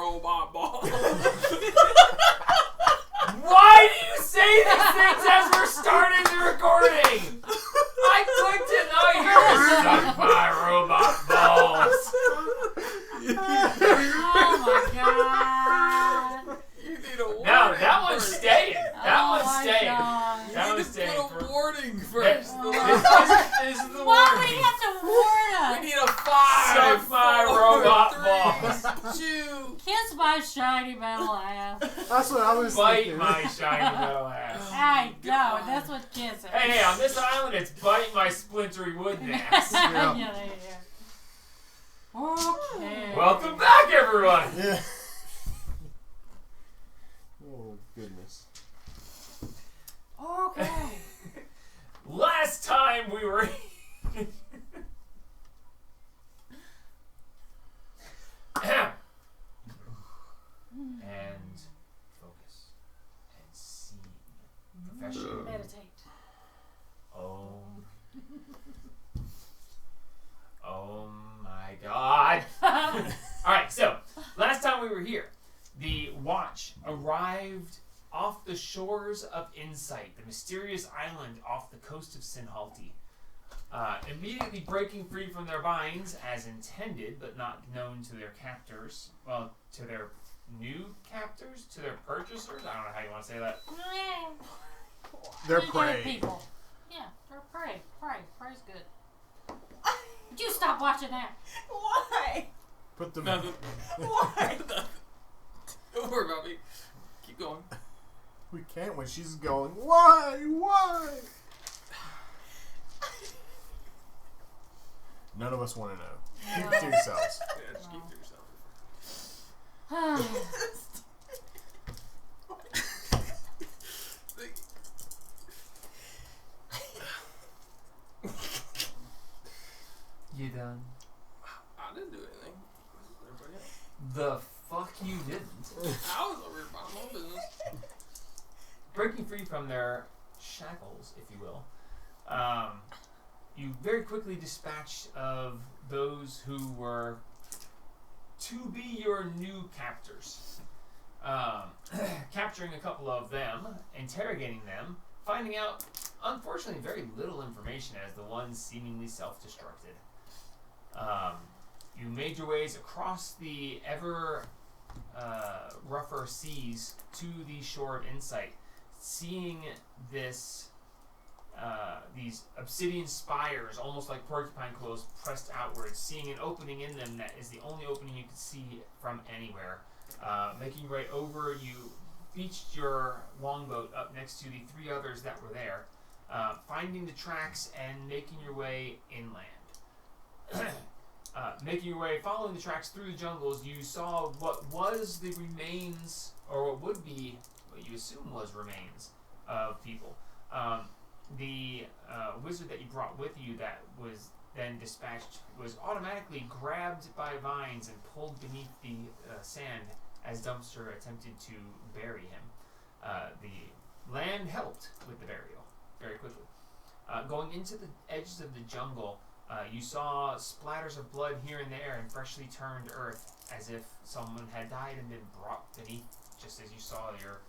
robot ball. Why do you say these things as we're starting the recording? I clicked it and I hear suck my robot balls. Oh my god. You need a warning. No, that one's first. staying. That one's my staying. God. You That need one's to staying. put a warning first. This is the Why would warning. he have to warn us? We need a 5, Suck my 4, robot 3, 2. Kiss my shiny metal ass. That's what I was Bite thinking. my shiny metal ass. I know, God. that's what kiss is. Hey, on this island, it's bite my splintery wooden ass. Yeah, there you go. Okay. Welcome back, everyone. Yeah. Oh, goodness. Okay. Last time we were... and focus and see. Professional. Meditate. Oh my God. Alright, so last time we were here, the watch arrived off the shores of Insyyt, the mysterious island off the coast of Sinhalti. Immediately breaking free from their binds as intended, but not known to their captors. Well, to their new captors? To their purchasers? I don't know how you want to say that. They're Good prey. people. Yeah, they're prey. Prey's good. Would you stop watching that? Why? Put them. Nothing. Why? Don't worry about me. Keep going. We can't when she's going. Why? Why? None of us want to know. Keep it to yourselves. Yeah, just keep it to yourself. You done? I didn't do anything. Everybody else. The fuck you didn't. I was over here minding my own business. Breaking free from their shackles, if you will, you very quickly dispatched of those who were to be your new captors. Capturing a couple of them, interrogating them, finding out, unfortunately, very little information as the ones seemingly self-destructed. You made your ways across the ever rougher seas to the shore of Insyyt, seeing this these obsidian spires, almost like porcupine quills, pressed outwards, seeing an opening in them that is the only opening you could see from anywhere. Making your way over, you beached your longboat up next to the 3 others that were there, finding the tracks and making your way inland. Making your way, following the tracks through the jungles, you saw what was the remains, or what would be, what you assume was remains of people. The wizard that you brought with you that was then dispatched was automatically grabbed by vines and pulled beneath the sand as Dumpster attempted to bury him. The land helped with the burial very quickly. Going into the edges of the jungle, you saw splatters of blood here and there and freshly turned earth, as if someone had died and been brought beneath, just as you saw your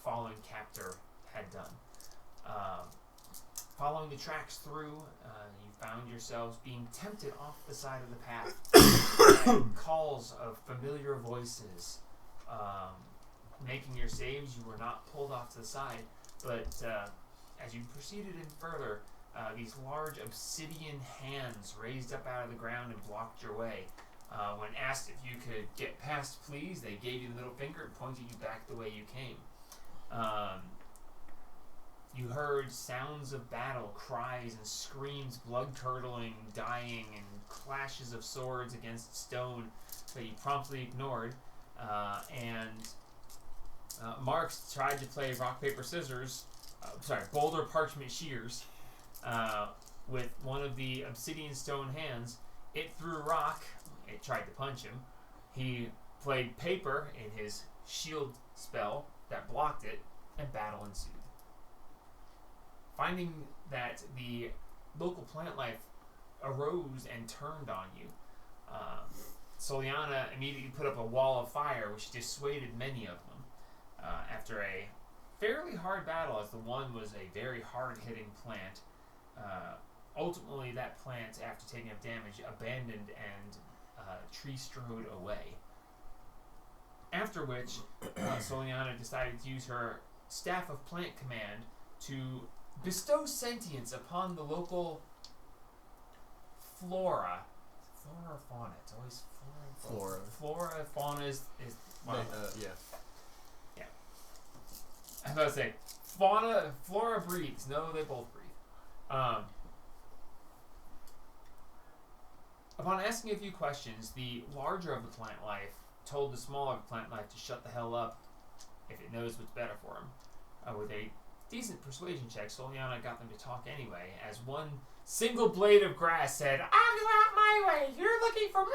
fallen captor had done. Following the tracks through, you found yourselves being tempted off the side of the path. And calls of familiar voices. Making your saves, you were not pulled off to the side, but as you proceeded in further, these large obsidian hands raised up out of the ground and blocked your way. When asked if you could get past, please, they gave you the middle finger and pointed you back the way you came. You heard sounds of battle, cries and screams, blood-curdling, dying, and clashes of swords against stone that you promptly ignored. Marks tried to play rock, paper, scissors, boulder, parchment, shears, with one of the obsidian stone hands. It threw a rock. It tried to punch him. He played paper in his shield spell that blocked it, and battle ensued. Finding that the local plant life arose and turned on you, Soliana immediately put up a wall of fire, which dissuaded many of them. After a fairly hard battle, as the one was a very hard-hitting plant, ultimately that plant, after taking up damage, abandoned and tree-strode away. After which, Soliana decided to use her Staff of Plant Command to bestow sentience upon the local flora. Flora or fauna? It's always flora. Flora, fauna is one of them. Yeah. I was about to say, flora breathes. No, they both breathe. Upon asking a few questions, the larger of the plant life told the smaller of the plant life to shut the hell up if it knows what's better for him. With a decent persuasion check, Soliana got them to talk anyway, as one single blade of grass said, "I'll go out my way, you're looking for me!"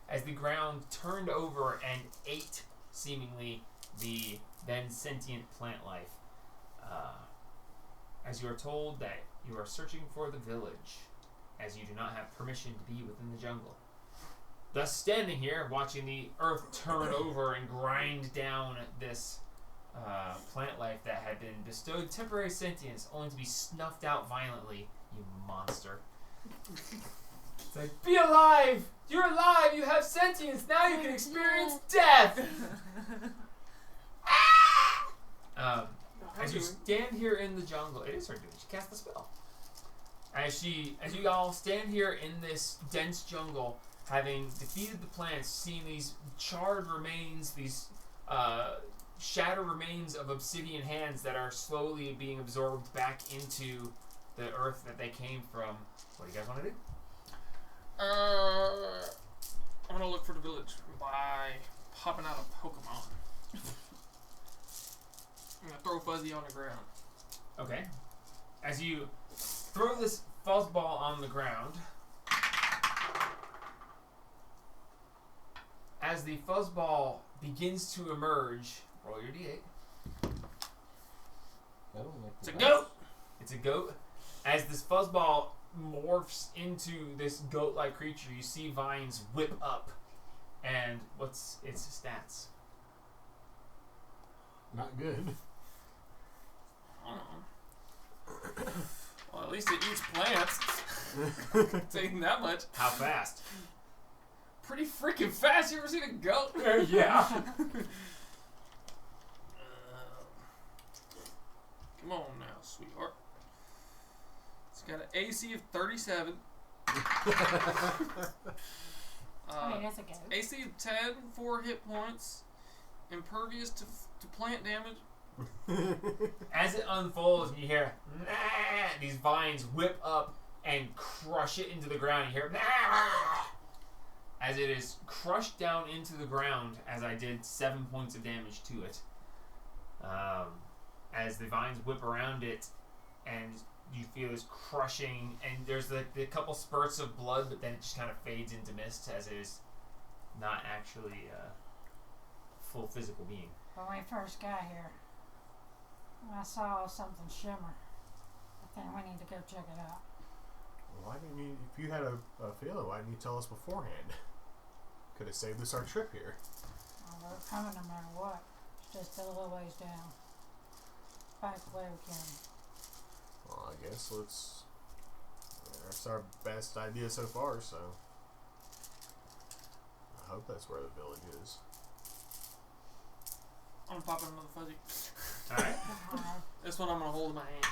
As the ground turned over and ate, seemingly, the then sentient plant life. As you are told that you are searching for the village, as you do not have permission to be within the jungle. Thus, standing here, watching the earth turn over and grind down this plant life that had been bestowed temporary sentience, only to be snuffed out violently, you monster. It's like, be alive! You're alive! You have sentience! Now you can experience death! As you stand here in the jungle, it is her doing. She cast the spell. As you all stand here in this dense jungle, having defeated the plants, seeing these charred remains, these shattered remains of obsidian hands that are slowly being absorbed back into the earth that they came from. What do you guys want to do? I'm gonna look for the village by popping out a Pokemon. I'm gonna throw Fuzzy on the ground. Okay. As you throw this fuzzball on the ground, as the fuzzball begins to emerge, roll your d8. It's a goat! It's a goat. As this fuzzball morphs into this goat-like creature, you see vines whip up. And what's its stats? Not good. Well, at least it eats plants. It's eating that much. How fast? Pretty freaking fast. You ever seen a goat? Yeah. Come on now, sweetheart. It's got an AC of 37. That's a goat. AC of 10, 4 hit points. Impervious to plant damage. As it unfolds and you hear, "Nah," these vines whip up and crush it into the ground. You hear, "Nah," as it is crushed down into the ground, as I did 7 points of damage to it. As the vines whip around it, and you feel this crushing, and there's a couple spurts of blood, but then it just kind of fades into mist, as it is not actually a full physical being. When we first got here, I saw something shimmer. I think we need to go check it out. Why didn't you? If you had a feeling, why didn't you tell us beforehand? Could have saved us our trip here. Well, we're coming no matter what. It's just a little ways down. Back the way we came. Well, I guess that's our best idea so far, so I hope that's where the village is. I'm gonna pop another Fuzzy. Alright. This one I'm gonna hold in my hand.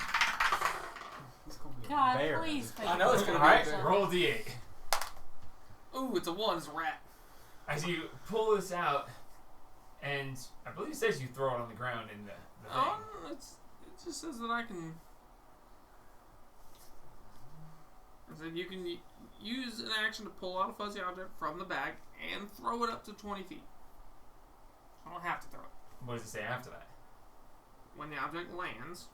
It's gonna be a God, bear. please. I know it's gonna be Alright, a bear. roll d8. Ooh, it's a 1. It's a rat. As you pull this out, and I believe it says you throw it on the ground in the thing. It just says that I can. It said you can use an action to pull out a fuzzy object from the bag and throw it up to 20 feet. I don't have to throw it. What does it say after that? When the object lands.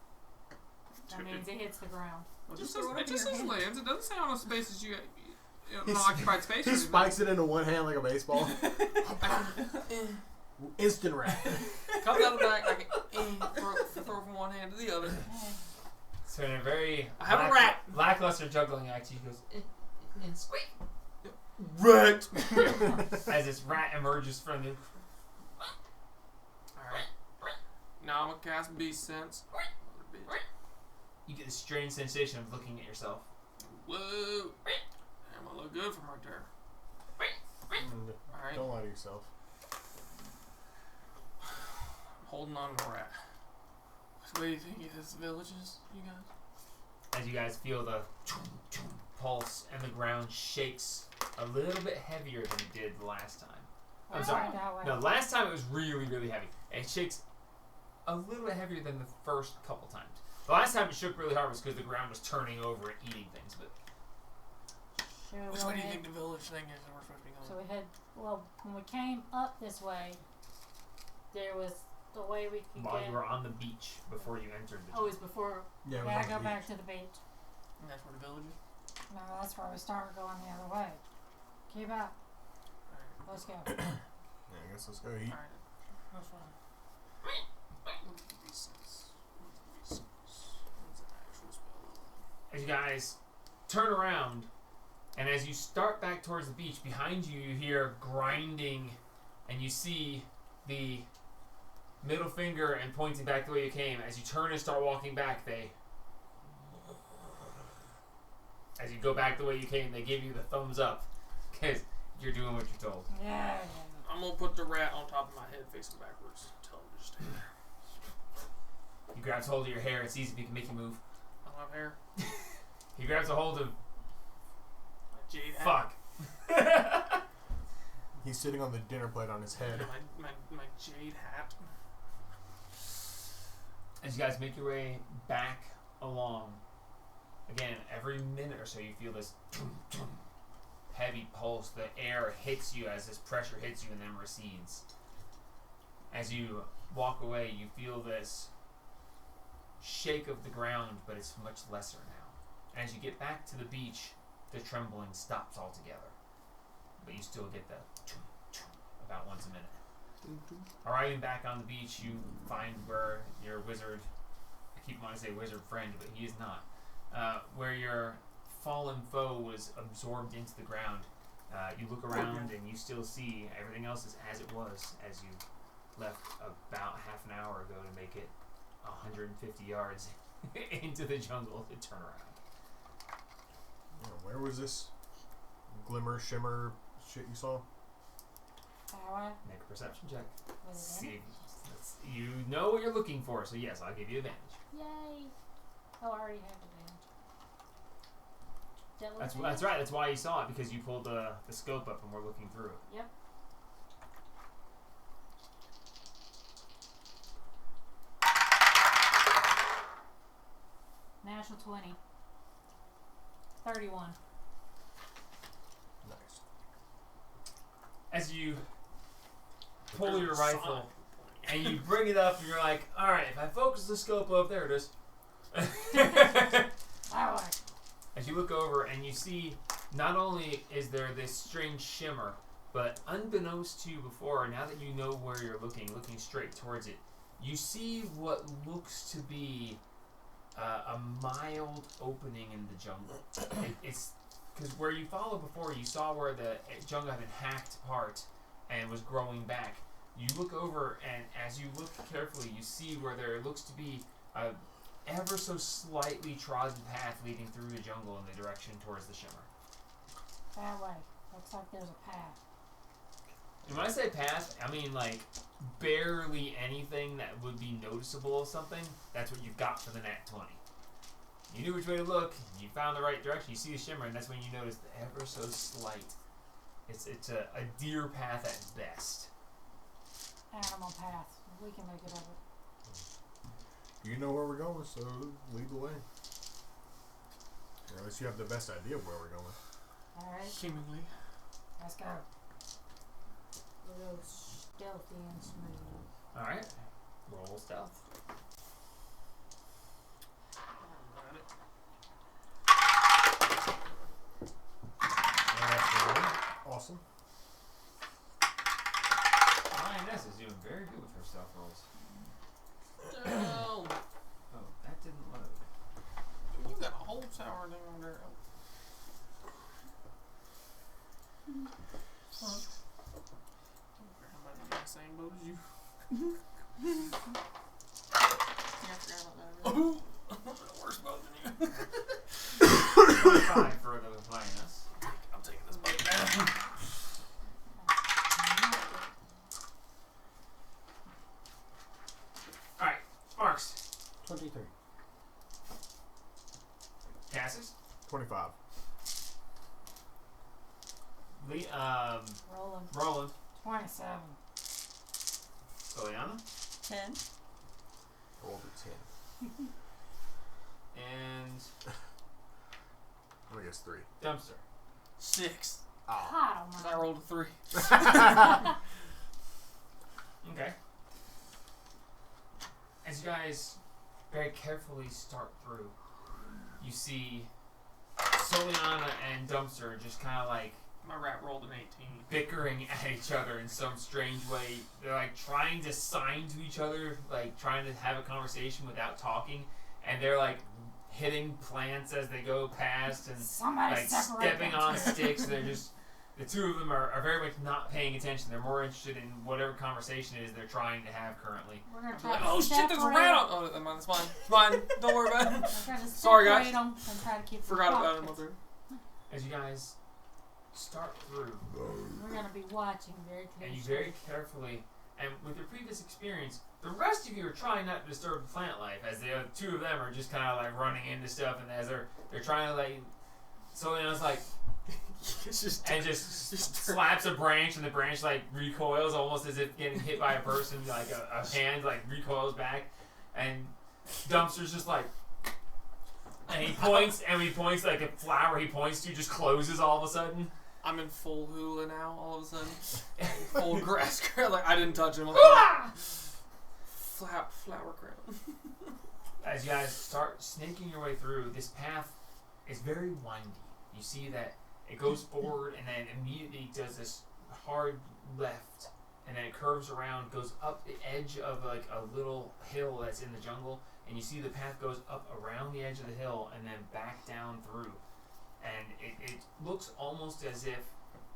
That means it hits the ground. Well, Just it throw it up just in your says hand. lands. It doesn't say on the spaces you unoccupied space. He spikes it into one hand like a baseball. Instant rat. Comes out of the bag. I can throw from one hand to the other. So in a very I have a rat. lackluster juggling act, he goes, and squeak. Rat! as this rat emerges from the. Alright. Now I'm gonna cast Beast Sense. You get this strange sensation of looking at yourself. Whoa! I'm gonna look good from right there. Alright. Don't lie to yourself. Holding on to a rat. So what do you think this village is, you guys? As you guys feel the pulse and the ground shakes a little bit heavier than it did the last time. I'm sorry. No, last time it was really, really heavy. It shakes a little bit heavier than the first couple times. The last time it shook really hard was because the ground was turning over and eating things. But Which way do you think the village thing is that we're supposed to be going? So we had, well, when we came up this way, there was the way we could while get. you were on the beach before you entered the Oh, it was before. Yeah, We gotta go back to the beach. And that's where the village is? No, that's where we started going the other way. Keep up. Alright. Let's go. Yeah, I guess let's go eat. Alright. This way. What's an actual spell? As you guys turn around, and as you start back towards the beach, behind you, you hear grinding, and you see the middle finger and pointing back the way you came. As you turn and start walking back, as you go back the way you came, they give you the thumbs up, because you're doing what you're told. Yeah. I'm gonna put the rat on top of my head facing backwards. Tell him to just stay there. He grabs hold of your hair. It's easy if he can make you move. I don't have hair. He grabs a hold of... My jade hat. Fuck. He's sitting on the dinner plate on his head. My jade hat. As you guys make your way back along, again, every minute or so you feel this heavy pulse. The air hits you as this pressure hits you and then recedes. As you walk away, you feel this shake of the ground, but it's much lesser now. As you get back to the beach, the trembling stops altogether. But you still get the about once a minute. Arriving back on the beach, you find where your wizard, I keep wanting to say wizard friend, but he is not, where your fallen foe was absorbed into the ground. You look around and you still see everything else is as it was as you left about half an hour ago to make it 150 yards into the jungle to turn around. Where was this glimmer, shimmer shit you saw? Make a perception check. See. See, you know what you're looking for, so yes, I'll give you advantage. Yay. Oh, I already have advantage. That's right. That's why you saw it, because you pulled the scope up and we're looking through it. Yep. Natural 20. 31. Nice. As you pull your rifle and you bring it up and you're like, alright, if I focus the scope up, there it is. That way. As you look over and you see, not only is there this strange shimmer, but unbeknownst to you before, now that you know where you're looking straight towards it, you see what looks to be a mild opening in the jungle. It's because where you followed before, you saw where the jungle had been hacked apart and was growing back. You look over, and as you look carefully, you see where there looks to be a ever so slightly trodden path leading through the jungle in the direction towards the shimmer. That way. Looks like there's a path. And when I say path, I mean like barely anything that would be noticeable of something. That's what you've got for the nat 20. You knew which way to look, you found the right direction, you see the shimmer, and that's when you notice the ever so slight. It's a deer path at best. Animal path. We can make it over. You know where we're going, so lead the way. Or at least you have the best idea of where we're going. Alright, Seemingly. let's go. We'll go stealthy and smooth. Alright, roll stealth. Awesome. Lioness is doing very good with her stealth rolls. No. Oh, that didn't load. You got a whole tower down there. I'm not in the same boat as you. Yeah, I forgot about that. Really. Worse boat than you. 25 for the lioness. I'm taking this boat down. Alright, Marks. 23. Cassis. 25. Lee, Rolling. Roland. 27. Liliana. 10. Rolled a 10. And I guess 3. Dumpster. 6. Oh. I don't 'Cause know. I rolled a 3. Okay. As you guys very carefully start through, you see Soliana and Dumpster just kind of like My rat rolled an 18. bickering at each other in some strange way. They're like trying to sign to each other, like trying to have a conversation without talking, and they're like hitting plants as they go past and Somebody like separate stepping them on two. sticks. They're just the two of them are very much not paying attention. They're more interested in whatever conversation it is they're trying to have currently. We're gonna I'm try like, to oh shit, there's a separate rat them. on. Oh, never mind. It's fine. It's fine. Don't worry about it. We're gonna Sorry, separate guys. them and try to keep them Forgot about him. focused. As you guys start through, We're gonna be watching very and you closely. very carefully, and with your previous experience, the rest of you are trying not to disturb the plant life, as the other two of them are just kind of like running into stuff, and as they're trying to like, Soliana's like, It's just and just slaps a branch, and the branch like recoils almost as if getting hit by a person, like a hand like recoils back, and Dumpster's just like, and he points like a flower he points to just closes all of a sudden. I'm in full hula now. All of a sudden, full grass. Like I didn't touch him. Flower crown. As you guys start snaking your way through, this path is very windy. You see that it goes forward and then immediately does this hard left, and then it curves around, goes up the edge of like a little hill that's in the jungle, and you see the path goes up around the edge of the hill and then back down through. And it looks almost as if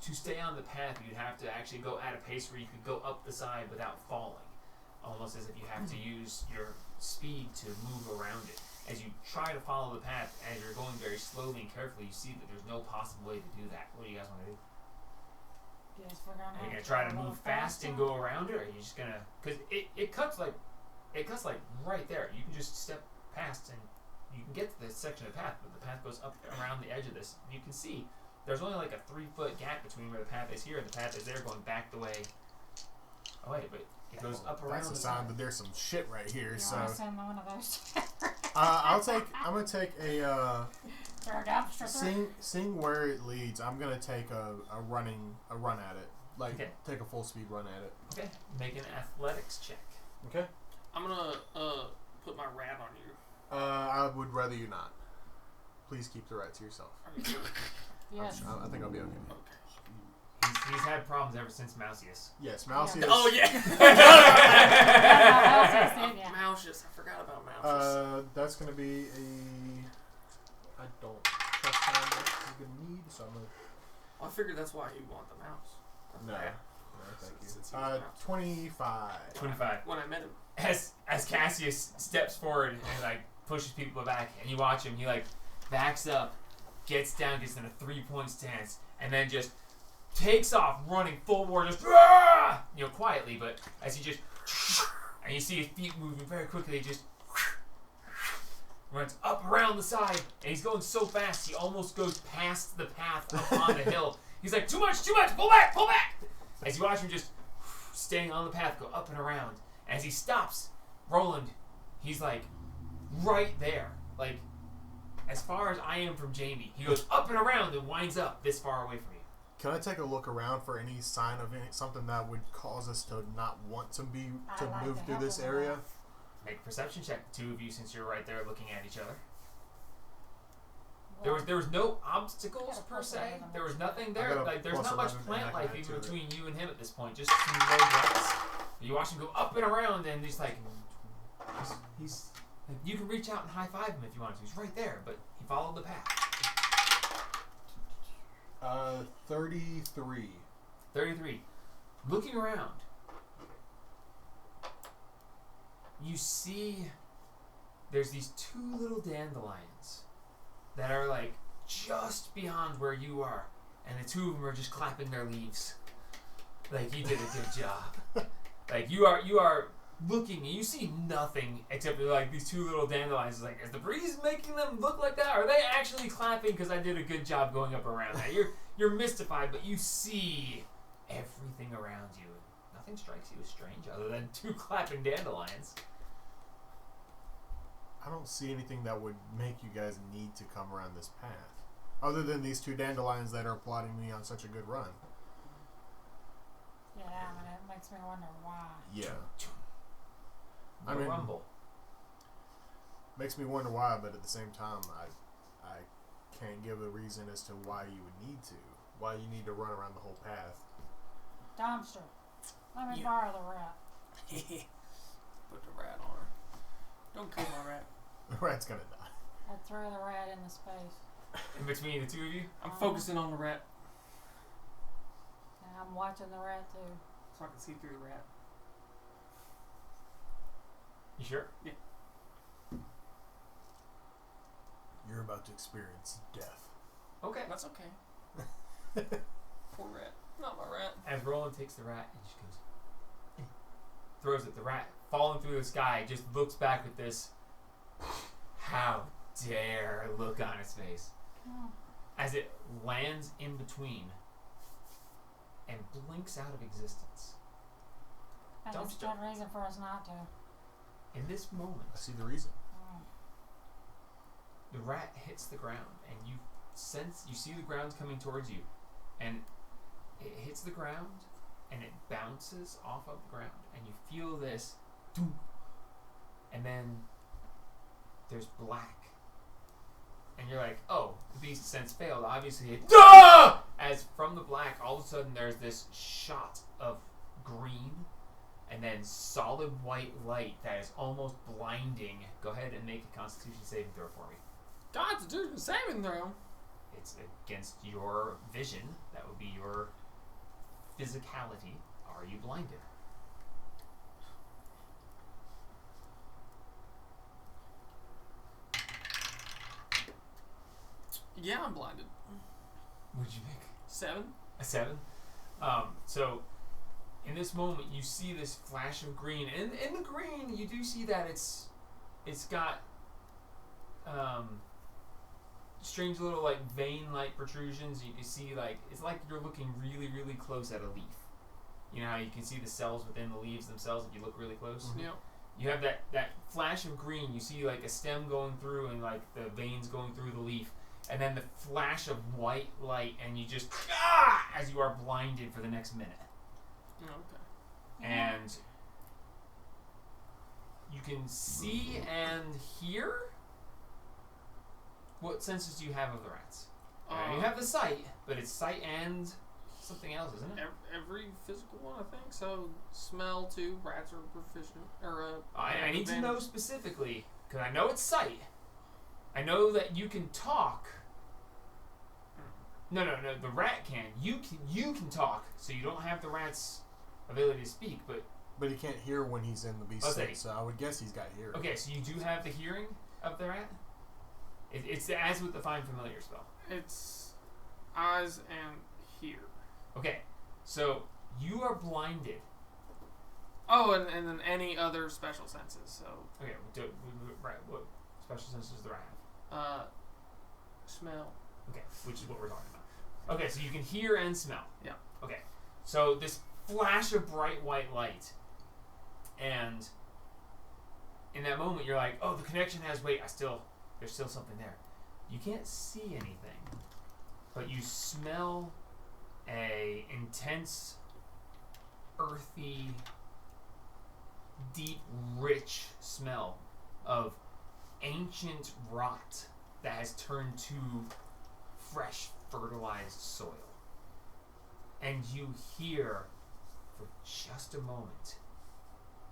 to stay on the path you'd have to actually go at a pace where you could go up the side without falling. Almost as if you have to use your speed to move around it. As you try to follow the path, as you're going very slowly and carefully, you see that there's no possible way to do that. What do you guys want to do? Guess we're gonna Are you have gonna try to go a move little fast and faster. go around it, or are you just gonna? Because it cuts like right there. You can just step past and you can get to this section of the path, but the path goes up around the edge of this. You can see there's only like a 3-foot gap between where the path is here and the path is there, going back the way. Oh wait, but it goes up around That's a the sign side. that there's some shit right here. You So wanna send one of those? I'm gonna take a Throw a dumpster through? seeing where it leads. I'm gonna take a run at it. Like Okay. take a full speed run at it. Okay, make an athletics check. Okay. I'm gonna put my rat on you. I would rather you not. Please keep the rat to yourself. Are you sure? Yes. I think I'll be okay. Okay. He's had problems ever since Mousius. Yes, Mousy. Oh yeah. Yeah. Mousius. I forgot about Mousius. That's gonna be a. I don't trust him. That's a good need, so I'm gonna. I figured that's why he'd want the mouse. No. Okay. No, thank Since you. he was a mouse. 25. 25. When I met him. As Cassius steps forward and like pushes people back, and you watch him, he like backs up, gets down, gets in a 3-point stance, and then just takes off running full war, just quietly, but as he just and you see his feet moving very quickly, he just runs up around the side, and he's going so fast he almost goes past the path up on the hill. He's like, too much, pull back. As you watch him just staying on the path, go up and around. As he stops, Roland, he's like right there, like as far as I am from Jamie. He goes up and around and winds up this far away from you. Can I take a look around for any sign of something that would cause us to not want to I'd like move to through help this him area? out. Make a perception check, the two of you, since you're right there looking at each other. Well, There was no obstacles Gotta per plus se. 11 There was nothing I there. got a Like there's plus not much 11 plant and I life can add even to it. between you and him at this point. Just some low grass. You watch him go up and around, and he's like, he's you can reach out and high five him if you want to. He's right there, but he followed the path. 33. 33. Looking around, you see there's these two little dandelions that are like just beyond where you are, and the two of them are just clapping their leaves. Like, you did a good job. Like, you are looking and you see nothing except for like these two little dandelions. It's like, is the breeze making them look like that? Or are they actually clapping because I did a good job going up around that? You're mystified, but you see everything around you. Nothing strikes you as strange other than two clapping dandelions. I don't see anything that would make you guys need to come around this path. Other than these two dandelions that are applauding me on such a good run. Yeah, and it makes me wonder why. Yeah. I mean, rumble. Makes me wonder why, but at the same time, I can't give a reason as to why you would need to. Why you need to run around the whole path. Dumpster. Let me borrow the rat. Put the rat on her. Don't kill my rat. The rat's gonna die. I'd throw the rat into space. In between the two of you? I'm focusing on the rat And I'm watching the rat too. so I can see through the rat. You sure? Yeah. You're about to experience death. Okay. That's okay. Poor rat. Not my rat. As Roland takes the rat and just goes, throws it. The rat, falling through the sky, just looks back with this how dare look on his face. Oh. As it lands in between and blinks out of existence. And it's a Dumpster. good reason for us not to. In this moment, I see the reason. Oh. the rat hits the ground and you see the ground coming towards you, and it hits the ground and it bounces off of the ground and you feel this doom, and then there's black and you're like, oh, the beast sense failed, obviously it as from the black all of a sudden there's this shot of green and then solid white light that is almost blinding. Go ahead and make a Constitution saving throw for me. Constitution saving throw. It's against your vision. That would be your physicality. Are you blinded? Yeah, I'm blinded. What'd you make? 7. A 7? So, in this moment, you see this flash of green. And in the green, you do see that it's got strange little like vein-like protrusions. You can see it's like you're looking really, really close at a leaf. You know how you can see the cells within the leaves themselves if you look really close? Mm-hmm. Yep. You have that flash of green. You see like a stem going through and like the veins going through the leaf. And then the flash of white light, and you just as you are blinded for the next minute. Okay. And you can see and hear. What senses do you have of the rats? You have the sight, but it's sight and something else, isn't it? Every physical one, I think. So smell too. Rats are proficient. I need to know specifically because I know it's sight. I know that you can talk. No. The rat can. You can talk, so you don't have the rat's ability to speak. But he can't hear when he's in the beast Okay. state, so I would guess he's got hearing. Okay, so you do have the hearing of the rat. It's as with the find familiar spell. It's eyes and hear. Okay, so you are blinded. Oh, and then any other special senses. So Okay, right. What special senses does the rat have? smell. Okay, which is what we're talking about. Okay, so you can hear and smell. Yeah. Okay, so this flash of bright white light, and in that moment you're like, oh, the connection has weight. There's still something there. You can't see anything, but you smell a intense, earthy, deep, rich smell of ancient rot that has turned to fresh, fertilized soil. And you hear, for just a moment,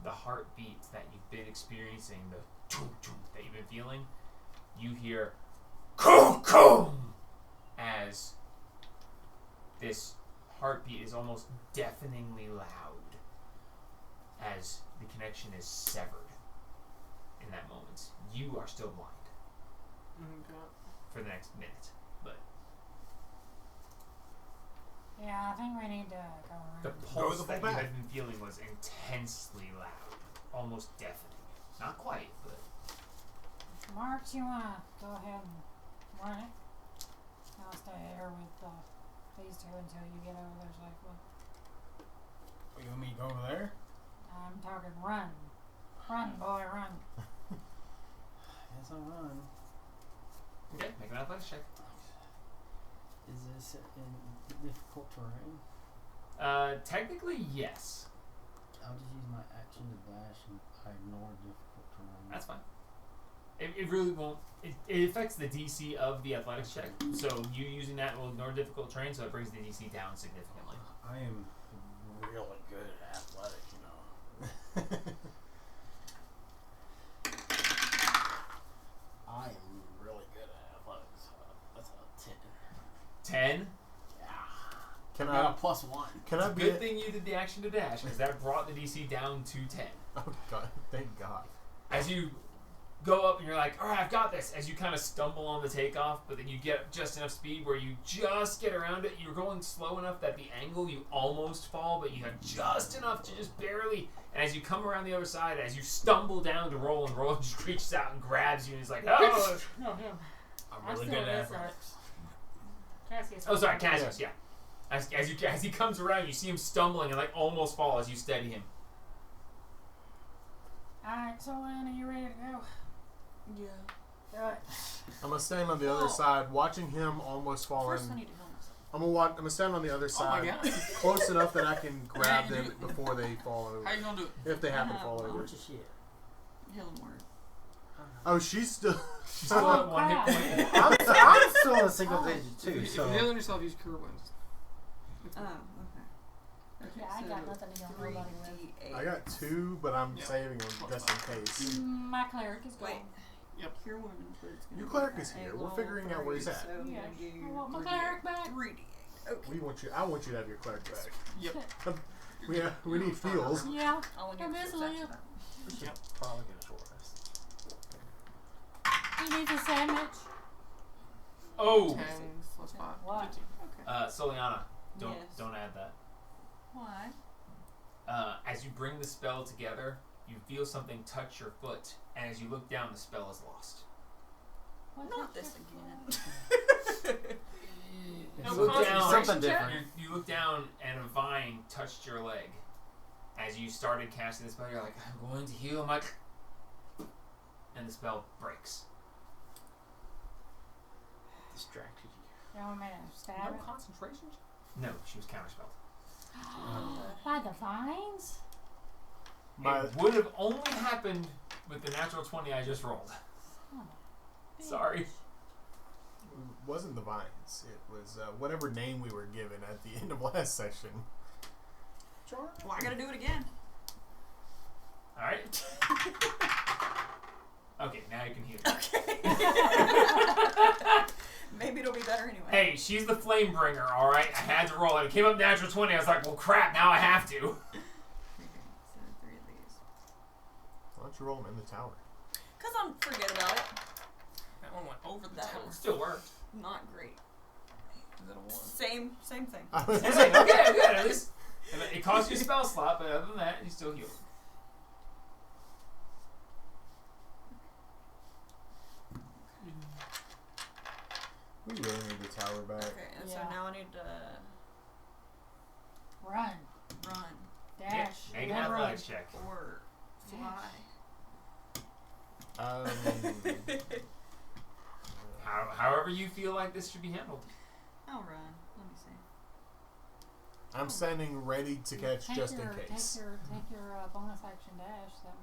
the heartbeat that you've been experiencing, the toom toom that you've been feeling. You hear, "Coom coom," as this heartbeat is almost deafeningly loud as the connection is severed in that moment. You are still blind for the next minute. But Yeah, I think we need to go around. the Go pulse the that full you back. had been feeling was intensely loud, almost deafening. Not quite, but Marks, you want to go ahead and run it? I'll stay here with these two until you get over there safely. You want me to go over there? I'm talking run. Run, boy, run. Yes, I'll run. okay, make an athletics check. Is this in difficult terrain? Technically, yes. I'll just use my action to dash and I ignore difficult terrain. That's fine. It really won't. It affects the DC of the athletics check. So you using that will ignore difficult terrain, so it brings the DC down significantly. I am really good at athletics, you know. I am really good at athletics. That's a 10. 10. Yeah. Can I got I? a +1. Can I be? Good thing you did the action to dash, because that brought the DC down to 10. Oh God! Thank God. As you go up and you're like, all right, I've got this. As you kind of stumble on the takeoff, but then you get just enough speed where you just get around it. You're going slow enough that the angle you almost fall, but you have just enough to just barely. And as you come around the other side, as you stumble down to roll, and Roll just reaches out and grabs you, and he's like, oh, No, him. I'm I really still good at miss athletics. Cassius. oh, sorry, Cassius, yeah. As he comes around, you see him stumbling and like almost fall as you steady him. Alright, so Lana, you ready to go? Yeah. Do it. I'm gonna stand on the other side, watching him almost fall in. First, I need to heal myself. I'm gonna stand on the other Oh my side, God. close enough that I can grab Yeah, you them do. before they fall over. How you gonna do it? If they happen to fall How over. Bunch of shit. Healing word. Oh, she's still. She's still at one hit crap. point. I'm still in single digit If too, you're so. healing yourself, use cure wounds. Oh, okay. Okay, Yeah, I got nothing to heal nobody with. 3d8. I got 2, but I'm Yeah. saving them just in case. My cleric is Wait. gone. Yep. Cure wounds, but it's gonna Your be cleric is a here. We're level figuring out where he's 3, at. So I'm Yes. gonna give you I want my 3d8. cleric back. 3d8. Okay. We want you. I want you to have your cleric back. Yep. We need feels. Yeah. I'll only I give miss you Leah. that. We should probably get a short rest. He needs a sandwich. Oh, 10 plus 5. What? 15. Okay. Soliana, don't Yes. don't add that. Why? As you bring the spell together, you feel something touch your foot, and as you look down, the spell is lost. What Not the this fuck? again. You No, look down, concentration something check. different. you look down, and a vine touched your leg. As you started casting the spell, you're like, I'm going to heal my... And the spell breaks. Distracted you. You want me to stab No it? concentration? No, she was counterspelled. By the vines? My, It would have only happened with the natural 20 I just rolled. Oh, Sorry. it wasn't the vines. It was whatever name we were given at the end of last session. Well, I gotta do it again. Alright. Okay, now you can heal. Okay. Maybe it'll be better anyway. Hey, she's the flame bringer, alright? I had to roll it. It came up natural 20. I was like, well, crap, now I have to. Okay, so 3 of these. Why don't you roll them in the tower? Cause I'm forget about it. That one went over the That tower. was- Still worked. Not great. Is that a 1? Same thing. I was It's like, okay, good. At least it cost you a spell slot, but other than that, you still heal. we really need the tower back. Okay, and so Yeah. now I need to Run. run Dash. Make an then run. athletics check. or fly. However you feel like this should be handled. I'll run. Let me see. I'm standing ready to catch Take just your, in case. Take your bonus action dash. That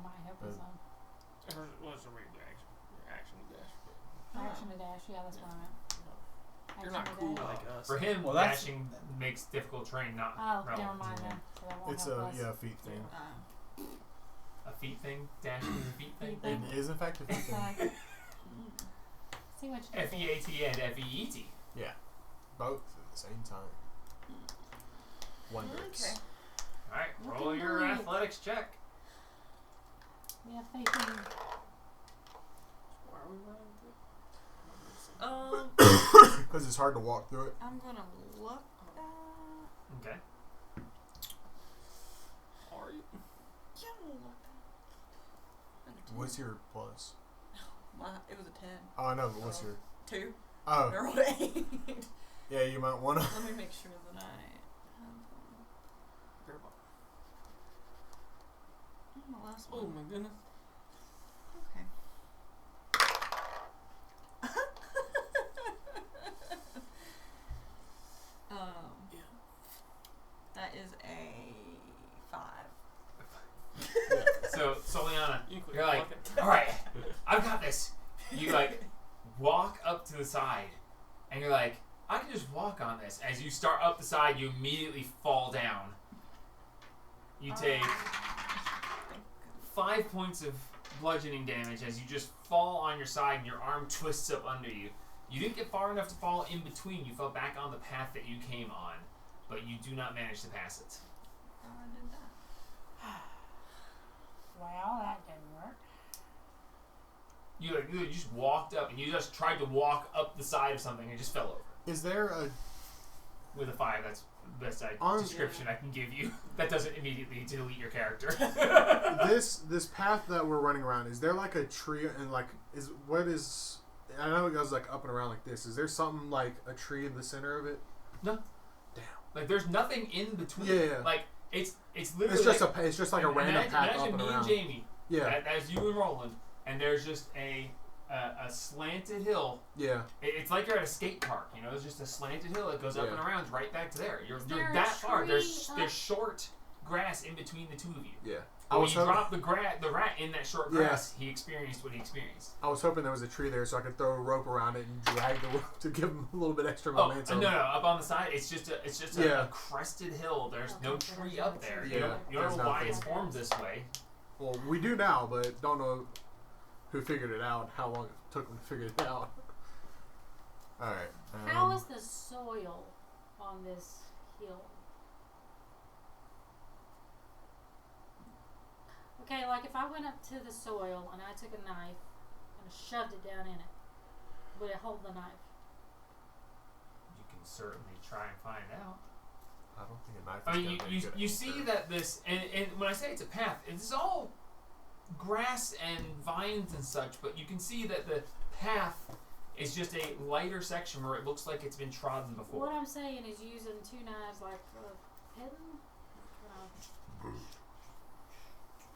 might help us on. Let's read the action. Your action dash. Action to dash. Yeah, that's what I meant. You're Action not to cool dash. like us. For him, Well, that's- dashing makes difficult terrain not Oh, relevant. never mind then. So that won't It's help a us. feet thing. A feet thing? Dashing is a feet thing? Feet It is in fact a feet It's thing. like, see what you did there. F-E-A-T and F-E-E-T. Both. the same time. Wondrous. Okay. Alright, Look roll at your that. athletics check. We have faith in you. Why are we running through? Because it's hard to walk through it. I'm gonna look at. Okay. Are you? Yeah, I'm gonna look at. What's your plus? It was a 10. Oh, I know, but what's your... 2. Oh, Or what? 8. yeah, you might want to... Let me make sure that I have. My last Oh one. my goodness. Okay. Yeah. That is a 5. So, Soliana, You can quit you're like, talking. alright, I've got this. You, like, walk up to the side, and you're like, I can just walk on this. As you start up the side, you immediately fall down. You take 5 points of bludgeoning damage as you just fall on your side and your arm twists up under you. You didn't get far enough to fall in between. You fell back on the path that you came on, but you do not manage to pass it. Oh, I did that. Well, that didn't work. You just walked up and you just tried to walk up the side of something and just fell over. Is there a... With a 5, that's the best On- description I can give you. That doesn't immediately delete your character. this path that we're running around, is there like a tree and like... I know it goes like up and around like this. Is there something like a tree in the center of it? No. Damn. Like there's nothing in between. Yeah. Like it's literally It's just like a random path imagine up and me around. and Jamie. Yeah. That's you and Roland, and there's just a slanted hill. Yeah. It's like you're at a skate park, you know. It's just a slanted hill that goes up Yeah. and around right back to there. You're there a that far. There's tree up- short grass in between the two of you. Yeah. When you drop the rat in that short Yeah. grass, he experienced what he experienced. I was hoping there was a tree there so I could throw a rope around it and drag the rope to give him a little bit extra Oh momentum. no! Up on the side, it's just a Yeah. crested hill. There's no Okay, so tree there's up no there. tree. You Yeah, don't, you don't there's know why nothing. it's formed this way. Well, we do now, but don't know who figured it out, how long it took them to figure it out. Alright. How is the soil on this hill? Okay, like if I went up to the soil and I took a knife and shoved it down in it, would it hold the knife? You can certainly try and find out. I don't think a knife is I mean, gonna make good you at see it. that this, and when I say it's a path, it's all grass and vines and such, but you can see that the path is just a lighter section where it looks like it's been trodden before. What I'm saying is using 2 knives like for hidden.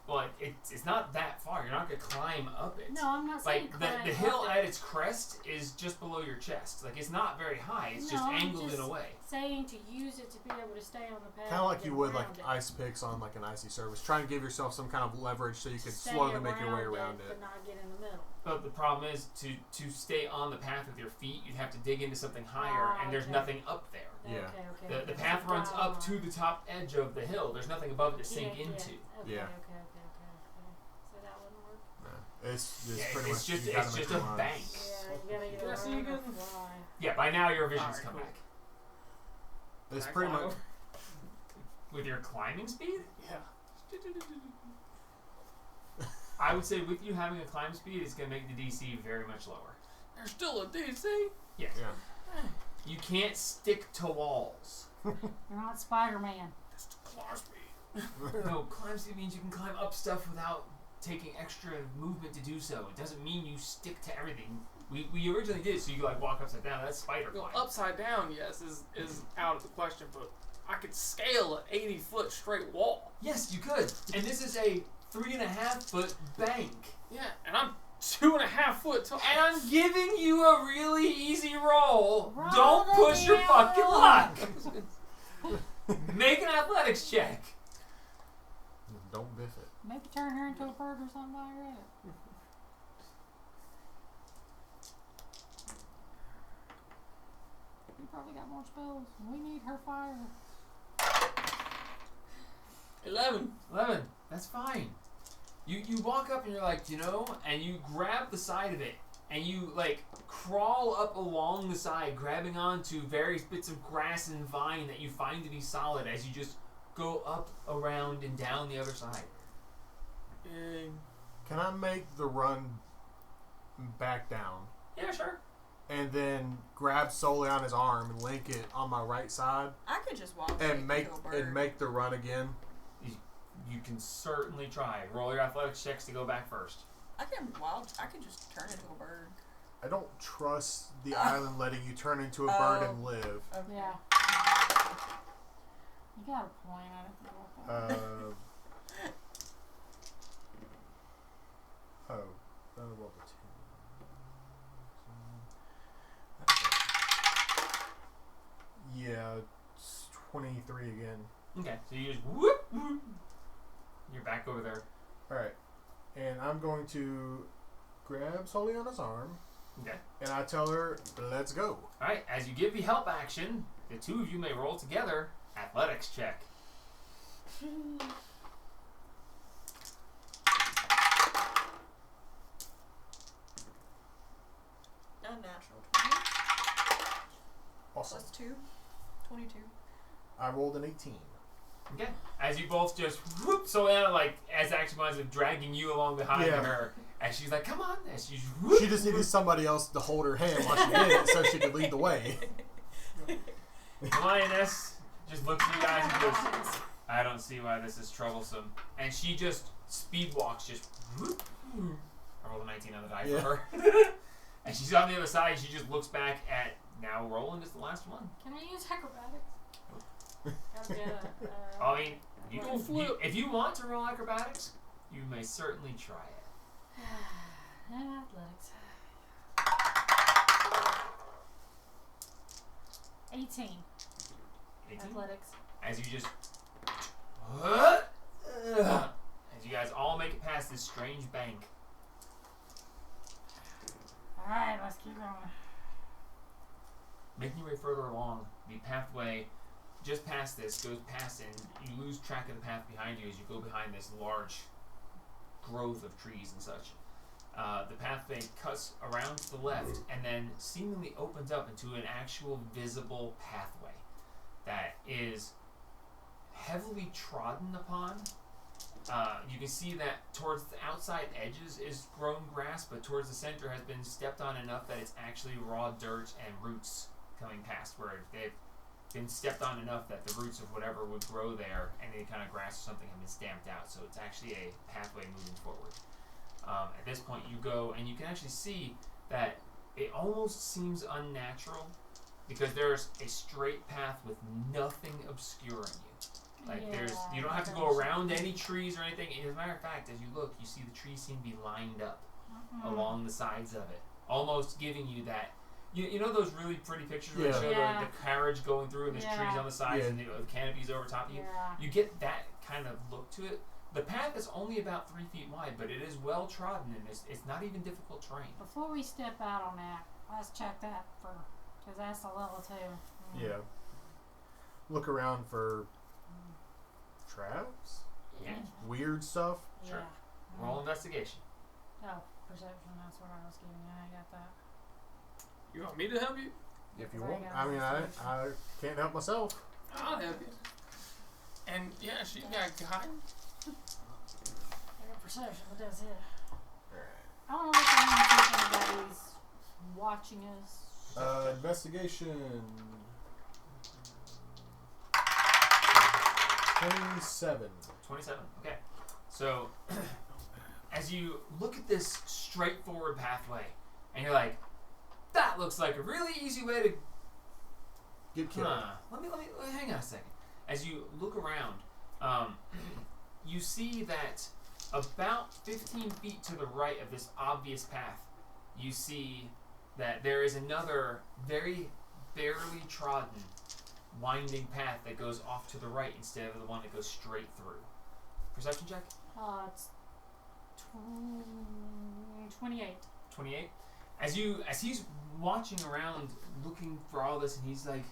Well, it's not that far. You're not going to climb up it. No, I'm not saying Like, climb the up hill it. at its crest is just below your chest. Like, it's not very high. It's just No, I'm angled in just a way. saying to use it to be able to stay on the path. Kind of like and you get would like around it. ice picks on like an icy surface. Try and give yourself some kind of leverage so you can Stay slowly make your way around But it. not get in the middle. But the problem is, to stay on the path with your feet, you'd have to dig into something higher, and there's okay. nothing up there. Yeah. Okay. The path runs up to the top edge of the hill. There's nothing above it to sink into. Okay, Yeah. okay. So that wouldn't work. No. It's Yeah, pretty it's much just you gotta it's make just a your lines. bank. Yeah, you gotta get Jesse, around you the good? fly. Yeah, by now your vision's Alright, come cool. back. It's Can I pretty climb much. over? With your climbing speed, Yeah. I would say with you having a climb speed, it's going to make the DC very much lower. There's still a DC. Yes. Yeah. You can't stick to walls. You're not Spider-Man. Just claw speed. No, climb speed means you can climb up stuff without taking extra movement to do so. It doesn't mean you stick to everything. We originally did it so you could like walk upside down. That's spider Well, climb. upside down, yes, is out of the question, but I could scale an 80-foot straight wall. Yes, you could. And this is a 3.5-foot bank. Yeah, and I'm 2.5 foot tall. And I'm giving you a really easy roll. Roll Don't the push your damn fucking roll. luck. Make an athletics check. Don't biff it. Maybe turn her into a bird or something like that. You probably got more spells. We need her fire. 11. 11. That's fine. You walk up and you're like, and you grab the side of it, and you like crawl up along the side, grabbing onto various bits of grass and vine that you find to be solid as you just go up, around, and down the other side. Can I make the run back down Yeah, sure. and then grab solely on his arm and link it on my right side I could just walk and make to a bird. the run again? You can certainly try. Roll your athletics checks to go back first. I could just turn into a bird. I don't trust the island letting you turn into a bird and live. Okay. Yeah. You got a point. I didn't think about that. Roll the 2. Yeah, it's 23 again. Okay, so you just whoop, whoop. You're back over there. Alright. And I'm going to grab Soliana's arm Okay. and I tell her, let's go. Alright, as you give the help action, the two of you may roll together. Athletics check. Unnatural 20 Awesome. plus 2. 22. I rolled an 18. Okay. As you both just whoop, so Anna, like, as action wise of dragging you along behind Yeah. her, and she's like, come on, and she whoop, She just needed somebody else to hold her hand while she did it so she could lead the way. The lioness just looks at you guys and goes, I don't see why this is troublesome. And she just speed walks, just whoop. I rolled a 19 on the die Yeah. for her. And she's on the other side, and she just looks back at, now Roland is the last one. Can I use acrobatics? Gotta get a, I mean, you Go can flip. if you want to roll acrobatics, you may certainly try it. athletics. 18. 18? Athletics. As you just as you guys all make it past this strange bank. Alright, let's keep going. Making your way further along, the pathway just past this goes past, and you lose track of the path behind you as you go behind this large growth of trees and such. The pathway cuts around to the left and then seemingly opens up into an actual visible pathway that is heavily trodden upon. You can see that towards the outside edges is grown grass, but towards the center has been stepped on enough that it's actually raw dirt and roots coming past, where they've been stepped on enough that the roots of whatever would grow there, any kind of grass or something, have been stamped out. So it's actually a pathway moving forward. At this point, you go and you can actually see that it almost seems unnatural because there's a straight path with nothing obscuring you. Like you don't have to go around any trees or anything. As a matter of fact, as you look, you see the trees seem to be lined up along the sides of it, almost giving you that. You know those really pretty pictures where they show Yeah. the carriage going through and there's trees on the sides and the canopies over top of you? Yeah. You get that kind of look to it. The path is only about 3 feet wide, but it is well trodden and it's not even difficult terrain. Before we step out on that, let's check that for, because that's a level 2. Yeah. Look around for traps? Yeah. Weird stuff? Sure. Yeah. Roll investigation. Oh, perception, that's what I was giving you. I got that. You want me to help you? If you Sorry, want. guys. I mean, I can't help myself. I'll help you. And yeah, she got guidance. I got perception, but that's it. I don't know if anybody's watching us. Investigation. 27. 27. Okay. So, as you look at this straightforward pathway, and you're like, that looks like a really easy way to. Get killed. Let me hang on a second. As you look around, you see that about 15 feet to the right of this obvious path, you see that there is another very barely trodden winding path that goes off to the right instead of the one that goes straight through. Perception check? It's 28. 28. As he's watching around looking for all this, and he's like,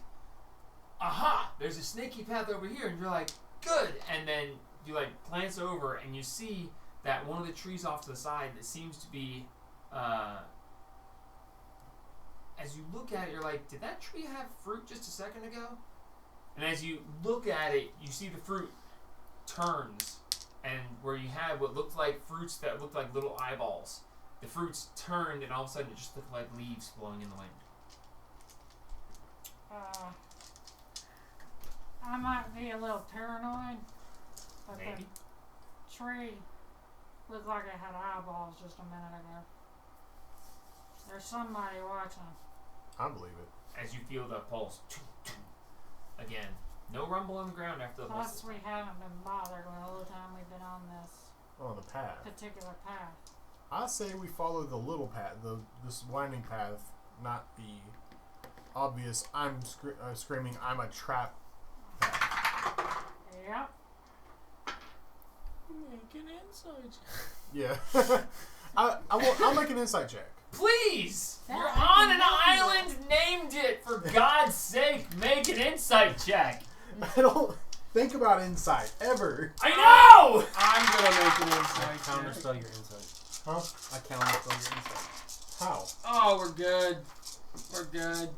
aha, there's a snaky path over here, and you're like, good, and then you like glance over, and you see that one of the trees off to the side that seems to be as you look at it, you're like, did that tree have fruit just a second ago? And as you look at it, you see the fruit turns, and where you had what looked like fruits that looked like little eyeballs, the fruits turned, and all of a sudden it just looked like leaves blowing in the wind. I might be a little paranoid, but Maybe. the tree looked like it had eyeballs just a minute ago. There's somebody watching. I believe it. As you feel the pulse, again, no rumble on the ground after the Plus, pulse. we haven't been bothered the whole time we've been on this On the path. particular path. I say we follow the little path, this winding path, not the obvious. I'm screaming. I'm a trap. Path. Yep. Make an insight. Yeah. I'll make an insight check. Please! That You're I on can an island, named it! For God's sake, make an insight check! I don't think about insight ever. I know! I'm gonna make an insight. Counter check. spell your insight. Huh? I counter spell your insight. How? Oh, we're good. We're good.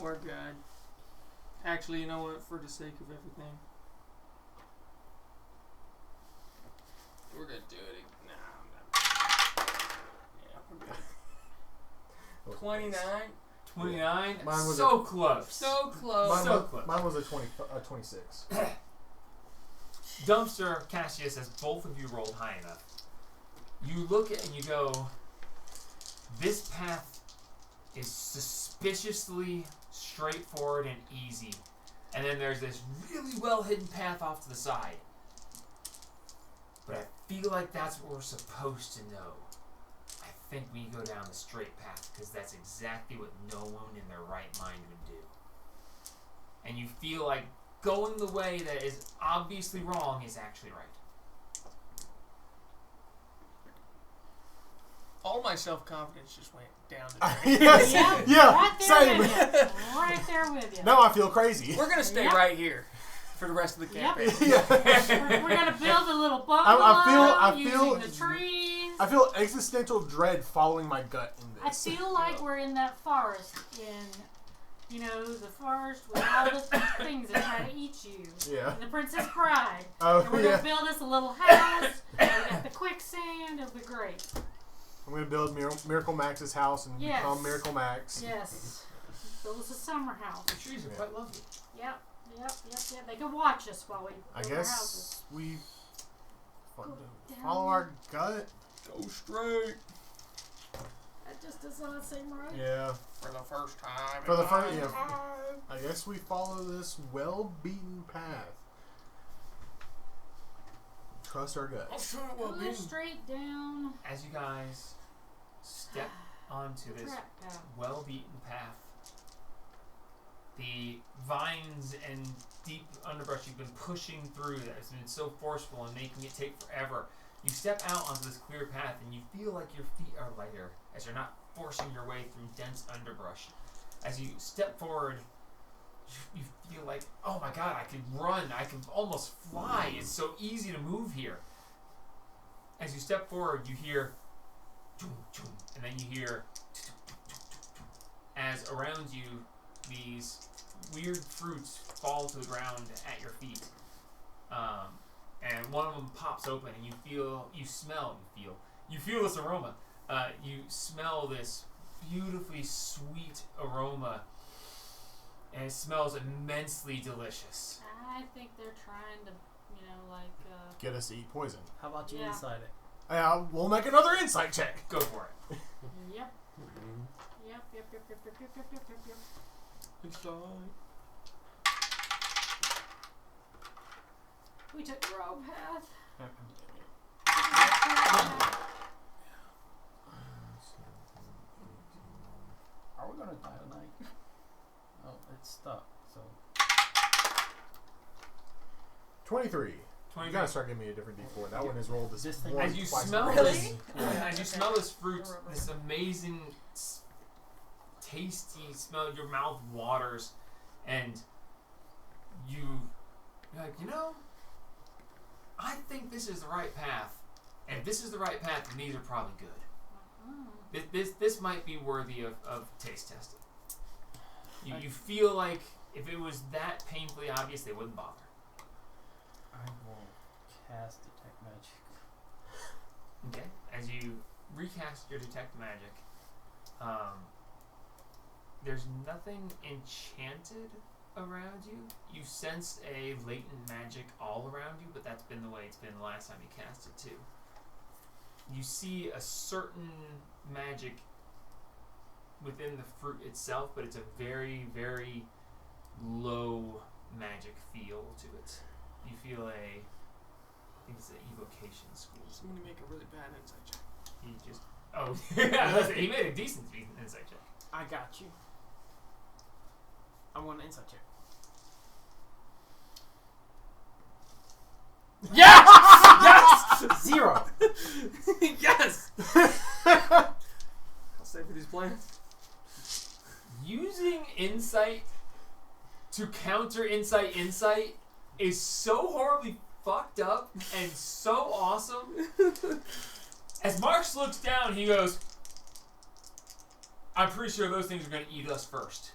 We're good. Actually, you know what? For the sake of everything, we're gonna do it. Nah, I'm not. Yeah, we're good. 29. 29? Mine was so close. So close. Mine was a 26. Dumpster, Cassius, as both of you rolled high enough, you look at and you go, this path is suspiciously straightforward and easy. And then there's this really well hidden path off to the side. But I feel like that's what we're supposed to know. I think we go down the straight path because that's exactly what no one in their right mind would do. And you feel like going the way that is obviously wrong is actually right. All my self-confidence just went down the drain. Yes. Yep, Yeah. right there Same. with you. Right there with you. Now I feel crazy. We're gonna stay Yep. right here for the rest of the Yep. campaign. Yeah. We're gonna build a little bungalow I feel- using the trees. I feel existential dread following my gut in I this. feel like we're in that forest in, the forest with all the things that try to eat you. Yeah. And the Princess Bride. Oh And we're yeah. gonna build us a little house. And we got the quicksand. It'll be great. I'm gonna build Miracle Max's house and Yes. become Miracle Max. Yes. Build us a summer house. The trees are Yeah. quite lovely. Yep. They can watch us while we I build our houses. guess we Down. follow our gut. Go straight That just does not seem right. Yeah. for the first time. For the in first, my yeah. life. I guess we follow this well-beaten path. Trust our gut. I'll show you what Go being. straight down. As you guys step onto this Trap path. well-beaten path, the vines and deep underbrush you've been pushing through that has been so forceful and making it take forever. You step out onto this clear path and you feel like your feet are lighter as you're not forcing your way through dense underbrush. As you step forward, you feel like, oh my god, I can run, I can almost fly. It's so easy to move here. As you step forward, you hear, and then you hear, as around you, these weird fruits fall to the ground at your feet. And one of them pops open and you feel this aroma. You smell this beautifully sweet aroma and it smells immensely delicious. I think they're trying to, Get us to eat poison. How about you Yeah. inside it? We'll make another insight check. Go for it. Yep. We took the wrong path. Are we gonna die tonight? Oh, it's stuck. So 23. You 20 gotta start giving me a different D4. That one has rolled this This thing- one As you twice smell already. this, as you smell this fruit, this amazing, tasty smell, your mouth waters, and you're like, I think this is the right path, and if this is the right path, then these are probably good. This might be worthy of taste testing. You feel like if it was that painfully obvious, they wouldn't bother. I will cast Detect Magic. Okay. As you recast your detect magic, there's nothing enchanted around you. You sense a latent magic all around you, but that's been the way it's been the last time you cast it too. You see a certain magic within the fruit itself, but it's a very, very low magic feel to it. You feel I think it's an evocation school. Somebody make a really bad insight check. He just, listen, he made a decent insight check. I got you. I want an insight check. Yes! Yes! 0. Yes! I'll save for these plans. Using insight to counter insight is so horribly fucked up and so awesome. As Marks looks down, he goes, I'm pretty sure those things are going to eat us first.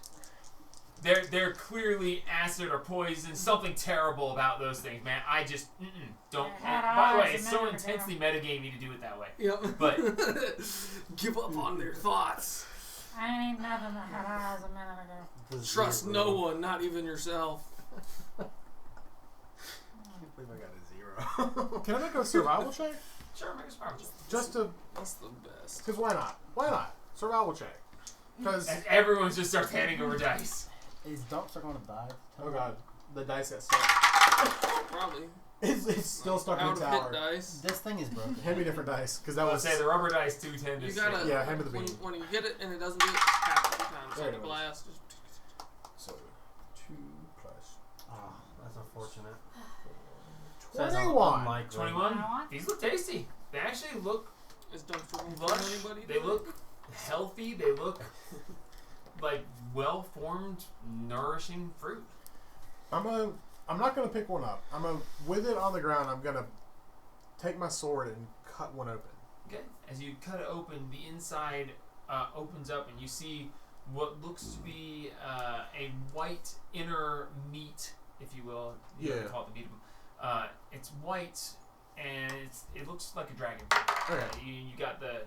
They're clearly acid or poison, something terrible about those things, man. I just, don't. By the way, it's so intensely metagamey to do it that way. Yep. But give up on their thoughts. I ain't nothing that had eyes a minute ago. Trust no one, not even yourself. I can't believe I got a 0. Can I make a survival check? sure, make a survival check. Just to, That's the best. because why not? Why not? Survival check. Because And everyone just starts handing over dice. Is Dumpster going to die? oh god, the dice got stuck. Probably. It's still stuck in Out the of hit tower. dice. This thing is broken. Hand me different dice, because that I would was. say the rubber dice do tend to You stick. gotta, Yeah, hand me the when, bean. when you hit it and it doesn't do it, tap it 2 times. There Like it a is. blast. Just So 2 plus Oh, that's unfortunate. 21. Unlikely. 21? These look tasty. They actually look is dumpster gonna lush. kill anybody? They look healthy. They look like well-formed, nourishing fruit. I'm not gonna pick one up. With it on the ground. I'm gonna take my sword and cut one open. Okay. As you cut it open, the inside opens up, and you see what looks to be a white inner meat, if you will. You Yeah. call it the meat. It's white, and it looks like a dragon. Okay. You got the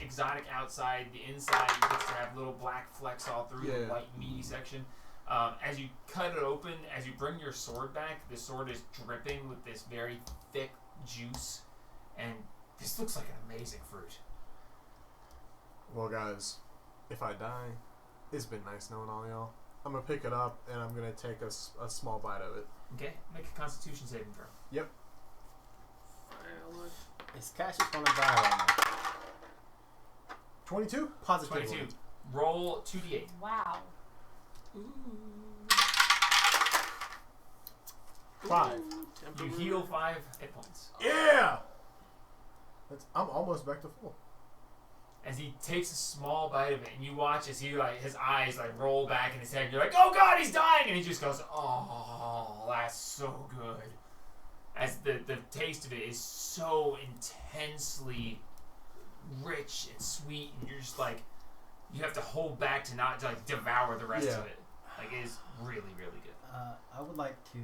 exotic outside. The inside gets to have little black flecks all through the Yeah. white meaty section. As you cut it open, as you bring your sword back, the sword is dripping with this very thick juice, and this looks like an amazing fruit. Well, guys, if I die, it's been nice knowing all y'all. I'm gonna pick it up and I'm gonna take a small bite of it. Okay, make a Constitution saving throw. Is Cassius going to die right now? 22? Positively. 22. Roll 2d8. Wow. Ooh. 5. You heal 5 hit points. Yeah. I'm almost back to full. As he takes a small bite of it, and you watch as he his eyes roll back in his head. You're like, "Oh God, he's dying!" And he just goes, "Oh, that's so good." As the taste of it is so intensely rich and sweet, and you're just you have to hold back to not devour the rest of it. It is really, really good. I would like to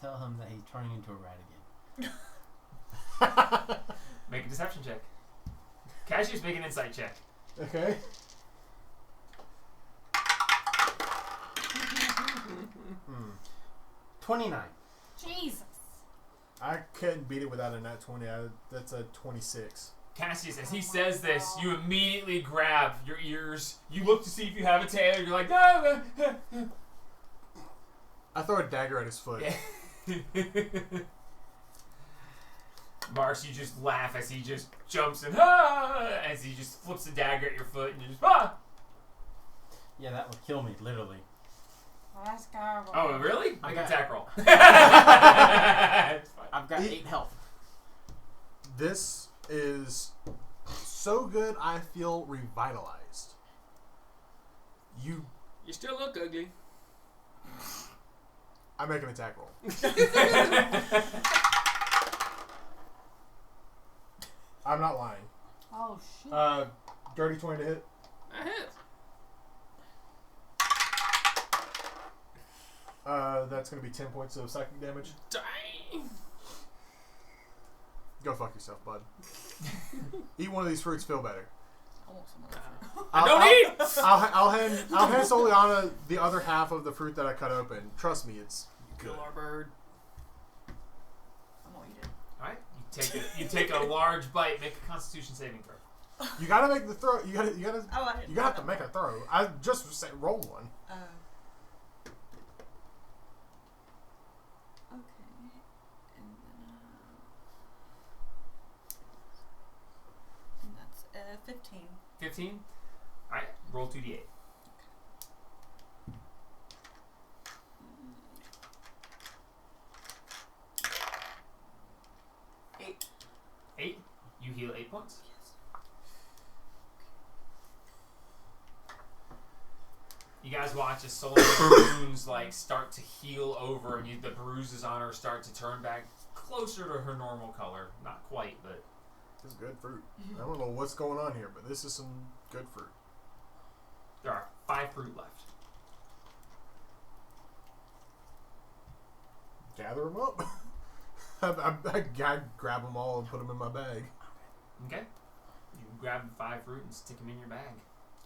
tell him that he's turning into a rat again. Make a deception check. Cassius, make an insight check. Okay. Hmm. 29. Jesus. I couldn't beat it without a nat 20. That's a 26. Cassius, as he says this, you immediately grab your ears. You look to see if you have a tail. You're like, "Ah, ah, ah." I throw a dagger at his foot. Yeah. Marks, you just laugh as he just jumps and as he just flips the dagger at your foot, and you just Yeah, that would kill me, literally. Let's go. Oh, really? Make an Okay. attack roll. It's fine. I've got 8 health. This is so good, I feel revitalized. You still look ugly. I make an attack roll. I'm not lying. Oh Dirty 20 to hit. That hits. That's going to be 10 points of psychic damage. Dang. Go fuck yourself, bud. Eat one of these fruits, feel better. I want some of that fruit. I'll I'll hand Soliana the other half of the fruit that I cut open. Trust me, it's good. Kill our bird. I'm gonna eat it. Alright, you take a large bite, make a constitution saving throw. You gotta make the throw. You gotta Oh, I didn't. have to make a throw. I just said roll one. Okay. And that's 15. 15? Alright, roll 2d8. Mm. 8. 8? You heal 8 points. Yes. You guys watch as Solana's wounds like start to heal over, and the bruises on her start to turn back closer to her normal color. Not quite, but This is good fruit. I don't know what's going on here, but this is some good fruit. there are 5 fruit left. Gather them up. I grab them all and put them in my bag. Okay. You grab 5 fruit and stick them in your bag.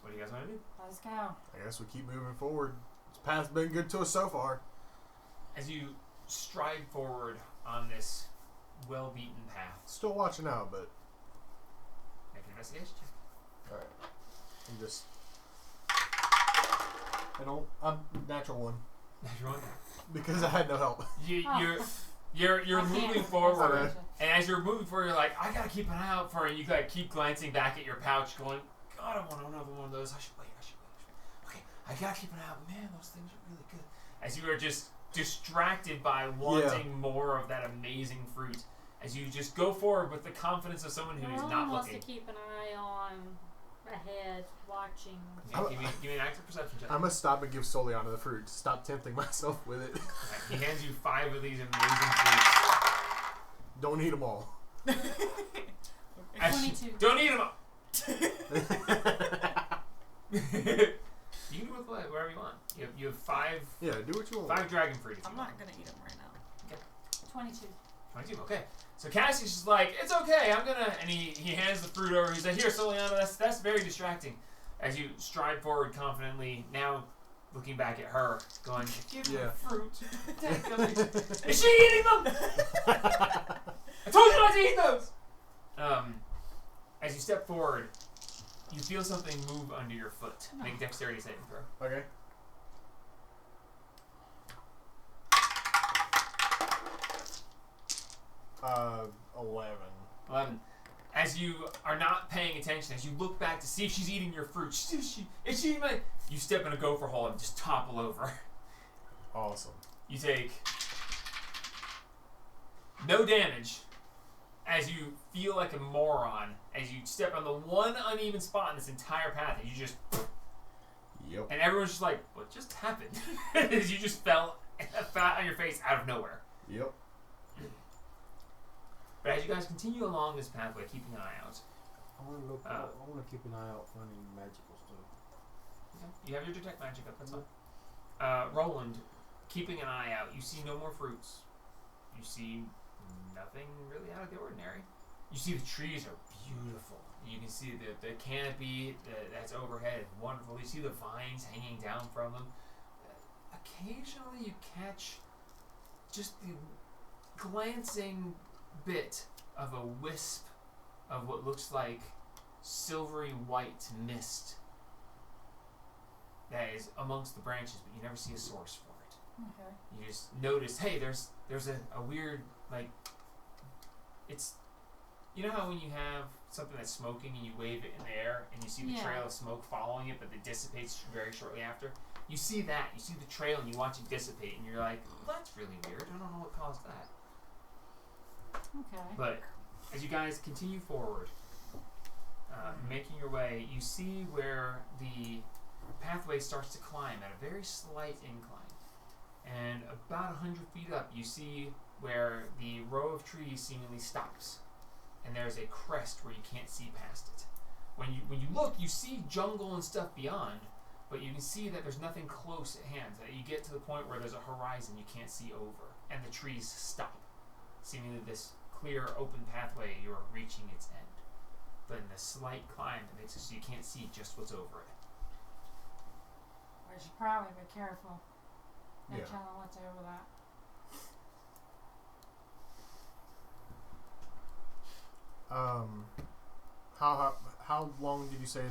What do you guys want to do? Let's go. I guess we keep moving forward. This path's been good to us so far. As you stride forward on this well-beaten path, Still watching out, but make an investigation check. alright. I'm just. I'm natural one Everyone, because I had no help. you're I can't. moving forward, Okay. and as you're moving forward, you're like, I gotta keep an eye out for it. You gotta keep glancing back at your pouch, going, God, I want another one of those. I should wait. Okay, I gotta keep an eye out. Man, those things are really good. As you are just distracted by wanting more of that amazing fruit, as you just go forward with the confidence of someone who is not Roland wants looking. to keep an eye on ahead, watching. Yeah, give me an active perception check. I must stop and give Soliana the fruit. Stop tempting myself with it. Okay, he hands you 5 of these amazing fruits. Don't eat them all. As 22. Don't eat them up. You can do it wherever you want. You have 5 Yeah, do what you want. 5 dragon fruit. If I'm you not want. gonna eat them right now. 22. 22. Okay. So Cassie's just like, it's okay. I'm gonna, and he hands the fruit over. He's like, here, Soliana. That's very distracting. As you stride forward confidently, now looking back at her, going, give me Yeah. fruit. Is she eating them? I told you not to eat those. As you step forward, you feel something move under your foot. Make a dexterity saving throw. Okay. Uh, 11. 11. As you are not paying attention, as you look back to see if she's eating your fruit, is she eating my... You step in a gopher hole and just topple over. Awesome. You take no damage as you feel like a moron as you step on the one uneven spot in this entire path and you just... Yep. And everyone's just like, what just happened? As you just fell flat on your face out of nowhere. Yep. But as you guys continue along this pathway, keeping an eye out, I want to look. I want to keep an eye out for any magical stuff. you have your detect magic up, that's fine. Roland, keeping an eye out, you see no more fruits. You see nothing really out of the ordinary. You see the trees are beautiful. You can see the canopy that's overhead is wonderful. You see the vines hanging down from them. Occasionally you catch just the glancing bit of a wisp of what looks like silvery white mist that is amongst the branches, but you never see a source for it. Okay. You just notice, hey, there's a weird, like, it's, you know how when you have something that's smoking and you wave it in the air and you see the Yeah. trail of smoke following it, but it dissipates very shortly after? You see that, you see the trail and you watch it dissipate and you're like, well, that's really weird, I don't know what caused that. Okay. But as you guys continue forward, making your way, you see where the pathway starts to climb at a very slight incline. And about 100 feet up, you see where the row of trees seemingly stops. And there's a crest where you can't see past it. When you look, you see jungle and stuff beyond, but you can see that there's nothing close at hand. That you get to the point where there's a horizon you can't see over, and the trees stop. Seemingly this clear, open pathway, you're reaching its end. But in the slight climb, it makes it so you can't see just what's over it. We should probably be careful. And Yeah. tell them what's over that. How long did you say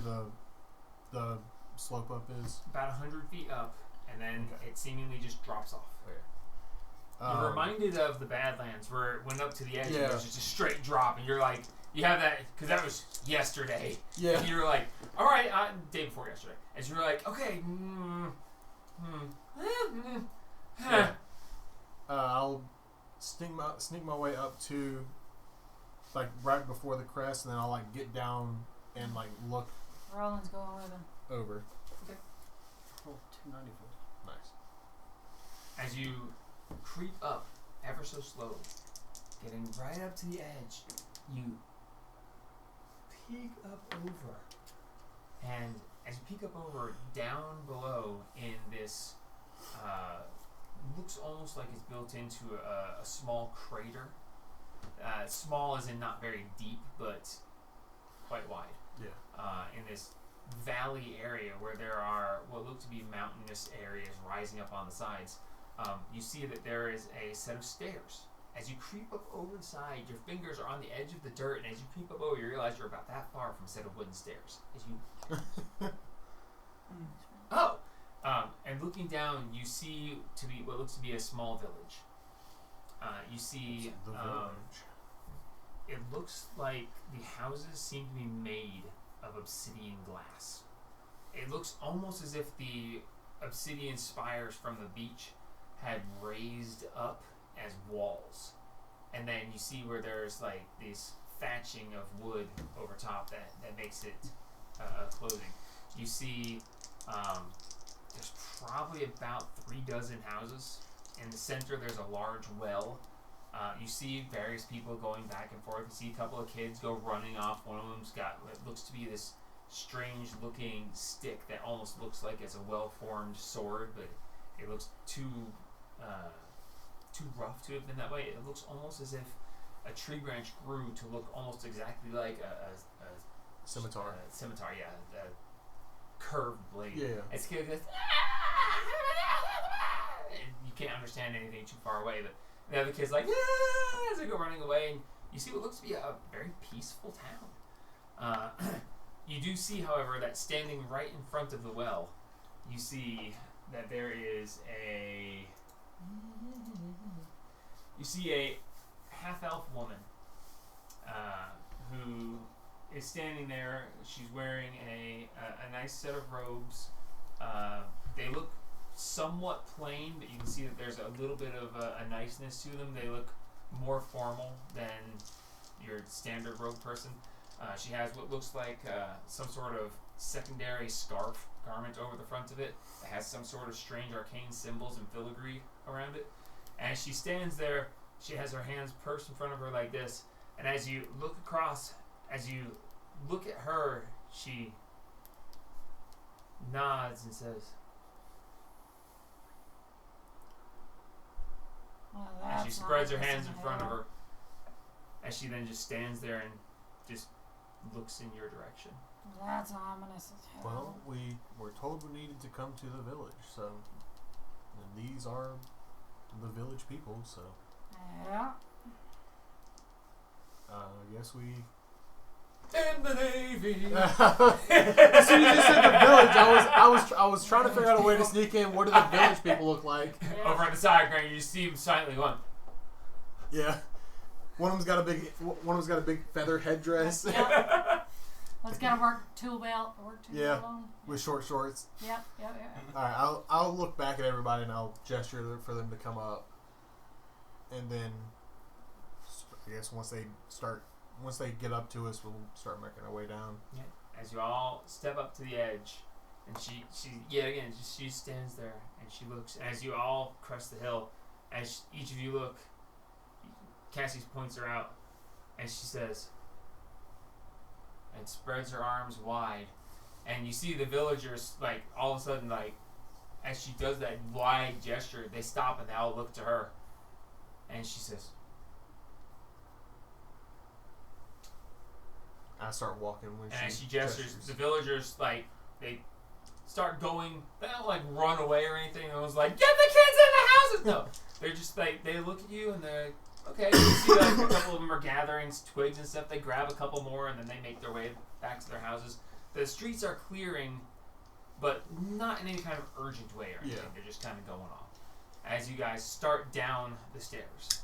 the slope up is? About 100 feet up, and then Okay. it seemingly just drops off. You're reminded of the Badlands where it went up to the edge and Yeah. there's just a straight drop, and you're like, you have that, because that was yesterday. Yeah. And you were like, all right, day before yesterday. As you were like, okay, Yeah. I'll sneak my way up to like right before the crest, and then I'll like get down and like look Roland's going with him. over. Oh, 294. Nice. As you creep up ever so slowly, getting right up to the edge, you peek up over. And as you peek up over, down below in this, looks almost like it's built into a small crater. Small as in not very deep, but quite wide. Yeah. In this valley area where there are what look to be mountainous areas rising up on the sides, you see that there is a set of stairs. As you creep up over the side, your fingers are on the edge of the dirt, and as you creep up over, you realize you're about that far from a set of wooden stairs. As you and looking down, you see to be what looks to be a small village. You see The village. it looks like the houses seem to be made of obsidian glass. It looks almost as if the obsidian spires from the beach had raised up as walls. And then you see where there's like this thatching of wood over top that makes it clothing. You see there's probably about 36 houses. In the center there's a large well. You see various people going back and forth. You see a couple of kids go running off. One of them's got what looks to be this strange looking stick that almost looks like it's a well-formed sword, but it looks too rough to have been that way. It looks almost as if a tree branch grew to look almost exactly like a Scimitar. Scimitar, yeah. A curved blade. Yeah. It's kind of goes, and you can't understand anything too far away, but the other kid's like, as they go running away, and you see what looks to be a very peaceful town. You do see, however, that standing right in front of the well, you see that there is a half-elf woman who is standing there. She's wearing a nice set of robes. They look somewhat plain, but you can see that there's a little bit of a niceness to them. They look more formal than your standard robe person. She has what looks like some sort of secondary scarf garment over the front of it that has some sort of strange arcane symbols and filigree around it. As she stands there, she has her hands pursed in front of her like this, and as you look across, as you look at her, she nods and says, Well, and she that's spreads her not hands in listen front to of her. her, as she then just stands there and just looks in your direction. That's ominous as hell. Well, we were told we needed to come to the village, so and these are the village people. So Yeah. I guess we. In the Navy. As soon as you said the village, I was trying to figure out a way to sneak in. What do the village people look like? Over at the side, Grant, you just see him silently going, Yeah, one of them's got a big feather headdress Yep. Let's get a work tool belt. Yeah. On. with short shorts. Yep. All right, I'll look back at everybody and I'll gesture for them to come up, and then I guess once they get up to us, we'll start making our way down. yeah. As you all step up to the edge, and she she stands there and she looks. As you all crest the hill, as each of you look, Cassie points her out, and she says, and spreads her arms wide. And you see the villagers, like, all of a sudden, like, as she does that wide gesture, they stop and they all look to her. And she says, I start walking when and as she gestures, the villagers, like, they start going. They don't, like, run away or anything. It was like, get the kids in the houses! No. They're just, like, they look at you and they're like, okay. You see, like, a couple of them are gathering twigs and stuff. They grab a couple more and then they make their way back to their houses. The streets are clearing, but not in any kind of urgent way or anything. Yeah. They're just kind of going off. As you guys start down the stairs,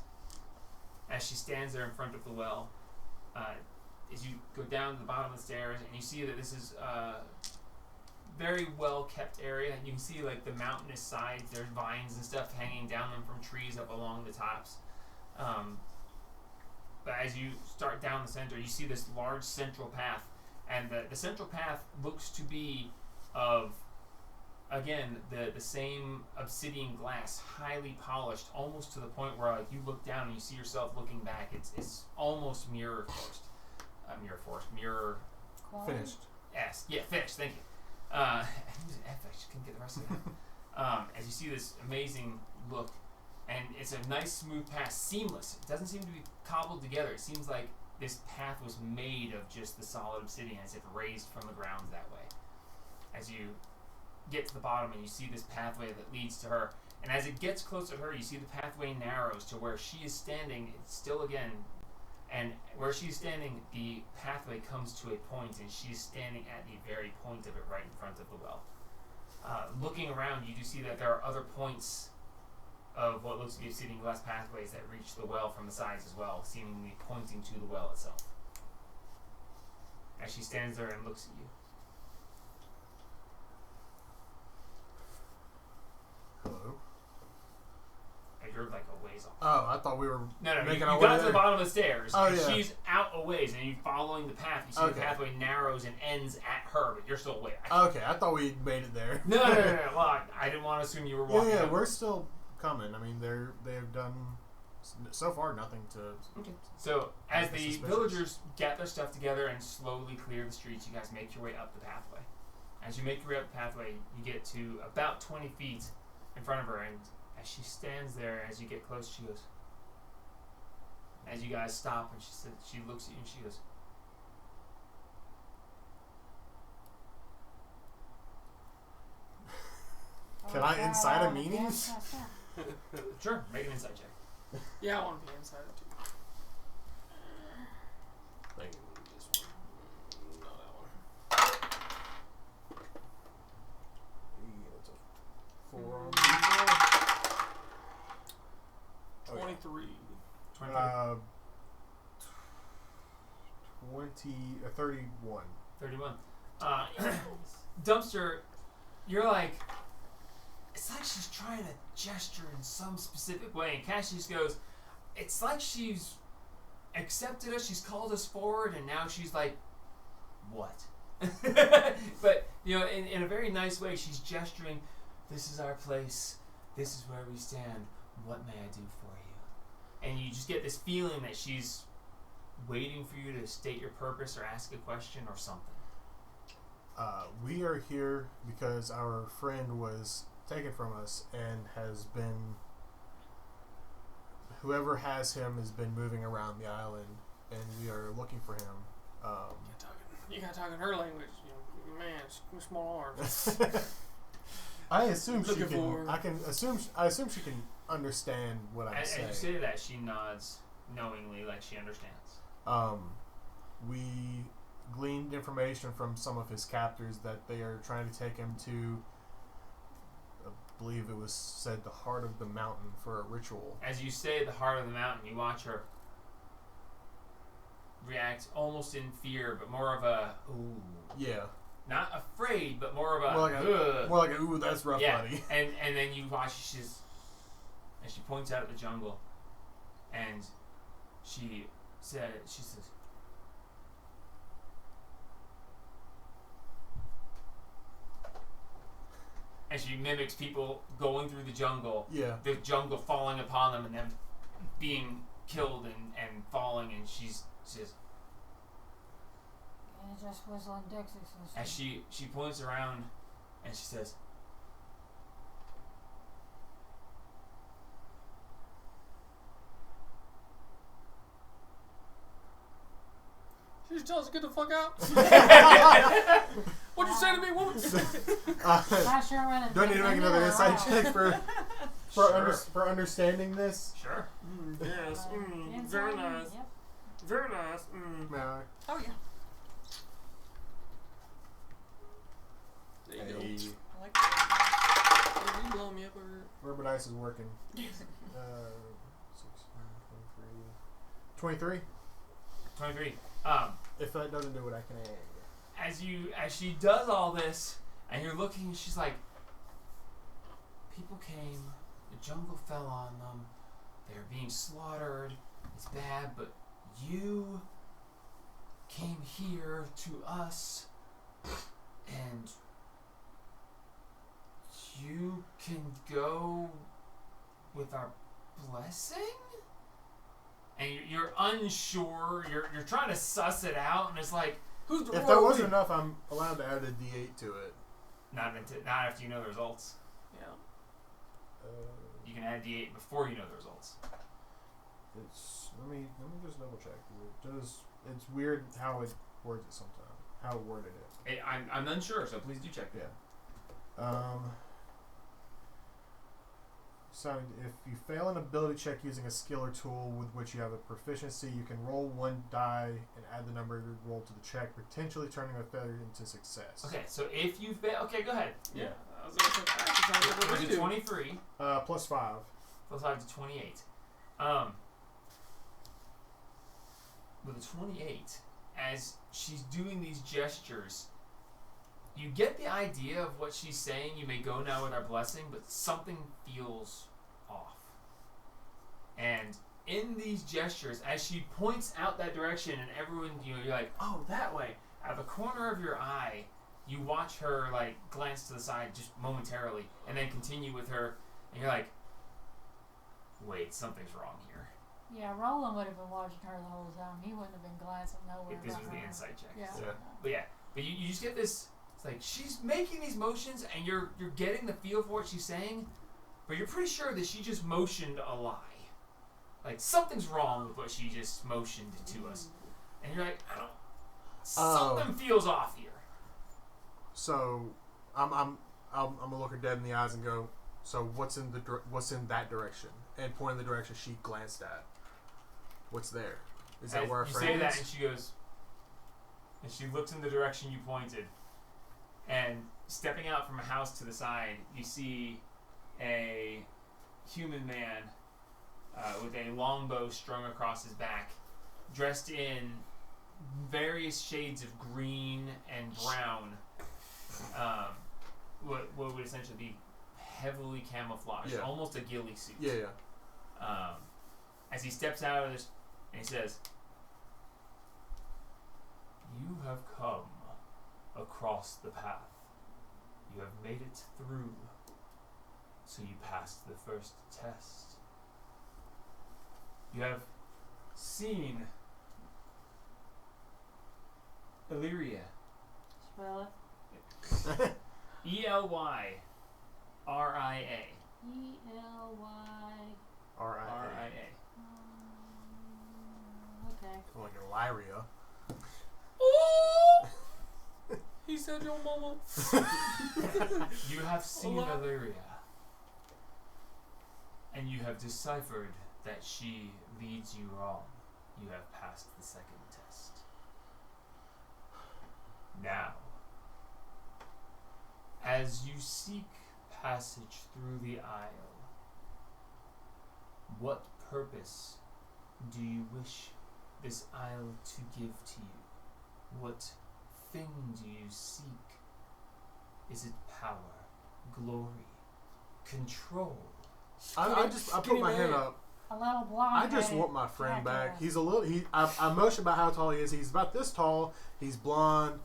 as she stands there in front of the well, as you go down to the bottom of the stairs, and you see that this is a very well kept area, and you can see like the mountainous sides. There's vines and stuff hanging down them from trees up along the tops. But as you start down the center, you see this large central path, and the central path looks to be of, again, the same obsidian glass, highly polished, almost to the point where like you look down and you see yourself looking back. It's almost mirror Quality. finished. S. Yeah, finished. Thank you. I just couldn't get the rest of that. As you see this amazing look, and it's a nice smooth path, seamless. It doesn't seem to be cobbled together. It seems like this path was made of just the solid obsidian, as if raised from the ground that way. As you get to the bottom and you see this pathway that leads to her, and as it gets closer to her, you see the pathway narrows to where she is standing. It's still again, and where she's standing, the pathway comes to a point, and she's standing at the very point of it, right in front of the well. Looking around, you do see that there are other points of what looks to be obsidian glass pathways that reach the well from the sides as well, seemingly pointing to the well itself. As she stands there and looks at you. Hello. And you're like a ways off. Oh, I thought we were No, you making got our way to the there. bottom of the stairs, Oh, and yeah. she's out a ways, and you're following the path. You see Okay. the pathway narrows and ends at her, but you're still way back. Okay, I thought we made it there. No. Well, I didn't want to assume you were Yeah, walking. yeah, up. we're still coming. I mean, they have done so far nothing to. Okay. So, as the Suspicious. villagers get their stuff together and slowly clear the streets, you guys make your way up the pathway. As you make your way up the pathway, you get to about 20 feet in front of her, and as she stands there, as you get close, she goes. As you guys stop, and she looks at you and she goes. Can I incite a meaning? Yes. Sure, make an insight check. Yeah, I want to be inside it too. Thank you. This one. No, that one. That's a 4 on the 23. 23. 31. 31. Dumpster, you're like, it's like she's trying to gesture in some specific way. And Cassius goes, it's like she's accepted us, she's called us forward, and now she's like, what? But, you know, in a very nice way, she's gesturing, this is our place, this is where we stand, what may I do for you? And you just get this feeling that she's waiting for you to state your purpose or ask a question or something. We are here because our friend was taken from us and has been. Whoever has him has been moving around the island, and we are looking for him. You gotta talk in her language. You know, man, she's small arms. I assume she Looking can. for- I assume she can understand what I'm As saying. you say that, she nods knowingly, like she understands. We gleaned information from some of his captors that they are trying to take him to, I believe it was said, the heart of the mountain for a ritual. As you say the heart of the mountain, you watch her react almost in fear, but more of a, ooh. Yeah. Not afraid, but more of a, More like a ooh, that's rough, yeah. buddy. And then you watch, she's, and she points out at the jungle, and she says, and she mimics people going through the jungle, Yeah. the jungle falling upon them and them being killed and falling, and she says, And just whistling Dixie. So As she points around and she says, She just tell us to get the fuck out. What'd you say to me, woman? Not sure when it do I need to make another insight check for Sure. for understanding this? Sure. Yes. Inside, Very nice. Yep. Very nice. May I? Oh yeah. There you go. Hey, I like that. If you blow me up or... rubber dice is working. 6, 9, 23. 23. If that doesn't do it, I can add. As she does all this, and you're looking, she's like, people came, the jungle fell on them, they're being slaughtered, it's bad, but you came here to us, and you can go with our blessing? And you're unsure, you're trying to suss it out, and it's like, Who's the If royal that wasn't leader? enough, I'm allowed to add a D8 to it. not after you know the results. Yeah. You can add D8 before you know the results. It's let me just double check. It's weird how it words it sometimes. How it worded it. I'm unsure, so please do check. Yeah. So if you fail an ability check using a skill or tool with which you have a proficiency, you can roll one die and add the number you rolled to the check, potentially turning a failure into success. Okay, so if you fail, okay, go ahead. Yeah. I was gonna say that. It was a 23 Plus 5. plus 5 to 28. With a 28, as she's doing these gestures, you get the idea of what she's saying. You may go now with our blessing, but something feels off. And in these gestures, as she points out that direction, and everyone, you're like, oh, that way. Out of the corner of your eye, you watch her like glance to the side just momentarily, and then continue with her, and you're like, wait, something's wrong here. Yeah, Roland would have been watching her the whole time. He wouldn't have been glancing nowhere. If this but was the her. insight check. Yeah. So- Yeah. But you just get this. It's like she's making these motions, and you're getting the feel for what she's saying, but you're pretty sure that she just motioned a lie. Like something's wrong with what she just motioned to us, and you're like, I don't. Something feels off here. So I'm gonna look her dead in the eyes and go, so what's in that direction? And point in the direction she glanced at. What's there? Is that As where our you friend say is? that, and she goes, and she looks in the direction you pointed, and stepping out from a house to the side, you see a human man with a longbow strung across his back, dressed in various shades of green and brown. What would essentially be heavily camouflaged, Yeah. almost a ghillie suit. Yeah. As he steps out of this, and he says, "You have come across the path. You have made it through. So you passed the first test. You have seen Illyria. Spell it. ELYRIA. ELY. R-I-A. Okay. Like Illyria. Oh! He said your mama. You have seen Hello? Illyria. And you have deciphered that she leads you wrong. You have passed the second test. Now, as you seek passage through the aisle, what purpose do you wish this aisle to give to you? What thing do you seek? Is it power, glory, control? I put my hand up. A little blonde. I just want my friend back. He's a little. I mentioned about how tall he is. He's about this tall. He's blonde.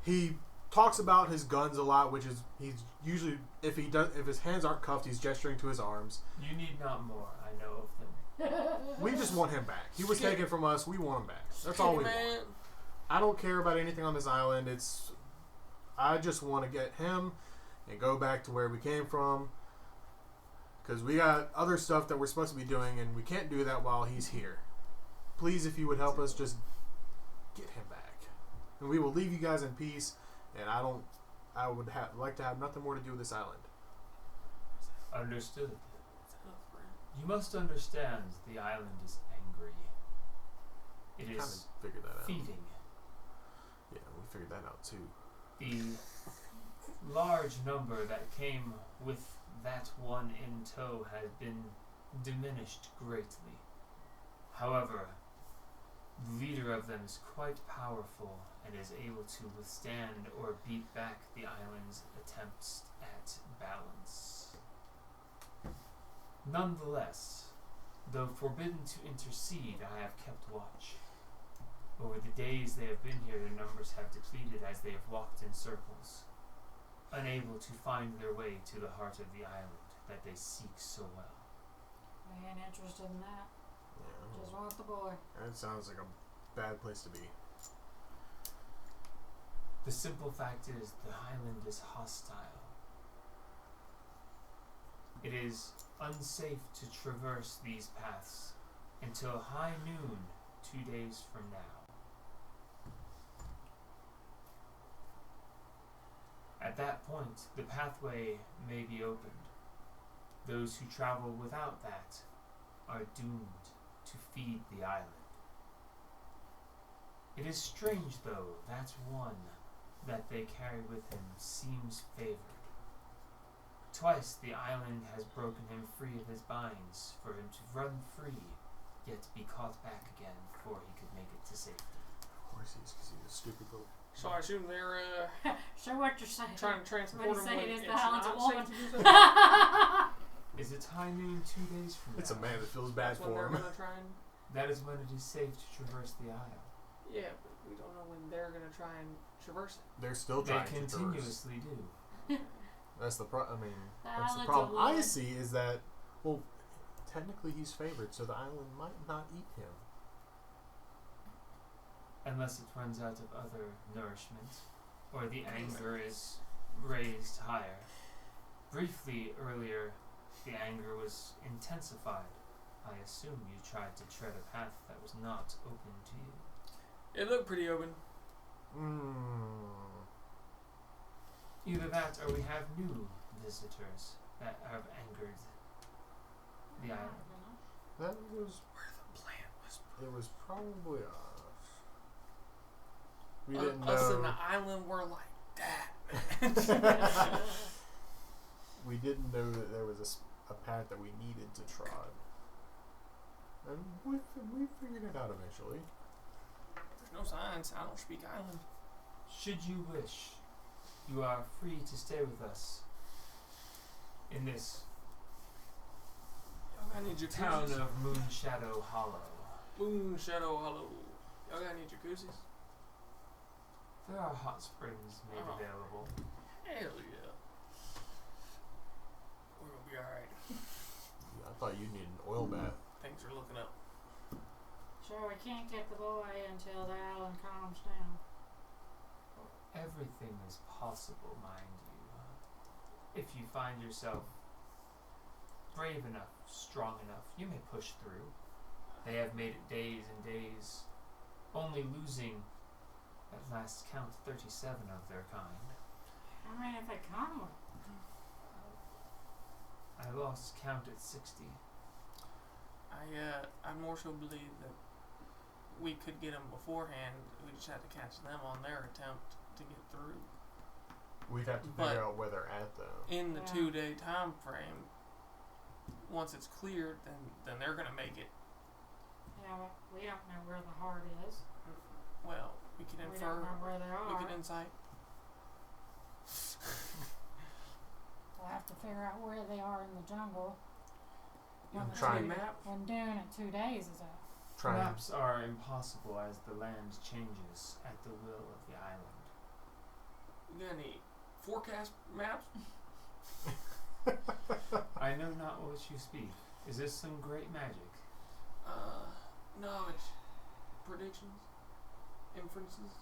He talks about his guns a lot, which is he's usually if his hands aren't cuffed, he's gesturing to his arms. You need not more. I know of them. We just want him back. He was taken from us. We want him back. That's all we want. I don't care about anything on this island. I just want to get him and go back to where we came from. Because we got other stuff that we're supposed to be doing, and we can't do that while he's here. Please, if you would help us, just get him back. And we will leave you guys in peace, and I would like to have nothing more to do with this island. Understood. You must understand the island is angry. It Kind is of figured that out. feeding. Yeah, we figured that out too. The large number that came with that one in tow has been diminished greatly. However, the leader of them is quite powerful and is able to withstand or beat back the island's attempts at balance. Nonetheless, though forbidden to intercede, I have kept watch. Over the days they have been here, their numbers have depleted as they have walked in circles, unable to find their way to the heart of the island that they seek so well. I ain't interested in that. Yeah, Just want the boy. that sounds like a bad place to be. The simple fact is the island is hostile. It is unsafe to traverse these paths until high noon 2 days from now. At that point, the pathway may be opened. Those who travel without that are doomed to feed the island. It is strange, though, that one that they carry with him seems favored. Twice the island has broken him free of his binds for him to run free, yet be caught back again before he could make it to safety. Of course he's, because he's a stupid little... So I assume they're Show what you're saying. trying to transport What him do you say when it is? it's The island's a not woman. safe to do so. Is it high noon 2 days from now? It's a man that feels bad That's when for they're him. gonna try and. That is when it is safe to traverse the isle. Yeah, but we don't know when they're gonna try and traverse it. They're still They trying to traverse. continuously do. That's the I mean, The that's the island's a problem I woman. see is that, well, technically he's favored, so the island might not eat him. Unless it runs out of other nourishment, or the anger is raised higher. Briefly earlier, the anger was intensified. I assume you tried to tread a path that was not open to you. It looked pretty open. Either that, or we have new visitors that have angered the island. That was... Where the plant was. It was probably us. We didn't Us know... and the island were like that. We didn't know that there was a path that we needed to trod. And we figured it out eventually. There's no signs. I don't speak island. Should you wish, you are free to stay with us in this Y'all got any jacuzzis? town of Moonshadow Hollow. Moon Shadow Hollow. Y'all got any jacuzzis? There are hot springs made Oh. available. Hell yeah. We're gonna be alright. I thought you needed an oil bath. Things are looking up. Sure, we can't get the boy until the island calms down. Everything is possible, mind you. If you find yourself brave enough, strong enough, you may push through. They have made it days and days, only losing, at last count, 37 of their kind. I mean, if they come with I lost count at 60. I more so believe that we could get them beforehand. We just had to catch them on their attempt to get through. We'd have to But- figure out where they're at, though. In the Yeah. 2-day time frame, once it's cleared, then they're gonna make it. yeah, but we don't know where the heart is. Well, we can We don't infer. know where they We are. can insight. We'll have to figure out where they are in the jungle. When the try Any and- map. When Dune at 2 days is up. Try and, Maps are impossible as the land changes at the will of the island. You got any forecast maps? I know not what you speak. Is this some great magic? Knowledge. Predictions. inferences.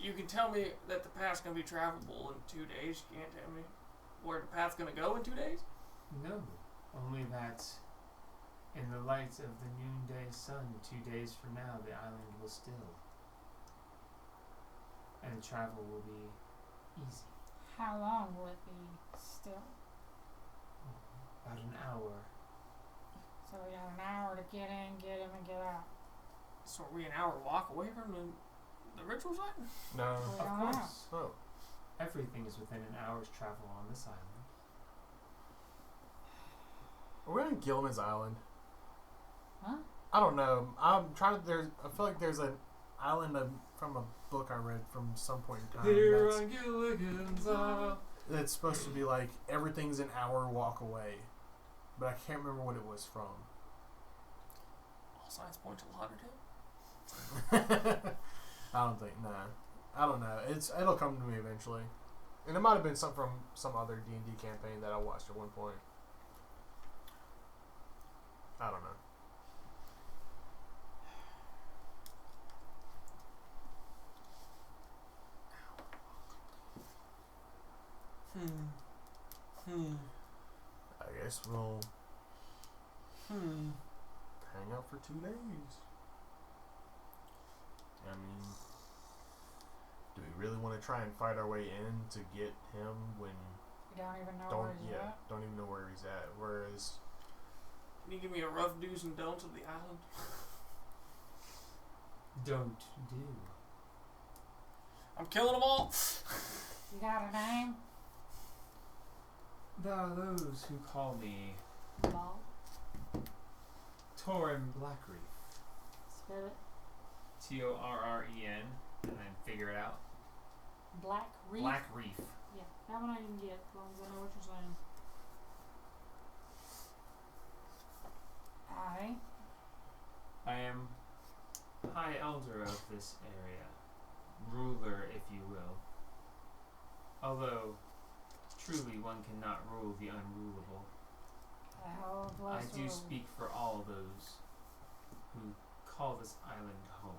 You can tell me that the path's gonna be travelable in 2 days. You can't tell me where the path's gonna go in 2 days. No, only that in the light of the noonday sun 2 days from now, the island will still. And travel will be easy. How long will it be still? About an hour. So we got an hour to get in, get him, and get out. So are we an hour walk away from the ritual site? No. We Of don't know. course. Oh. Everything is within an hour's travel on this island. Are we on Gilman's Island? Huh? I don't know. I'm trying to. I feel like there's an island from a book I read from some point in time. Here on Gilligan's Island. That's supposed to be like everything's an hour walk away, but I can't remember what it was from. All signs point to Lauderdale. I don't think. Nah. I don't know. It'll come to me eventually, and it might have been something from some other D&D campaign that I watched at one point. I don't know. I guess we'll hang out for 2 days. I mean, do we really want to try and fight our way in to get him when We don't even know where he's at. don't even know where he's at? Whereas, Can you give me a rough do's and don'ts of the island? Don't do. I'm killing them all. You got a name? There are those who call me Ball. Torren Blackreef. Spell it. Torren, and then figure it out. Black Reef. Black Reef. Yeah, that one I can get as long as I know what you're saying. I am High Elder of this area, ruler, if you will. Although, truly one cannot rule the unrulable. Oh, I bless do her. speak for all those who call this island home.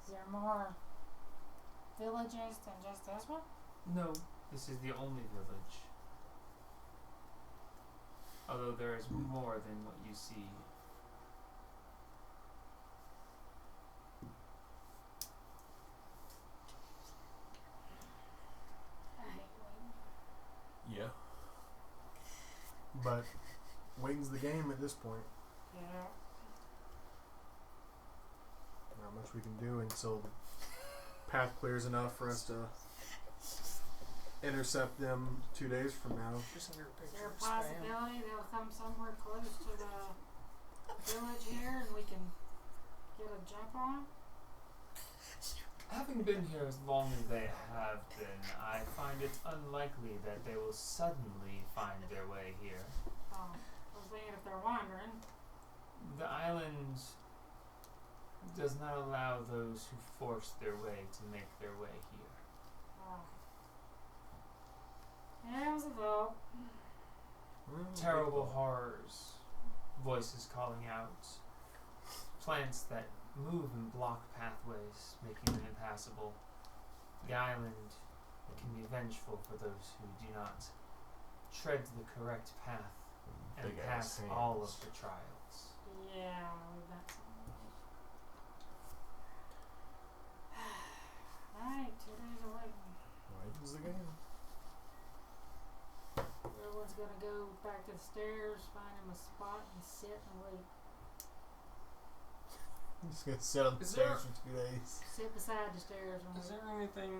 Is there more villages than just this one? No, this is the only village. Although there is more than what you see. I hate waiting. yeah. But waiting's the game at this point. Yeah. Not much we can do until the path clears enough for us to intercept them 2 days from now. Just under a Is picture there a of spam. possibility they'll come somewhere close to the village here and we can get a jump on? Having been here as long as they have been, I find it unlikely that they will suddenly find their way here. I was thinking if they're wandering. The island does not allow those who force their way to make their way here. Yeah, it was a vote. Terrible horrors, voices calling out, plants that move and block pathways, making them impassable. The island can be vengeful for those who do not tread the correct path and Big pass ass all hands. of the trials. Yeah, we've got some of those. Alright, 2 days of waiting. Waiting's the game. Everyone's gonna go back to the stairs, find him a spot, and sit and wait. I'm just gonna sit on the Is stairs for 2 days. Sit beside the stairs and Is wait. there anything,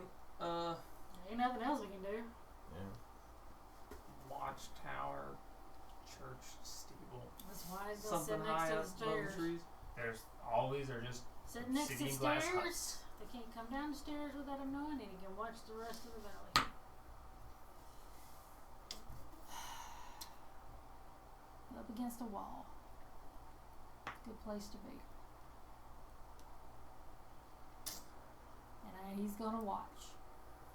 Ain't nothing else we can do. Yeah. watchtower, church, steeple, That's why he's gonna something sit next high to up the above stairs. the trees? There's always are just Sit next to the Sitting glass stairs. huts. They can't come down the stairs without him knowing, and he can watch the rest of the valley. Up against a wall. Good place to be. And he's gonna watch.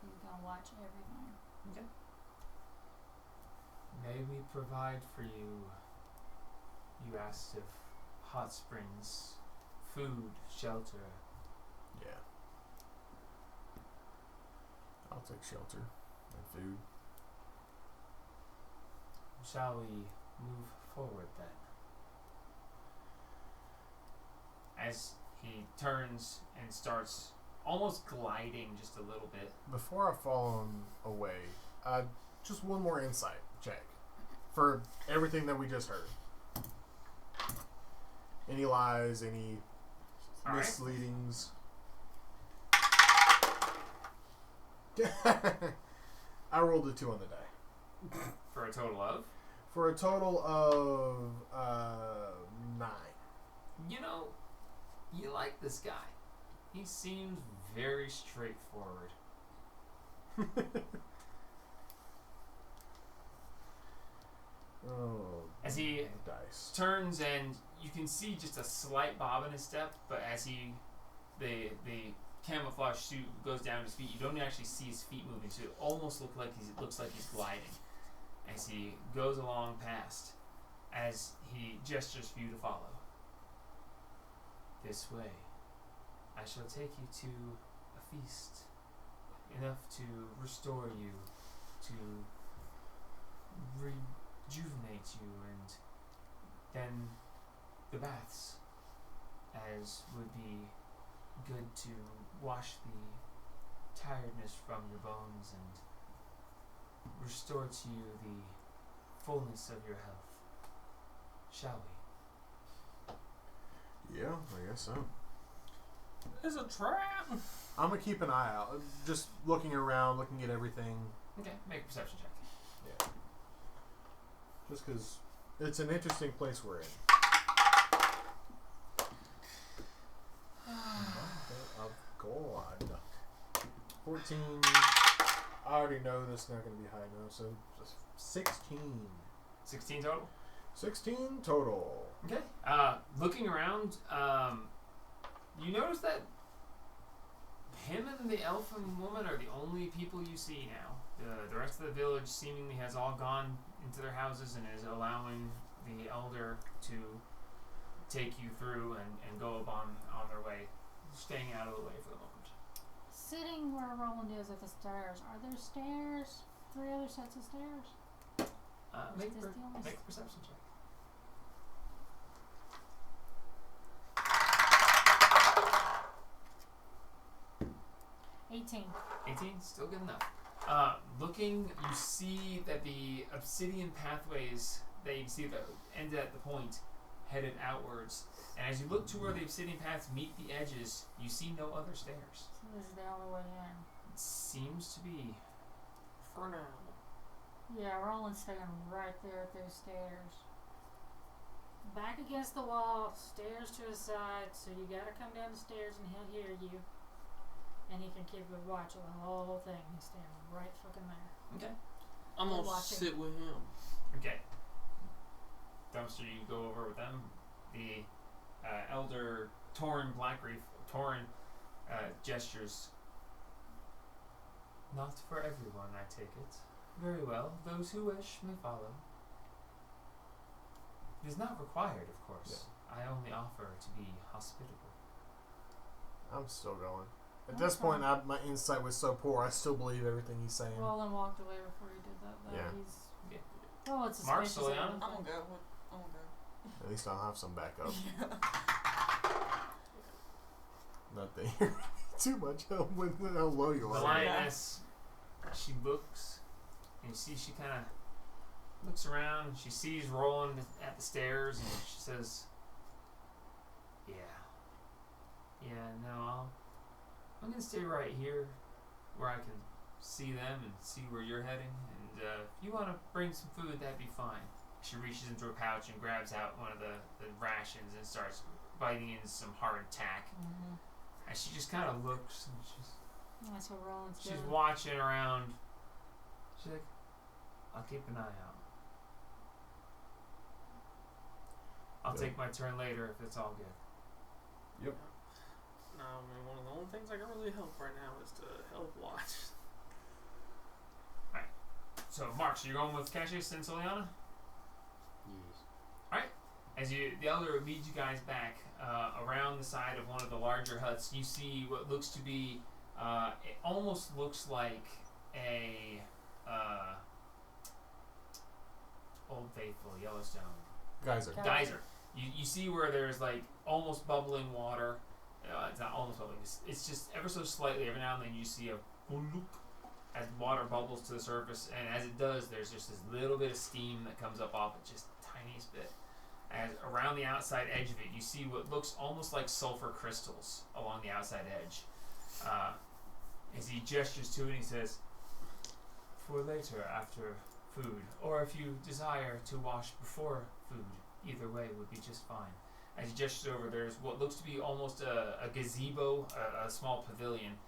He's gonna watch everything. okay. May we provide for you? You asked of hot springs, food, shelter. Yeah. I'll take shelter and food. Shall we move forward then? As he turns and starts almost gliding just a little bit. Before I follow him away, just one more insight check for everything that we just heard. Any lies, any All right. misleadings? I rolled a 2 on the die. For a total of? For a total of 9. You know, you like this guy. He seems very straightforward. Oh, As he dice. turns and you can see just a slight bob in his step, but as the camouflage suit goes down his feet, you don't actually see his feet moving, so it almost looks like he's gliding as he goes along past, as he gestures for you to follow. This way, I shall take you to a feast, enough to restore you, to rejuvenate you, and then the baths, as would be good to wash the tiredness from your bones and restore to you the fullness of your health. Shall we? Yeah, I guess so. It's a trap. I'm gonna keep an eye out, just looking around, looking at everything. Okay, make a perception check. Yeah. Just because it's an interesting place we're in. Of God. 14. I already know this is not going to be high enough, so just 16. 16 total? 16 total. Okay. Looking around, you notice that him and the elf and woman are the only people you see now. The rest of the village seemingly has all gone into their houses and is allowing the elder to take you through and go up on their way, staying out of the way for the moment. Sitting where Roland is at the stairs, are there stairs? 3 other sets of stairs? Make this the only a perception check. $18. 18, still good enough. Looking, you see that the obsidian pathways that you can see that end at the point headed outwards. And as you look to where the obsidian paths meet the edges, you see no other stairs. So this is the only way in. It seems to be. For now. Yeah, Roland's staying right there at those stairs. Back against the wall, stairs to his side, so you gotta come down the stairs and he'll hear you. And he can keep a watch of the whole thing. He's standing right fucking there. Okay. I'm gonna Watching. sit with him. Okay. Dumpster, you go over with them. The elder Torin Blackreef, gestures. Not for everyone, I take it. Very well. Those who wish may follow. It is not required, of course. I only offer to be hospitable. I'm still going. At Okay. this point, my insight was so poor, I still believe everything he's saying. Roland walked away before he did that, though. Yeah. He's. Yeah. Oh, it's Mark suspicious. Soliana? of I'm everything. gonna go. I'm gonna go. At least I'll have some backup. Yeah. Not that you're too much help with how low you The are. lioness, she looks, and you see she kind of looks around, and she sees Roland at the stairs, and she says, no, I'm going to stay right here where I can see them and see where you're heading, and if you want to bring some food, that'd be fine. She reaches into her pouch and grabs out one of the rations and starts biting into some hard tack. Mm-hmm. And she just kind of looks, and That's what Roland's she's doing. watching around. She's like, I'll keep an eye out. I'll Good. take my turn later if it's all good. Yep. No, I mean, one of the only things I can really help right now is to help watch. So, Mark, so you're going with Cassius and Soliana? Yes. The elder leads you guys back around the side of one of the larger huts. You see what looks to be, it almost looks like a Old Faithful Yellowstone geyser. You see where there's like almost bubbling water. It's not almost bubbling. It's just ever so slightly. Every now and then you see a as water bubbles to the surface, and as it does, there's just this little bit of steam that comes up off it, just the tiniest bit. As around the outside edge of it, you see what looks almost like sulfur crystals along the outside edge. As he gestures to it, he says, "For later, after food, or if you desire to wash before food, either way would be just fine." As he gestures over, there's what looks to be almost a gazebo, a small pavilion,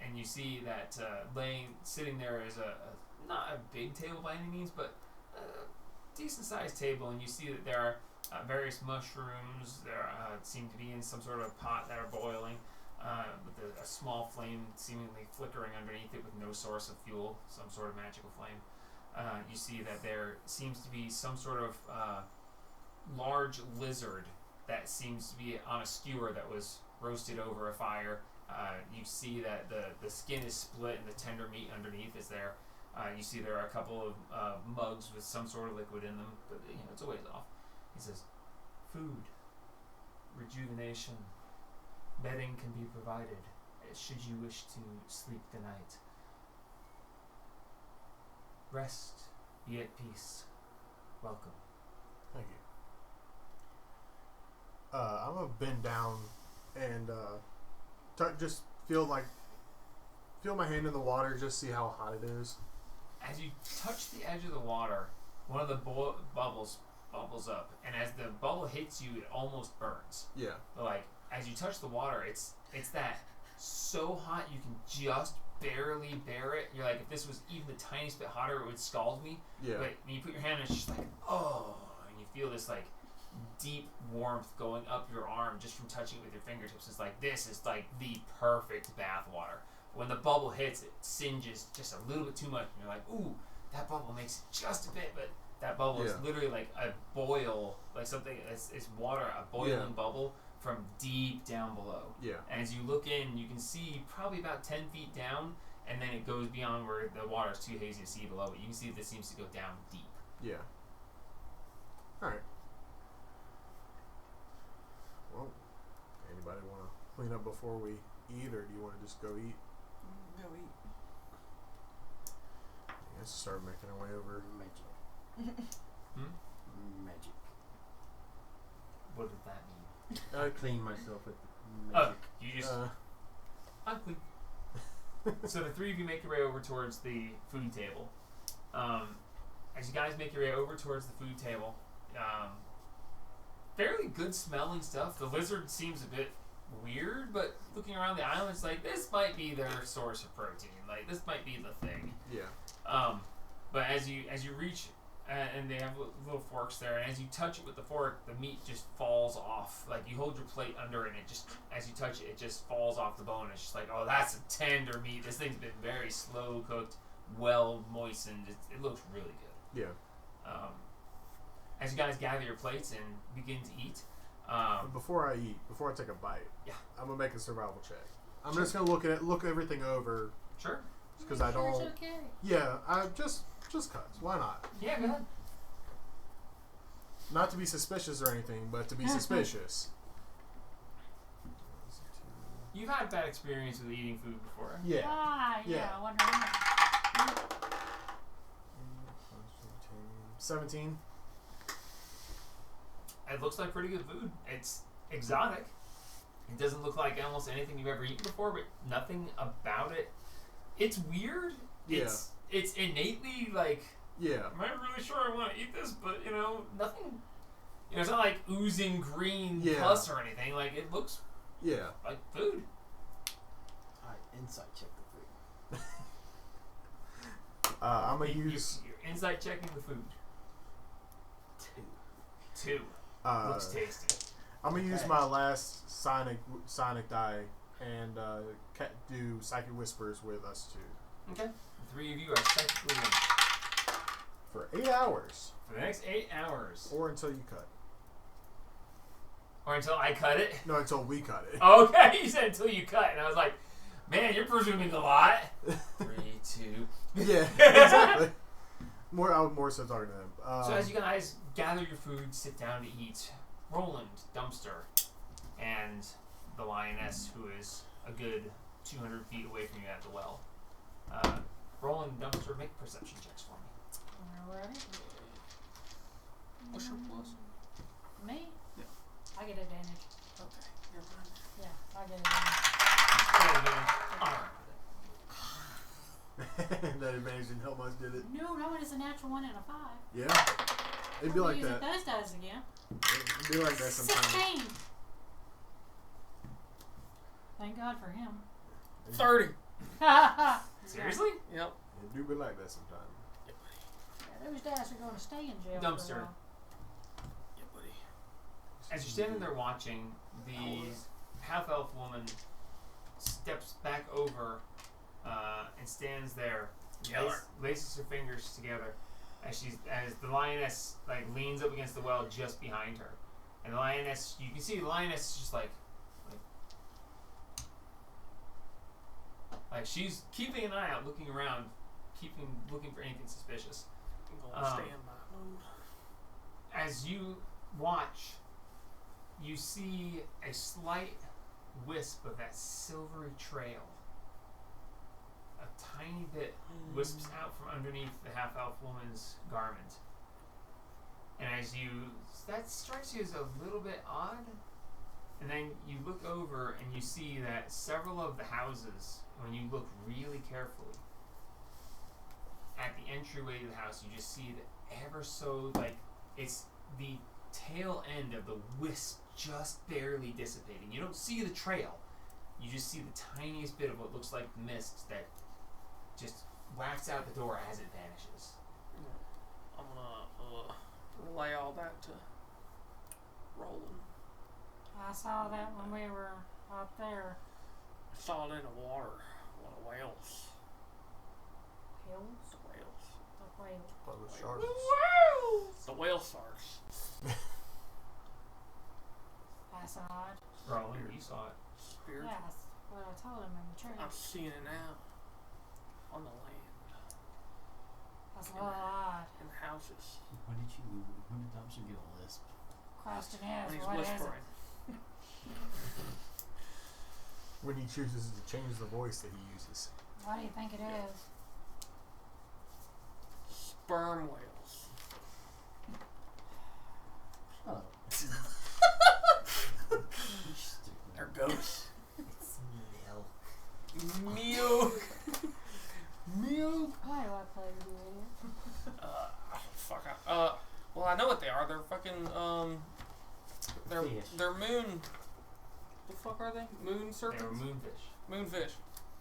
and you see that sitting there is not a big table by any means, but a decent-sized table, and you see that there are various mushrooms. There seem to be in some sort of pot that are boiling, with a small flame seemingly flickering underneath it with no source of fuel, some sort of magical flame. You see that there seems to be some sort of large lizard that seems to be on a skewer that was roasted over a fire. You see that the skin is split and the tender meat underneath is there. You see there are a couple of mugs with some sort of liquid in them, but it's a ways off. He says, "Food, rejuvenation, bedding can be provided should you wish to sleep the night. Rest, be at peace. Welcome." Thank you. I'm gonna bend down and just feel my hand in the water, just see how hot it is. As you touch the edge of the water, one of the bubbles up, and as the bubble hits you, it almost burns. Yeah. But like as you touch the water, it's that so hot you can just barely bear it. You're like, if this was even the tiniest bit hotter, it would scald me. Yeah. But when you put your hand in, it's just like, oh, and you feel this like deep warmth going up your arm just from touching it with your fingertips. It's like, this is like the perfect bath water. When the bubble hits, it singes just a little bit too much, and you're like, ooh, that bubble makes it just a bit, but that bubble is literally like a boil, like something, it's water, a boiling bubble from deep down below. Yeah. And as you look in, you can see probably about 10 feet down, and then it goes beyond where the water is too hazy to see below it. You can see this seems to go down deep. Yeah. Alright. Well, anybody want to clean up before we eat, or do you want to just go eat? Go eat. Let's start making our way over. Magic. Magic. What did that mean? I clean myself with Oh, magic. you just... I'm clean. So the three of you make your way over towards the food table. As you guys make your way over towards the food table, fairly good smelling stuff. The lizard seems a bit weird, but looking around the island, it's like, this might be their source of protein. Like, this might be the thing. Yeah. But as you reach, and they have little forks there, and as you touch it with the fork, the meat just falls off. Like, you hold your plate under it, and it just, as you touch it, it just falls off the bone. It's just like, oh, that's a tender meat. This thing's been very slow cooked, well moistened. It looks really good. Yeah. As you guys gather your plates and begin to eat, Before I take a bite, I'm gonna make a survival check. I'm Sure. just gonna look everything over, sure. because I don't. It's okay. Yeah, I just cause. Why not? Yeah, go ahead. Not to be suspicious or anything, but to be suspicious. You've had bad experience with eating food before. Yeah. Yeah. I wonder why. 17. It looks like pretty good food. It's exotic. It doesn't look like almost anything you've ever eaten before, but nothing about it. It's weird. Yeah. It's innately like, Yeah. I'm not really sure I want to eat this, but nothing. It's not like oozing green pus or anything. Like, it looks Yeah. like food. Alright, insight check the food. I'm gonna use. You're insight checking the food. 2. Looks tasty. I'm gonna use my last sonic die and do psychic whispers with us two. Okay. The three of you are psychically in For 8 hours. for the next 8 hours. Or until you cut. Or until I cut it? No, until we cut it. Okay, you said until you cut. And I was like, man, you're presuming a lot. 3, 2. Yeah, exactly. I was more so talking to them. So as you guys gather your food, sit down to eat, Roland, Dumpster, and the lioness, who is a good 200 feet away from you at the well. Roland and Dumpster, make perception checks for me. Alright. What's your plus? Me? Yeah. I get advantage. Okay. Never mind. Yeah, I get advantage. That advantage didn't help much, did it? No, it's a natural 1 and a 5. Yeah. It'd be like Using that. those dice again. It'd be like that sometimes. 16. Thank God for him. 30. Seriously? Yep. It do be like that sometimes. Yeah, those dice are going to stay in jail. Dumpster. For a while. Yeah, buddy. As you're standing there watching, the half-elf woman steps back over and stands there, laces her fingers together as the lioness leans up against the well just behind her, and the lioness, you can see the lioness is just like she's keeping an eye out, looking around, looking for anything suspicious. I'm gonna stay in my mode. As you watch, you see a slight wisp of that silvery trail. A tiny bit wisps out from underneath the half-elf woman's garment. And that strikes you as a little bit odd. And then you look over and you see that several of the houses, when you look really carefully, at the entryway to the house, you just see that ever so, it's the tail end of the wisp just barely dissipating. You don't see the trail. You just see the tiniest bit of what looks like mist that just whacks out the door as it vanishes. I'm gonna relay all that to Roland. I saw that when we were up there. I saw it in the water. One of the whales. Hills? The whales. The whale. Probably the sharks. The whale sharks. I saw it. Roland, you saw it. Spirit. Yeah, that's what I told him in the I'm trailer. seeing it now. On the land. That's a little odd. In the houses. When did Dumpster get a lisp? Question is, When he's what is it? whispering. When he chooses to change the voice that he uses. What do you think it is? Sperm whales. Oh. They're ghosts. It's milk. Milk. Milk. Why do I play with you, idiot? Fuck. Well, I know what they are. They're fucking, Fish. they're moon. The fuck are they? Moon They serpents? were moonfish Moonfish.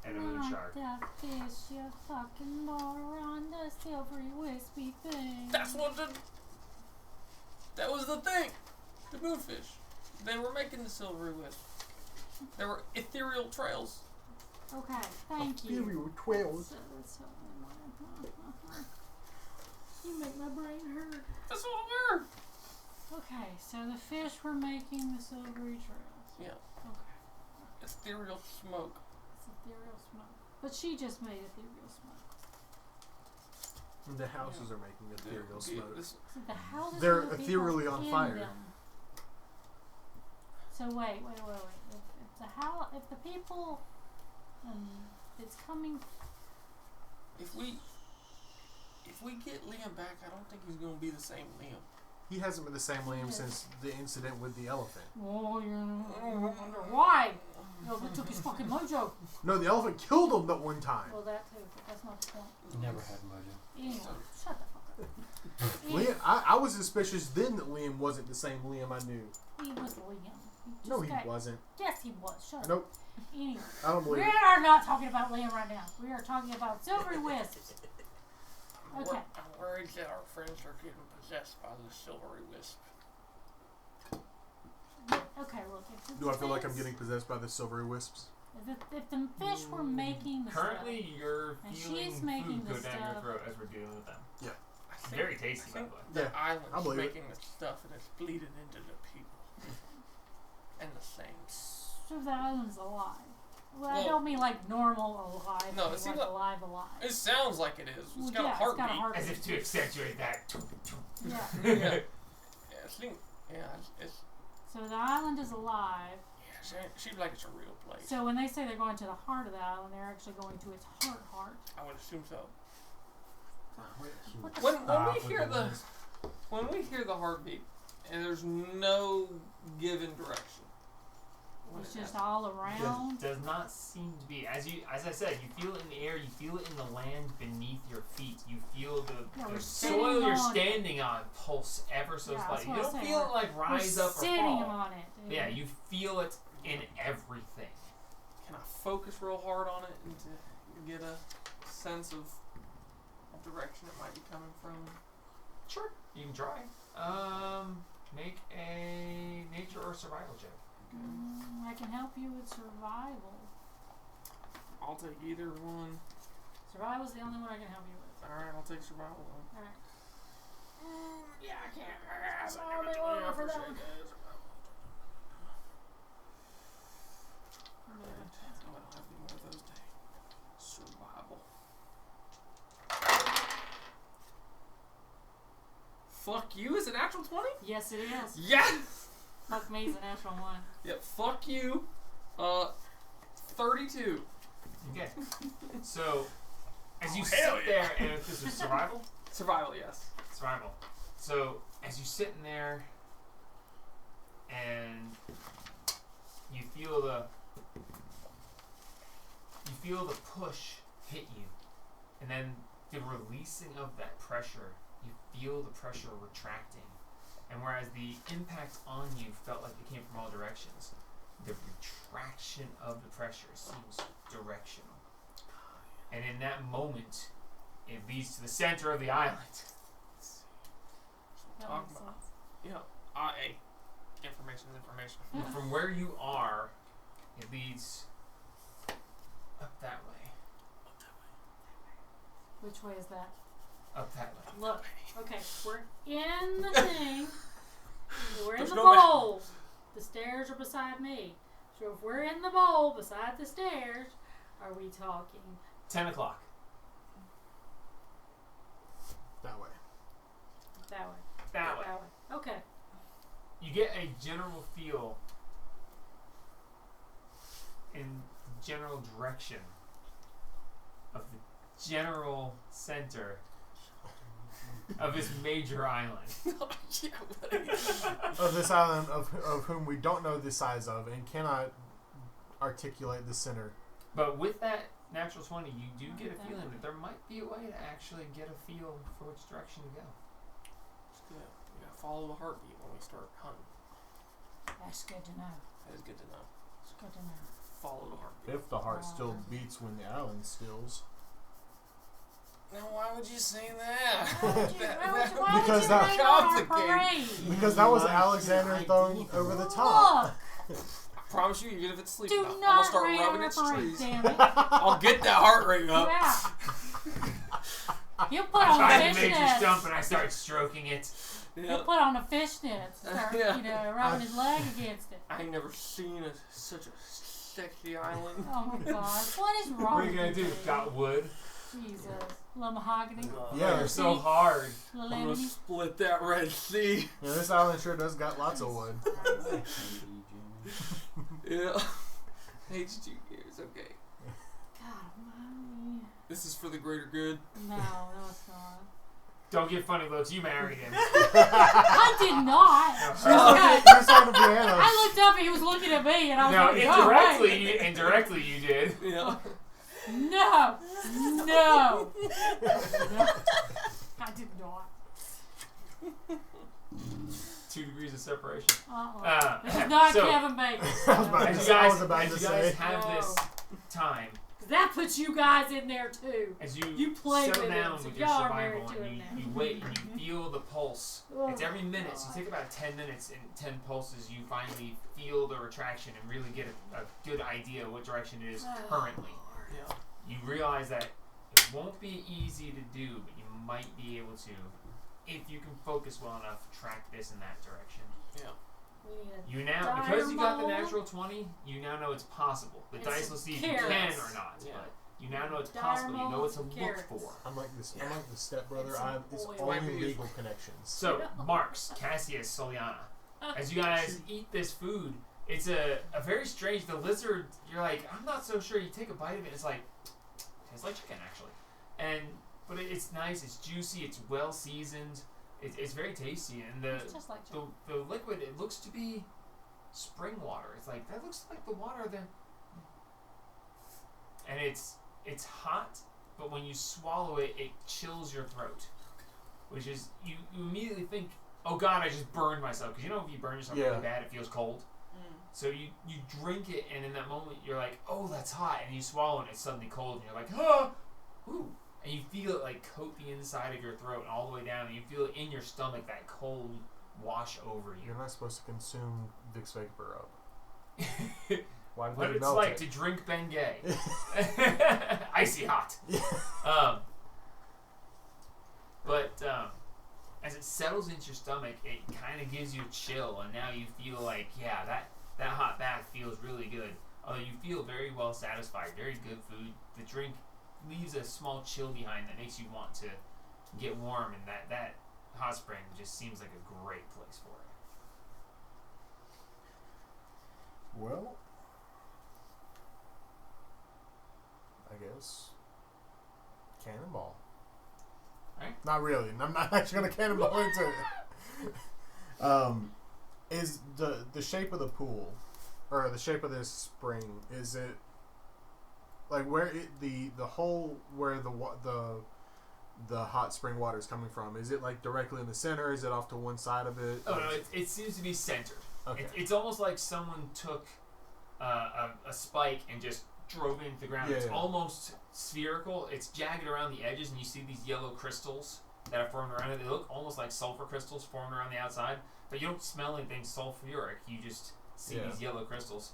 and a moon shark. That fish, you fucking moron, the silvery wispy thing. That was the thing. The moonfish. They were making the silvery wisp. They were ethereal trails. Okay, thank you. Ethereal trails. So you make my brain hurt. That's what we were. Okay, so the fish were making the silvery trails. Yeah. Okay. Ethereal smoke. It's ethereal smoke. But she just made ethereal smoke. The houses are making ethereal smoke. So the houses They're are the ethereally people on in fire. them. So wait. If the people it's coming. If we get Liam back, I don't think he's gonna be the same Liam. He hasn't been the same Liam since the incident with the elephant. Oh, I wonder why. No, they took his fucking mojo. No, the elephant killed him that one time. Well, that too, but that's not the point. Never had mojo. Anyway, shut the fuck up. Liam, I was suspicious then that Liam wasn't the same Liam I knew. He was Liam. No, he wasn't. Yes, he was. Shut up. Nope. Anyway, I don't we believe it. are not talking about Liam right now. We are talking about silvery wisps. Okay. I'm worried that our friends are getting possessed by the silvery wisp. Okay, look. If Do I feel like I'm fish- getting possessed by the silvery wisps? If the fish were making the Currently, stuff, you're And feeling she's making food go the down your stuff. throat as we're dealing with them. I think, Very tasty, I by think the way. the Yeah, I island's believe it. making the stuff and it's bleeding into the people. and the same. So the island's alive. Well, I Well- don't mean like normal alive. No, I it mean seems like like- alive. It sounds like it is. It's Well, got yeah, a it's heartbeat. got a heartbeat. As if to accentuate that. Yeah. Yeah. Yeah, I think. Yeah, it's. So the island is alive. Yeah, seems like it's a real place. So when they say they're going to the heart of the island, they're actually going to its heart. I would assume so. What the When Stop we with hear the the heartbeat, and there's no given direction. when It's it just happens. all around. Does not seem to be as I said. You feel it in the air. You feel it in the land beneath your feet. You feel Yeah, the we're soil sitting you're on it. standing on pulse ever so Yeah, that's slightly. You what I'm don't saying. feel it like rise We're up or sitting fall. on it. Dude. Yeah, you feel it in everything. Can I focus real hard on it and to get a sense of what direction it might be coming from? Sure, you can try. Make a nature or survival check. I can help you with survival. I'll take either one. Survival's the only one I can help you with. Alright, I'll take survival then. Alright. Yeah, I can't. I'll be longer for that one. I don't have any more of those days. Survival. Fuck you is a natural 20? Yes, it is. Yes! Fuck me is a natural one. Yep, fuck you. 32. Okay. So, as you Oh, sit hell yeah. there, and if this is survival, Survival, yes. survival. So, as you sitting there, and you feel the push hit you, and then the releasing of that pressure, you feel the pressure retracting. And whereas the impact on you felt like it came from all directions, the retraction of the pressure seems directional. And in that moment, it leads to the center of the island. That Talk makes about. sense. Yeah. Hey. Information is information. And from where you are, it leads up that way. Which way is that? Up that way. Look. Okay, we're in the thing. We're in There's the no bowl. The stairs are beside me. So if we're in the bowl beside the stairs, are we talking 10 o'clock. That way. that way? That way. That way. Okay. You get a general feel in general direction of the general center of this major island. Yeah, buddy. Of this island of whom we don't know the size of and cannot articulate the center. But with that natural 20, you do get a feeling that there might be a way to actually get a feel for which direction to go. It's good. You gotta follow the heartbeat when we start hunting. That's good to know. That is good to know. It's good to know. Follow the heartbeat. If the heart still beats when the island stills. Now, why would you say that? Why would you Because rain that- on our complicated. parade? Because that was Alexander throwing over the top. Look, I promise you, even if it's sleeping, do I'm gonna not start rain on rubbing our its parade, trees. damn it. I'll get that heart rate up. Yeah. He'll put I on find the major fishnets. stump and I start stroking it. He'll Yeah. put on a fishnet. Start, Yeah. rubbing his leg against it. I ain't never seen such a sexy island. Oh my gosh, what is wrong What are you with gonna do? you? Got wood? Jesus. Little mahogany. Yeah, They're so hard. Little I'm gonna lemony. split that Red Sea. Yeah, this island sure does got lots of wood. Yeah. HG gears, okay. God, mommy. This is for the greater good. No, it's not. Don't get funny looks. You married him. I did not. You're on the piano. I looked up and he was looking at me and I was No, like, indirectly you did. Yeah. No. No. I did not. 2 degrees of separation. This is not so- Kevin Bacon. I was about As to you say- I guys, was about as to you guys say. have No. this time, That puts you guys in there too. as you, You play settle with down it, so with your y'all are survival married to and it you, now. you wait and you feel the pulse. Oh, It's every minute. So you take about 10 minutes and 10 pulses. You finally feel the retraction and really get a good idea of what direction it is currently. Yeah. You realize that it won't be easy to do, but you might be able to, if you can focus well enough, track this in that direction. Yeah. We need a You now, because you got the Dire natural 20, you now know it's possible. The It's dice will see if you can carrots. or not, Yeah. but you now know it's Dire possible. You know what to mold look carrots. for. I'm like this. I'm like the stepbrother. It's It's oil. only legal connections. So, Marks, Cassius, Soliana, as you guys eat this food, it's a very strange. The lizard, you're like, I'm not so sure. You take a bite of it, it's like, tastes like chicken actually, but it's nice. It's juicy. It's well seasoned. It's very tasty, and It's just like chicken. the liquid, it looks to be spring water. It's like that looks like the water that, and it's hot, but when you swallow it, it chills your throat, which is you immediately think, oh God, I just burned myself, because you know if you burn yourself really bad, it feels cold. So you drink it, and in that moment you're like, oh, that's hot, and you swallow it, and it's suddenly cold, and you're like, ah, ooh. And you feel it like coat the inside of your throat and all the way down, and you feel it in your stomach, that cold wash over you. You're not supposed to consume Vicks Vapor Rub. Why did What they it's melt like it? to drink Bengay. Icy hot. But as it settles into your stomach, it kind of gives you a chill, and now you feel like, yeah, that hot bath feels really good. Although you feel very well satisfied, very good food. The drink leaves a small chill behind that makes you want to get warm, and that hot spring just seems like a great place for it. Well, I guess cannonball. Alright. Not really. I'm not actually gonna cannonball into it. Is the shape of the pool, or the shape of this spring? Is it like where the hole where the hot spring water is coming from? Is it like directly in the center? Is it off to one side of it? Oh no, it seems to be centered. Okay. It's almost like someone took a spike and just drove it into the ground. Yeah, It's yeah. almost spherical. It's jagged around the edges, and you see these yellow crystals that are formed around it. They look almost like sulfur crystals formed around the outside, but you don't smell anything sulfuric. You just see Yeah. these yellow crystals.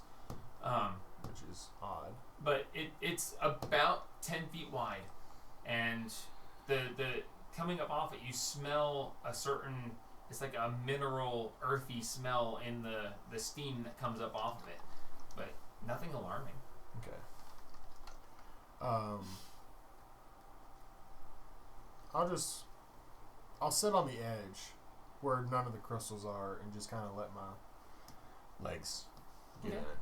Which is odd. But it's about 10 feet wide, and the coming up off it, you smell a certain, it's like a mineral, earthy smell in the steam that comes up off of it, but nothing alarming. Okay. I'll sit on the edge where none of the crystals are and just kind of let my legs get Okay. in it.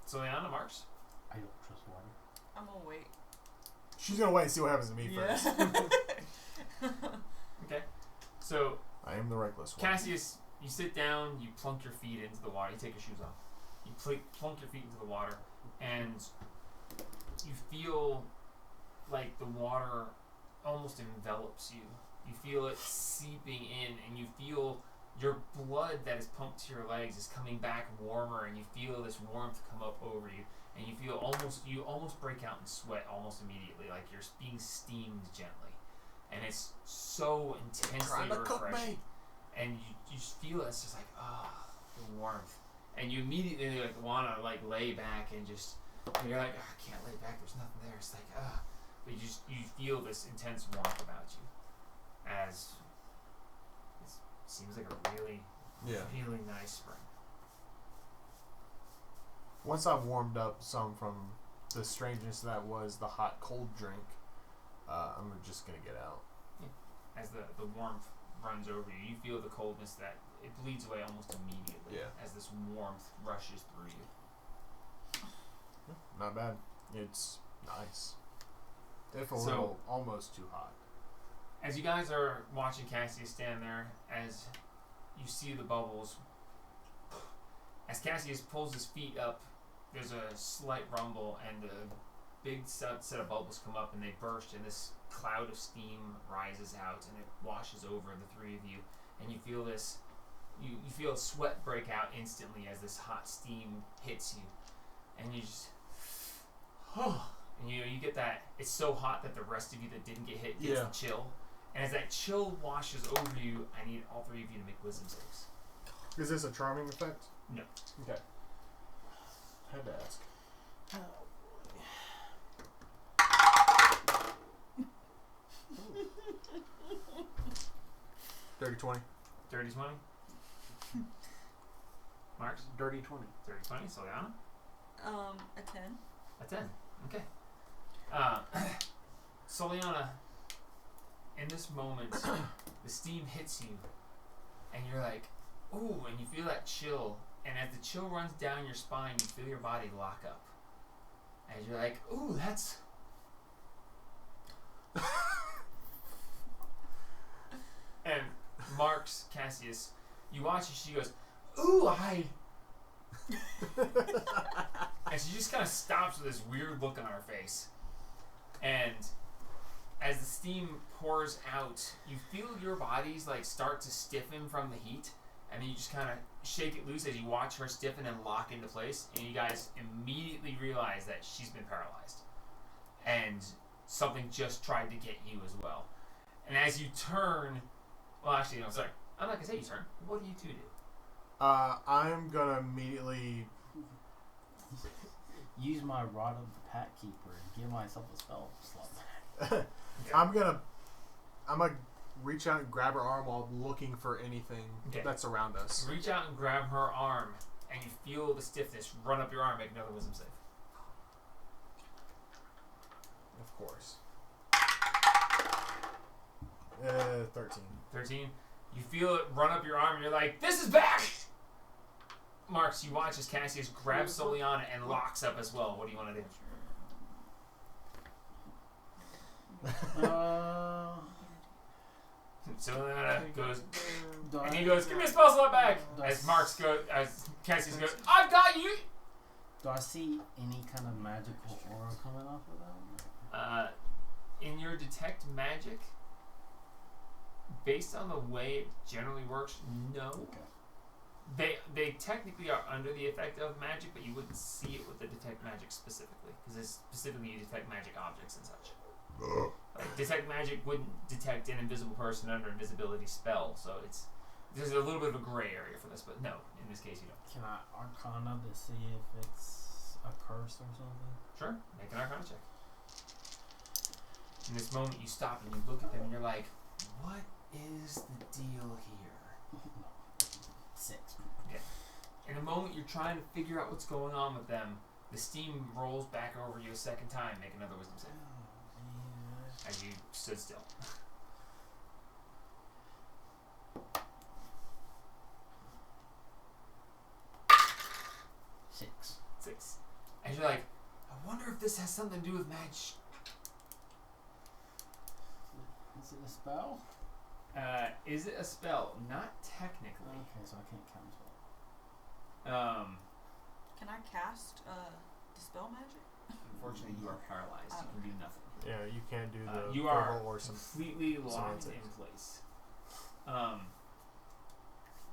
So Leanna, Marks? I don't trust water. I'm gonna wait. She's gonna wait and see what happens to me first. Okay. So I am the reckless one. Cassius, you sit down, you plunk your feet into the water, you take your shoes off. You plunk your feet into the water, and you feel like the water almost envelops you. You feel it seeping in, and you feel your blood that is pumped to your legs is coming back warmer, and you feel this warmth come up over you, and you almost break out in sweat almost immediately, like you're being steamed gently, and it's so intensely Trying to cook refreshing. me. And you just feel it's just like, the warmth, and you immediately like want to like lay back and just, and you're like, I can't lay back, there's nothing there. It's like, but you feel this intense warmth about you, as it seems like a really really nice spring. Once I've warmed up some from the strangeness that was the hot cold drink, I'm just gonna get out. As the warmth runs over you, you feel the coldness that it bleeds away almost immediately. Yeah. As this warmth rushes through you. Not bad. It's nice. If a So- little, almost too hot. As you guys are watching Cassius stand there, as you see the bubbles, as Cassius pulls his feet up, there's a slight rumble, and a big set of bubbles come up, and they burst, and this cloud of steam rises out, and it washes over the three of you, and you feel this, you feel sweat break out instantly as this hot steam hits you, and you just, and you get that, it's so hot that the rest of you that didn't get hit gets the chill. And as that chill washes over you, I need all three of you to make wisdom saves. Is this a charming effect? No. Okay. Had to ask. 30-20? Marks? Dirty 20. Dirty 20. Soliana? A 10. A 10. Okay. Soliana, in this moment, the steam hits you, and you're like, ooh, and you feel that chill. And as the chill runs down your spine, you feel your body lock up. And you're like, ooh, that's... And Marks, Cassius, you watch as she goes, ooh, I... And she just kind of stops with this weird look on her face. And as the steam pours out, you feel your bodies like start to stiffen from the heat. And then you just kind of shake it loose as you watch her stiffen and lock into place. And you guys immediately realize that she's been paralyzed. And something just tried to get you as well. And as you turn... Well, actually, no, sorry. I'm not going to say you turn. What do you two do? I'm going to immediately... Use my Rod of the Pack Keeper and give myself a spell slot. Okay. I'm gonna reach out and grab her arm while looking for anything that's around us. Reach out and grab her arm, and you feel the stiffness run up your arm. Make another wisdom save. Of course. 13. 13. You feel it run up your arm, and you're like, "This is back!" Marks, you watch as Cassius grabs Soliana and locks up as well. What do you want to do? Soliana goes, and he goes, "Give me a spell slot back." As Cassius goes, "I've got you." Do I see any kind of magical aura coming off of that? In your detect magic, based on the way it generally works, no. Okay. They technically are under the effect of magic, but you wouldn't see it with the detect magic specifically, because specifically you detect magic objects and such. Like, detect magic wouldn't detect an invisible person under invisibility spell, so there's a little bit of a gray area for this, but no, in this case you don't. Can I Arcana to see if it's a curse or something? Sure, make an Arcana check. In this moment, you stop and you look at them and you're like, what is the deal here? 6. Okay. In a moment, you're trying to figure out what's going on with them. The steam rolls back over you a second time. Make another wisdom save. As you stood still. Six. And you're like, I wonder if this has something to do with magic. Is it a spell? Is it a spell? Not technically. Okay, so I can't cast spell. Can I cast dispel magic? Unfortunately, you are paralyzed. You can do nothing. Yeah, you can't do the you are verbal or some completely locked semantics. in place.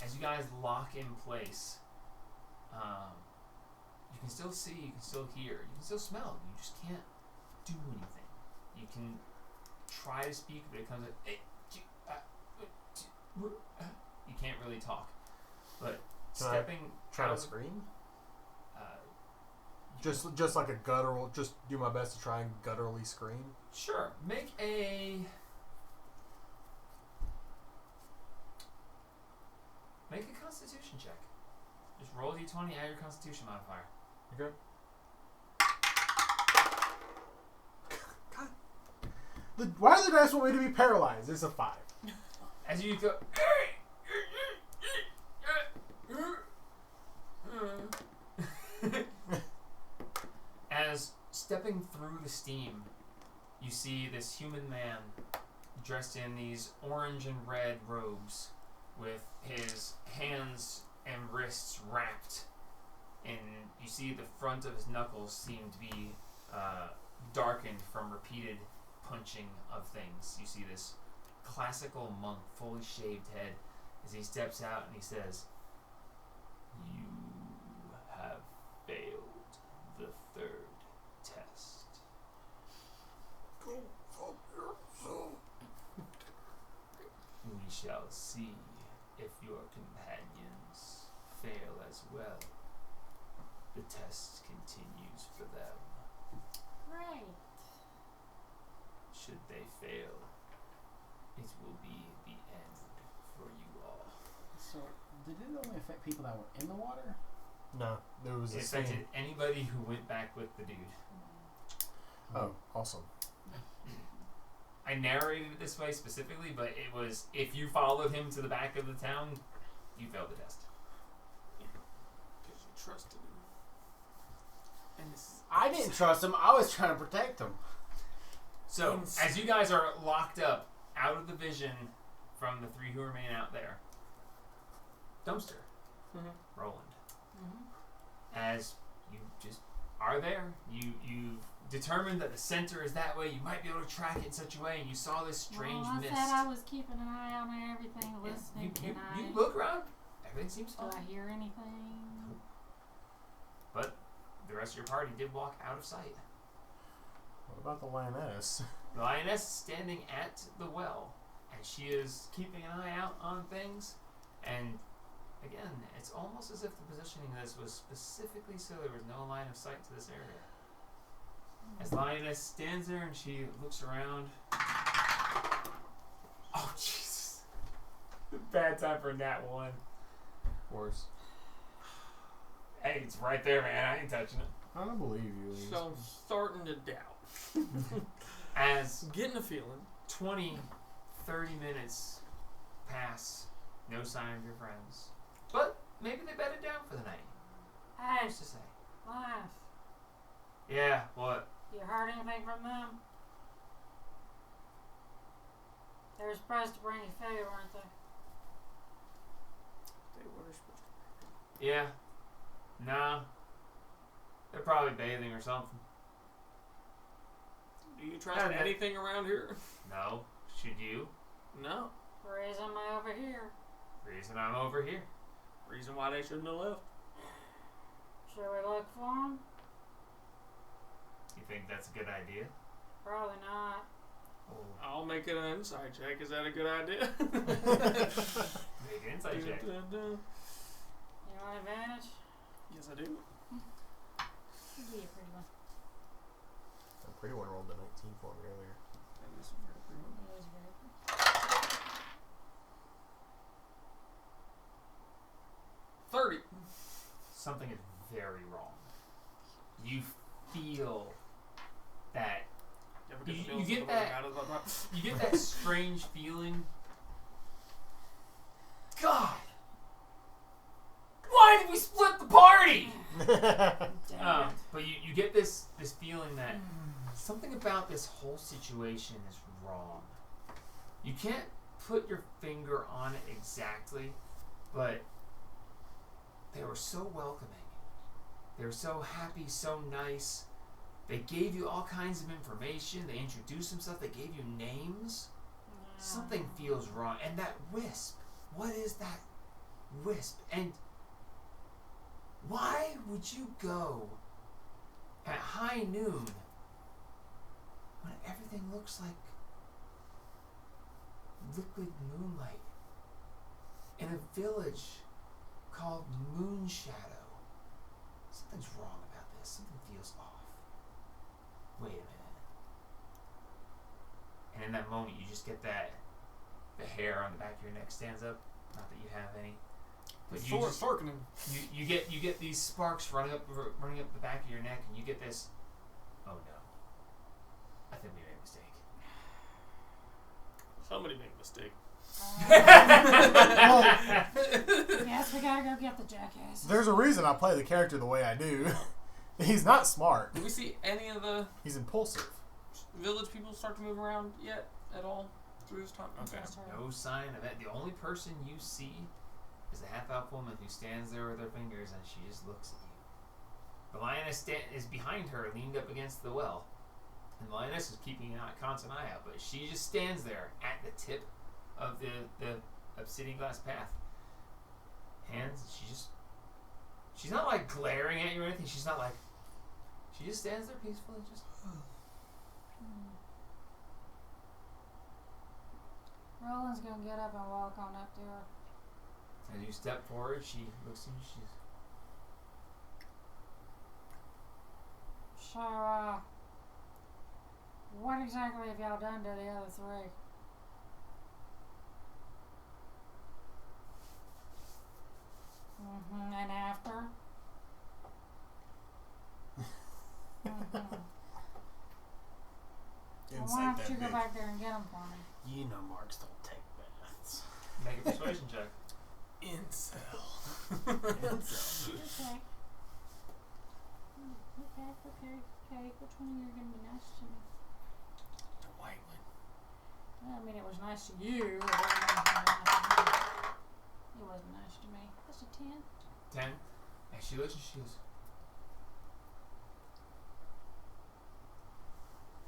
As you guys lock in place, you can still see, you can still hear, you can still smell. You just can't do anything. You can try to speak, but it comes like, you can't really talk. But stepping try out to of- scream? Just like a guttural, just do my best to try and gutturally scream. Sure. Make a Constitution check. Just roll a d20, add your Constitution modifier. Okay. God. Why do the dice want me to be paralyzed? It's a 5. As you go, as stepping through the steam, you see this human man dressed in these orange and red robes with his hands and wrists wrapped, and you see the front of his knuckles seem to be darkened from repeated punching of things. You see this classical monk, fully shaved head, as he steps out and he says, "You have failed the 3rd test. Go fuck yourself. We shall see if your companions fail as well. The test continues for them. Right. Should they fail, it will be the end for you all." So, did it only affect people that were in the water? No, there was It a affected scene. anybody who went back with the dude. Oh, awesome. I narrated it this way specifically, but it was if you followed him to the back of the town, you failed the test. Because you trusted him. And this is I didn't trust him. I was trying to protect him. So, as you guys are locked up out of the vision from the three who remain out there, Dumpster, Roland, as you just are there, you've determined that the center is that way. You might be able to track it in such a way, and you saw this strange I mist. said I was keeping an eye on everything, Yeah, listening. you look around. Everything seems Do fine. I hear anything? But the rest of your party did walk out of sight. What about the lioness? The lioness is standing at the well, and she is keeping an eye out on things. And again, it's almost as if the positioning of this was specifically so there was no line of sight to this area. As the lioness stands there and she looks around. Oh, Jesus. Bad time for nat 1. Of course. Hey, it's right there, man. I ain't touching it. I don't believe you. So I'm starting to doubt. As I'm getting a feeling. 20, 30 minutes pass, no sign of your friends. But maybe they bedded down for the night. Hey, Who's to say? Life. Yeah, what? You heard anything from them? They were supposed to bring you food, weren't they? They were supposed Yeah. Nah. They're probably bathing or something. to. Do you trust Yeah, anything around here? No. Should you? No. Reason I'm over here. Reason I'm over here. Reason why they shouldn't have left. Should we look for them? You think that's a good idea? Probably not. Oh. I'll make it an insight check. Is that a good idea? Make an insight check. You want advantage? Yes, I do. Should be a pretty one. The pretty one rolled the 19 for me earlier. That is a very pretty one. It is very pretty. 30. Something is very wrong. You feel that Ever You- get you feels get of that- out of the- you get that strange feeling. God, why did we split the party? Damn it. But you get this feeling that something about this whole situation is wrong. You can't put your finger on it exactly, but they were so welcoming. They were so happy, so nice. They gave you all kinds of information. They introduced themselves. They gave you names. Something feels wrong. And that wisp. What is that wisp? And why would you go at high noon when everything looks like liquid moonlight in a village called Moonshadow? Something's wrong about this. Something feels off. Wait a minute. And in that moment, you just get that the hair on the back of your neck stands up. Not that you have any, but you just you get these sparks running up the back of your neck, and you get this. Oh no! I think we made a mistake. Somebody made a mistake. Yes, we gotta go get the jackass. There's a reason I play the character the way I do. He's not smart. Did we see any of the He's impulsive. village people start to move around yet at all through this time? Okay. No sign of it. The only person you see is the half-elf woman who stands there with her fingers, and she just looks at you. The lioness is behind her, leaned up against the well. And the lioness is keeping a constant eye out, but she just stands there at the tip of the obsidian glass path. Hands, she's not like glaring at you or anything. She just stands there peacefully, just. Roland's gonna get up and walk on up to her. As you step forward, she looks at you. She's. So, what exactly have y'all done to the other three? And after. Why Inside don't that you go bitch. back there and get them for me? You know Marks don't take baths. Make a persuasion check. Incel. Okay. Okay. Which one of you are going to be nice to me? The white one. Well, I mean, it was nice to you. It wasn't nice to me. It wasn't nice to me. That's a 10. 10. And she looks and she goes,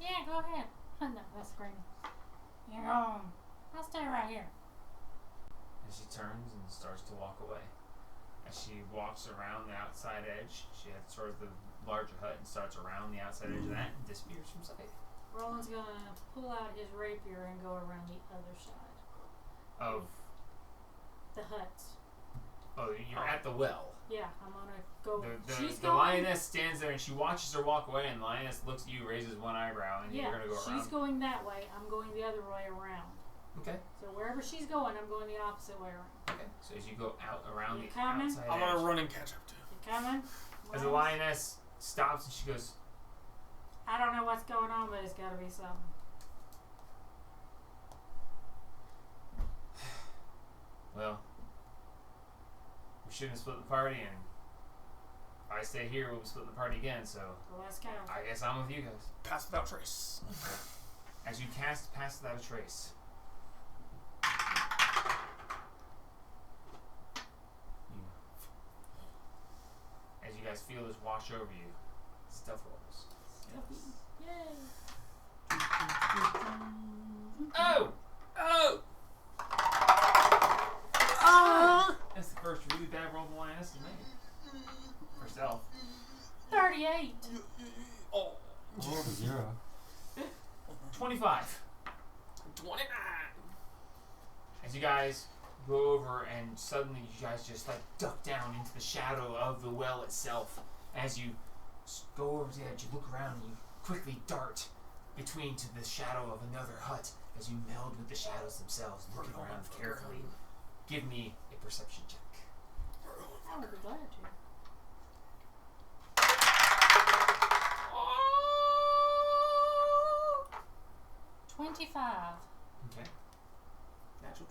Yeah, go ahead. No, that's green. You're home. I'll stay right here. and she turns and starts to walk away. As she walks around the outside edge, she heads towards the larger hut and starts around the outside edge of that and disappears from sight. Roland's gonna pull out his rapier and go around the other side Of, the huts. oh, you're at the well. Yeah, I'm gonna go. She's The going. lioness stands there and she watches her walk away, and the lioness looks at you, raises one eyebrow, and Yeah, you're gonna go around. she's going that way. I'm going the other way around. Okay. So wherever she's going, I'm going the opposite way around. Okay. So as you go out around You the coming? outside I'm edge, gonna run and catch up to him. You coming? as the lioness stops and she goes, I don't know what's going on, but it's gotta be something. well, we shouldn't have split the party, and if I stay here, we'll split the party again, so So let's go. I guess I'm with you guys. Pass without trace. As you cast Pass Without a Trace, as you guys feel this wash over you, stealth rolls. Yay! Oh! Oh! That's the first really bad roll the lioness has made. For stealth. 38. Oh. Roll a 0. 25. 29. As you guys go over and suddenly you guys just like duck down into the shadow of the well itself. As you go over to the edge, you look around and you quickly dart between to the shadow of another hut as you meld with the shadows themselves, looking around carefully. Give me a perception check. I would be glad to. 25. Okay. Natural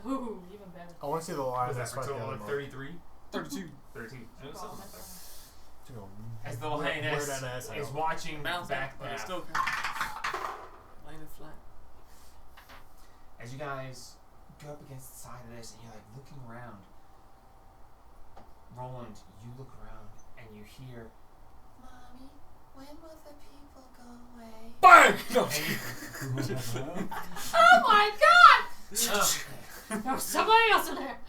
20. Ooh, even better. I want to see the line. Was that for a total of 33? 32. 32. It was something like that. As As the lioness is watching Bounce back but it path. still counts. Landed flat. As you guys go up against the side of this and you're like looking around, Roland, you look around and you hear, Mommy, when will the people go away? BANG! No. and Oh my god! you, There's somebody else in there.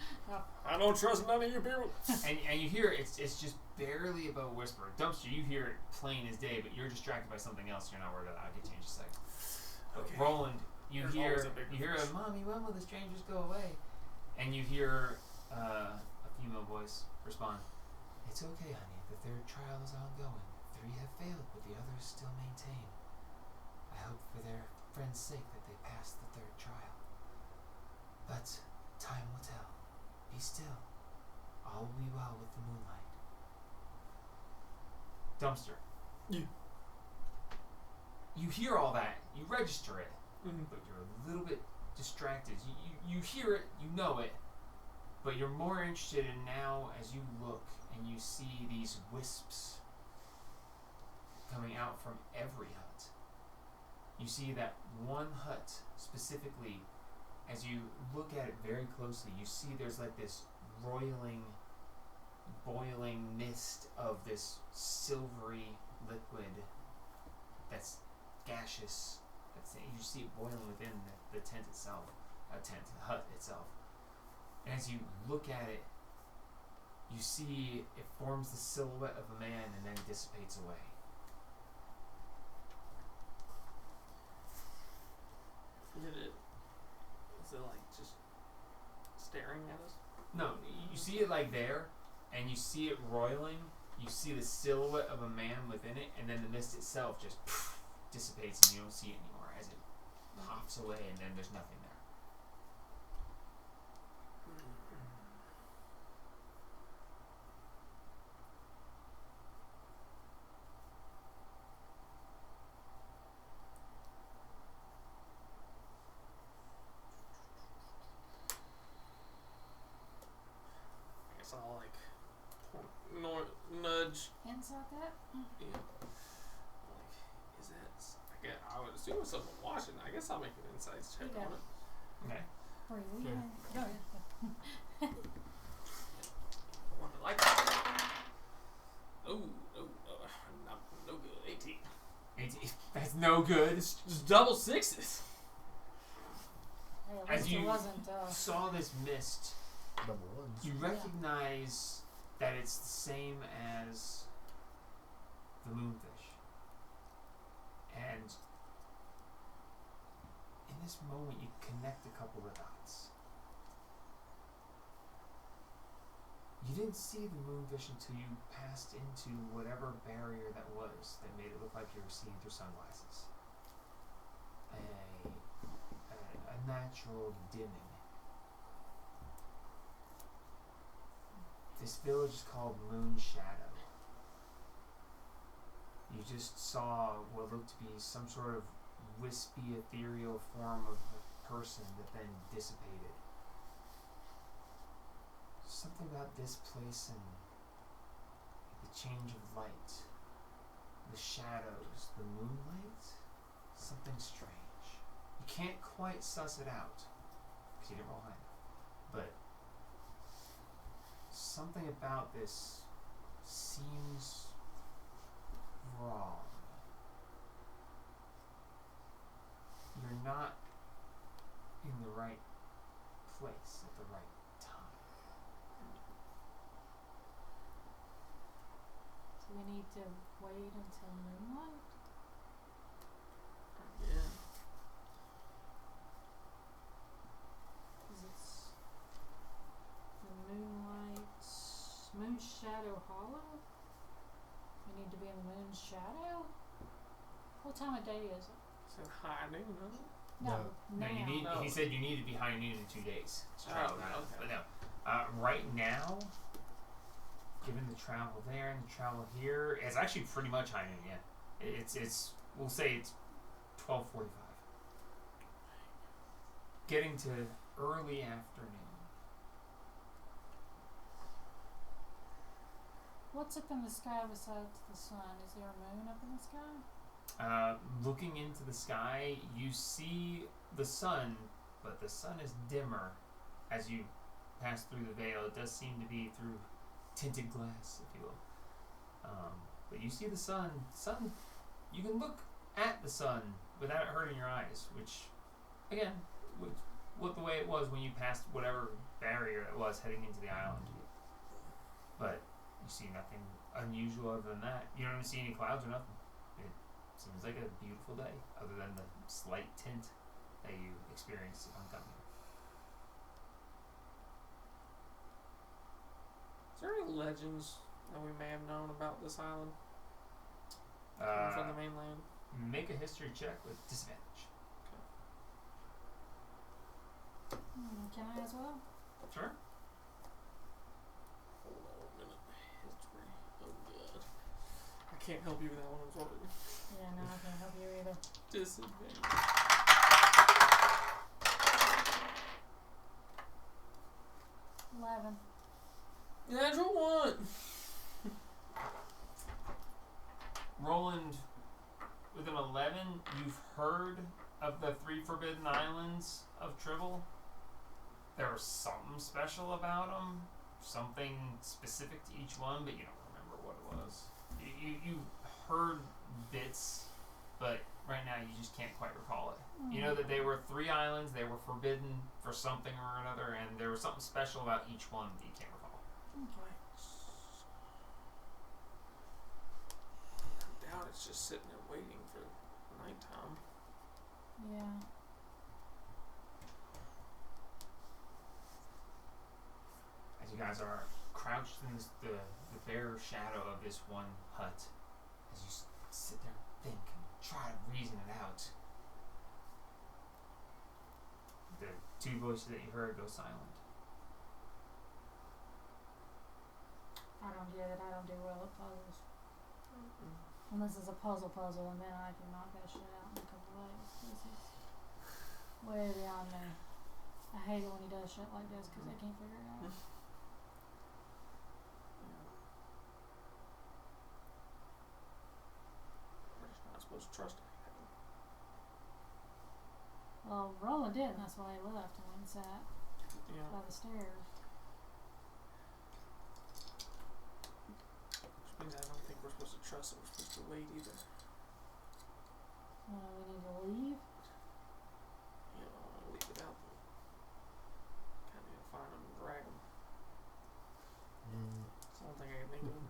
I don't trust none of you people. and you hear it's just barely above a whisper. Dumpster, you hear it plain as day, but you're distracted by something else. You're not worried about it. I'll get you in just a second. But Okay. Roland, you There's hear always a big difference. Mommy, when will the strangers go away? And you hear a female voice respond, It's okay, honey. The third trial is ongoing. 3 have failed, but the others still maintain. I hope for their friends' sake that they pass the third trial. But time will tell. Be still. All will be well with the moonlight. Dumpster. Yeah. You hear all that. You register it. Mm-hmm. But you're a little bit distracted. You hear it, you know it, but you're more interested in now as you look and you see these wisps coming out from every hut. You see that one hut specifically, as you look at it very closely, you see there's like this roiling, boiling mist of this silvery liquid that's gaseous. You see it boiling within the tent itself, the hut itself. And as you look at it, you see it forms the silhouette of a man and then dissipates away. Is it like just staring at us? No, you see it like there, and you see it roiling. You see the silhouette of a man within it, and then the mist itself just dissipates and you don't see it anymore as it pops away and then there's nothing there. judge. Inside that? Yeah. Like, is that? I would assume if someone watching. I guess I'll make an insights check Yeah. on it. Okay. Breathe. Okay. Go ahead. I wonder like that. Oh, no good. 18. 18. That's no good. Just double sixes. Hey, at As least you it wasn't, saw this mist, Double ones. you recognize that it's the same as the moonfish. And in this moment, you connect a couple of dots. You didn't see the moonfish until you passed into whatever barrier that was that made it look like you were seeing through sunglasses. A natural dimming. This village is called Moon Shadow. You just saw what looked to be some sort of wispy, ethereal form of a person that then dissipated. Something about this place and the change of light, the shadows, the moonlight, something strange. You can't quite suss it out because you didn't roll high enough, but something about this seems wrong. You're not in the right place at the right time. Do we need to wait until moonlight? Yeah. Because it's the moonlight, Moon Shadow Hollow? We need to be in the moon's shadow? What time of day is it? Is it high noon, isn't it? No, No, you need. No. He said you need to be high noon in 2 days. To travel Oh, around. okay. But no, right now, given the travel there and the travel here, it's actually pretty much high noon. Yeah, it's. We'll say it's 12:45. Getting to early afternoon. What's up in the sky besides the sun? Is there a moon up in the sky? Looking into the sky, you see the sun, but the sun is dimmer as you pass through the veil. It does seem to be through tinted glass, if you will. But you see the sun. Sun, you can look at the sun without it hurting your eyes, which, again, with the way it was when you passed whatever barrier it was heading into the island. But you see nothing unusual other than that. You don't even see any clouds or nothing. It seems like a beautiful day, other than the slight tint that you experienced upon coming here. Is there any legends that we may have known about this island coming from the mainland? Make a history check with disadvantage. Can I as well? Sure. Hold on a minute. History. Oh god. I can't help you with that one, I'm sorry. Yeah, no, I can't help you either. Disadvantage. 11. Natural one. Roland, with an 11, you've heard of the 3 Forbidden Islands of Tribble. There was something special about them, something specific to each one, but you don't remember what it was. You heard bits, but right now you just can't quite recall it. You know that they were 3 islands, they were forbidden for something or another, and there was something special about each one that you can't recall. Okay. I doubt it's just sitting there waiting for nighttime. Yeah. As you guys are crouched in the bare shadow of this one hut, as you sit there and think and try to reason it out, the 2 voices that you heard go silent. I don't get it. I don't do well at puzzles. Unless it's a puzzle, and then I can knock that shit out in a couple of days. This is way beyond me. I hate it when he does shit like this because I can't figure it out. supposed to trust him. Well, Roland didn't. That's why he left and went and sat Yeah. by the stairs. Which means I don't think we're supposed to trust him. We're supposed to wait either. We need to leave. You know, I want to leave without them. Kind of gonna find him and drag him. That's the only thing I can think of.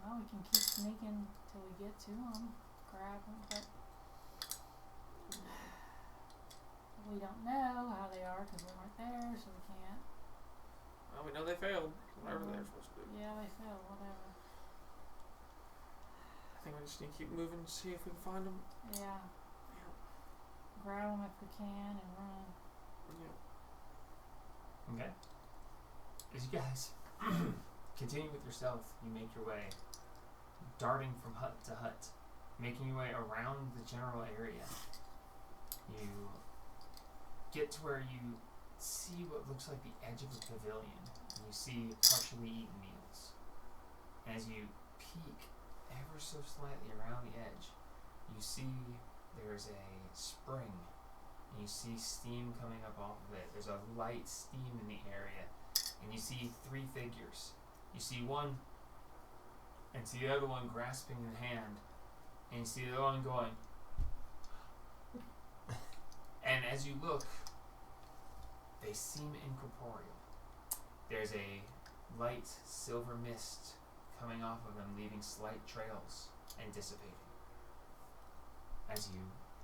Well, we can keep sneaking till we get to them, grab them, but we don't know how they are because we weren't there, so we can't. Well, we know they failed. Whatever they're supposed to do. Yeah, they failed. Whatever. I think we just need to keep moving and see if we can find them. Yeah. Yeah. Grab them if we can and run. Yeah. Okay. As you guys continue with your stealth, you make your way, darting from hut to hut, making your way around the general area. You get to where you see what looks like the edge of a pavilion, and you see partially eaten meals. And as you peek ever so slightly around the edge, you see there's a spring, and you see steam coming up off of it. There's a light steam in the area, and you see 3 figures. You see one, and see the other one grasping in hand, and you see the other one going. And as you look, they seem incorporeal. There's a light silver mist coming off of them, leaving slight trails and dissipating. As you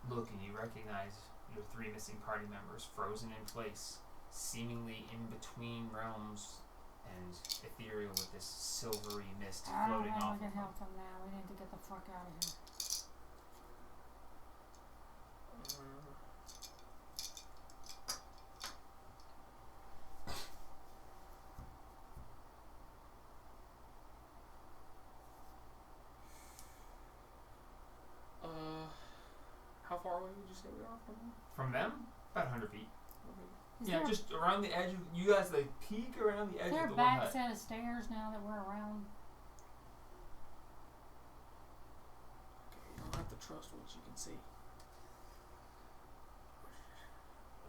look and you recognize your 3 missing party members frozen in place, seemingly in between realms and ethereal with this silvery mist floating I don't off think we of can them. help them now. We need to get the fuck out of here. How far away would you say we are from them? From them? About 100 feet. Is Yeah, there, just around the edge of, you guys like peek around the edge is there of a the one back hut. set of stairs now that we're around? Okay, you don't have to trust what you can see.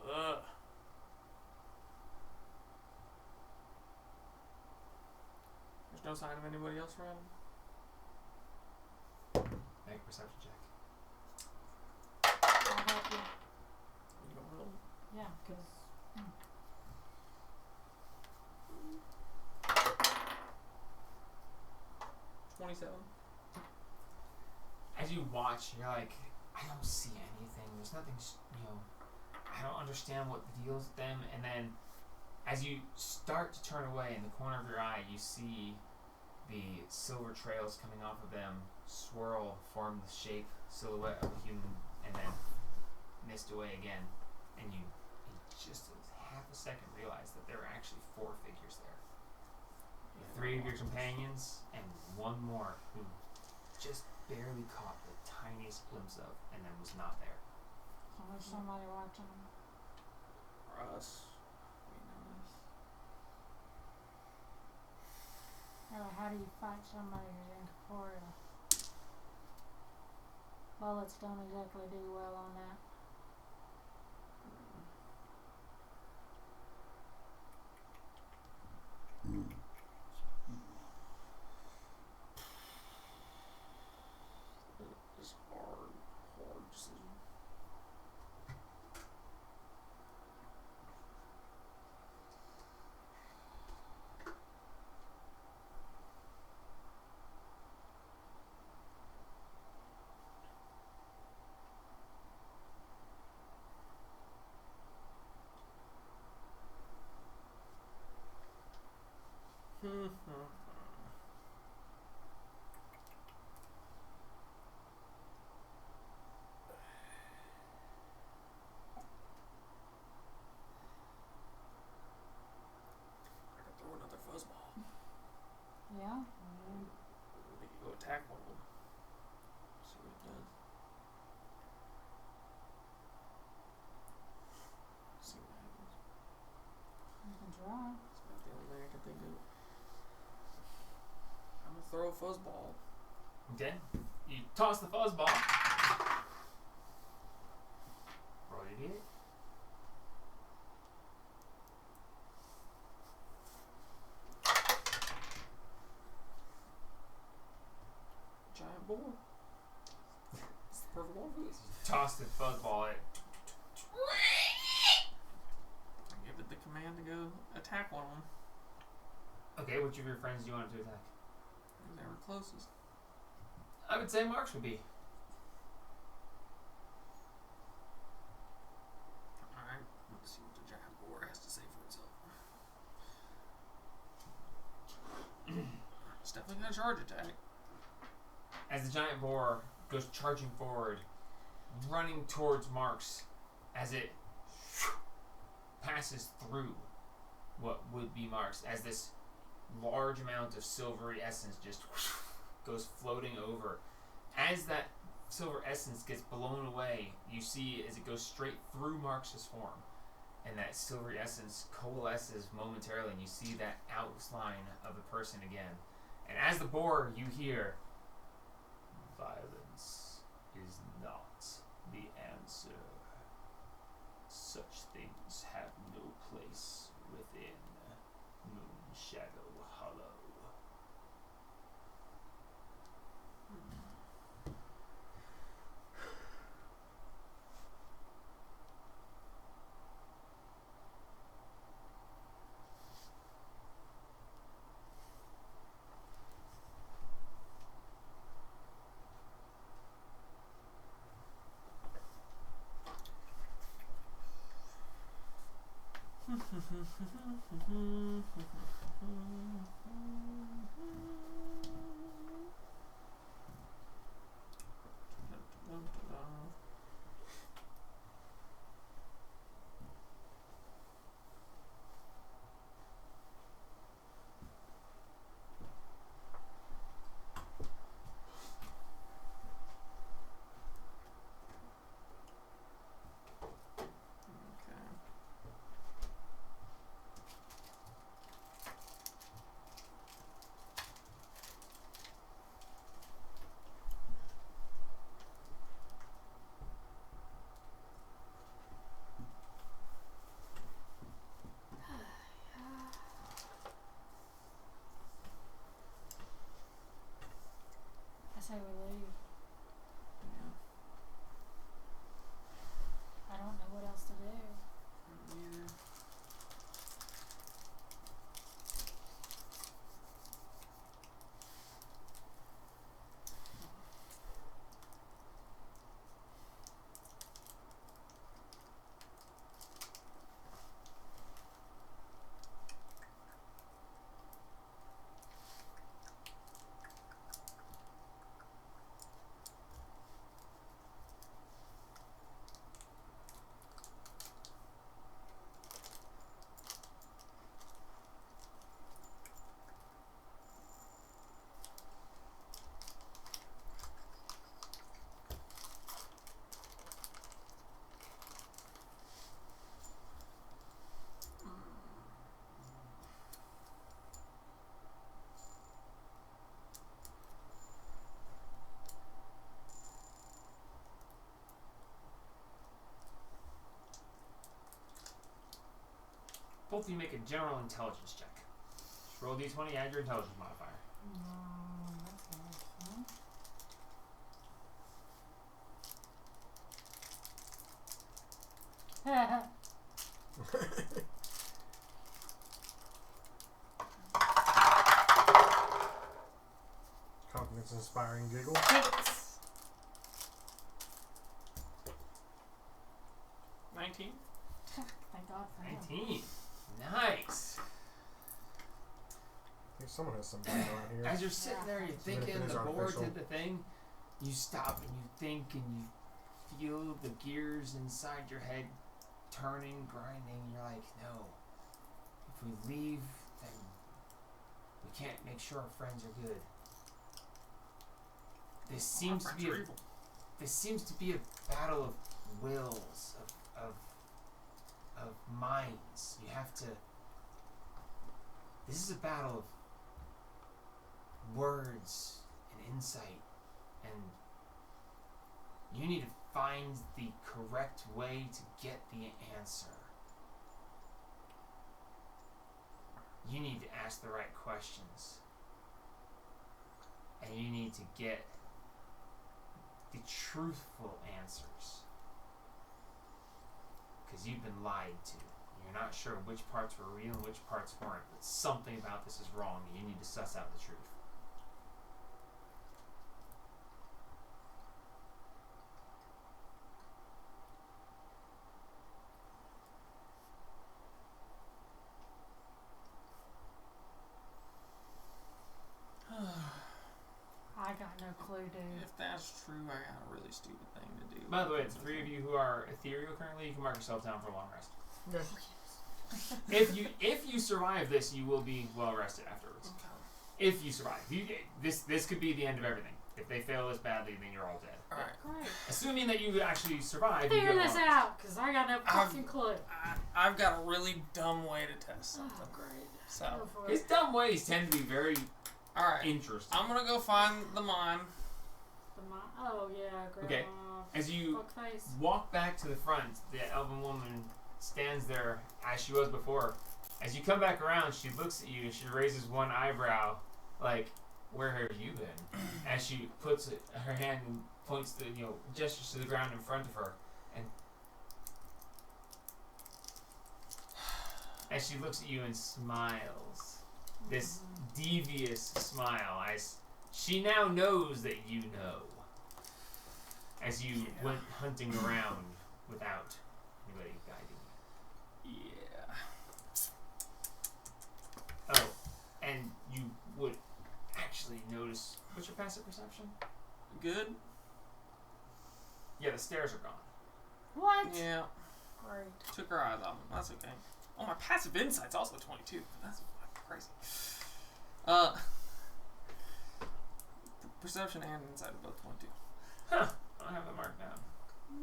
Ugh. There's no sign of anybody else around? Make a perception check. I'll help you. You don't know? Yeah, because 27. As you watch, you're like, I don't see anything. There's nothing, I don't understand what the deal is with them. And then as you start to turn away, in the corner of your eye, you see the silver trails coming off of them swirl, form the shape, silhouette of a human, and then mist away again. And you in just half a second realize that there are actually 4 figures there. 3 of your companions and 1 more who just barely caught the tiniest glimpse of and then was not there. so there's somebody watching them. Or us. How do you fight somebody who's incorporeal? Bullets don't exactly do well on that. It's hard decision. I could throw another fuzzball. Yeah? We could go attack one of them. See what it does. See what happens. You can try. It's about the only thing I can think of. I'm gonna throw a fuzzball. Okay. You toss the fuzzball. Roll your d8. Giant boar. It's the perfect one for this. Toss the fuzzball at Give it the command to go attack one of them. Okay, which of your friends do you want it to attack? Whoever closest. I would say Mark's would be. Alright, let's see what the giant boar has to say for itself. It's definitely gonna charge attack. As the giant boar goes charging forward, running towards Mark's, as it passes through what would be Mark's, as this large amount of silvery essence just goes floating over. As that silver essence gets blown away, you see as it goes straight through Marx's form, and that silvery essence coalesces momentarily, and you see that outline of the person again. And as the boar, you hear, "Violence is not the answer. Such things have no place within Moonshadow Hollow." I say we leave. Yeah. I don't know what else to do. Either. Both of you make a general intelligence check. Just roll d20, add your intelligence modifier. That's Confidence inspiring giggle. 19. Thank God for him. 19. Nice. I think someone has some brain around here. As you're sitting there, you're Even if thinking it is the board artificial. did the thing, you stop and you think and you feel the gears inside your head turning, grinding. You're like, no. If we leave, then we can't make sure our friends are good. This seems to be a, Tribble. this seems to be a battle of wills, of minds. You have to. This is a battle of words and insight And you need to find the correct way to get the answer. You need to ask the right questions. And you need to get the truthful answers. Because you've been lied to. You're not sure which parts were real and which parts weren't. But something about this is wrong and you need to suss out the truth. I got no clue, dude. If that's true, I got a really stupid thing to do. By the way, the three of you who are ethereal currently, you can mark yourself down for a long rest. Okay. If you survive this, you will be well rested afterwards. Okay. If you survive, this could be the end of everything. If they fail this badly, then you're all dead. Alright. Great. Assuming that you actually survive, you Figure get this long rest. out, because I got no fucking clue. I've got a really dumb way to test something. Oh, great. So, Go for His it. dumb ways tend to be very alright. interesting. I'm gonna go find the mine. Oh, yeah, Grandma. Okay. As you Fuckface. walk back to the front, the elven woman stands there as she was before. As you come back around, she looks at you and she raises one eyebrow, like, "Where have you been?" As she puts her hand and points to, gestures to the ground in front of her, and as she looks at you and smiles, this devious smile, as she now knows that you know. As you went hunting around without anybody guiding you. Yeah. Oh, and you would actually notice. What's your passive perception? Good? Yeah, the stairs are gone. What? Yeah. Great. Took her eyes off them. That's okay. Oh, my passive insight's also 22. That's fucking crazy. Perception and insight are both 22. Huh. I don't have that marked down.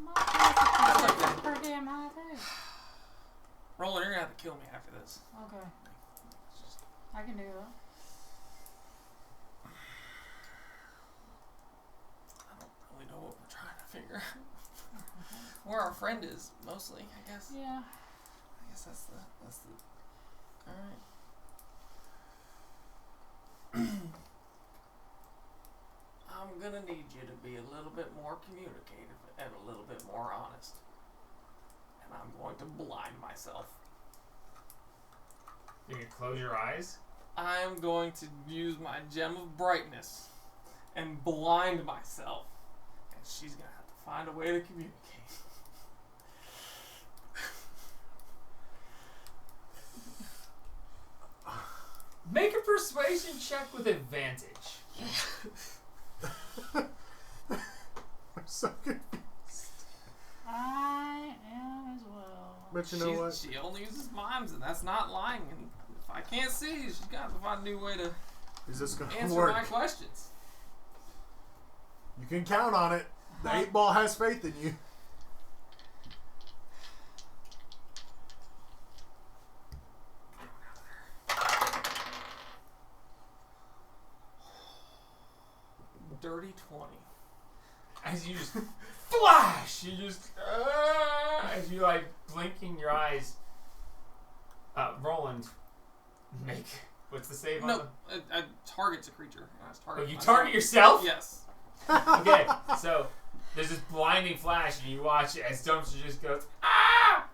My passive is pretty damn high, too. Roland, you're gonna have to kill me after this. Okay. I can do that. I don't really know what we're trying to figure out. Where our friend is, mostly, I guess. Yeah. I guess that's the. Alright. I'm gonna need you to be a little bit more communicative and a little bit more honest. And I'm going to blind myself. You can close your eyes. I am going to use my gem of brightness and blind myself. And she's gonna have to find a way to communicate. Make a persuasion check with advantage. I'm so confused. I am as well. But you know what? She only uses mimes, and that's not lying. And if I can't see, she's got to find a new way to Is this going to answer work? my questions. You can count on it. The 8-ball has faith in you. Dirty 20. As you just flash, you just as you blinking your eyes. Roland, make what's the save on No, it targets a creature. Oh, you target yourself? Yes. Okay, so there's this blinding flash, and you watch it as Dumpster just goes, "Ah!"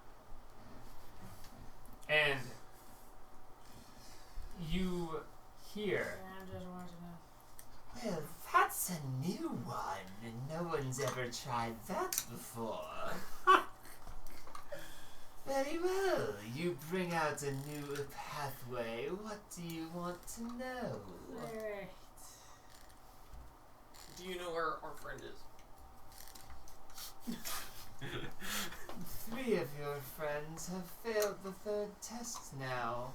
And you hear, Yeah, I'm just watching it. Well, that's a new one. No one's ever tried that before. Very well. You bring out a new pathway. What do you want to know? Alright. Do you know where our friend is? 3 of your friends have failed the 3rd test now.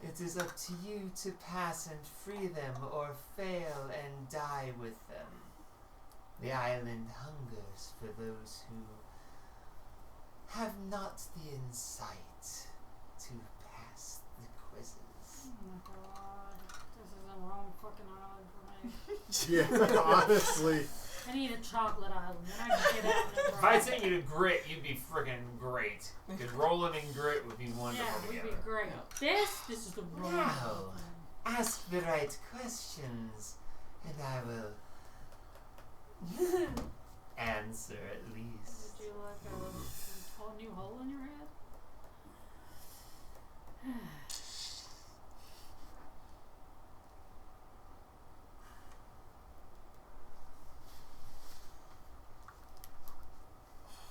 It is up to you to pass and free them, or fail and die with them. The island hungers for those who have not the insight to pass the quizzes. Oh my god. This is the wrong fucking island for me. here. Yeah, honestly. I need a chocolate island. Then I can get out and If I sent you to grit, you'd be friggin' great. Because rolling and grit would be wonderful Yeah, would together. be great. This is the wrong Now, one. ask the right questions, and I will answer at least. Would you like a whole new hole in your head?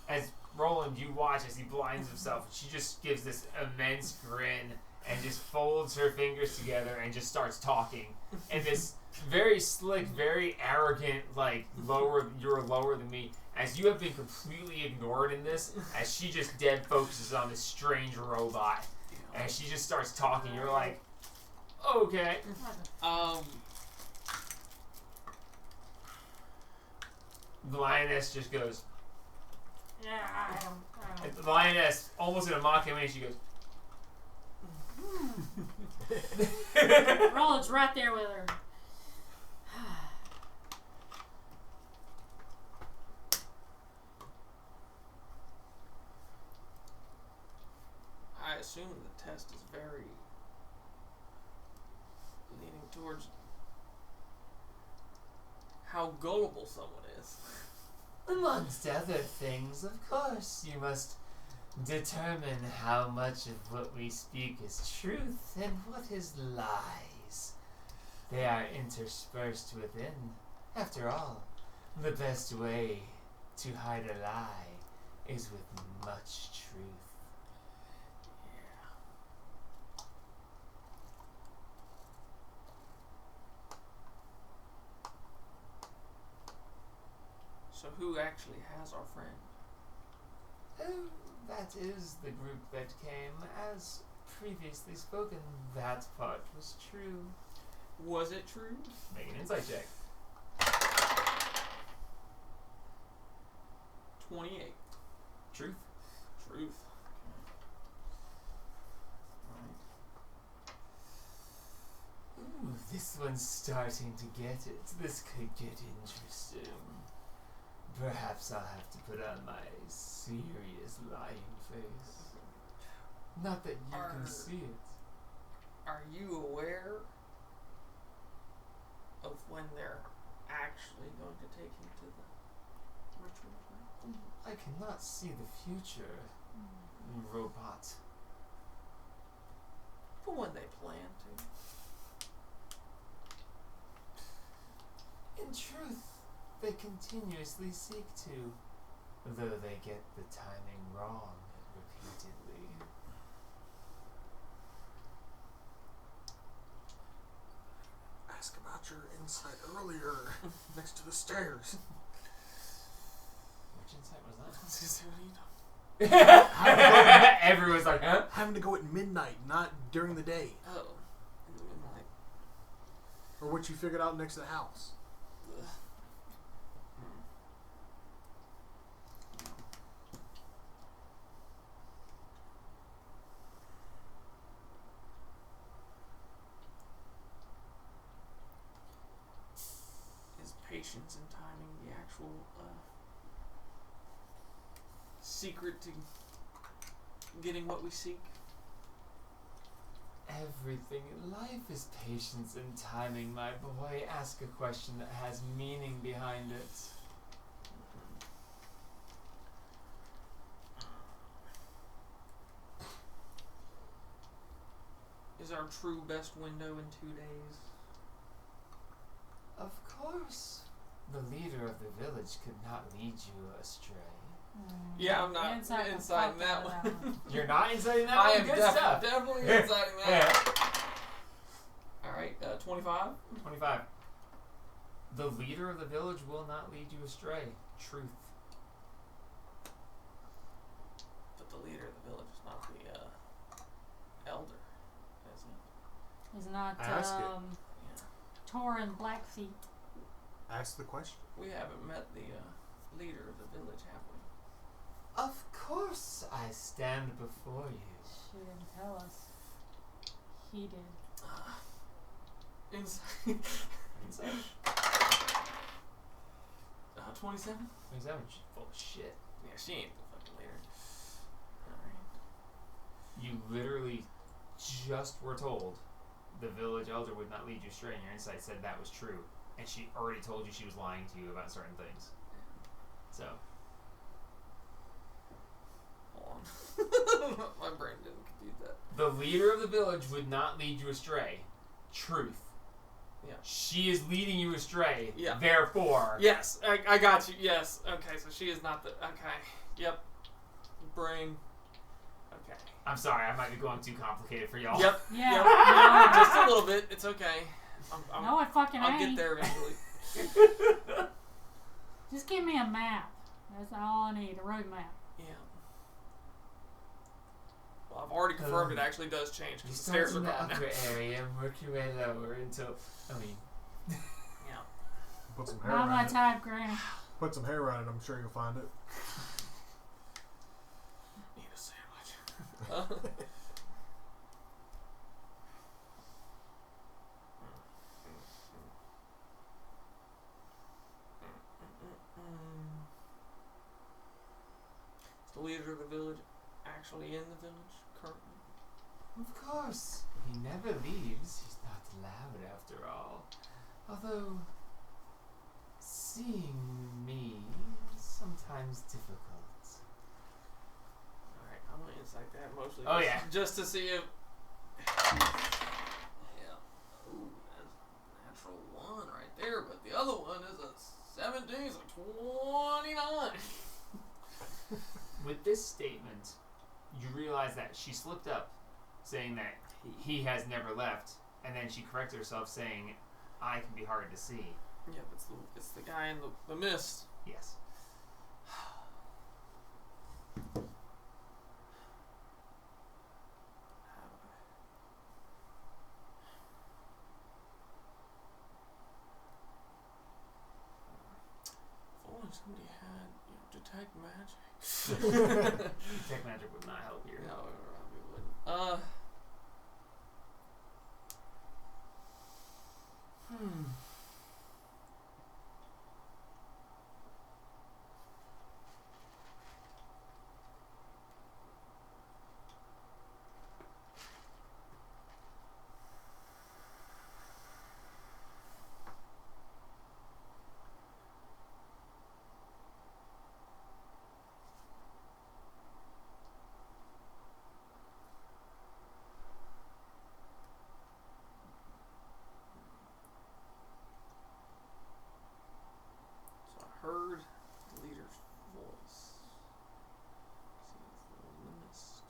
As Roland, you watch as he blinds himself, she just gives this immense grin and just folds her fingers together and just starts talking. And this very slick, very arrogant, like, you're lower than me, as you have been completely ignored in this, as she just dead focuses on this strange robot. And she just starts talking, you're like, okay. The lioness just goes, Yeah, I don't. the lioness, almost in a mocking way, she goes, Roland's right there with her. I assume the test is very leaning towards how gullible someone is. Amongst other things, of course, you must determine how much of what we speak is truth and what is lies. They are interspersed within. After all, the best way to hide a lie is with much truth. So who actually has our friend? Oh, that is the group that came. As previously spoken, that part was true. Was it true? make an insight check. 28. Truth. Truth. Ooh, this one's starting to get it. This could get interesting. Perhaps I'll have to put on my serious lying face. Not that you can see it. Are you aware of when they're actually going to take him to the ritual thing? I cannot see the future, robot. But when they plan to. In truth, they continuously seek to, though they get the timing wrong repeatedly. Ask about your insight earlier next to the stairs. Which insight was What are you that? Everyone's like, huh? Having to go at midnight, not during the day. Oh. In the midnight. Or what you figured out next to the house. Is patience and timing the actual secret to getting what we seek? Everything in life is patience and timing, my boy. Ask a question that has meaning behind it. Is our true best window in 2 days? Of course. The leader of the village could not lead you astray. Yeah, I'm not Inside the inciting fuck that out of one. that one. You're not inciting that I one? am Good stuff. definitely inciting that. Alright, 25. 25. The leader of the village will not lead you astray. Truth. But the leader of the village is not the elder, is he? He's not Ask it. Yeah. Torin Blackfeet. Ask the question. We haven't met the leader of the village, have we? Of course I stand before you. She didn't tell us. He did. Insight. Insight. 27? 27. She's full of shit. Yeah, she ain't the fucking leader. Alright. You literally just were told the village elder would not lead you astray, and your insight said that was true. And she already told you she was lying to you about certain things. So. Hold on. My brain didn't compute that. The leader of the village would not lead you astray. Truth. Yeah. She is leading you astray. Yeah. Therefore. Yes, I got you. Yes. Okay, so she is not the. Okay. Yep. Brain. Okay. I'm sorry, I might be going too complicated for y'all. Yep. Yeah. Yep. No. Just a little bit. It's okay. No, I fucking I'll ain't. get there eventually. Just give me a map. That's all I need, a road map. Yeah. Well, I've already confirmed it actually does change You because the start stairs are in the gone now. upper area and work your way lower until. I mean. Yeah. Put some hair Not my around it. type, Granny. Put some hair around it. I'm sure you'll find it. Need a sandwich. Is the leader of the village actually in the village currently? Of course. He never leaves. He's not loud after all. Although, seeing me is sometimes difficult. Alright, I'm gonna insight that mostly. Oh, yeah. Just to see if. Yeah. Ooh, that's a natural 1 right there, but the other one is a 17, so 29. With this statement, you realize that she slipped up, saying that he has never left, and then she corrected herself, saying, "I can be hard to see." Yeah, it's the guy in the mist. Yes. If only somebody had, detect magic. Detect magic would not help here. No, it wouldn't. So I heard the leader's voice. See if the one in the mist.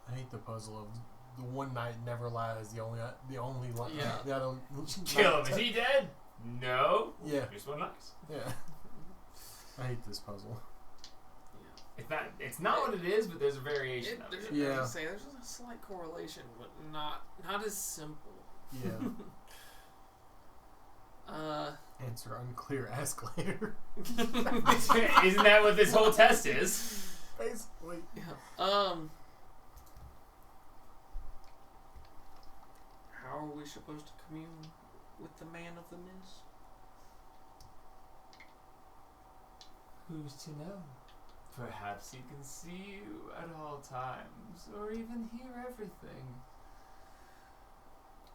I hate the puzzle of the one night never lies. The only Yeah. the other Kill him. Is he dead? No. Yeah. Just one nice. Yeah. I hate this puzzle. Yeah. It's not what it is, but there's a variation of There's, it. Yeah. I was gonna say, there's a slight correlation, but not as simple. Yeah. Answer unclear. Ask later. Isn't that what this whole test is? Basically. Yeah. How are we supposed to commune with the man of the mist? Who's to know? Perhaps he can see you at all times, or even hear everything.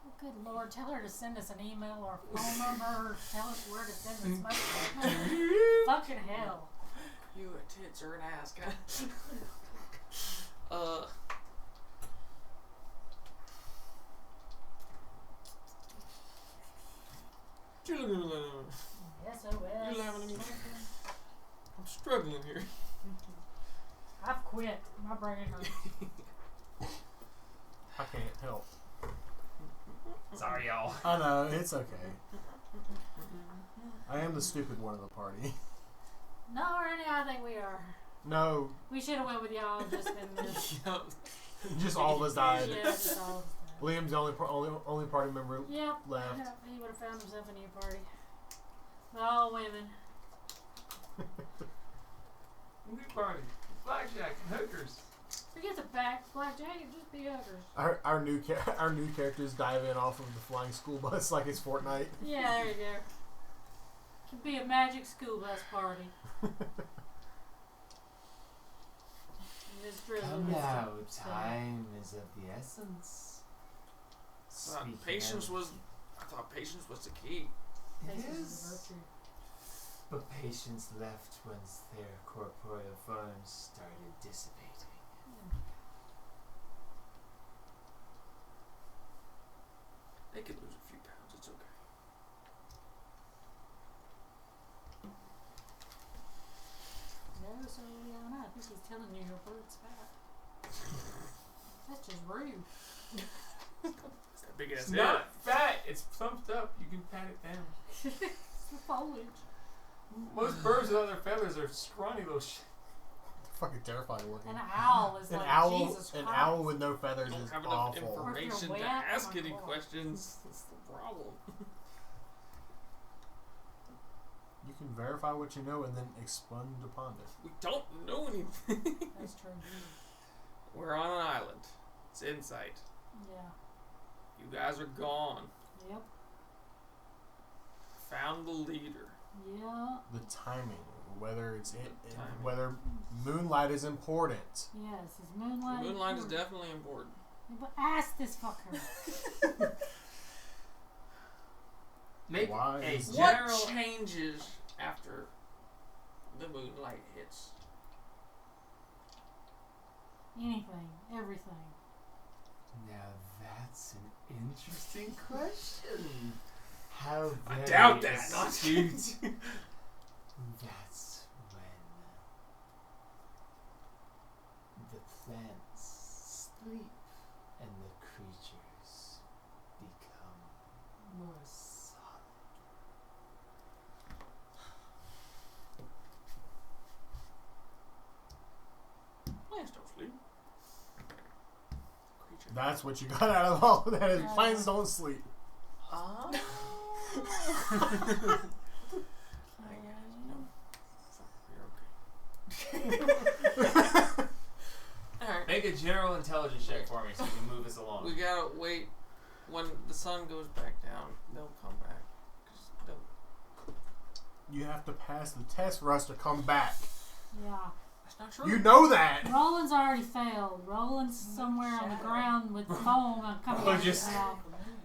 Oh, good Lord, tell her to send us an email or a phone number. Tell us where to send this message. Fucking hell. You a tits or an ass guy. You laughing at me? I'm struggling here. I've quit. My brain hurts. I can't help. Sorry, y'all. I know, it's okay. I am the stupid one of the party. No, Randy, I think we are. No, We should have went with y'all and just been this. Yep. just all of us died. Yeah, just all of us died. Liam's the only party member Yep. left. He would have found himself a new party. All women. New party. Blackjack and hookers. Forget the blackjack and just be hookers. Our new characters dive in off of the flying school bus like it's Fortnite. Yeah, there you go. Could be a magic school bus party. Just really Come missed now, it, so. time is of the essence. I thought patience was the key. Patience is a virtue. But patience left once their corporeal forms started dissipating. They could lose a few pounds. It's okay. No, so yeah, I think he's telling you your bird's fat. That's just rude. It's that big ass It's head. not fat. It's plumped up. You can pat it down. It's the foliage. Most birds without their feathers are scrawny little shit. Fucking terrifying looking. An owl is An like owl, Jesus an Christ. owl with no feathers Don't is have enough awful. information Or if to you're wet, ask oh my any God. questions. That's the problem. You can verify what you know and then expand upon it. We don't know anything. That's true. We're on an island. It's Insyyt. Yeah. You guys are gone. Yep. Found the leader. Yeah. The timing, whether it's Timing. whether moonlight is important. Yes. Is moonlight? Moonlight is important? definitely important. Yeah, but ask this fucker. Make Why a is- general. What changes after the moonlight hits? Anything. Everything. Now that's an interesting question. How I very doubt that, not astute. That's when the plants sleep and the creatures become more solid. Plants don't sleep. Creature. That's what you got out of all of that. Is Yeah. plants don't sleep. Oh. Alright. Make a general intelligence check for me so you can move us along. We gotta wait. When the sun goes back down, they'll come back. 'Cause they'll- You have to pass the test for us to come back. Yeah. That's not true. You know that. Roland's already failed. Roland's somewhere on the ground with foam and coming Oh, out of his just- mouth.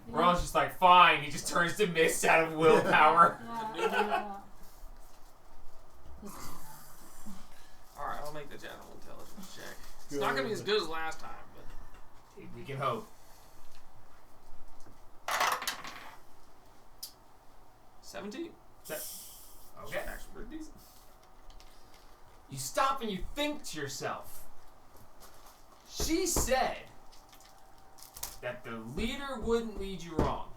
Ron's just like, fine. He just turns to mist out of willpower. Yeah. Alright, I'll make the general intelligence check. It's Good. not gonna be as good as last time, but We can hope. 17. Okay. Actually pretty decent. You stop and you think to yourself. She said that the leader wouldn't lead you wrong.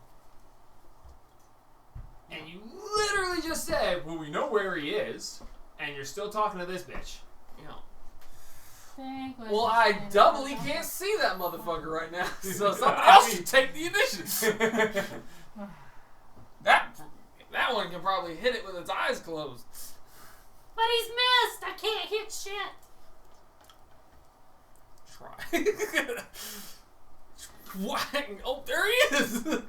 And you literally just said, well, we know where he is, and you're still talking to this bitch. You know. Well, I doubly can't see that motherfucker right now. So someone else should take the initiative. That one can probably hit it with its eyes closed. But he's missed. I can't hit shit. Try. Whang! Oh, there he is. You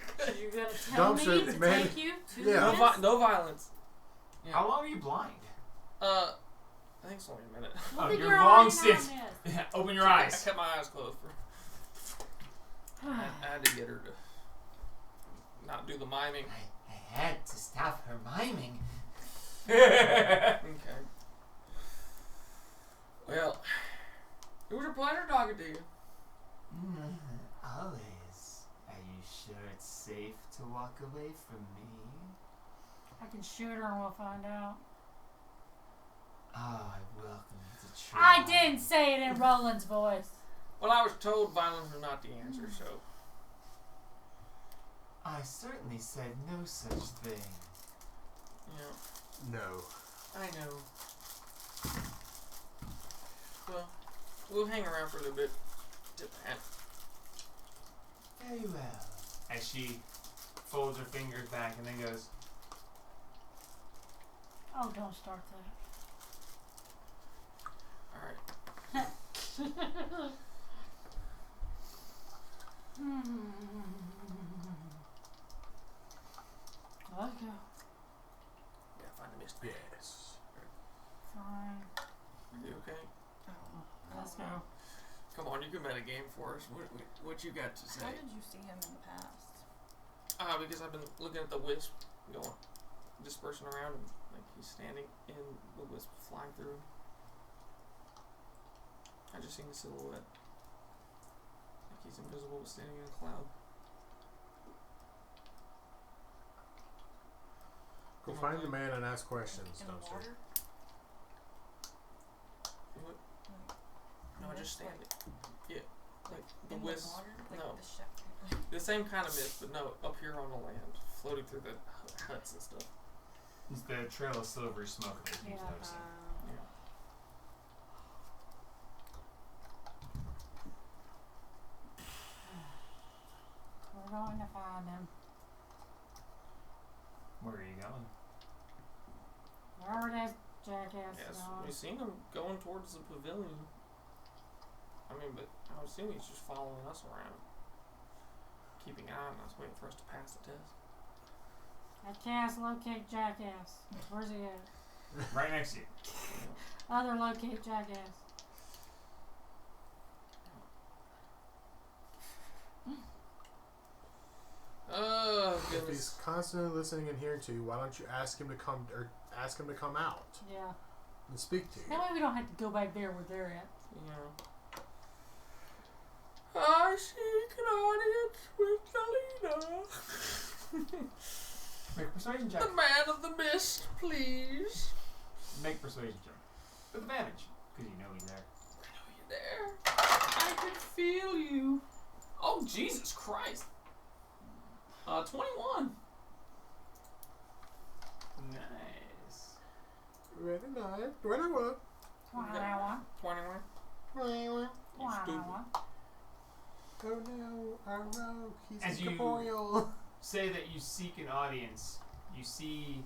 gotta tell me Dumpster, to man. take you to Yeah. No, this? no violence. Yeah. How long are you blind? I think it's only a minute. Well, Oh, then you're you're wrong, already sis. not missed. Open your I eyes. kept my eyes closed for. I had to get her to not do the miming. I had to stop her miming. Okay. Well, it was your pleasure talking to you. Always. Are you sure it's safe to walk away from me? I can shoot her and we'll find out. Oh, I welcome you to try. I didn't say it in Roland's voice. Well, I was told violence was not the answer, so. I certainly said no such thing. Yeah. No. I know. So, we'll hang around for a little bit. Dip that. Very well. As she folds her fingers back and then goes, Oh, don't start that. Alright. Let's go. Gotta find the mist. Yes. Fine. Are you okay? Let's go. Come on, you can bet a game for us. What you got to say? How did you see him in the past? Because I've been looking at the wisp going, dispersing around him. Like he's standing and the wisp flying through him. I just seen the silhouette. Like he's invisible standing in a cloud. Go find the man and ask questions, In the dumpster. water? What? Like, No, mist, just standing. Yeah. Like the in wisp. the water? Like No. the ship. The same kind of mist, but no, up here on the land. Floating through the huts and stuff. it's the trail of silvery smoke that he's Yeah. noticing. Yeah. We're going to find him. Where are you going? Wherever that jackass is Yes, going. we seen him going towards the pavilion. I mean, but I would assume he's just following us around. Keeping an eye on us, waiting for us to pass the test. I cast locate jackass. Where's he at? Right next to you. Other locate jackass. Oh, If goodness. he's constantly listening and hearing to you, why don't you ask him to come out Yeah. and speak to you? That way we don't have to go back there where they're at. Yeah. I seek an audience with Galena. Make a persuasion check. The man of the mist, please. Make a persuasion check. With advantage, because you know he's there. I know you're there. I can feel you. Oh, Jesus Christ. 21. Nice. Very nice. 21. 21. 21. 21. 21. Oh no, our rogue. He's As you- incorporeal. Say that you seek an audience. You see,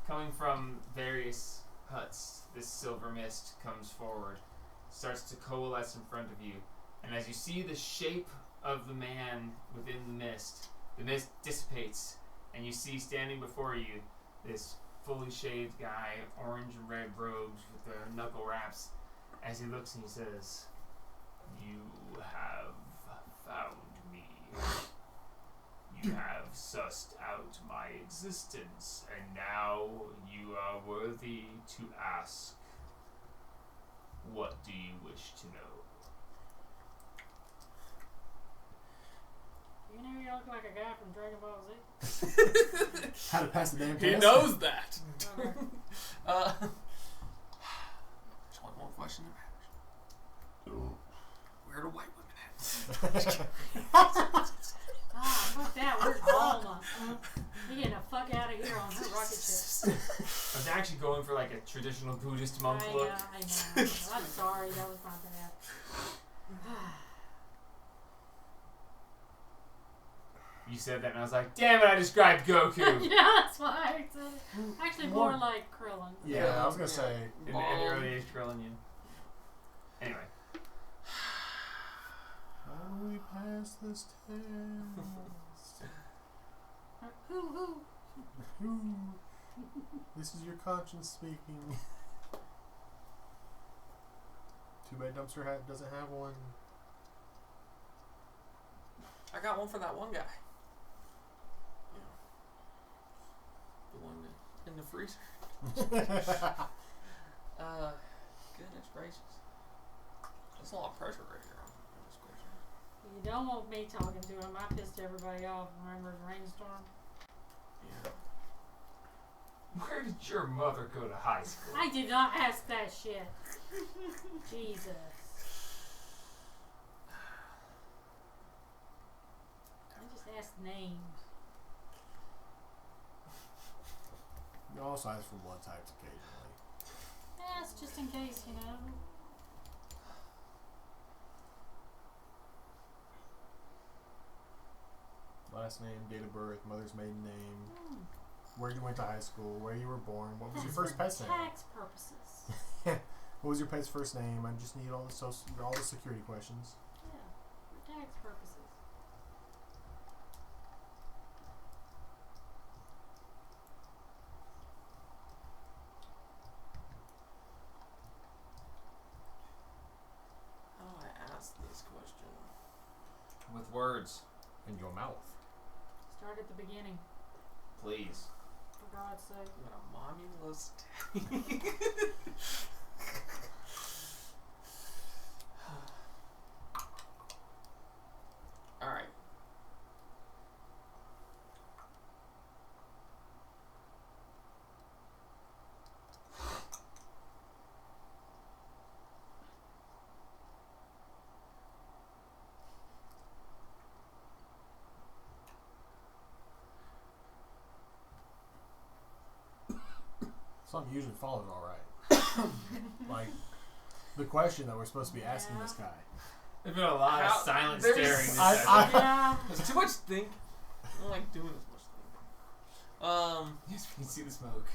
coming from various huts, this silver mist comes forward, starts to coalesce in front of you, and as you see the shape of the man within the mist dissipates, and you see standing before you this fully shaved guy, orange and red robes with the knuckle wraps, as he looks and he says, "You have found me. You have sussed out my existence, and now you are worthy to ask, what do you wish to know?" You know you look like a guy from Dragon Ball Z. How to pass the damn test? He knows that. Okay. Just one more question that matters. Where are the white women at? Fuck that. Where's Bulma? You getting the fuck out of here on her rocket ship. I was actually going for like a traditional Buddhist monk I look. know. I'm sorry. That was my bad. You said that, and I was like, "Damn it! I described Goku." Yeah, that's why I said it. Actually, more like Krillin. Yeah, I was gonna say. In the early age Krillin, yeah. Anyway, How do we pass this test? Who? This is your conscience speaking. Too bad Dumpster Hat doesn't have one. I got one for that one guy. The one in the freezer. Goodness gracious. That's a lot of pressure right here on this question. You don't want me talking to him. I pissed everybody off. Remember the rainstorm? Yeah. where did your mother go to high school? I did not ask that shit. Jesus. I just asked names. You also ask for blood types occasionally. That's just in case, you know. last name, date of birth, mother's maiden name, where you went to high school, where you were born, what was your first pet's name? Tax purposes. What was your pet's first name? I just need all the security questions. Yeah, for tax purposes. How do I ask this question? With words, In your mouth. Start at the beginning, please. for God's sake. I'm gonna mommy loves daddy. Alright. Something usually follows all right. Like the question that we're supposed to be asking this guy. There's been a lot of silent there's- staring this Yeah. There's too much think. I don't like doing as much thinking. Yes, we can see the smoke.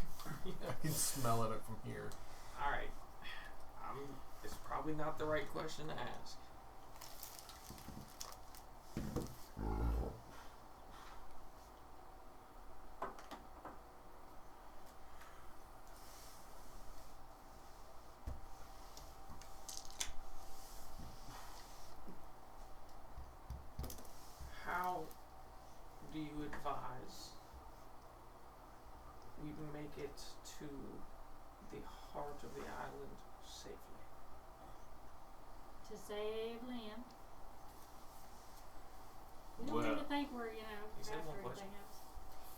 I can smell it from here. Alright. It's probably not the right question to ask. How do you advise we make it to the heart of the island safely? To save Lynn. We don't Well, need to think we're, He after said one everything else.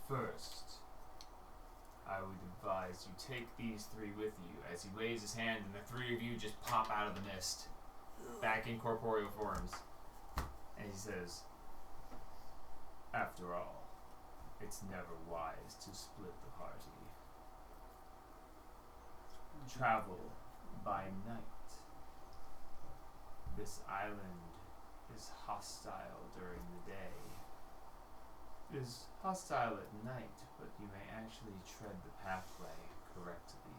first, I would advise you take these three with you. As he waves his hand, and the three of you just pop out of the mist, back in corporeal forms. And he says, after all, it's never wise to split the party. Travel by night. This island is hostile during the day. It is hostile at night, but you may actually tread the pathway correctly.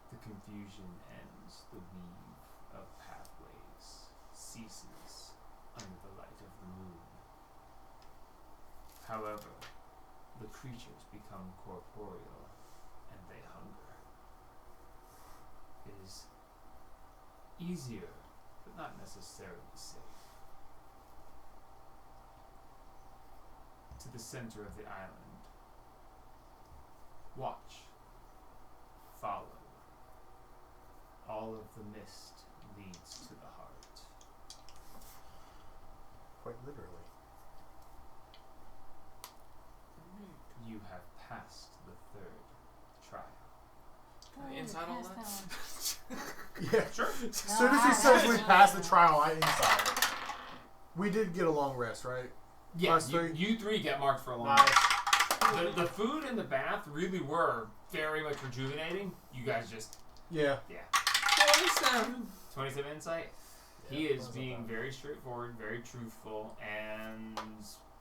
The confusion ends, the weave of pathways ceases under the light of the moon. However, the creatures become corporeal and they hunger. It is easier, but not necessarily safe. To the center of the island, watch, follow. All of the mist leads to the heart. Quite literally. You have passed the third trial. Can I inside all that? Yeah, sure. As soon as he says we passed the trial, I inside. We did get a long rest, right? Yeah, Us three? you three get marked for a long Nice. time. The food and the bath really were very much rejuvenating. You guys just, Yeah. 27 insight. He Yeah, is wasn't being bad. very straightforward, very truthful, and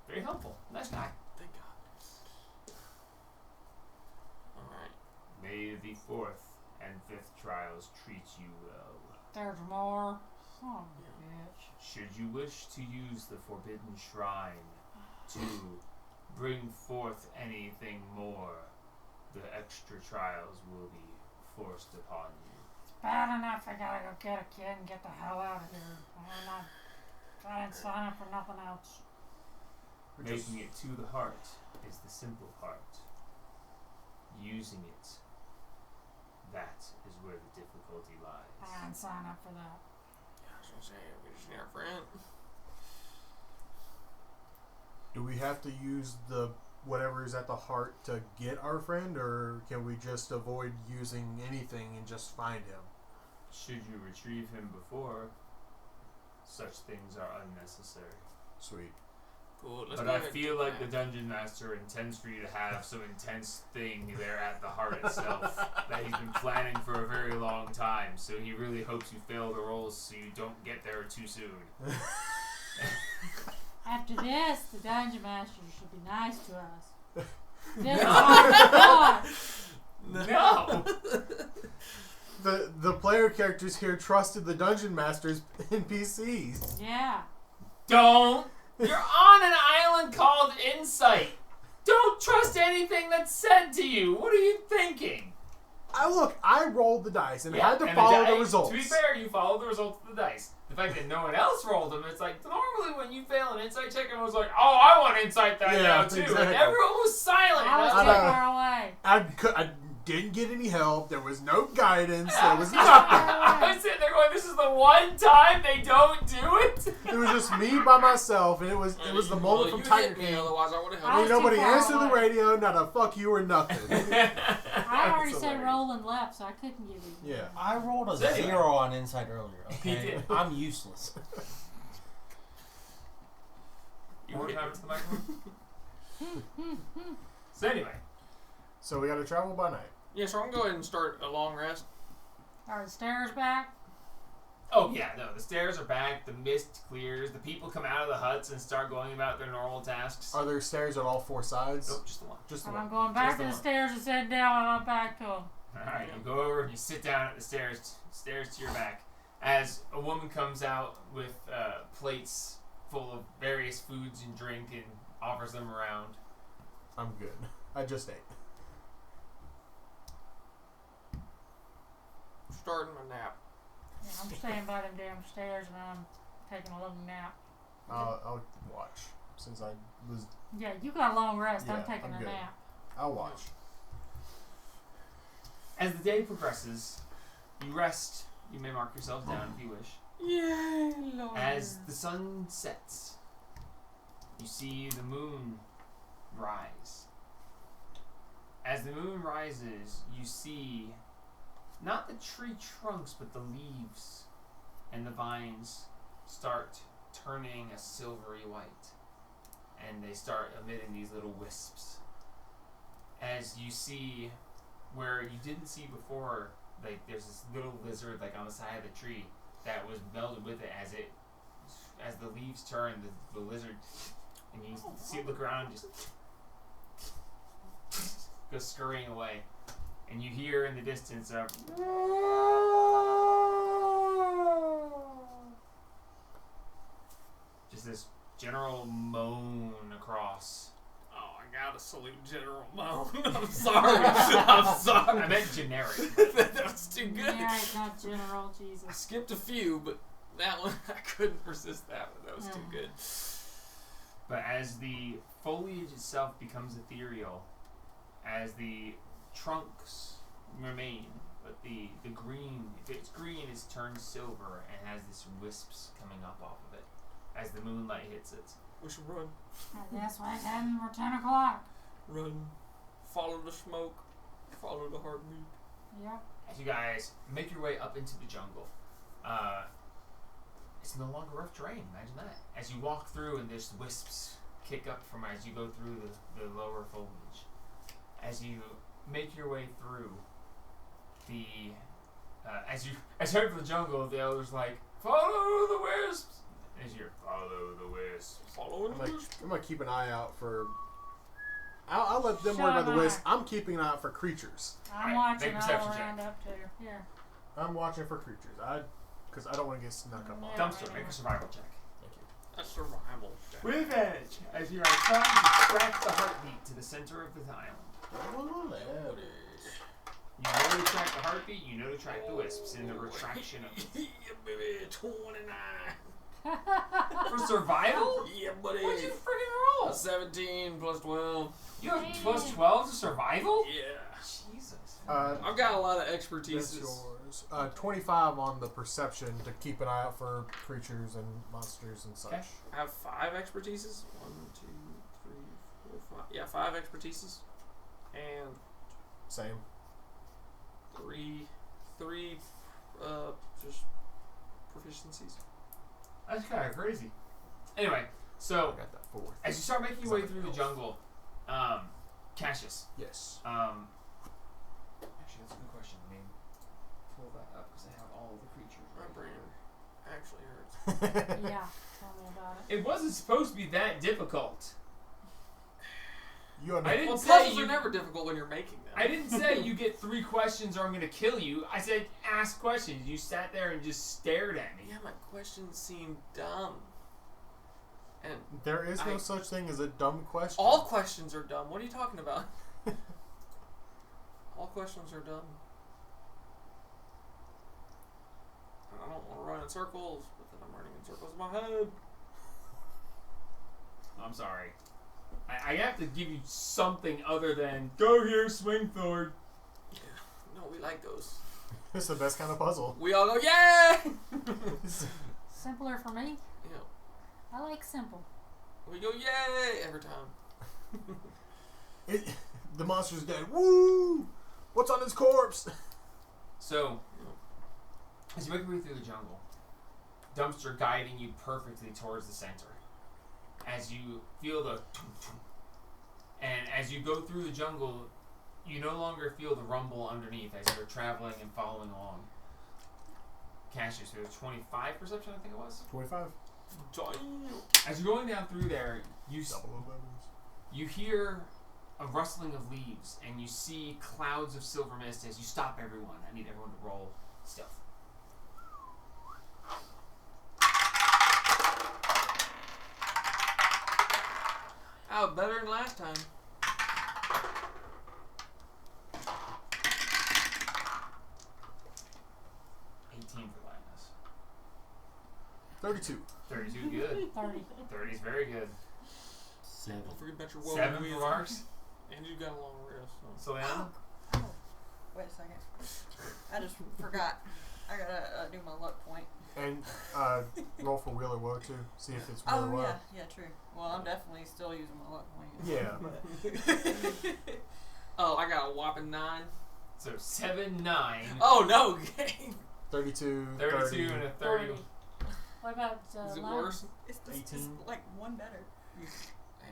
very helpful. Nice guy. Thank God. Alright. May the fourth and fifth trials treat you well. There's more. Son of a bitch. Should you wish to use the forbidden shrine to bring forth anything more, the extra trials will be forced upon you. Bad enough I gotta go get a kid and get the hell out of here. I didn't sign up for nothing else. Making it to the heart is the simple part. Using it, that is where the difficulty lies. I didn't sign up for that. Yeah, I was gonna say, we just need our friend. Do we have to use the whatever is at the heart to get our friend, or can we just avoid using anything and just find him? Should you retrieve him before, such things are unnecessary. Sweet. Cool. Let's But go I ahead and feel do like the that. dungeon master intends for you to have some intense thing there at the heart itself that he's been planning for a very long time. So he really hopes you fail the rolls so you don't get there too soon. After this, the dungeon master should be nice to us. This is No. The player characters here trusted the dungeon master's NPCs. Yeah. Don't. You're on an island called Insyyt. Don't trust anything that's said to you. What are you thinking? I rolled the dice and had to and follow the dice- results. To be fair, you follow the results of the dice. The fact that no one else rolled them, it's like normally when you fail an insight check, everyone's like, "Oh, I want insight that now too," exactly. and everyone was silent. I was That's too like- far away. I didn't get any help. There was no guidance. There was I nothing. was sitting there going, "This is the one time they don't do it." It was just me by myself, and it was the moment from Tiger hit me, King. otherwise I would have I helped. was Ain't nobody too far answered the away. radio, not a fuck you or nothing. I already That's said hilarious. rolling left, so I couldn't give you. Yeah. I rolled a Anyway. 0 on Inside earlier. He Okay, did. I'm useless. You want to come to the microphone? So anyway, So we got to travel by night. Yeah, so I'm going to go ahead and start a long rest. Are the stairs back? oh yeah, no, the stairs are back. The mist clears. The people come out of the huts and start going about their normal tasks. Are there stairs at all four sides? Nope, just the one. Just the And I'm one. going back Just to the the one. stairs and sitting down and I'm back to them. All right, you go over and you sit down at the stairs to your back. As a woman comes out with plates full of various foods and drink and offers them around. I'm good. I just ate. Starting my nap. Yeah, I'm staying by them damn stairs and I'm taking a little nap. I'll watch since I was. Yeah, you got a long rest. I'm Yeah, taking I'm a good. nap. I'll watch. As the day progresses, you rest. You may mark yourselves down if you wish. Yay, Lord. As the sun sets, you see the moon rise. As the moon rises, you see not the tree trunks, but the leaves and the vines start turning a silvery white. And they start emitting these little wisps. As you see where you didn't see before, like there's this little lizard like on the side of the tree that was melded with it as the leaves turn, the lizard, and you see it look around and just go scurrying away, and you hear in the distance a just this general moan across. Oh, I gotta salute General Moan. I'm sorry. I'm sorry. I meant generic. That was too good. Yeah, it's not general, I Jesus. skipped a few, but that one, I couldn't resist that one. That was too good. But as the foliage itself becomes ethereal, as the trunks remain, but the green, if it's green, it's turned silver and has this wisps coming up off of it as the moonlight hits it. We should run. And that's why it's heading for 10 o'clock. Run. Follow the smoke. Follow the heartbeat. Yep. As you guys make your way up into the jungle, it's no longer rough terrain. Imagine that. As you walk through, and there's wisps kick up from as you go through the lower foliage. As you make your way through the, as you heard from the jungle, the elder's like, "Follow the wisps." As you follow the wisps. Following the wisp. I'm gonna keep an eye out for. I'll let them Shut worry about the up. wisp. I'm keeping an eye out for creatures. I'm Alright, watching make a all perception around up to here. I'm watching for creatures. Because I don't want to get snuck up on. Yeah. Dumpster, make a survival check. Thank you. A survival check. With advantage, as you are trying to track the heartbeat to the center of the island. You know to track the heartbeat, you know to track the wisps in the retraction of it. Yeah, baby. 29. For survival? Yeah, buddy. What'd you freaking roll? 17 plus 12. You have plus 12 to survival? Yeah. Jesus. I've got a lot of That's expertise. yours. 25 on the perception to keep an eye out for creatures and monsters and such. Okay. I have 5 expertises. 1, 2, 3, 4, 5. Yeah, 5 expertises. And Same. 3 just proficiencies. That's kind of crazy. Anyway, so I got that 4. as you start making your way through the jungle, Cassius, Yes. actually that's a good question. Let me pull that up because I have all of the creatures My right brain here. actually hurts. Yeah, tell me about it. It wasn't supposed to be that difficult. You I didn't Well, say puzzles you. are never difficult when you're making them. I didn't say you get 3 questions or I'm gonna kill you. I said ask questions. You sat there and just stared at me. Yeah, my questions seem dumb. And There is no such thing as a dumb question. all questions are dumb. What are you talking about? All questions are dumb. I don't want to run in circles, but then I'm running in circles in my head. I'm sorry. I have to give you something other than go here, swing forward. No, we like those. It's the best kind of puzzle. We all go, yay! Simpler for me. Yeah. I like simple. We go, yay! Every time. The monster's dead. Woo! What's on his corpse? So, as you make your way through the jungle, dumpster guiding you perfectly towards the center. As you feel the and as you go through the jungle, you no longer feel the rumble underneath as you're traveling and following along. Cassius, there's 25 perception, I think it was. 25. As you're going down through there, you hear a rustling of leaves, and you see clouds of silver mist as you stop everyone. I need everyone to roll stealth. Oh, better than last time. 18 for Linus. 32. 32, good. 30 is very good. 7. Don't forget about your woe. 7 for Marks. And you got a long wrist. So. Soliana? Wait a second. I just forgot. I gotta do my luck point. And roll for Wheel or Woe too. See if it's Wheel or Oh Woe. yeah, true. Well, I'm definitely still using my luck point. Yeah. Oh, I got a whopping 9. So 7, 9. Oh no! 32, 32 30. and a 30. What about Is it Lana? worse? It's 18. like one better. Hey,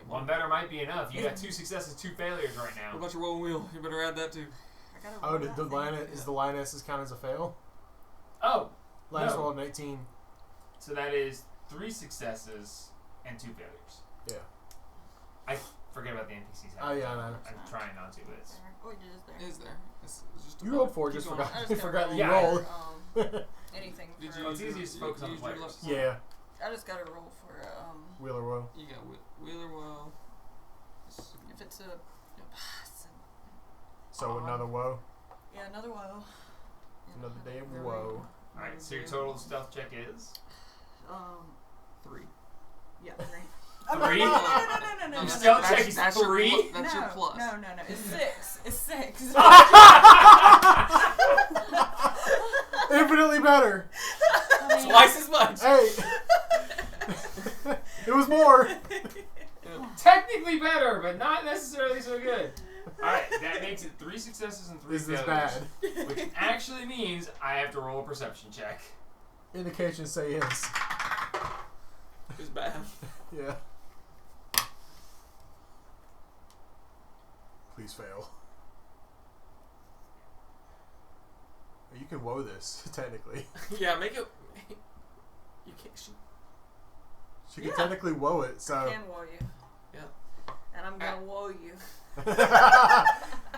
One better might be enough. You got 2 successes, 2 failures right now. What about your woe and wheel? You better add that too. I gotta Oh, roll did that the thing. lioness, is the lioness's count as a fail? Oh, Lioness No. rolled an 18. so that is 3 successes and 2 failures. Yeah. I forget about the NPCs. Oh, yeah, I know. I'm trying not to, but it's... Oh, it is there. Is there? It's just You rolled 4, keep just going. forgot. I just You gotta forgot that you Yeah. rolled. Anything Did for, you Oh, it's easiest to focus on the use your players. luck point? Yeah. I just gotta roll for Wheel or Woe. You got wheel or woe. if it's a So another Woe. yeah, another woe. Another day of Very Woe. Alright, so your total stealth check is? 3. Yeah, 3. 3? No. Your stealth check is That's your 3? That's your plus. No. It's 6. It's 6. Infinitely better. I mean, Twice as much. Hey. It was more. Technically better, but not necessarily so good. Alright, that makes it 3 successes and 3 Is this failures. bad? Which actually means I have to roll a perception check. Indications say yes. It's bad. Yeah. Please fail. You can woe this, technically. Yeah, make it. You can't. She can Yeah. technically woe it, so. I can woe you. Yeah. And I'm gonna woe you.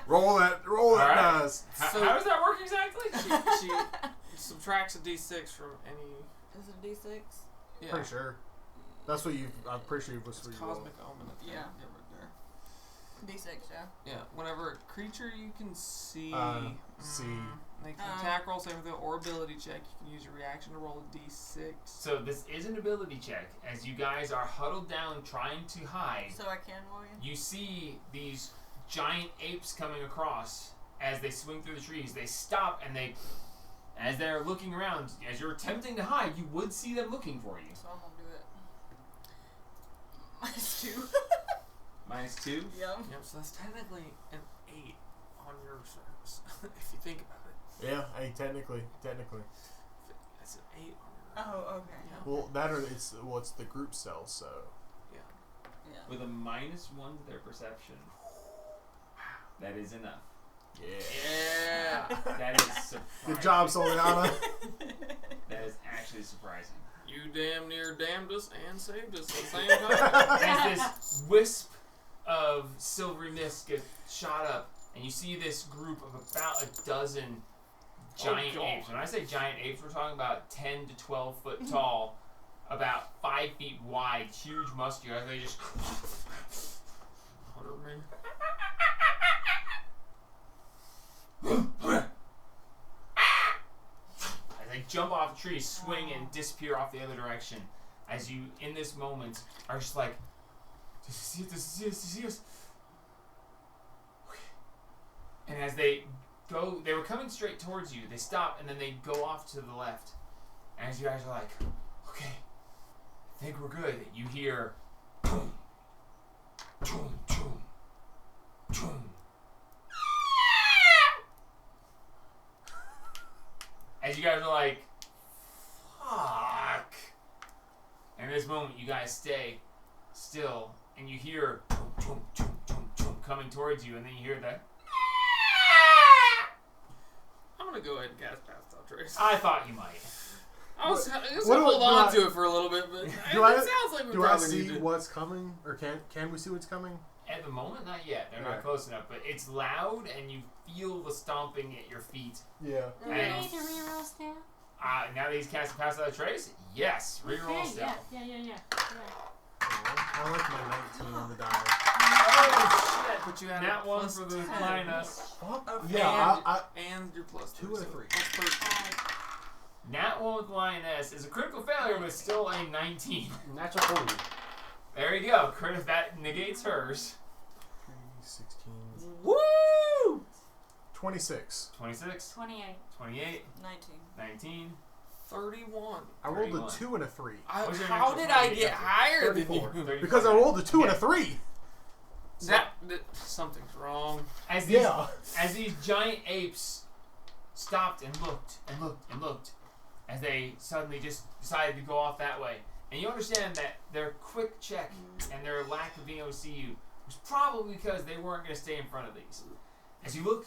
roll that Alright. dice. So- How does that work exactly? She subtracts a d6 from any. Is it a D6? Yeah. Pretty sure. That's what you. I'm pretty sure was It's what you rolled. cosmic omen. At the Yeah. end. Yeah, right there. D6, yeah. Yeah. Whenever a creature you can see. See. Make an attack roll, same with or ability check. You can use your reaction to roll a d6. So this is an ability check. As you guys are huddled down trying to hide, So I can woe you? you see these giant apes coming across as they swing through the trees. They stop and they, as they're looking around, as you're attempting to hide, you would see them looking for you. So I'm gonna do it. -2. -2? Yeah. Yep. So that's technically an 8 on your service, if you think about it. Yeah, hey, technically. That's an 8 on your. Oh, okay. Yeah. Well, that or it's the group cell, so. Yeah. Yeah. With a -1 to their perception. That is enough. Yeah. Yeah. That is surprising. Good job, Soliana. That That's actually surprising. You damn near damned us and saved us at the same time. As this wisp of silvery mist gets shot up, and you see this group of about a dozen giant God. apes. When I say giant apes, we're talking about 10 to 12 foot tall, about 5 feet wide, huge muscular. They just Order me. as they jump off the tree, swing, and disappear off the other direction. As you, in this moment, are just like, does he see us? And as they go, they were coming straight towards you. They stop, and then they go off to the left. And as you guys are like, okay, I think we're good. You hear, boom, boom, boom, boom. As you guys are like, fuck. And in this moment, you guys stay still, and you hear boom, boom, boom, boom, boom, coming towards you, and then you hear that. I'm gonna go ahead and cast Pass Without Trace. I thought you might. I was What gonna do hold I- on to it for a little bit, but do it I- sounds like we Do I probably see need to. what's coming, or can we see what's coming? At the moment, not yet. They're Okay. not close enough, but it's loud, and you feel the stomping at your feet. Yeah. Do we And- need to reroll still? Now that he's casting Pass Without Trace, yes, reroll Okay, still. yeah. I like my 19 on the die. Oh shit! But you had That a one plus for the 10. minus. Yeah, And your plus 2 and a 3. That's 13. Nat one with lioness is a critical failure, but still a 19. Natural 20. There you go. That negates hers. 3, 16. Woo! 26. 26, 28. 28, 19. 19. 31. I rolled a 31. 2 and a 3. What's your How natural did I 20 get get? higher than 34. you? 34. Because I rolled a 2 and a 3. Something's wrong. As these, Yeah. as these giant apes stopped and looked and looked and looked, as they suddenly just decided to go off that way. And you understand that their quick check and their lack of being able to see you was probably because they weren't going to stay in front of these. As you look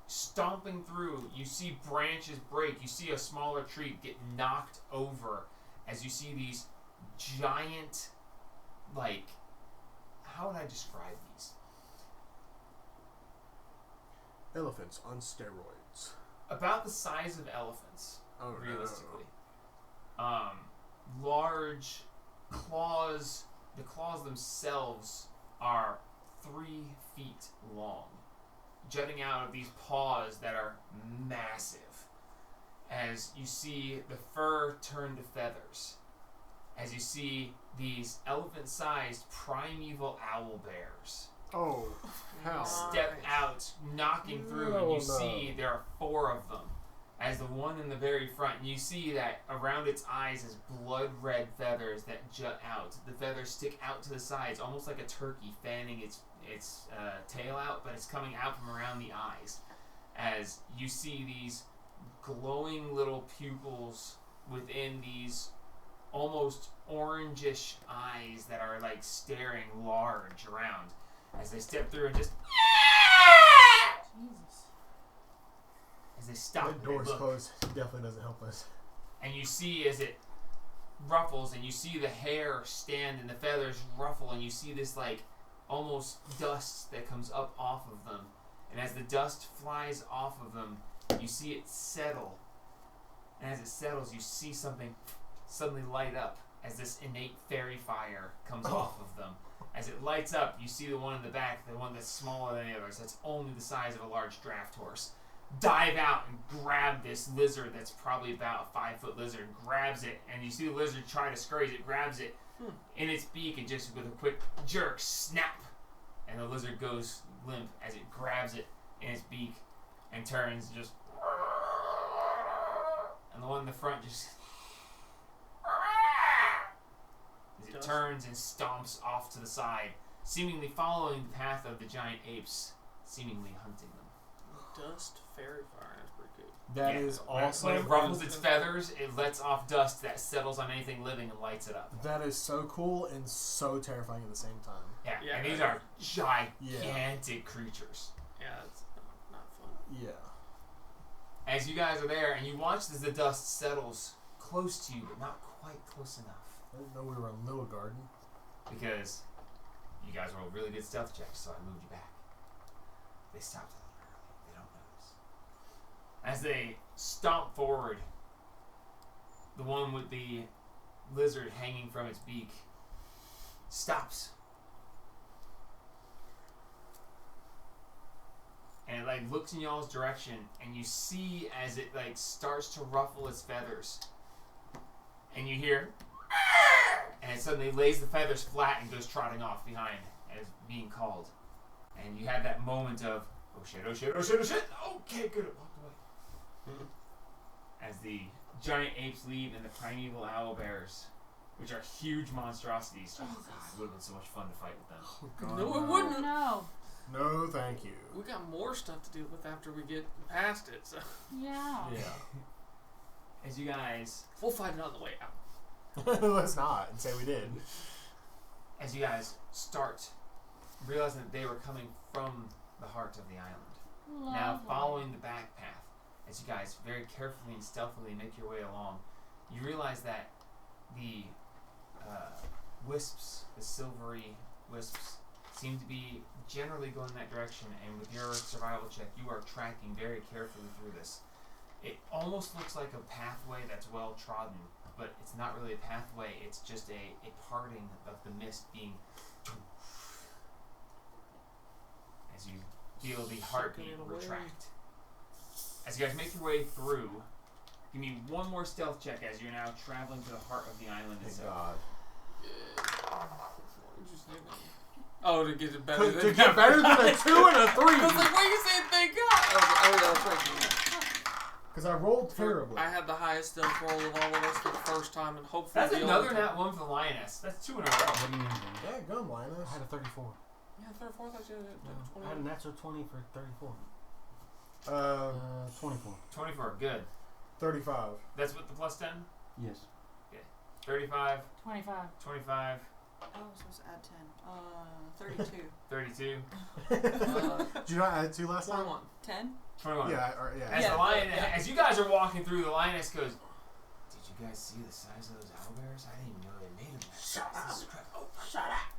stomping through, you see branches break. You see a smaller tree get knocked over as you see these giant, like, how would I describe these? Elephants on steroids. About the size of elephants, Oh, realistically. Large claws. The claws themselves are 3 feet long, jutting out of these paws that are massive. As you see the fur turn to feathers, as you see these elephant-sized primeval owl bears Oh, hell. step out, knocking through, and No, you see no. there are 4 of them. As the one in the very front, and you see that around its eyes is blood red feathers that jut out. The feathers stick out to the sides, almost like a turkey fanning its tail out, but it's coming out from around the eyes. As you see these glowing little pupils within these almost orangish eyes that are like staring large around. As they step through and just Jesus. as they stop That and door's look. closed. Definitely doesn't help us. And you see as it ruffles, and you see the hair stand and the feathers ruffle, and you see this like almost dust that comes up off of them. And as the dust flies off of them, you see it settle. And as it settles, you see something suddenly light up as this innate fairy fire comes off of them. As it lights up, you see the one in the back, the one that's smaller than the others, that's only the size of a large draft horse, dive out and grab this lizard that's probably about a 5-foot lizard, grabs it, and you see the lizard try to scurry it, grabs it in its beak, and just with a quick jerk, snap, and the lizard goes limp as it grabs it in its beak and turns and just, and the one in the front just, as it turns and stomps off to the side, seemingly following the path of the giant apes, seemingly hunting them. Dust fairy fire. That's pretty cool. That Yeah. is When awesome. it ruffles its feathers, it lets off dust that settles on anything living and lights it up. That is so cool and so terrifying at the same time. Yeah, Yeah, and these that are gigantic creatures. Yeah, it's not fun. Yeah. As you guys are there and you watch as the dust settles close to you, but not quite close enough. I didn't know we were in Little Garden. Because you guys rolled really good stealth checks, so I moved you back. They stopped a little early. They don't notice. As they stomp forward, the one with the lizard hanging from its beak stops. And it like looks in y'all's direction, and you see as it like starts to ruffle its feathers. And you hear, and it suddenly lays the feathers flat and goes trotting off behind as being called. And you have that moment of, oh shit, oh shit, oh shit, oh shit. Okay, good, it walked away. As the giant apes leave and the primeval owl bears, which are huge monstrosities. Oh god, it would have been so much fun to fight with them. Oh, God. No, it wouldn't. No. No, thank you. We got more stuff to deal with after we get past it, so Yeah. Yeah. As you guys, we'll fight it on the way out. Let's not and say we did. as you guys start realizing that they were coming from the heart of the island. Now, Lovely. following the back path, as you guys very carefully and stealthily make your way along, you realize that the wisps, the silvery wisps, seem to be generally going that direction, and with your survival check, you are tracking very carefully through this. It almost looks like a pathway that's well trodden, but it's not really a pathway, it's just a parting of the mist being... as you feel the heartbeat retract. As you guys make your way through, give me one more stealth check as you're now traveling to the heart of the island Thank itself. God. Oh, to get it better than To get better than a 2 and a 3. I was like, why are you saying thank God? Because I rolled terribly. I had the highest stealth roll of all of us for the first time, and hopefully That's the another other nat one for the lioness. That's 2 in a row. What do you mean? Yeah, go, Linus. I had a 34. Yeah, 34. I thought you I had a natural 20 for 34. 24. 24, good. 35. That's with the plus 10? Yes. 35, 25. 25, Oh, I was supposed to add 10. 32. 32, Did you not add 2 last time? 21. 10? 21. Yeah, yeah. As Yeah, the lion, yeah. as you guys are walking through, the lioness goes, "Did you guys see the size of those owlbears? I didn't even know they made them that size. This is crap. Oh, shut up!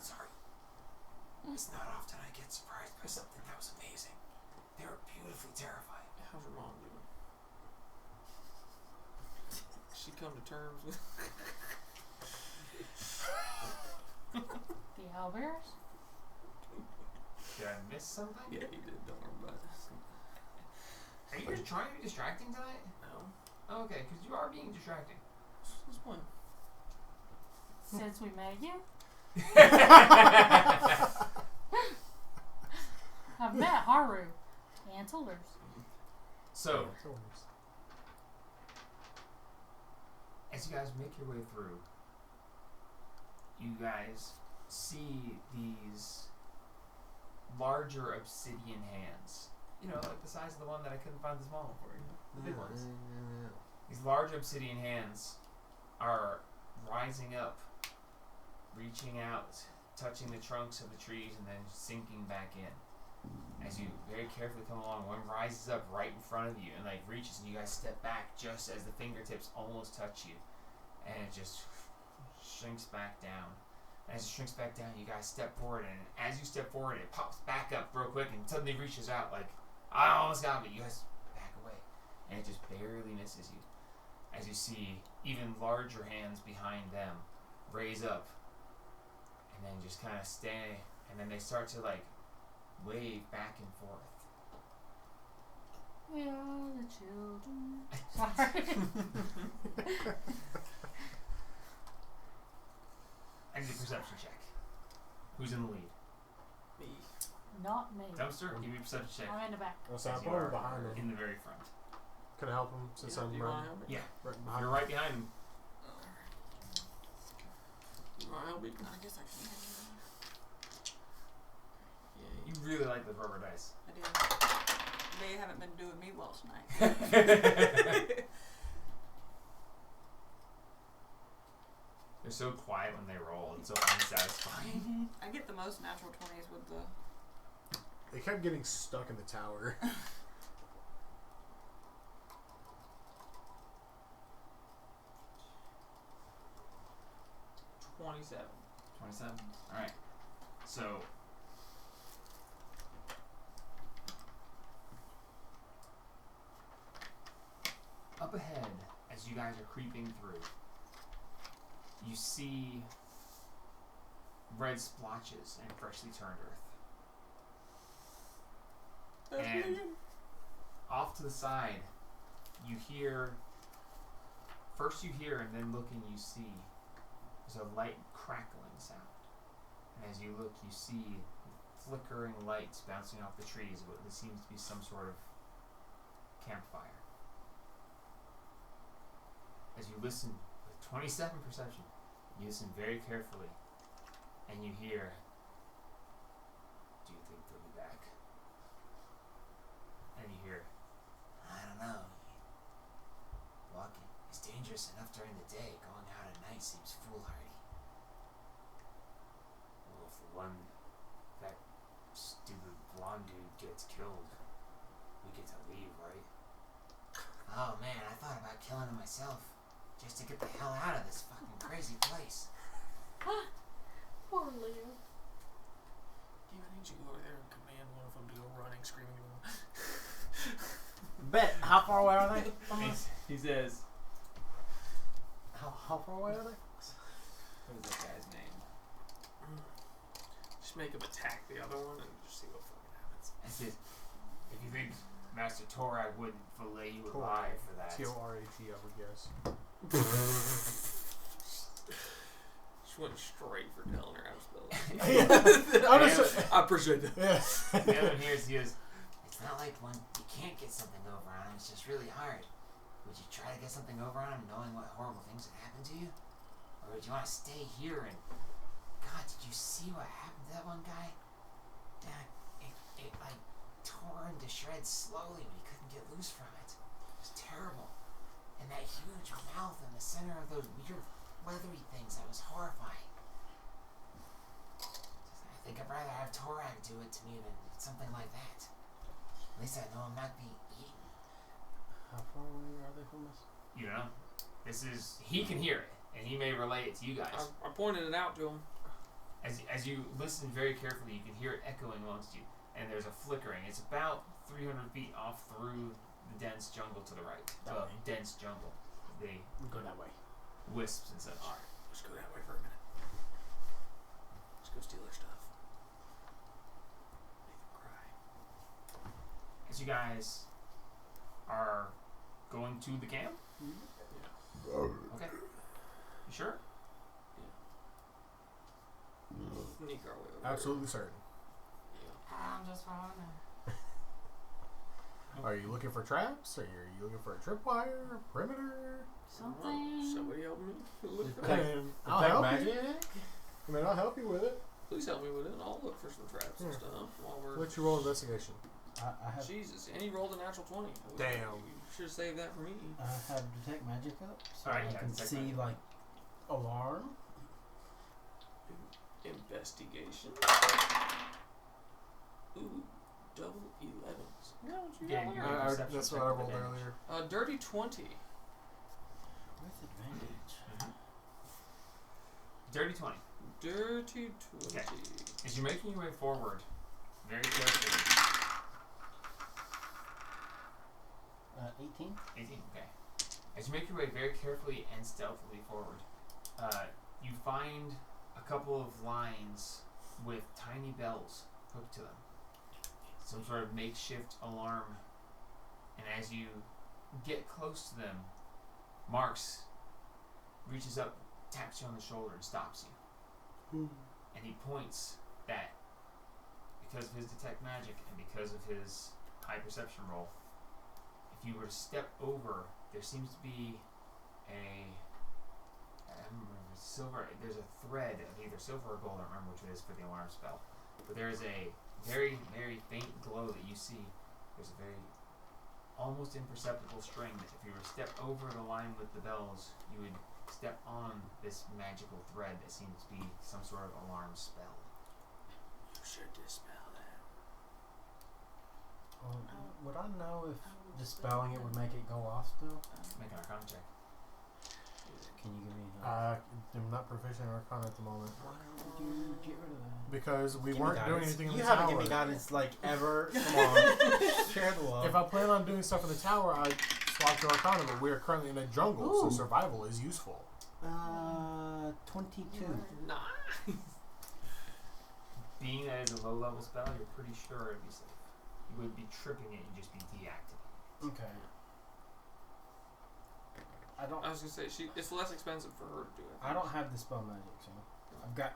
Sorry. It's not often I get surprised by something that was amazing. They were beautifully terrifying." How's your mom doing? She come to terms with. The owlbears? Did I miss something? Yeah, you did. Don't worry about it. Are you just trying to be distracting tonight? No. Oh, okay, because you are being distracting. This one. Since we met you? I've met Haru and Tilders. So, as you guys make your way through, you guys see these larger obsidian hands. You know, like the size of the one that I couldn't find the small one for you. The big ones. These large obsidian hands are rising up, reaching out, touching the trunks of the trees, and then sinking back in. As you very carefully come along, one rises up right in front of you and like reaches, and you guys step back just as the fingertips almost touch you, and it just shrinks back down. And as it shrinks back down, you guys step forward, and as you step forward, it pops back up real quick and suddenly reaches out like, "I almost got it," but you guys back away, and it just barely misses you. As you see even larger hands behind them raise up, and then just kind of stay, and then they start to like wave back and forth. We are the children. Sorry. I need a perception check. Who's in the lead? Me. Not me. Dumpster, give me a perception check. I'm in the back. Well, so I'm As you probably are behind him. in the very front. Can I help him since Yeah, I'm do you right, want to help me? Yeah, right behind you're him? right behind him. You want to help me? I guess I can. Yeah. You really like the rubber dice. I do. They haven't been doing me well tonight. They're so quiet when they roll and so unsatisfying. I get the most natural 20s with the... They kept getting stuck in the tower. 27. 27. Alright. So. Up ahead, as you guys are creeping through, you see red splotches and freshly turned earth. And off to the side, you hear. First you hear, and then looking, you see there's a light crackling sound. And as you look, you see flickering lights bouncing off the trees. What seems to be some sort of campfire. As you listen with 27 perception, you listen very carefully, and you hear, "Do you think they'll be back?" And you hear, I don't know. Walking is dangerous enough during the day. Going out at night seems foolhardy. well, if that stupid blonde dude gets killed, we get to leave, right? Oh man, I thought about killing him myself. Just to get the hell out of this fucking crazy place. Poor Leo. Damn, I need you to go over there and command one of them to go running, screaming at them. Bet. How far away are they from us? He says, How far away are they? what is that guy's name? Just make him attack the other one and just see what fucking happens. I said, if you think Master Torag wouldn't fillet you alive for that. T-O-R-A-T, I would guess. She went straight for telling her how to spell it. Yeah. I appreciate that. Yeah. The other one here is, he goes, It's not like when you can't get something over on him, it's just really hard. Would you try to get something over on him knowing what horrible things had happened to you? Or would you want to stay here and... God, did you see what happened to that one guy? Yeah, it like tore him to shreds slowly, but he couldn't get loose from it. It was terrible. And that huge mouth in the center of those weird leathery things, that was horrifying. I think I'd rather have Torag do it to me than something like that. At least I know I'm not being eaten. How far away are they from us? you know, he can hear it, and he may relay it to you guys. I pointed it out to him. As you listen very carefully, you can hear it echoing amongst you, and there's a flickering. It's about 300 feet off through the dense jungle to the right. That way. Dense jungle. The We go that way. wisps and such. Alright, let's go that way for a minute. Let's go steal their stuff. Make them cry. As you guys are going to the camp? Yeah. Okay. You sure? Sneak our way over. Absolutely certain. I'm just following them. Are you looking for traps? Are you looking for a tripwire? Perimeter? Something. Somebody help me. Look for I it. mean, I'll Detect help magic? you. I mean, I'll help you with it. Please help me with it. I'll look for some traps and Yeah. stuff while we're. What's your roll investigation? I have Jesus, and he rolled a natural 20. Damn. You should have saved that for me. I have detect magic up, so Alright, I yeah, can detect see magic. like alarm. Investigation. Ooh, double 11s. No, you Yeah, got you one. got perception That's check what I with rolled advantage. earlier. Dirty 20. With advantage. Dirty 20. Dirty 20. Okay. As you're making your way forward, very carefully. 18. 18, okay. As you make your way very carefully and stealthily forward, you find a couple of lines with tiny bells hooked to them. Some sort of makeshift alarm. And as you get close to them, Marks reaches up, taps you on the shoulder, and stops you. And he points that because of his detect magic and because of his high perception roll, if you were to step over, there seems to be there's a thread of either silver or gold, I don't remember which it is for the alarm spell, but there is a very, very faint glow that you see. There's a very almost imperceptible string that if you were to step over the line with the bells, you would step on this magical thread that seems to be some sort of alarm spell. You should dispel that. Would I know if dispelling it would make it go off still? Make an arcana check. Can you give me? I'm not proficient in Arcana at the moment Why don't you get rid of that? because we Give me weren't doing guidance. anything in You the haven't tower. given me guidance like ever. Come on. Share the love. If I plan on doing stuff in the tower, I'd swap to Arcana, but we're currently in a jungle, so Ooh. survival is useful. 22. Nice. Being that it's a low-level spell, you're pretty sure it'd be safe. You would be tripping it and just be deactivated. Okay. I don't. I was gonna say it's less expensive for her to do it. I don't have the spell magic, so I've got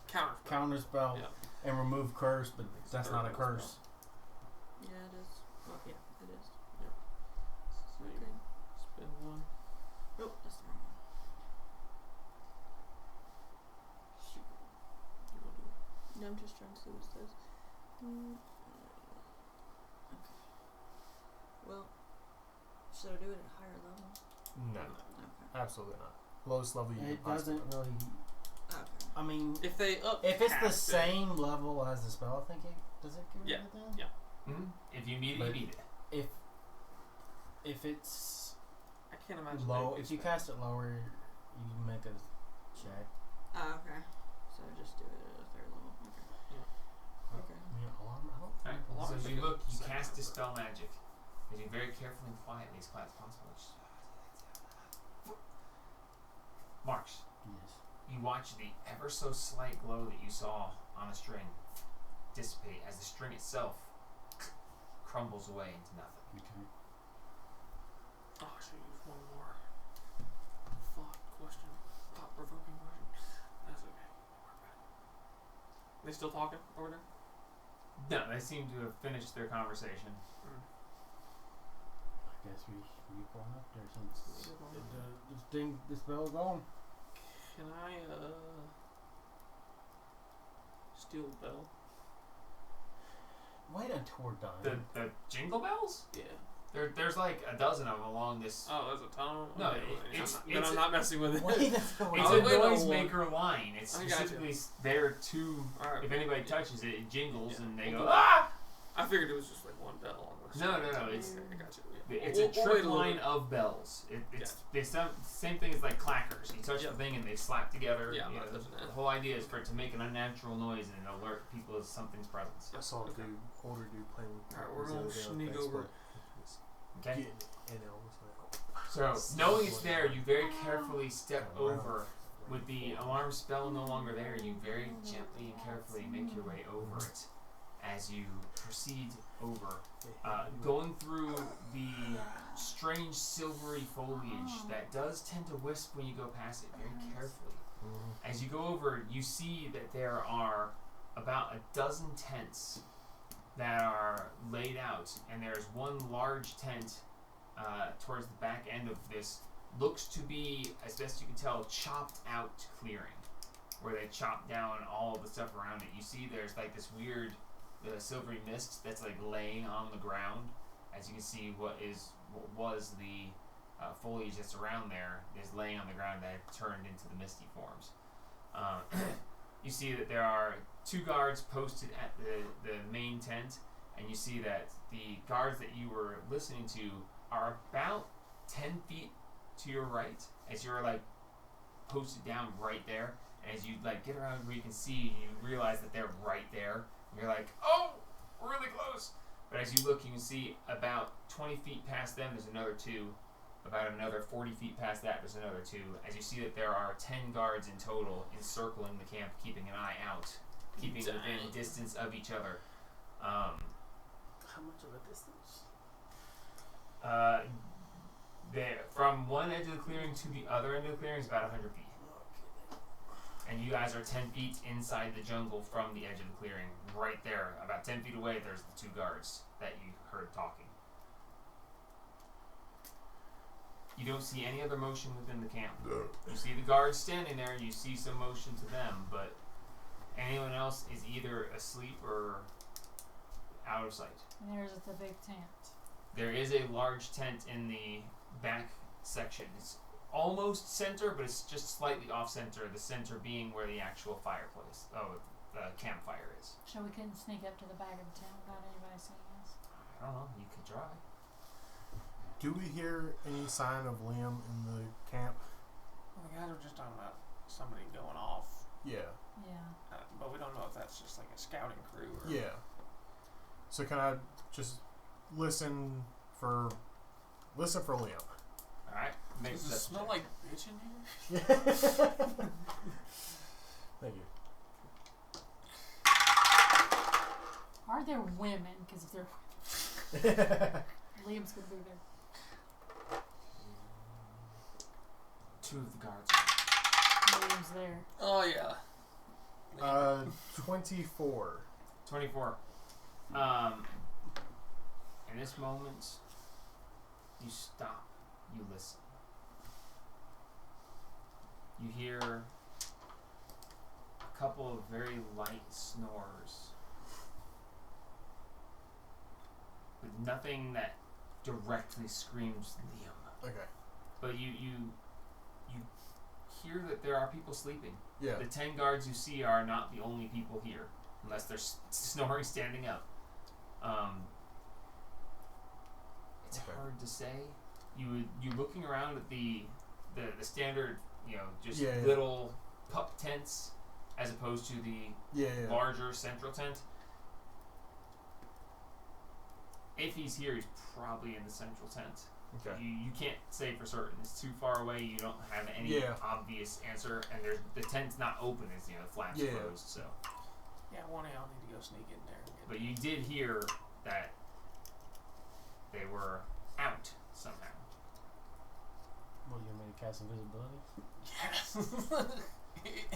Counter. counter spell Yeah. and remove curse, but that's not a Third curse. Yeah, it is. Oh, yeah, it is. So you Okay. spend one. Oh, that's the wrong one. Shoot. You wanna do it? No, I'm just trying to see what it says. Okay. Well, should I do it at a higher level? No, Okay. absolutely not. Lowest level you can It possibly. doesn't really. Okay. I mean, If they up. if it's the past it- same level as the spell, I think it does it give Yeah, it then? yeah. Mm-hmm. If you meet it, But- you beat it. If it's I can't imagine. low, they if you expect- cast it lower, you make a check. Oh, okay. So just do it at a third level. Okay. Okay. I mean, alarm. I don't. Alright, Alarm so should you go look, you second cast number. Dispel Magic. As you very carefully and quietly, as quiet as possible. Marks, Yes. you watch the ever so slight glow that you saw on a string dissipate as the string itself crumbles away into nothing. Okay. Oh, I should use one more thought-provoking question. That's okay. We're back. They still talking over there? No, they seem to have finished their conversation. I guess we going up there since this spell's gone. Can I steal the bell? Wait until we're done. The jingle bells? Yeah. There's like a dozen of them along this. Oh, there's a ton of them? No, Okay, it's- then it's I'm a- not messing with it. Wait until It's Oh, a wait, no, noisemaker line. It's I got you. specifically there to. Alright. If anybody touches it, it jingles Yeah. and they We'll go do that. ah. I figured it was just like one bell on the No, string. no, no, it's- I got you. It's We'll a wait trip little line bit. of bells. It's same thing as like clackers. You touch Yep. the thing and they slap together. Yeah, I'm you not know, touching the that. whole idea is for it to make an unnatural noise and alert people of something's presence. I saw a Okay. older dude playing with Alright, we're the gonna other day on sneak Facebook. over. Okay. Getting it, and I was like, So knowing it's there, you very carefully step over. With the alarm spell no longer there, you very gently and carefully make your way over it as you proceed over, going through the strange silvery foliage that does tend to wisp when you go past it very carefully. As you go over, you see that there are about a dozen tents that are laid out, and there's one large tent towards the back end of this. Looks to be, as best you can tell, chopped out clearing, where they chopped down all the stuff around it. You see there's like this weird silvery mist that's like laying on the ground. As you can see, what was the foliage that's around there is laying on the ground that had turned into the misty forms. You see that there are 2 guards posted at the main tent, and you see that the guards that you were listening to are about 10 feet to your right, as you're like posted down right there. And as you like get around where you can see, you realize that they're right there. And you're like, oh, we're really close. But as you look, you can see about 20 feet past them, there's another 2. About another 40 feet past that, there's another 2. As you see that there are 10 guards in total encircling the camp, keeping an eye out, keeping within distance of each other. How much of a distance? From one edge of the clearing to the other end of the clearing is about 100 feet. And you guys are 10 feet inside the jungle from the edge of the clearing. Right there, about 10 feet away, there's the 2 guards that you heard talking. You don't see any other motion within the camp. You see the guards standing there, you see some motion to them, but anyone else is either asleep or out of sight. And there's the big tent. There is a large tent in the back section. It's almost center, but it's just slightly off center. The center being where the actual fireplace, the campfire is. So we couldn't sneak up to the back of the tent without anybody seeing us. I don't know. You could try. do we hear any sign of Liam in the camp? the guys were just talking about somebody going off, Yeah. Yeah. but we don't know if that's just like a scouting crew or. Yeah. So can I just listen for Liam? Alright. Make Does it that smell check. like bitch in here? Thank you. Are there women? Because if they're Liam's gonna be there. 2 of the guards. Liam's there. Oh yeah. 24. 24. In this moment, you stop. You listen. You hear a couple of very light snores, with nothing that directly screams Liam. Okay. But you hear that there are people sleeping. Yeah. The 10 guards you see are not the only people here, unless they're snoring standing up. It's Okay. hard to say. You looking around at the standard, just Yeah, yeah. little pup tents, as opposed to the Yeah. larger central tent. If he's here, he's probably in the central tent. Okay. You can't say for certain. It's too far away. You don't have any Yeah. obvious answer, and the tent's not open. It's the flaps Yeah. closed. So, Yeah, one of y'all need to go sneak in there and get but you did hear that they were out somehow. What, you want me to cast invisibility? Yes.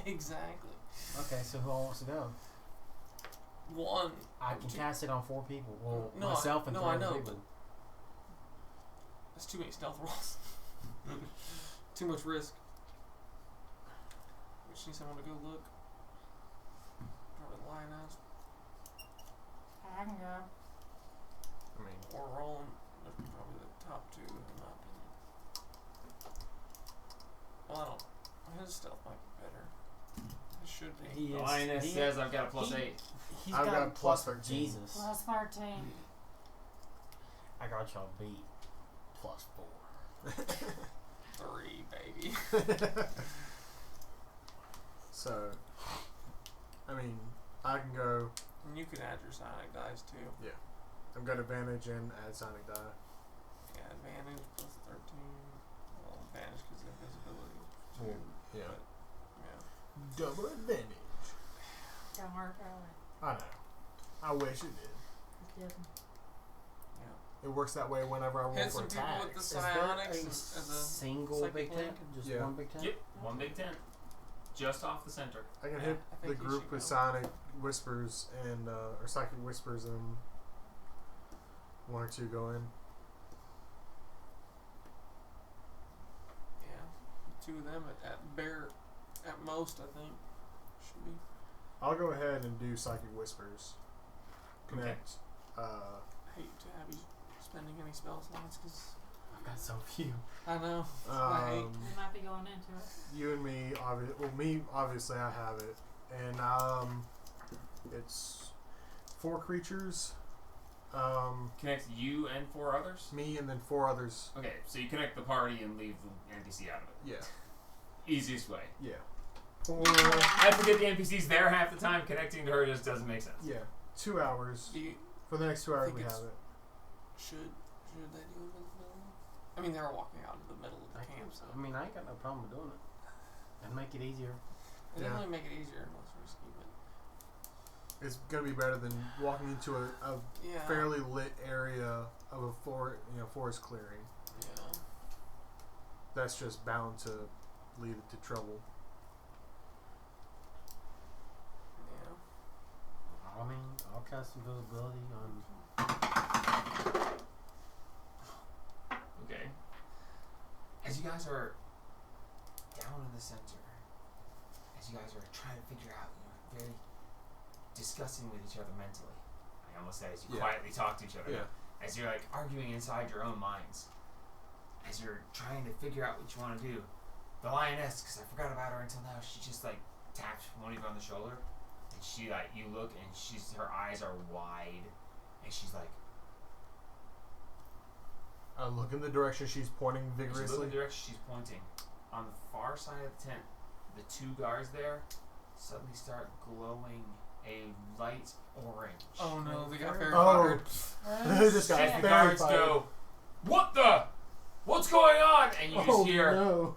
Exactly. Okay, so who all wants to go? One. I can cast it on 4 people. Well, No, myself and no, 3 I other know, people. That's too many stealth rolls. Too much risk. We just need someone to go look. Probably the lioness. I can go. I mean, Or rolling. Those are probably the top 2 in my opinion. Well, I don't. His stealth might be better. It should be. He The is. lioness he- says I've got a +8. He's I've got, got a plus plus 13. Jesus. Plus 13. I got y'all beat. Plus 4. 3, baby. So, I mean, I can go. And you can add your psionic dice too. I've got advantage and add sonic die. Yeah, advantage plus 13. Well, advantage because of invisibility. Too. Yeah. But, yeah. Double advantage. Don't work early. I know. I wish it did. I'm kidding. Yeah. It works that way whenever I roll Hit for some people with the attacks. Is there psionics a as a single psychic big tent? link? Just Yeah. one big tent? Yep, one big tent, just off the center. I can Yeah, hit I think the you group should with go. sonic whispers and or psychic whispers and 1 or 2 go in. Yeah. 2 of them at most, I think. Should be. I'll go ahead and do psychic whispers. Connect. Hate to have you spending any spell slots because I've got so few. I know. I hate. You might be going into it. You and me, me obviously I have it, and it's 4 creatures. Connect you and 4 others. Me and then 4 others. Okay, so you connect the party and leave the NPC out of it. Yeah, Easiest way. yeah. 4. I forget the NPC's there half the time. Connecting to her just doesn't make sense. Yeah, 2 hours. Do you, For the next 2 hours think we it's- have it. should they do invisibility? I mean, they were walking out of the middle of the I camp, so I mean, I ain't got no problem with doing it. And make it easier. it Yeah. definitely make it easier and less risky. But It's gonna be better than walking into a yeah, fairly lit area of a forest clearing. Yeah. That's just bound to lead to trouble. Yeah. I mean, I'll cast invisibility on. Okay. As you guys are down in the center, as you guys are trying to figure out, very discussing with each other mentally. I almost said as you Yeah. quietly talk to each other. Yeah. As you're arguing inside your own minds. As you're trying to figure out what you want to do. The lioness, because I forgot about her until now, she just taps one of you on the shoulder, and she you look, and her eyes are wide, and she's like, I look in the direction she's pointing as you look in vigorously. the direction she's pointing, on the far side of the tent, the 2 guards there suddenly start glowing a light orange. Oh no, they got very Oh, fired. this guy As the very guards fired. go, "What the? What's going on?" And you just hear no.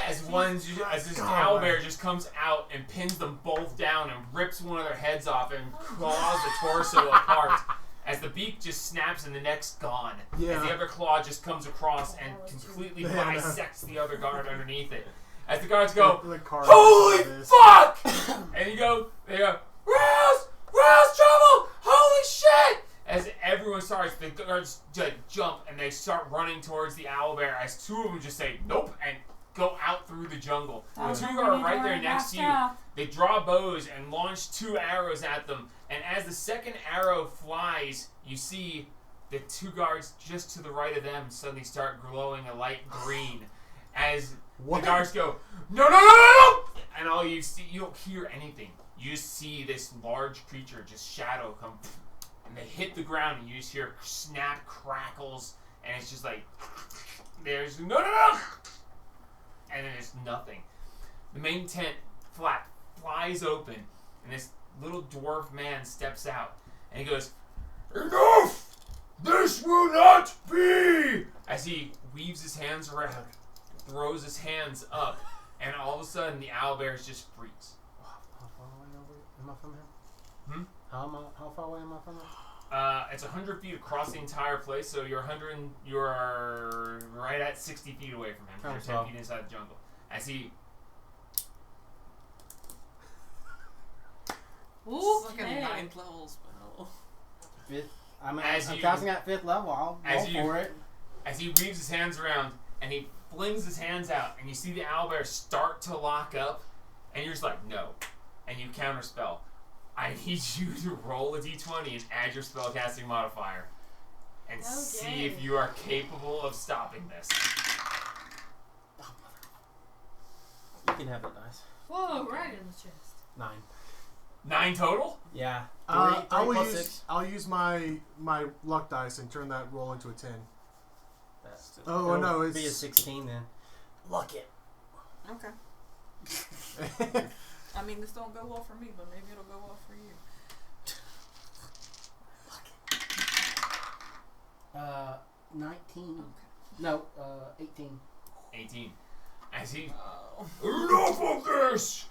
as this owlbear just comes out and pins them both down and rips one of their heads off and claws the torso apart. As the beak just snaps and the neck's gone. Yeah. As the other claw just comes across and completely Yeah, bisects the other guard underneath it. As the guards go, The car "Holy is- fuck!" And they go, "Rouse! Rouse, Tribble! Holy shit!" As everyone starts, the guards jump and they start running towards the owlbear as 2 of them just say, "Nope," and go out through the jungle. The 2 are right there next to you. They draw bows and launch 2 arrows at them. And as the second arrow flies, you see the 2 guards just to the right of them suddenly start glowing a light green. As What? the guards go, "No, no, no, no, no!" And all you see, you don't hear anything. You just see this large creature, just shadow come, and they hit the ground, and you just hear snap, crackles, and it's just like, there's no, no, no! And then there's nothing. The main tent flies open, and this little dwarf man steps out, and he goes, "Enough! This will not be!" As he weaves his hands around, throws his hands up, and all of a sudden the owlbears just freeze. How far away am I from him? Hmm? How far away am I from him? It's 100 feet across the entire place, so you're right at 60 feet away from him. You're 10 feet inside the jungle. As he It's like a Okay. 9th level spell. I'm As you- casting at 5th level. I'll as go you- for it. As he weaves his hands around and he flings his hands out, and you see the owlbear start to lock up, and you're just like, "No," and you counterspell. I need you to roll a d20 and add your spellcasting modifier, and see if you are capable of stopping this. You can have it, nice. Whoa, right in the chest. 9. 9 total? Yeah. I Three will plus use. 6. I'll use my luck dice and turn that roll into a 10. That's Oh no, it'll be a it's 16 then. Luck it. Okay. I mean, this don't go well for me, but maybe it'll go well for you. 19. Okay. No, 18. 18. As he Oh. "Enough of this!"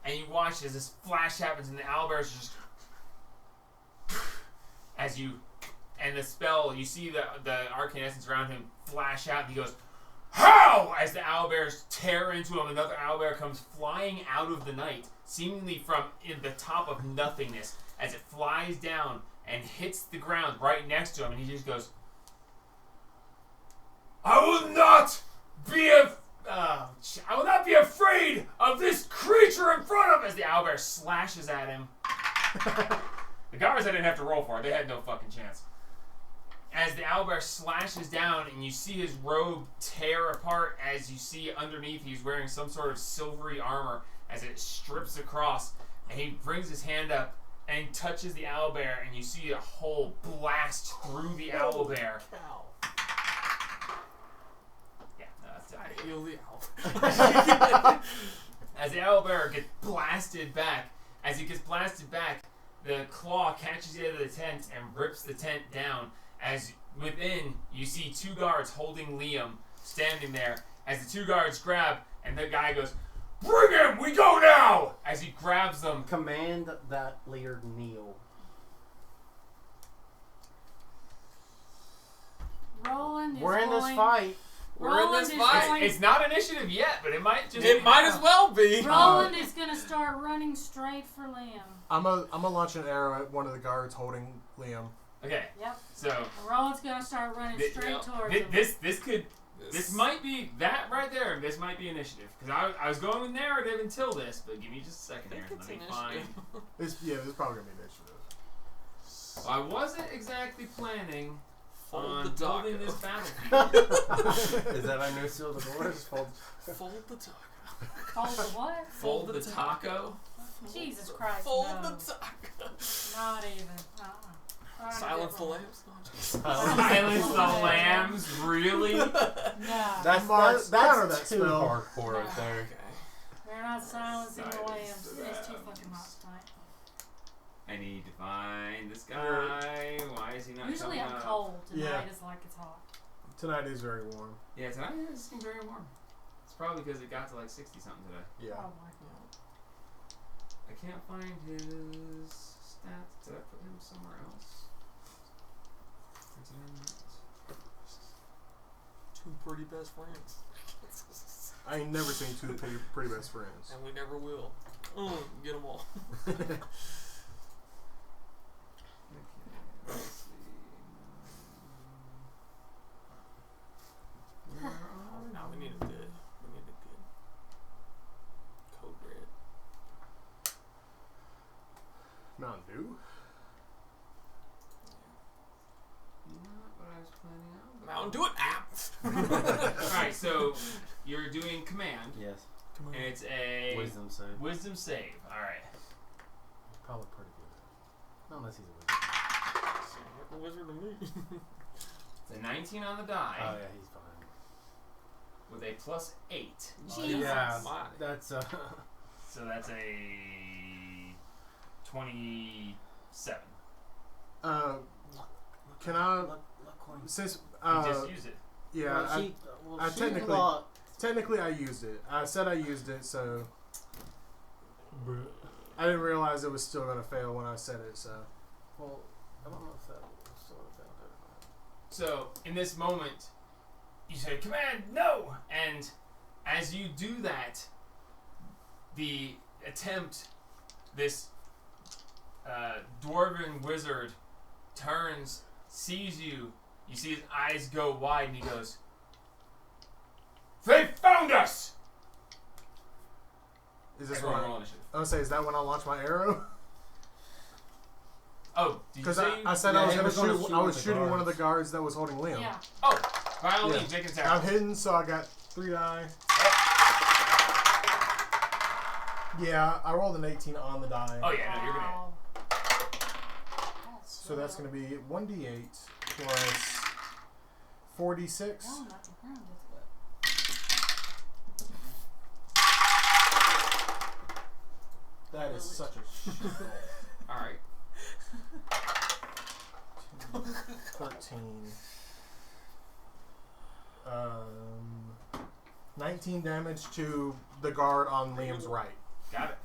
And you watch as this flash happens and the owlbear's just as you and the spell, you see the arcane essence around him flash out and he goes, "How!" As the owlbears tear into him, another owlbear comes flying out of the night, seemingly from in the top of nothingness, as it flies down and hits the ground right next to him, and he just goes, "I will not be afraid of this creature in front of him," as the owlbear slashes at him. The guards I didn't have to roll for. They had no fucking chance. As the owlbear slashes down and you see his robe tear apart, as you see underneath he's wearing some sort of silvery armor as it strips across, and he brings his hand up and touches the owlbear, and you see a hole blast through the owlbear. Yeah, no, that's I definitely. heal the owl. As the owlbear gets blasted back, as he gets blasted back, the claw catches you out of the tent and rips the tent down. As within, you see 2 guards holding Liam standing there. As the 2 guards grab, and the guy goes, "Bring him! We go now!" As he grabs them. Command that leader kneel. Roland is We're in this going- fight. We're in Roland this is fight. going- It's not initiative yet, but it might just. It might as well be. Roland is gonna start running straight for Liam. I'm gonna launch an arrow at one of the guards holding Liam. Okay, Yep. so Roland's gonna start running straight towards him. this might be that right there. This might be initiative because I was going with narrative until this, but give me just a second I here. think Let it's me find. initiative. This is probably gonna be initiative. I wasn't exactly planning Fold on the building taco. this battlefield. Is that our new seal of the doors? Fold the taco. Fold the what? Fold the taco. Jesus Christ, Fold no. the taco. Not even. Silence the lamps. Silence the lambs? Really? No. That's That's counter that too spell. hardcore right there. Okay. They're not silencing the Silence lambs. the It's too lambs. fucking hot tonight. I need to find this guy. Why is he not Usually coming I'm up? cold. Tonight Yeah. it's like it's hot. Tonight is very warm. Yeah, tonight it seems very warm. It's probably because it got to like 60 something today. Yeah. Probably. I can't find his stats. Did I put him somewhere else? Or did I not? Two pretty best friends. I ain't never seen two pretty best friends. And we never will. Get them all. Okay, let's see. Where are No, we need a good. We need a good code red. Mountain Dew. Not what I was planning on. but- Mountain, do it now. Alright, so you're doing command, Yes. Come and it's a Wisdom save. wisdom save. Alright. Probably pretty good. Unless he's a wizard. Sound like a wizard to me. It's a 19 on the die Oh yeah, he's fine. with a plus 8. Jesus. Yeah, My. that's So that's a 27. Can I Luck coin. since You just use it. yeah, Well, I she's technically- got- technically I used it. I said I used it, so I didn't realize it was still gonna fail when I said it. So Well, I don't know if that will slow it down or not. So in this moment, you say command no, and as you do that, the attempt, this dwarven wizard turns, sees you. You see his eyes go wide, and he goes, "They found us!" is this Everyone when roll initiative. I was say? Is that when I launch my arrow? Oh, did you Because say? I said Yeah, I was he gonna was gonna shoot. shoot I was one of the shooting one of the guards. guards that was holding Liam. Yeah. Oh, by all Yeah. means, make an I'm attack. hidden, so I got 3 die. Yeah, I rolled an 18 on the die. Oh yeah, no, you're gonna. Wow. So that's going to be 1d8 plus 4d6. No, not the ground, That is such a shit roll. All right. 13. 19 damage to the guard on Liam's right. Got it.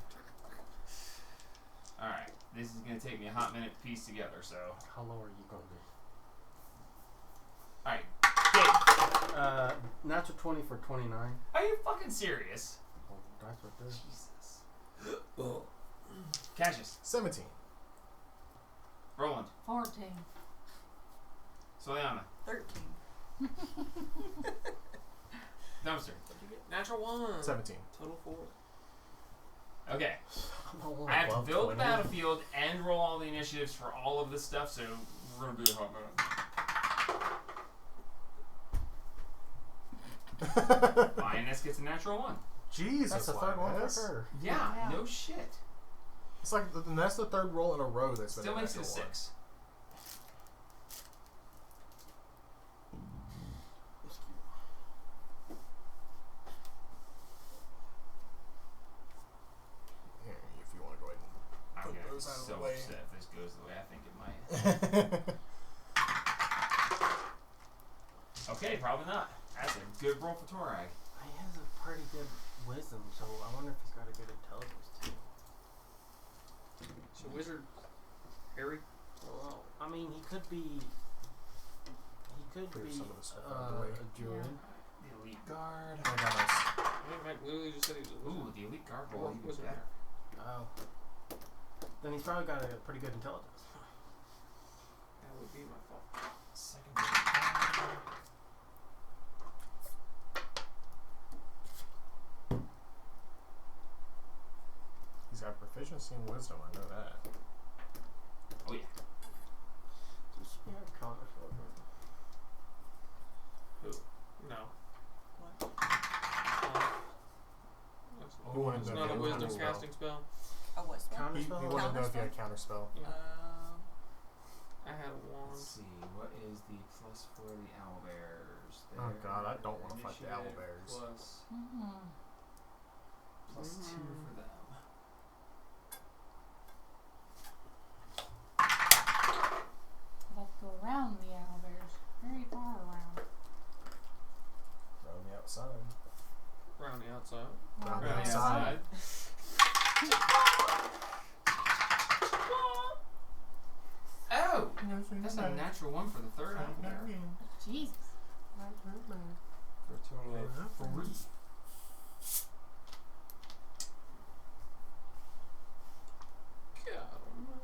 Alright, this is going to take me a hot minute to piece together, so. How low are you going to be? Alright, Dave, Natural 20 for 29. are you fucking serious? Oh, that's right there. Jesus. Cassius, 17. Roland, 14. Soliana, 13. Dumpster. What'd you get? Natural 1. 17. Total 4. Okay, I'm a little I have to above build 20. the battlefield and roll all the initiatives for all of this stuff, so we're going to be a hot minute. Lioness gets a natural 1. Jesus, That's the third one Lioness. for her. Yeah, Yeah. no shit. It's like that's the third roll in a row that's been Still a makes it a natural one. 6. Here, if you want to go ahead I'm Put going to be those out of the so way. upset if this goes the way I think it might. and Okay, probably not. That's a good roll for Torag. He has a pretty good wisdom, so I wonder if he's got a good intelligence too. So wizard Harry. Well, I mean, he could be. He could Clear be some of the stuff out of the way. a druid. The elite guard. I got us. I think Mike literally just said he was a Ooh, wizard. the elite guard Or roll even wizard. better. Oh. Then he's probably got a pretty good intelligence. That would be my fault. Second elite guard. He's got proficiency in wisdom. I know that. Oh yeah. Who? No. What? Who wanted It's to not know a if he had wisdom a spell? casting spell. A what spell? Counter He spell? wanted to know if he had counterspell. Yeah. I had a wand. Let's see, what is the plus for the owlbears? Oh god, I don't want to fight the Initiative owlbears. Plus 2 for them. I'd like to go around the owlbears. Very far around. Around the outside. Around the outside. Around the Around the outside. Oh! That's a natural 1 for the third owlbear. Jesus. For a total of 3.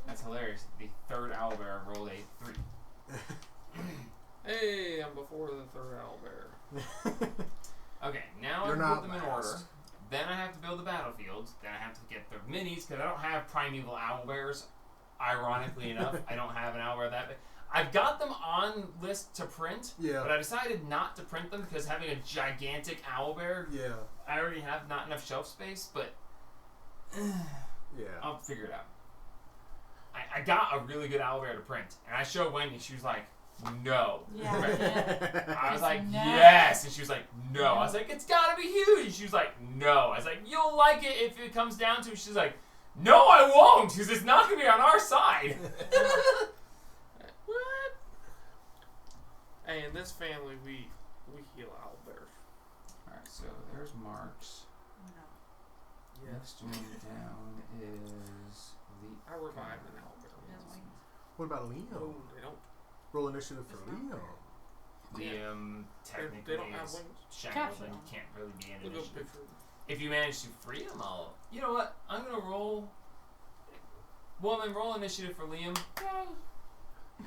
That's hilarious. The third owlbear rolled a 3. Hey, I'm before the third owlbear. Okay, now You're I not put them in last. order. Then I have to build the battlefields. Then I have to get the minis because I don't have primeval owlbears. Ironically enough, I don't have an owlbear that big. I've got them on list to print, Yeah. but I decided not to print them because having a gigantic owlbear, Yeah. I already have not enough shelf space. But Yeah. I'll figure it out. I got a really good owlbear to print, and I showed Wendy. She was like, "No." Yeah, yeah. I was like, No. "Yes," and she was like, "No." No. I was like, "It's gotta be huge." And she was like, "No." I was like, "You'll like it if it comes down to it." She's like, "No, I won't, because it's not gonna be on our side." What? Hey, in this family, we heal owlbears. Alright, so there's Mark's. Next one down is I revived an owlbear. What about Liam? Oh, they don't. Roll initiative for Liam. Liam. Technically, They don't have is wings. shackled Capture and them. can't really be an Look up initiative. picture. If you manage to free him, I'll. You know what? I'm gonna roll. Woman, roll initiative for Liam. Yay.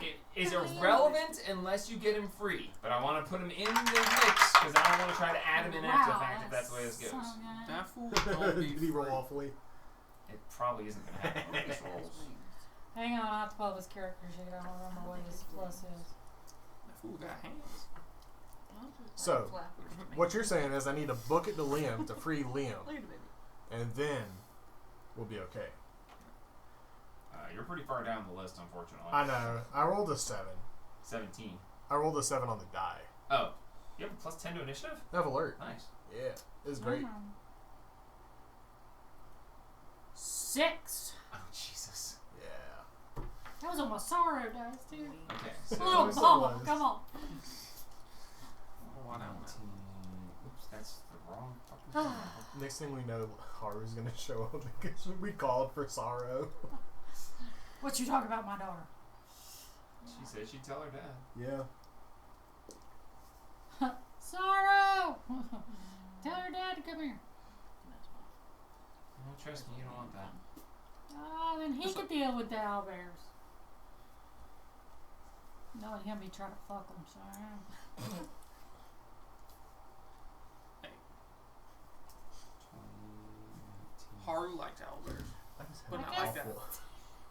It is irrelevant unless you get him free, but I want to put him in the mix because I don't want to try to add him in after the fact if that's the way this goes. So good. That fool don't be Did he roll free. awfully? It probably isn't going to happen with these rolls. Hang on, I have to pull his character sheet. I don't remember what his plus is. That fool got hands. So, what you're saying is I need to book it to Liam to free Liam, Look at the baby. and then we'll be okay. You're pretty far down the list, unfortunately. I know. I rolled a 7. 17. I rolled a 7 on the die. Oh, you have a plus 10 to initiative? I have alert. Nice. Yeah, it's great. 6. Oh, Jesus. Yeah. That was almost sorrow dice, dude. Okay, A so little Yes, it bubble. was. Come on. Oh, I don't know. 19. Oops, that's the wrong fucking thing. Next thing we know, Haru's gonna show up because we called for sorrow. What you talking about, my daughter? She said she'd tell her dad. Yeah. Sorrow! Tell her dad to come here. No, trust me, you don't want that. Oh, then he could deal with the owlbears. Knowing him, he tried to fuck them, so Haru liked owlbears, but not I like that.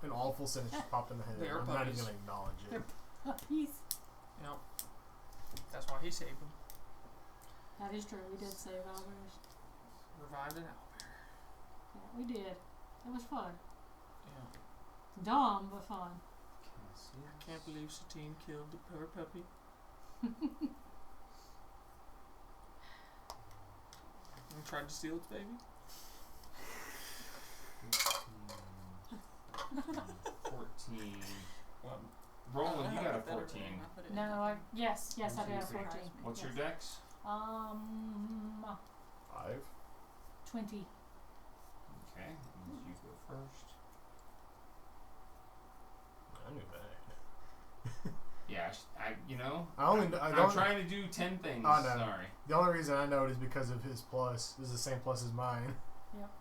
An awful sentence just popped in my head. They are I'm not even puppies. gonna acknowledge it. puppies. Yep. That's why he saved them. That is true. We did save owlbears. Revived an owlbear. Yeah, we did. It was fun. Yeah. Dumb, but fun. I can't believe Satine killed the poor puppy. And tried to steal its baby. 14. Well, Roland, you got a 14. No, yes, I did have 14. What's yes. your dex? 5. 20. Okay, that means you go first. I knew that. Yeah, I'm trying to do 10 things. I know. Sorry. The only reason I know it is because of his plus. This is the same plus as mine. Yep.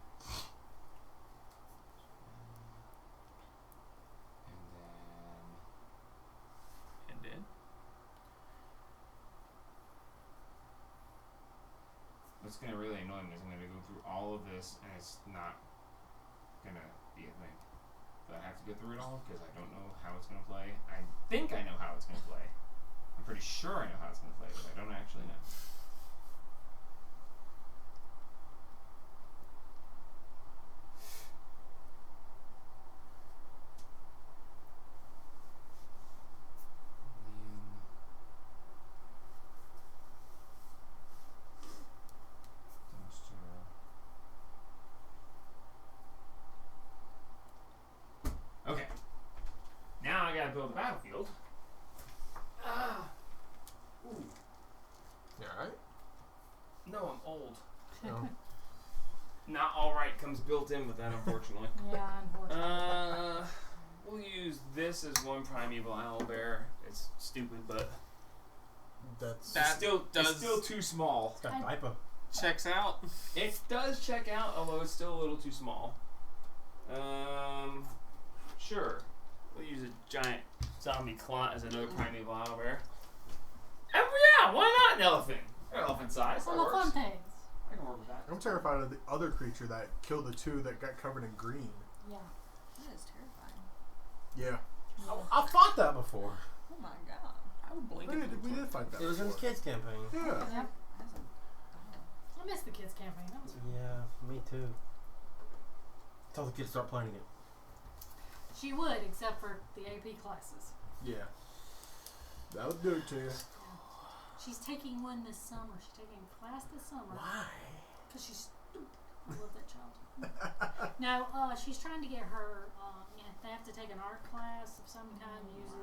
And then? What's going to really annoy me is I'm going to go through all of this and it's not going to be a thing. But I have to go through it all because I don't know how it's going to play. I think I know how it's going to play. I'm pretty sure I know how it's going to play, but I don't actually know. middle of the battlefield. Ooh. You alright? No, I'm old. No. Not all right comes built in with that, unfortunately. Yeah, unfortunately. We'll use this as one primeval owlbear. It's stupid, but That's That it's still too small. It's got Viper. checks out. It does check out, although it's still a little too small. Sure. We'll use a giant zombie clot as another primeval owlbear. And yeah, why not an elephant? They're elephant size. That All the works. fun things. I can work with that. I'm terrified of the other creature that killed the two that got covered in green. Yeah. That is terrifying. Yeah. I fought that before. Oh my god. I would blink We it. did fight that It was in the before. kids campaign. Yeah. Yep. That's a, I missed the kids campaign. That was Yeah, me too. Tell the kids to start playing again. She would, except for the AP classes. Yeah. That would do it to you. She's taking one this summer. She's taking a class this summer. Why? Because she's stupid. I love that child. No, she's trying to get her, they have to take an art class of some kind, music,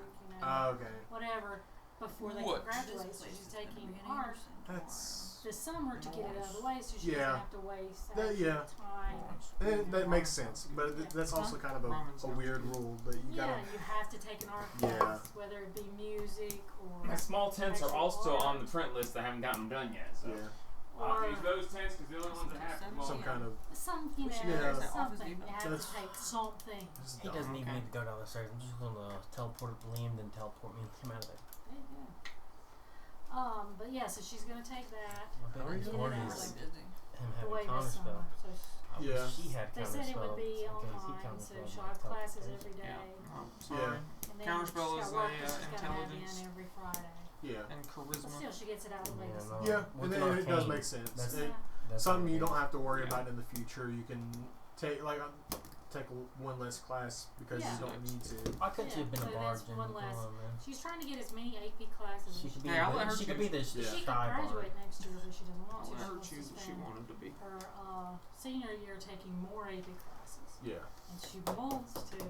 Okay. whatever, before they What? can graduate. So she's taking art That's this summer to get it out of the way so she Yeah. doesn't have to waste That- actual yeah. time. that makes sense, but Yeah. that's also kind of Ramen's a not weird good. rule that you Yeah, gotta. you have to take an art Yeah. class, whether it be music or My small tents are actual also art, on the print list that haven't gotten done yet. So Yeah. I'll or use those tents because they're the only ones that have them. Some Yeah. kind of. some, Yeah. something. You have That's- to take something. This is He dumb. doesn't even okay. need to go down the stairs. I'm just gonna teleport Liam, then teleport me and him out of there. There you go. But yeah, so she's gonna take that. My How are biggest you worry doing is that? really busy. him Away having counter this spell. summer. So I wish Yeah. she had they counter said it spell. would be in case he online, counter so spelled she'll my have classes teleportation. every day. Oh, sorry. Yeah. And then Counterspell she's is got work a, that she's gotta have intelligence. in every Friday. Yeah. And But charisma. still, she gets it out of the way Yeah, this no. summer. Yeah, With and an then it does arcane, make sense. that's- It- That's something what you it don't is. have to worry Yeah. about in the future. You can take take one less class because Yeah. you don't need to. Why couldn't she Yeah, have been a so bard? that's Jimmy? one Come less. on, man. She's trying to get as many AP classes She as could she be. Hey, I'll let her She could be the choose. Yeah. She could shy bard. graduate next year, but she doesn't want I'll to. let She her wants to choose what she spend wanted to be. her senior year taking more AP classes. Yeah. And she wants to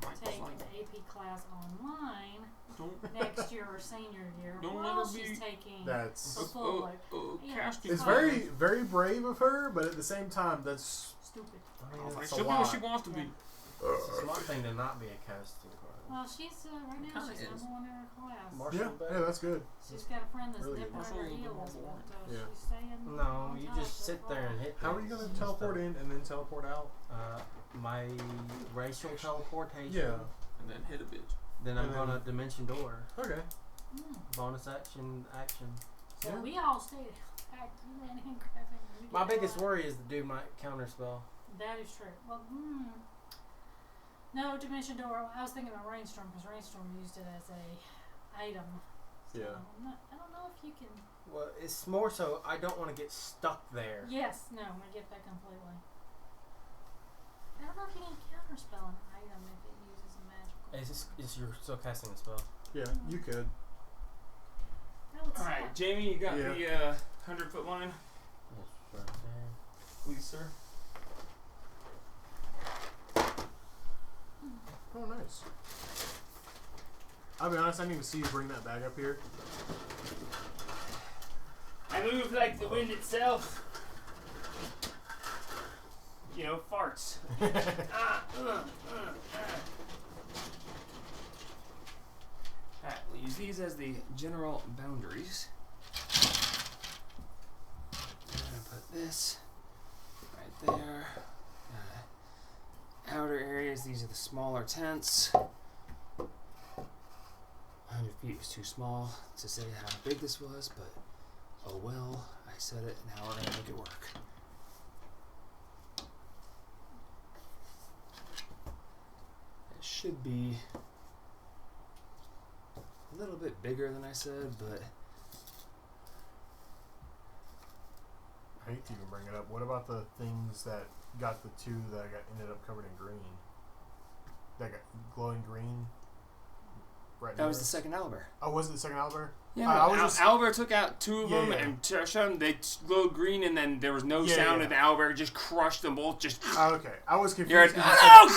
Mike's take like, an AP class online don't, next year or senior year Don't let while her she's be- taking That's. the full like, yeah. Casting It's fine. very brave of her, but at the same time, that's. stupid. I mean, That's it's a She'll be lot. what she wants to be. it's a smart thing to not be a casting card. Well, she's right now Kinda she's is. number one in her class. Marshall Yeah, better. yeah, that's good. She's got a friend that's Really dipping Marshall her is the heels, more but Yeah. she's staying. No, on you top just so sit there and hit. How are you gonna things. teleport in and then teleport out? My racial teleportation. Yeah. And then hit a bitch. Then I'm And then- gonna dimension door. Okay. Bonus action. So Yeah. we all stayed back. You ran in grabbing. We My get biggest out. worry is the dude might counter spell. That is true. Well, no, Dimension Door. I was thinking about Rainstorm because Rainstorm used it as a item. So Yeah. I don't know if you can. Well, it's more so I don't want to get stuck there. Yes, no, I get that completely. I don't know if you can counterspell an item if it uses a magical. Is you're still casting a spell? Yeah, you could. That would All right, suck. Jamie, you got Yeah. the 100-foot line, Yes, right there. please, sir. Oh, nice. I'll be honest, I didn't even see you bring that bag up here. I move like the wind itself. You know, farts. Alright, we'll use these as the general boundaries. I'm gonna put this right there. Outer areas, these are the smaller tents. 100 feet was too small to say how big this was, but oh well, I said it, now we're gonna make it work. It should be a little bit bigger than I said, but I hate to even bring it up. What about the things that got the two that ended up covered in green? That got glowing green. Right. that near was the us? second owlbear. Oh, was it the second owlbear? Yeah, I was just- owlbear took out two of Yeah, them yeah. and shot them. They glowed green, and then there was no Yeah, sound, yeah. and the owlbear just crushed them both. Just Oh, okay. I was you're confused. no!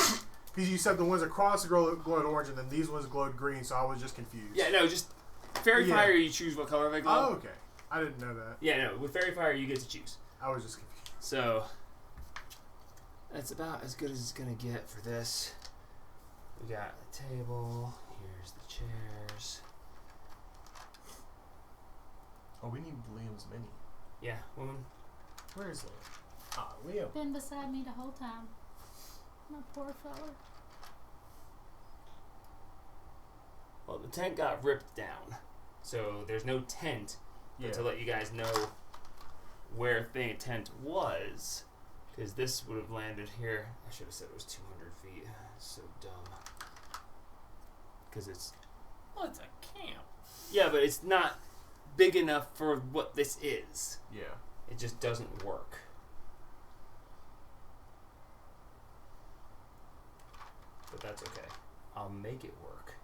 Because you said the ones across glowed orange, and then these ones glowed green, so I was just confused. Yeah, no, just fairy fire. You choose what color they glow. Oh, okay. I didn't know that. Yeah, no, with fairy fire you get to choose. I was just confused. So that's about as good as it's gonna get for this. We got the table. Here's the chairs. Oh, we need Liam's mini. Yeah, woman. Where is Liam? Ah, Liam. Been beside me the whole time. My poor fella. Well, the tent got ripped down, so there's no tent. Yeah. But to let you guys know where the tent was, because this would have landed here. I should have said it was 200 feet. So dumb. Because it's... Well, it's a camp. Yeah, but it's not big enough for what this is. Yeah. It just doesn't work. But that's okay. I'll make it work.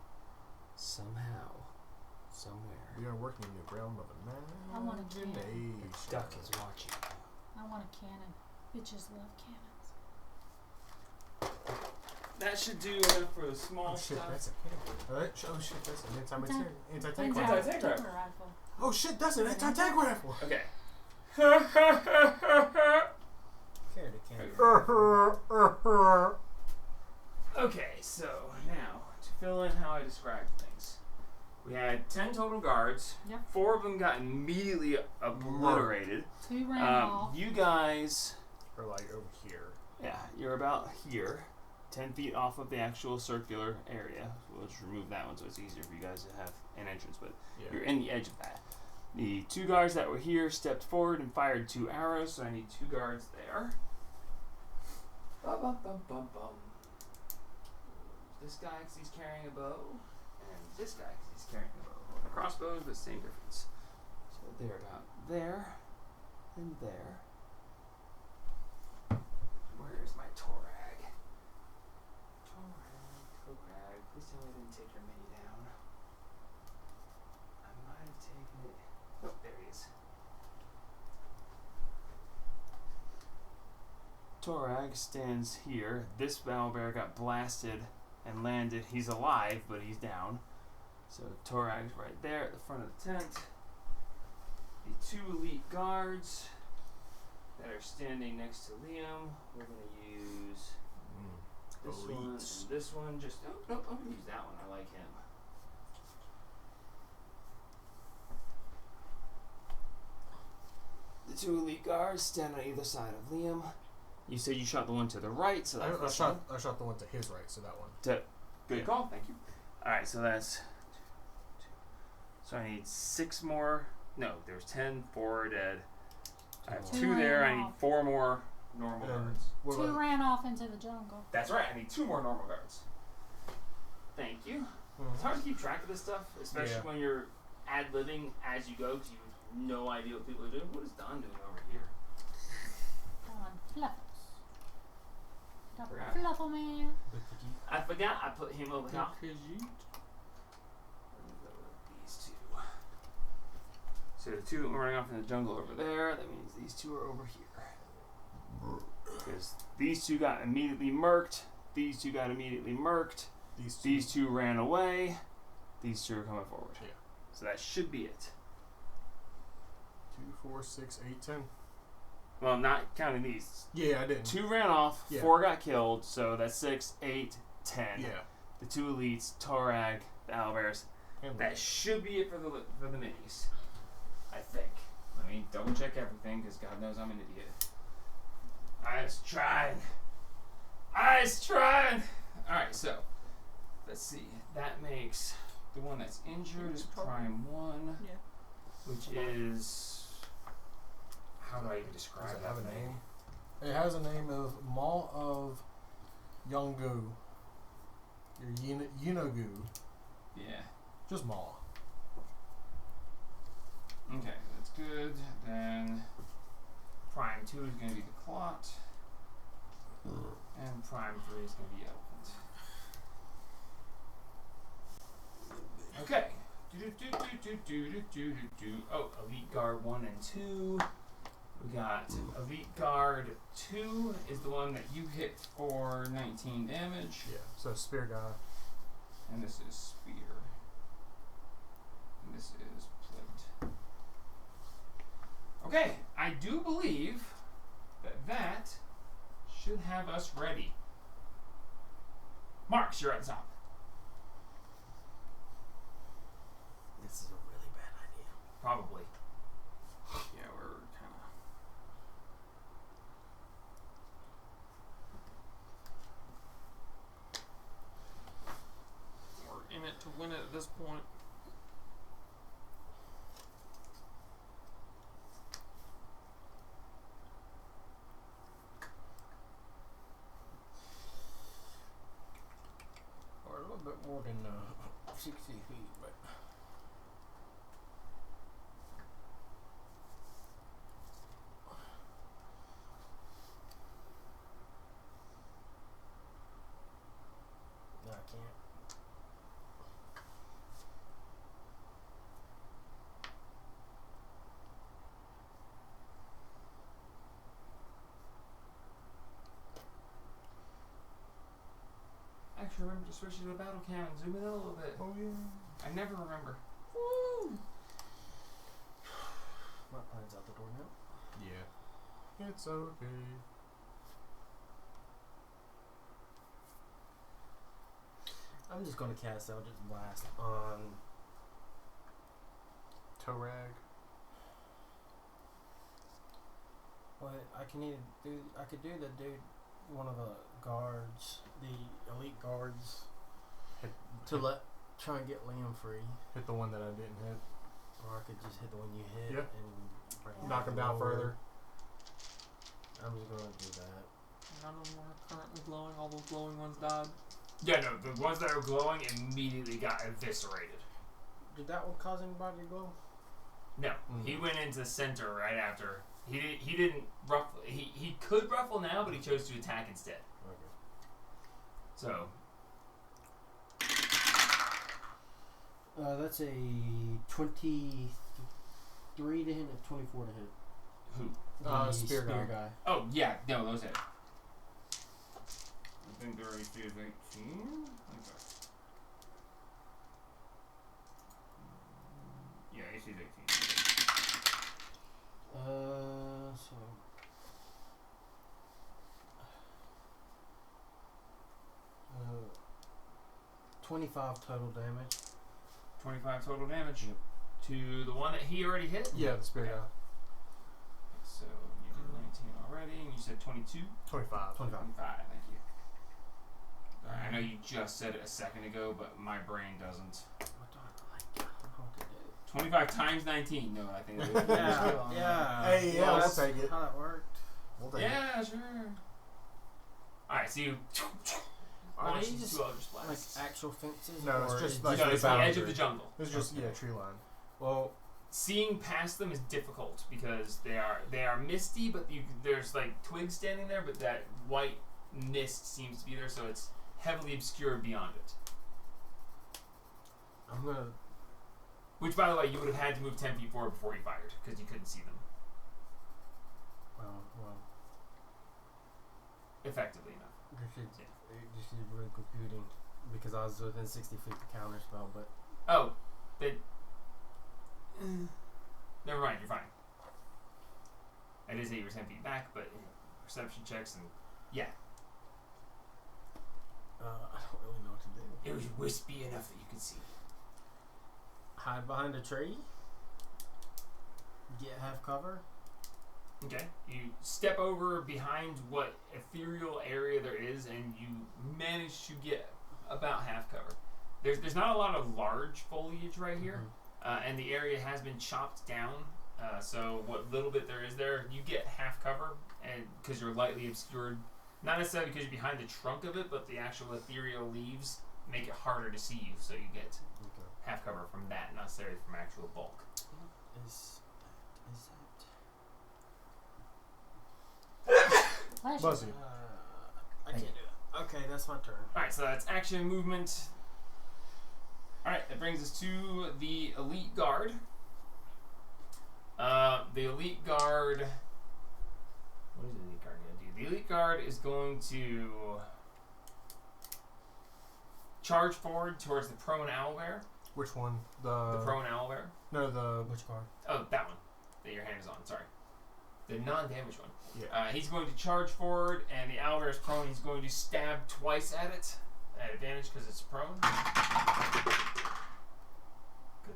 Somehow. Somewhere. We are working in the realm of I want a cannon. imagination. The duck is watching. I want a cannon. Bitches love cannons. That should do enough for the small Oh shit, stuff. that's a cannon. Oh shit, that's an anti-tank Anti- rifle. Anti-tank rifle. rifle. Oh shit, that's an anti-tank rifle. Okay. Carry the cannon. Okay, so now to fill in how I described things. We had 10 total guards. Yep. 4 of them got immediately obliterated. 2 ran off. You guys, Or like over here. yeah, you're about here, 10 feet off of the actual circular area. We'll just remove that one so it's easier for you guys to have an entrance, but Yeah. you're in the edge of that. The 2 guards that were here stepped forward and fired 2 arrows, so I need 2 guards there. Bum, bum, bum, bum, bum. This guy because he's carrying a bow, and this guy because he's carrying a bow. Crossbows, but same difference. So they're about there, and there. Where's my Torag? Torag. Please tell me I didn't take your mini down. I might have taken it. Oh, there he is. Torag stands here. This owlbear got blasted and landed. He's alive, but he's down. So Torag's right there at the front of the tent. The 2 elite guards that are standing next to Liam. We're going to use this one and this one. Just I'm going to use that one. I like him. The 2 elite guards stand on either side of Liam. You said you shot the one to the right, so that's I shot the one to his right, so that one. Good call, thank you. Alright, so that's... So I need 6 more... No, there's 10, 4 are dead. I have 2 there, I need 4 more normal guards. 2 ran off into the jungle. That's right, I need 2 more normal guards. Thank you. It's hard to keep track of this stuff, especially when you're ad-libbing as you go, because you have no idea what people are doing. What is Don doing over here? On Fluffles. Forgot. Fluffle man. I forgot I put him over here. Because you. These 2. So the 2 that were running off in the jungle over there, that means these 2 are over here. Because these 2 got immediately murked, these 2 got immediately murked, these 2 ran away, these 2 are coming forward. Yeah. So that should be it. 2, 4, 6, 8, 10. Well, not counting these. Yeah, I didn't. 2 ran off, Yeah. 4 got killed, so that's 6, 8, 10. Yeah. The 2 elites, Torag, the owlbears. And That should be it for the minis. I think. Let me double check everything because God knows I'm an idiot. I was trying. Alright, so let's see. That makes the one that's injured is prime 1. Yeah. Which is. How do I even describe Does it that have a thing? name? It has a name of Maw of Yongu. Your Yunogu. Yeah. Just Maw. Okay, that's good. Then prime 2 is going to be the clot. And prime 3 is going to be elephant. Okay. Oh, elite guard 1 and 2. We got Elite Guard 2 is the one that you hit for 19 damage. Yeah. So spear guy. And this is Spear. And this is Plate. Okay, I do believe that should have us ready. Marks, you're at the top. This is a really bad idea. Probably. Yeah, we're kind of. We're in it to win it at this point. Or a little bit more than 60 feet, but. No, I can't. Actually, remember to switch to the battle cam and zoom in a little bit. Oh yeah. I never remember. Woo! My plan's out the door now. Yeah. It's okay. I'm just gonna cast Eldritch Blast on. Torag. What I can either do, I could do the dude, one of the guards, the elite guards, Hit, to try and get Liam free, hit the one that I didn't hit. or I could just hit the one you hit Yep. and bring Knock him down forward. further. I'm just gonna do that. None of them are currently glowing. All those glowing ones died. Yeah, no, the ones that are glowing immediately got eviscerated. Did that one cause anybody to glow? No, he went into the center right after. He didn't ruffle. He could ruffle now, but he chose to attack instead. Okay. So That's a 23 to hit and 24 to hit. who? The Spear guy. Oh yeah, no, those hit. I think their AC is 18. Okay. Yeah, AC is 18. So 25 total damage. 25 total damage. Yep. To the one that he already hit? Yeah, the spear guy. So you did 19 already, and you said 22? 25. 25. 25, thank you. Alright, I know you just said it a second ago, but my brain doesn't. What do I don't know what to do. 25 times 19. No, I think that is Yeah. Hey, yeah, Well, we'll that's take it. how that worked. We'll take it. Yeah, sure. Alright, so you Are launch they these just two Eldritch like Blasts. actual fences? No, it's or just is like No, the it's the edge of boundary. the jungle. It's just tree line. Well, Seeing past them is difficult because they are misty, but there's like twigs standing there, but that white mist seems to be there, so it's heavily obscured beyond it. I'm gonna. Which, by the way, you would have had to move 10 feet forward before you fired because you couldn't see them Well. effectively enough. This is really confusing because I was within 60 feet to counter spell, but Oh, they. Never mind, you're fine. I did say you were 10 feet back, but perception checks and yeah, I don't really know what to do. it was wispy enough that you could see. Hide behind a tree. Get half cover. Okay, you step over behind what ethereal area there is, and you manage to get about half cover. There's not a lot of large foliage right here, and the area has been chopped down. So what little bit there is there, you get half cover, and because you're lightly obscured, not necessarily because you're behind the trunk of it, but the actual ethereal leaves make it harder to see you. So you get half cover from that, not necessarily from actual bulk. Is Flash. Buzzy. I can't do that. Okay, that's my turn. Alright, so that's action movement. Alright, that brings us to the Elite Guard. The Elite Guard What is the elite guard going to do? The elite guard is going to charge forward towards the prone owlbear. Which one? The prone owlbear. No, the Which card? Oh, that one that your hand is on. Sorry, the non-damaged one. yeah. He's going to charge forward, and the owlbear is prone. He's going to stab twice at it at advantage because it's prone. Good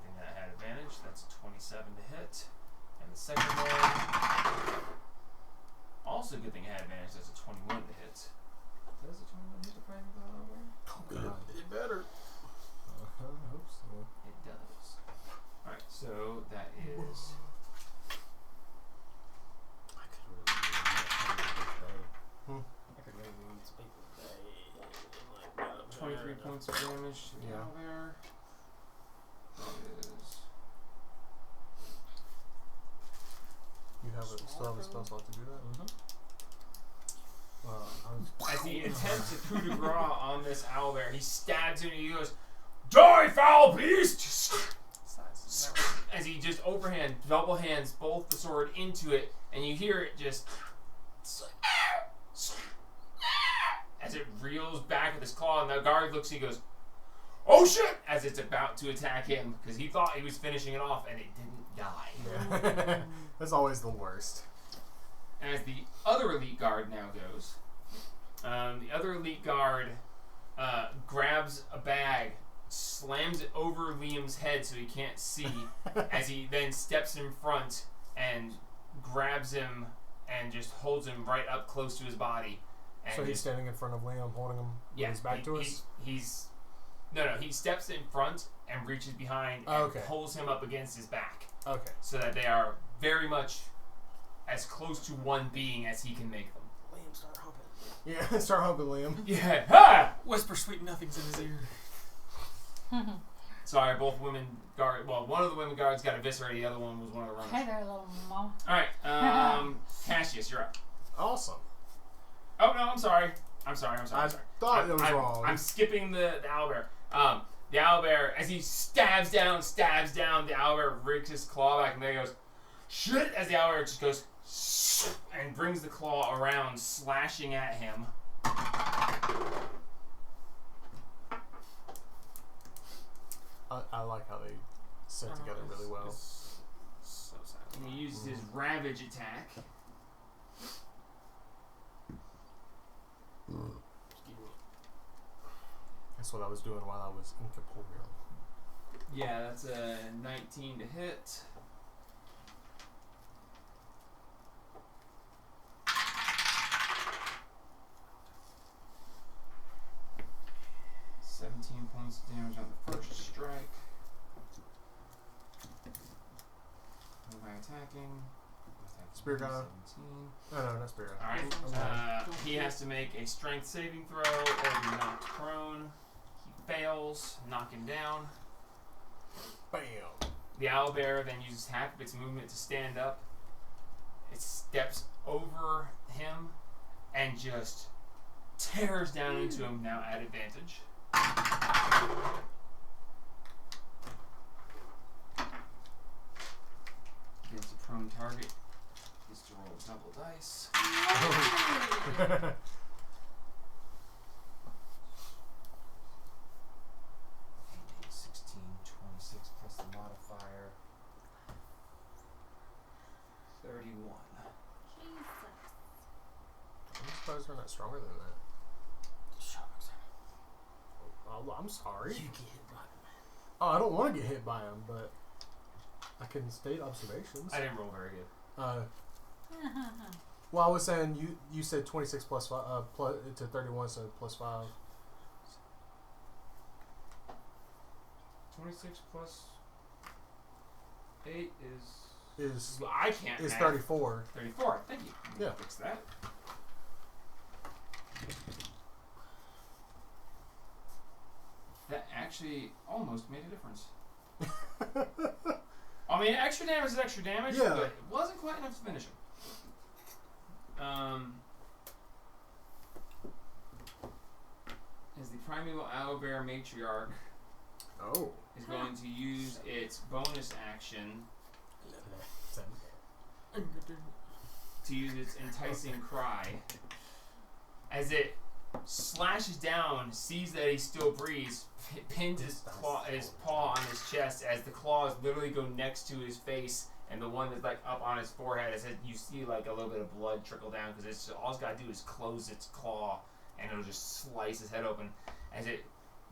thing that I had advantage. That's a 27 to hit. And the second one, also good thing I had advantage. That's a 21 to hit. Does a 21 hit the primary owlbear? Oh God, it better. I hope so. It does. Alright, so that is. I could really use Hmm. I could really use people today. 23 points of damage to the Yeah. owlbear. That is. You have it. Still have a spell slot to do that. As he attempts a coup de grace on this owlbear, he stabs him and he goes, "Die, foul beast!" As he just overhand, double hands both the sword into it, and you hear it just as it reels back with his claw, and the guard looks and he goes, "Oh shit!" as it's about to attack him, because he thought he was finishing it off, and it didn't die. Yeah. That's always the worst. As the other elite guard now goes, the other elite guard grabs a bag, slams it over Liam's head so he can't see, as he then steps in front and grabs him and just holds him right up close to his body. And So he's standing in front of Liam, holding him with his back to us? He steps in front and reaches behind and pulls him up against his back. Okay. So that they are very much as close to one being as he can make them. Liam, start humping. Yeah, start humping Liam. Yeah. Ha! Whisper sweet nothings in his ear. Sorry, both women guard. Well, one of the women guards got eviscerated. The other one was one of the runners. Hey there, little mama. All right, Cassius, you're up. Awesome. Oh no, I'm sorry. I'm sorry. I thought it was wrong. I'm skipping the owlbear. The owlbear, as he stabs down, the owlbear rigs his claw back, and then he goes, "Shit!" As the owlbear just goes and brings the claw around, slashing at him. I like how they sit together really well. So sad. And he uses his ravage attack. That's what I was doing while I was incorporeal. Yeah, that's a 19 to hit. Points of damage on the first strike. Who am I attacking? Spear gunner. 17. No, not spear gunner. Alright. He has to make a strength saving throw or be knocked prone. He fails, knock him down. Bam. The owlbear then uses half of its movement to stand up. It steps over him and just tears down into him, now at advantage. Against a prone target, gets to roll double dice. 16, 26 plus the modifier. 31. I'm surprised we're not stronger than that. Oh, I'm sorry. You get hit by him. Oh, I don't want to get hit by him, but I can state observations. I didn't roll very good. Well, I was saying you said 26 plus 5 plus to 31, so plus 5. 26 plus 8 Is well, I can't. is math. 34. 34. Thank you. Yeah. Fix that. That actually almost made a difference. I mean, extra damage is extra damage, Yeah. but it wasn't quite enough to finish him. As the primeval owlbear matriarch Oh. is going to use its bonus action to use its enticing cry. As it slashes down, sees that he still breathes, pins his paw on his chest as the claws literally go next to his face, and the one that's like up on his forehead, as you see like a little bit of blood trickle down because it's all it's got to do is close its claw, and it'll just slice his head open. As it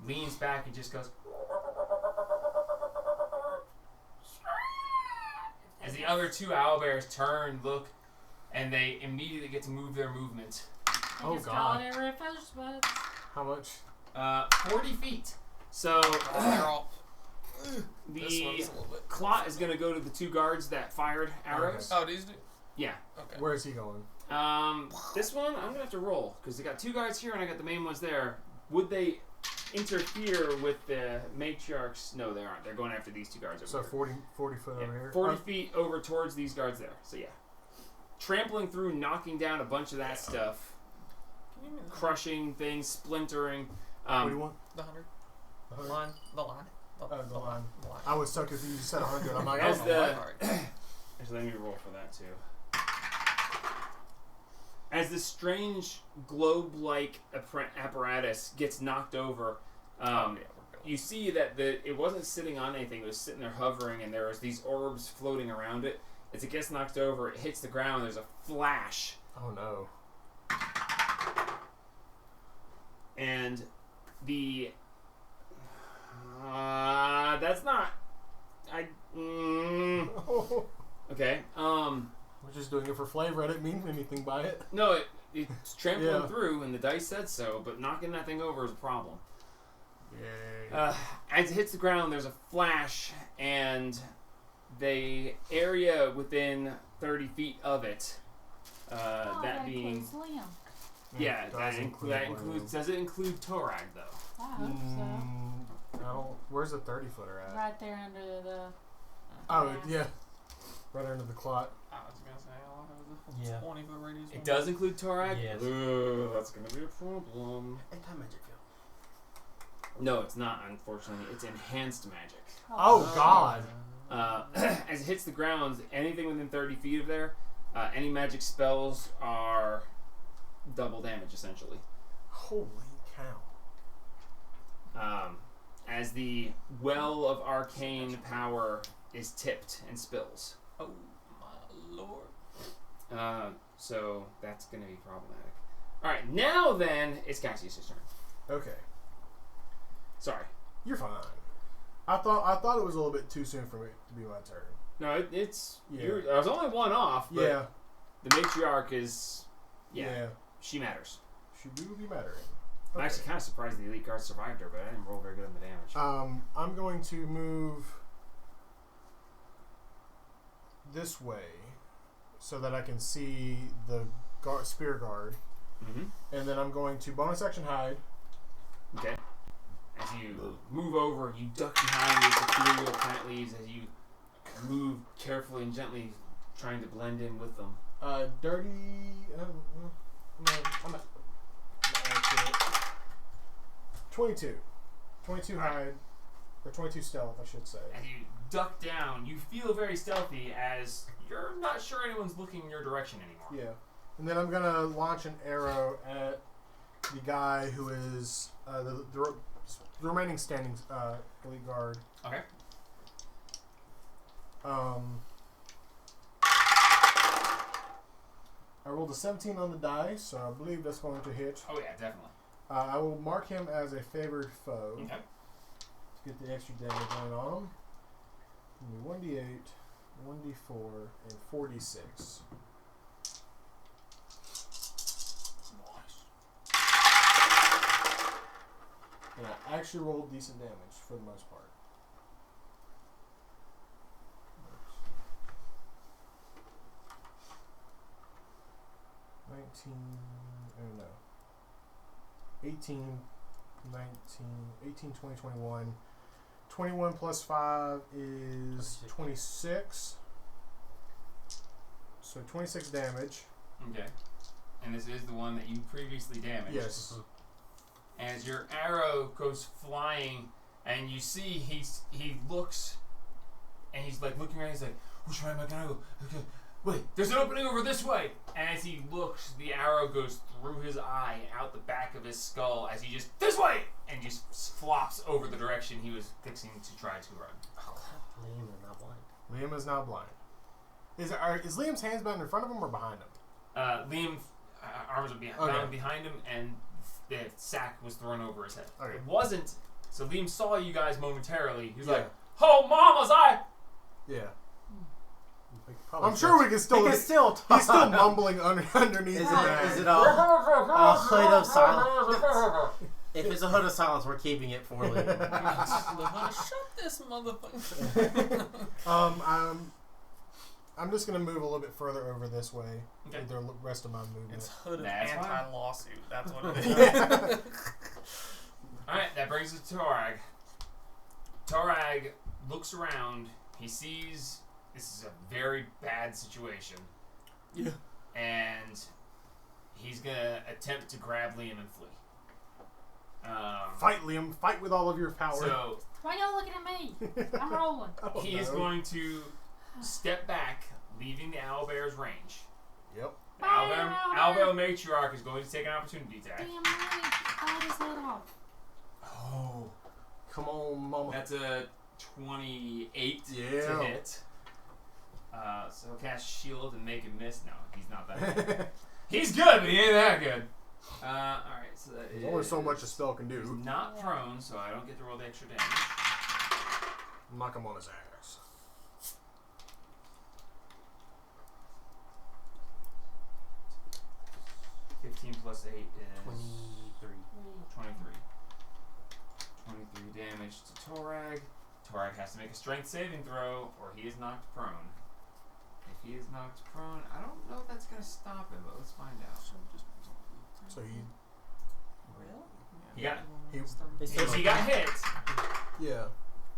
leans back and just goes. As the other two owlbears turn, look, and they immediately get to move their movement. Oh, Just God. call it a refresh, but How much? 40 feet. So They're all. This the one's a little bit. clot is going to go to the two guards that fired arrows. Oh, these do. Yeah. Okay. Where is he going? This one, I'm going to have to roll, because they got two guards here and I got the main ones there. Would they interfere with the matriarchs? No, they aren't. They're going after these two guards over So here. 40 foot Yeah, over here? 40 feet over towards these guards there. So yeah. Trampling through, knocking down a bunch of that stuff. Can you give me the Crushing things, splintering. What do you want? The 100? The 100? Line. The line. The line. The line. I was so confused. You said 100. I'm like, As oh, the- Alright. Actually, let me roll for that too. As this strange globe-like apparatus gets knocked over, Yeah, we're going. you see that it wasn't sitting on anything. It was sitting there hovering, and there was these orbs floating around it. As it gets knocked over, it hits the ground. There's a flash, oh no. and the that's not. Okay. We're just doing it for flavor. I didn't mean anything by it. No, it's trampling Yeah. through, and the dice said so. But knocking that thing over is a problem. Yay. As it hits the ground, there's a flash, and the area within 30 feet of it, that being, includes Liam. yeah, It that does includes. Does it include Torag though? I hope so. I don't. Where's the 30 footer at? Right there under the. Oh, yeah. Right under the clot. I was going to say, I'll have the Yeah. 20 foot radius. It does include Torag. Yes. Ugh, that's gonna be a problem. Anti-magic field. No, it's not. Unfortunately, it's enhanced magic. Oh, God. As it hits the ground, anything within 30 feet of there, any magic spells are double damage essentially. Holy cow. As the well of arcane power is tipped and spills. Oh, my lord. So that's going to be problematic. Alright, now then, it's Cassius' turn. Okay. Sorry. You're fine. I thought it was a little bit too soon for me to be my turn. No, it's... Yeah. I was only one off, but Yeah. the matriarch is... Yeah, she matters. She do be mattering. I'm actually kind of surprised the elite guard survived her, but I didn't roll very good on the damage. I'm going to move this way so that I can see the spear guard, Mm-hmm. and then I'm going to bonus action hide. Okay. As you move over, you duck behind these ethereal plant leaves as you move carefully and gently, trying to blend in with them. Dirty. No, I'm not accurate. 22. 22 hide, or 22 stealth, I should say. As you duck down, you feel very stealthy as you're not sure anyone's looking in your direction anymore. Yeah. And then I'm going to launch an arrow at the guy who is the remaining standing elite guard. Okay. I rolled a 17 on the die, so I believe that's going to hit. Oh yeah, definitely. I will mark him as a favored foe Okay. to get the extra damage going on him. Give me 1d8, 1d4, and 4d6. And I actually rolled decent damage for the most part. Oh no. 18, 19, 18, 20, 21. 21 plus 5 is 26. So 26 damage. Okay. And this is the one that you previously damaged. Yes. As your arrow goes flying, and you see he looks, and he's like looking around. He's like, "Which way am I gonna go? Okay, Wait, there's an opening over this way! And as he looks, the arrow goes through his eye, out the back of his skull, as he just, this way! And just flops over the direction he was fixing to try to run. Liam is not blind. Liam is not blind. Is Liam's hands bound in front of him or behind him? Liam's arms are bound behind him, and the sack was thrown over his head. Okay. It wasn't, so Liam saw you guys momentarily. He was Yeah. like, oh, mama's eye! Yeah. Probably I'm sure we can still. He can still talk. He's still mumbling underneath. Is the it a hood of silence? If it's a hood of silence, we're keeping it for Liam. Shut this motherfucker. I'm just gonna move a little bit further over this way Okay. with the rest of my movement. It's hood of That's fine. anti-lawsuit. That's what it is. Yeah. Alright, that brings us to Torag. Torag looks around. He sees this is a very bad situation. Yeah. And he's gonna attempt to grab Liam and flee. Fight, Liam. Fight with all of your power. So Why y'all looking at me? I'm rolling. Oh, he is no. going to step back, leaving the owlbear's range. Yep. The Bye, owlbear matriarch is going to take an opportunity attack. Damn right. Bite his head off. Oh. Come on, mama. That's a 28 Yeah. to hit. So cast shield and make him miss. No, he's not that good. He's good, but he ain't that good. Alright, so that There's is... only so much a spell can He's do. not prone, so I don't get to roll the extra damage. Knock him on his ass. $15 plus 8 is 23. 23. 23 damage to Torag. Torag has to make a strength saving throw, or he is knocked prone. If he is knocked prone, I don't know if that's going to stop him, but let's find out. So he. He got, He he got hit. Yeah.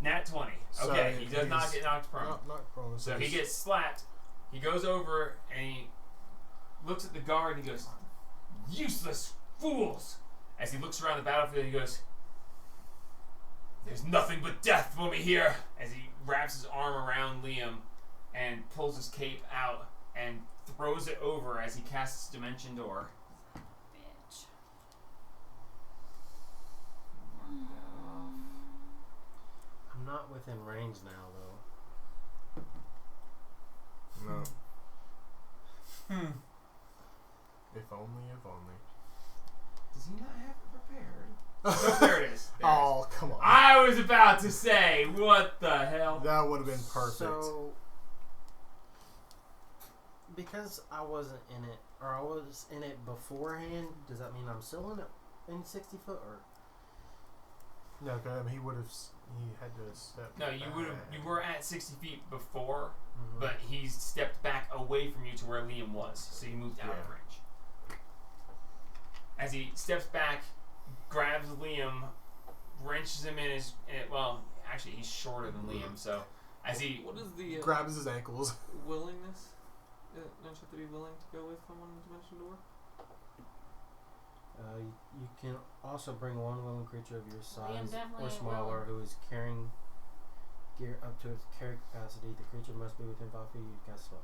Nat 20. So Okay, he does he's not get knocked prone. Not prone. So he he's- gets slapped. He goes over and he looks at the guard and he goes, useless fools! As he looks around the battlefield, he goes, there's nothing but death for me here! As he wraps his arm around Liam and pulls his cape out and throws it over as he casts Dimension Door. Bitch. I'm not within range now, though. No. Hmm. If only, if only. Does he not have it prepared? Oh, there it is. There it is. Oh, come on. I was about to say, what the hell? That would have been perfect. So, because I wasn't in it, or I was in it beforehand, does that mean I'm still in it in 60 foot, or? No, 'cause, I mean, he would have. He had to step. No, you would have. You were at 60 feet before, Mhm. but he stepped back away from you to where Liam was, so you moved out of Yeah. range. As he steps back, grabs Liam, wrenches him in his. Well, actually, he's shorter than Liam, so as he. What is the grabs his ankles. willingness? Don't you have to be willing to go with someone in Dimension Door? You can also bring one willing creature of your size definitely or ain't smaller willing. who is carrying gear up to its carry capacity. The creature must be within 5 feet of you to cast a spell.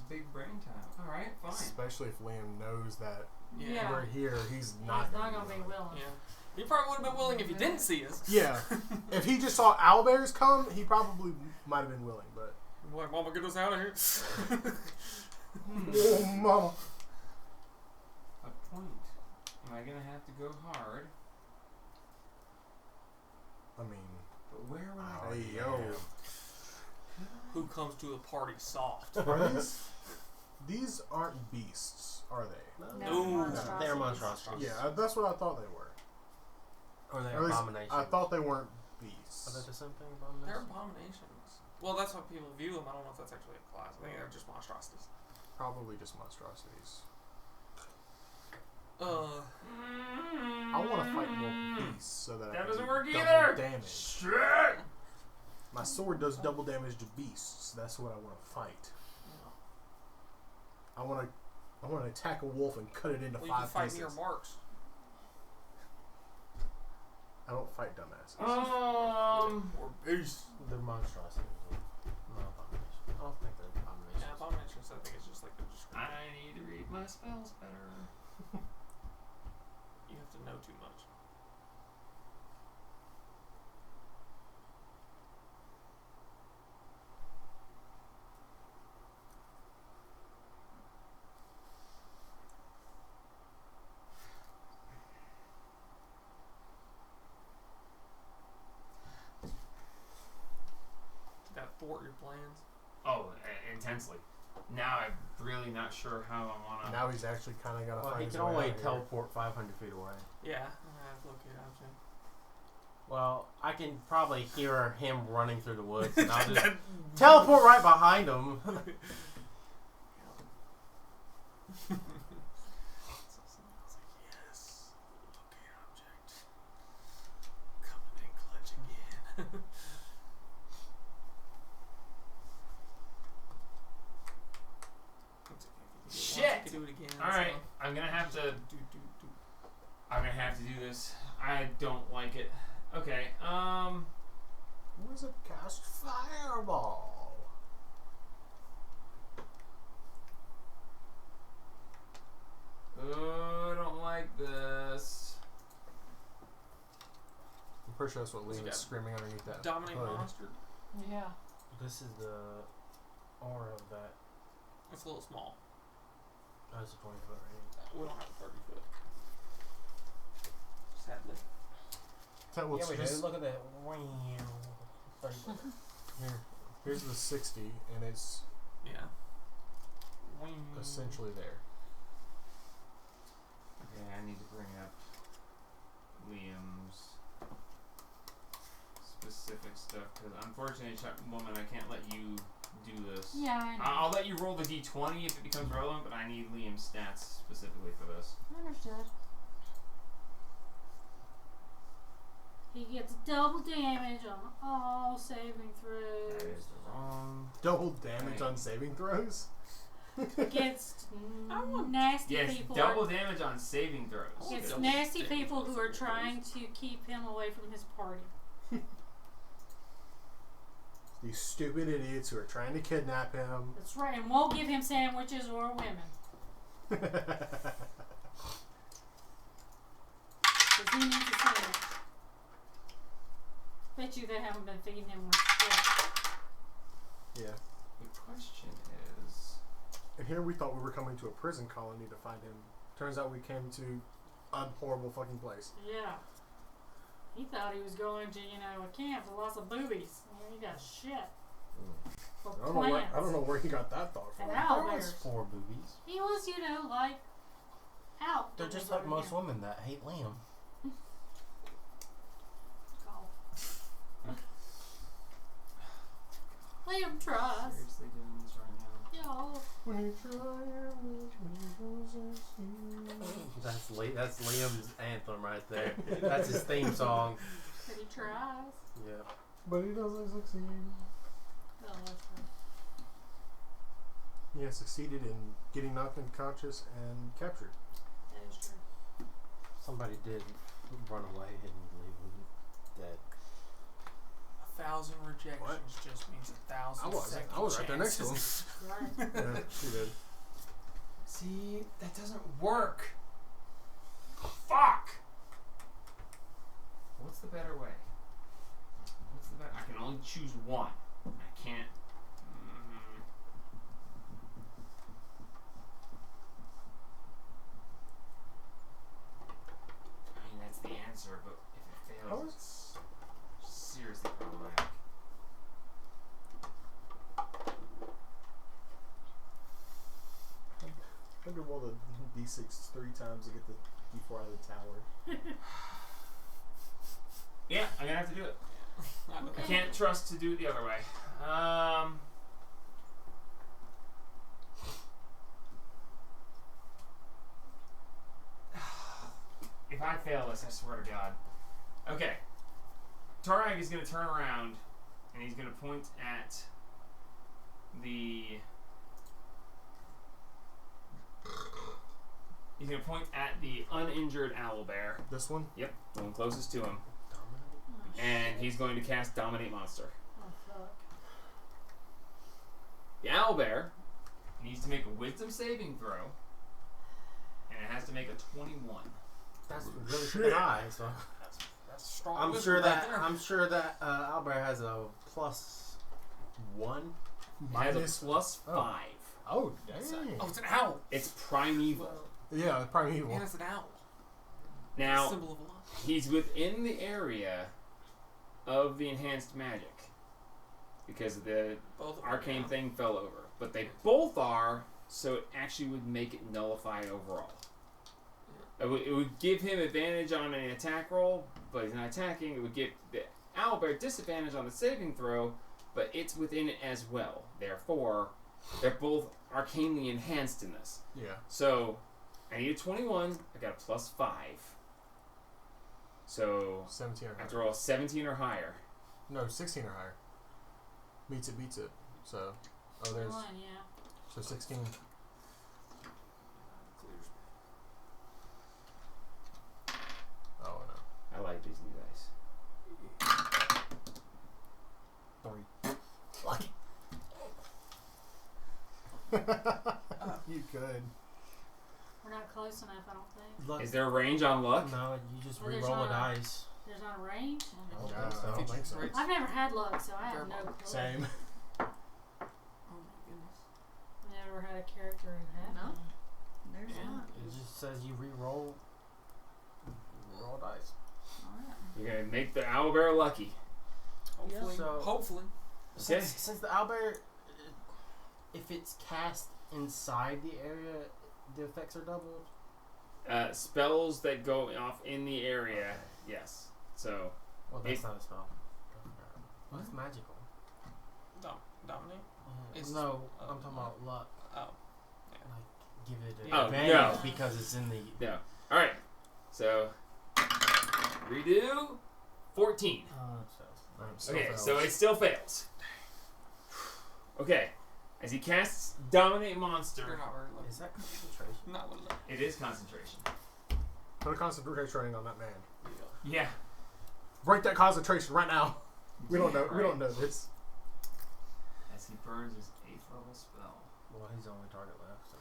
Big brain time. All right, fine. Especially if Liam knows that Yeah. we're here, he's He's not. not gonna be willing. Yeah. He probably would have been willing if he didn't see us. Yeah. If he just saw owlbears come, he probably might have been willing, but. Boy, Mama, get us out of here. Oh, mama. A point. Am I gonna have to go hard? I mean, But where would I? hey, yo. Who comes to a party soft? Are these aren't beasts, are they? No. monstrosities. They're monstrosities. Yeah, that's what I thought they were. Or they're Or at least abominations. I thought they weren't Are they beasts. the same thing? They're Abominations? abominations. Well, that's how people view them. I don't know if that's actually a class. I think they're just monstrosities. Probably just monstrosities. I I want to fight more beasts so that I That can doesn't do work double either. damage. Shit! My sword does double damage to beasts. That's what I want to fight. I want to attack a wolf and cut it into Well, you can 5 fight pieces. near marks. I don't fight dumbasses. Or beasts. They're monstrosities. No abominations. I don't think they're abominations. Yeah, abominations, I think it's just like a description. I need to read my spells better. You have to know too much. Did that thwart your plans? Oh, intensely. Now I'm really not sure how I want to. Now he's actually kind of got to Well, find he his can way only out of here. teleport 500 feet away. Yeah, I have locate option. Well, I can probably hear him running through the woods, and I'll just teleport right behind him. Yes, locate object. Coming in clutch again. Shit! I could do it again. All right, I'm gonna have to. I'm gonna have to do this. I don't like it. Okay. Wizard cast fireball. Oh, I don't like this. I'm pretty sure that's what What's Liam it is got? screaming underneath that. Dominate hood. monster. Yeah. This is the aura of that. It's a little small. That's a 20-foot range. We don't have a 30-foot. Sadly. That Yeah, looks we do. just Look at that. 30 foot. here. Here's the 60, and it's Yeah. essentially there. Okay, I need to bring up Liam's specific stuff because unfortunately, woman, I can't let you do this. Yeah, I know. I'll let you roll the d20 if it becomes relevant, but I need Liam's stats specifically for this. Understood. He gets double damage on all saving That throws is the wrong. Double damage Right. on saving throws. against I want- nasty Yes, people. double damage on saving throws. Against Double nasty damage people on who are saving trying to keep him away from his party. These stupid idiots who are trying to kidnap him. That's right, and won't give him sandwiches or women. Because he needs a sandwich. Bet you they haven't been feeding him with shit. Yeah. The question is, And here we thought we were coming to a prison colony to find him. Turns out we came to a horrible fucking place. Yeah. He thought he was going to, a camp with lots of boobies. He got shit. For plants. I don't know where he got that thought from. And There owl was bears. 4 boobies. He was, like, out. They're just like most women that hate Liam. Liam tries. seriously doing this right now? Yo. That's Liam's anthem right there. That's his theme song. But he tries. Yeah. But he doesn't succeed. Oh, that's true. He has succeeded in getting knocked unconscious and captured. That is true. Somebody did run away and leave him dead. 1,000 rejections just means 1,000 second I was right there next to him. chances. Right. Yeah, she did. See, that doesn't work. Fuck. What's the better way? What's the better? I can only choose one. I can't. I mean, that's the answer, but if it fails, it's seriously problematic. I had to roll the d6 3 times to get the d4 out of the tower. Yeah, I'm gonna have to do it. I Okay. can't trust to do it the other way. If I fail this, I swear to God. Okay. Tarag is going to turn around and he's going to point at the. He's going to point at the uninjured owlbear. This one? Yep, the one closest to him. and he's going to cast Dominate Monster. Oh fuck. The owlbear needs to make a Wisdom saving throw, and it has to make a 21. That's really freaking high. So That's strong. I'm wisdom sure right that there. Albert has a +1. It has a +5. Oh, dang. Oh, it's an owl. It's primeval. Yeah, primeval. And it's an owl. Now, Symbol of life. he's within the area of the enhanced magic because the Both of them, arcane yeah. thing fell over. But they both are, so it actually would make it nullified overall. It would give him advantage on an attack roll, but he's not attacking. It would give the owlbear disadvantage on the saving throw, but it's within it as well. Therefore, they're both arcanely enhanced in this. Yeah. So, I need a 21. I got a +5. So, 17 or I higher. have to roll a 17 or higher. No, 16 or higher. Beats it. So, there's 21, yeah. so 16. Oh no. I like these new dice. 3. Lucky. You could. We're not close enough, I don't think. Look, Is there a range on luck? no, you just Well, there's re-roll a not. dice. There's not a range. I don't think so. I've never had luck, so I have no clue. Same. Oh my goodness. Never had a character who had No. one. There's Yeah. not. It just says you re-roll dice. Alright. You're going to make the owlbear lucky. Hopefully. So- Hopefully. Okay. Since the owlbear, if it's cast inside the area, the effects are doubled. Spells that go off in the area, yes. So, Well, that's If- not a spell. What's magical? Dominate? It's- No, I'm talking about luck. Oh. Like, give it an Oh, advantage no. because it's in the. no. Alright. So, redo. 14. Okay, so it still fails. Okay. As he casts Dominate You're Monster, not very lucky. Is that concentration? Not with luck. it is concentration. Put a concentration on that man. Yeah. Break that concentration right now. We don't know. We Right. don't know this. As he burns his 8th level spell. Well, he's the only target left. So.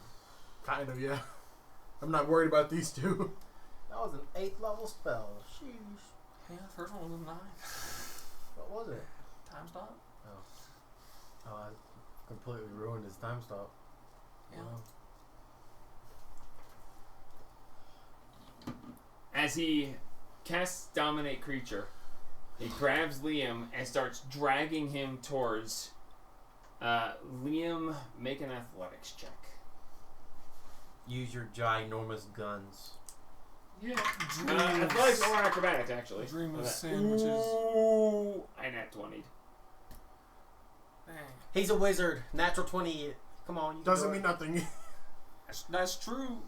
Kind of, yeah. I'm not worried about these two. That was an 8th level spell. Sheesh. Yeah, the first one was a 9. What was it? Time stop? Oh, I completely ruined his time stop. Yeah. Wow. As he casts Dominate Creature, he grabs Liam and starts dragging him towards Liam. Make an athletics check. Use your ginormous guns. Yeah. Athletics or acrobatics, actually. Dream of Okay. sandwiches. Ooh, I nat 20. Dang. He's a wizard. Natural 20. Come on. You can Doesn't do mean it. nothing. That's true.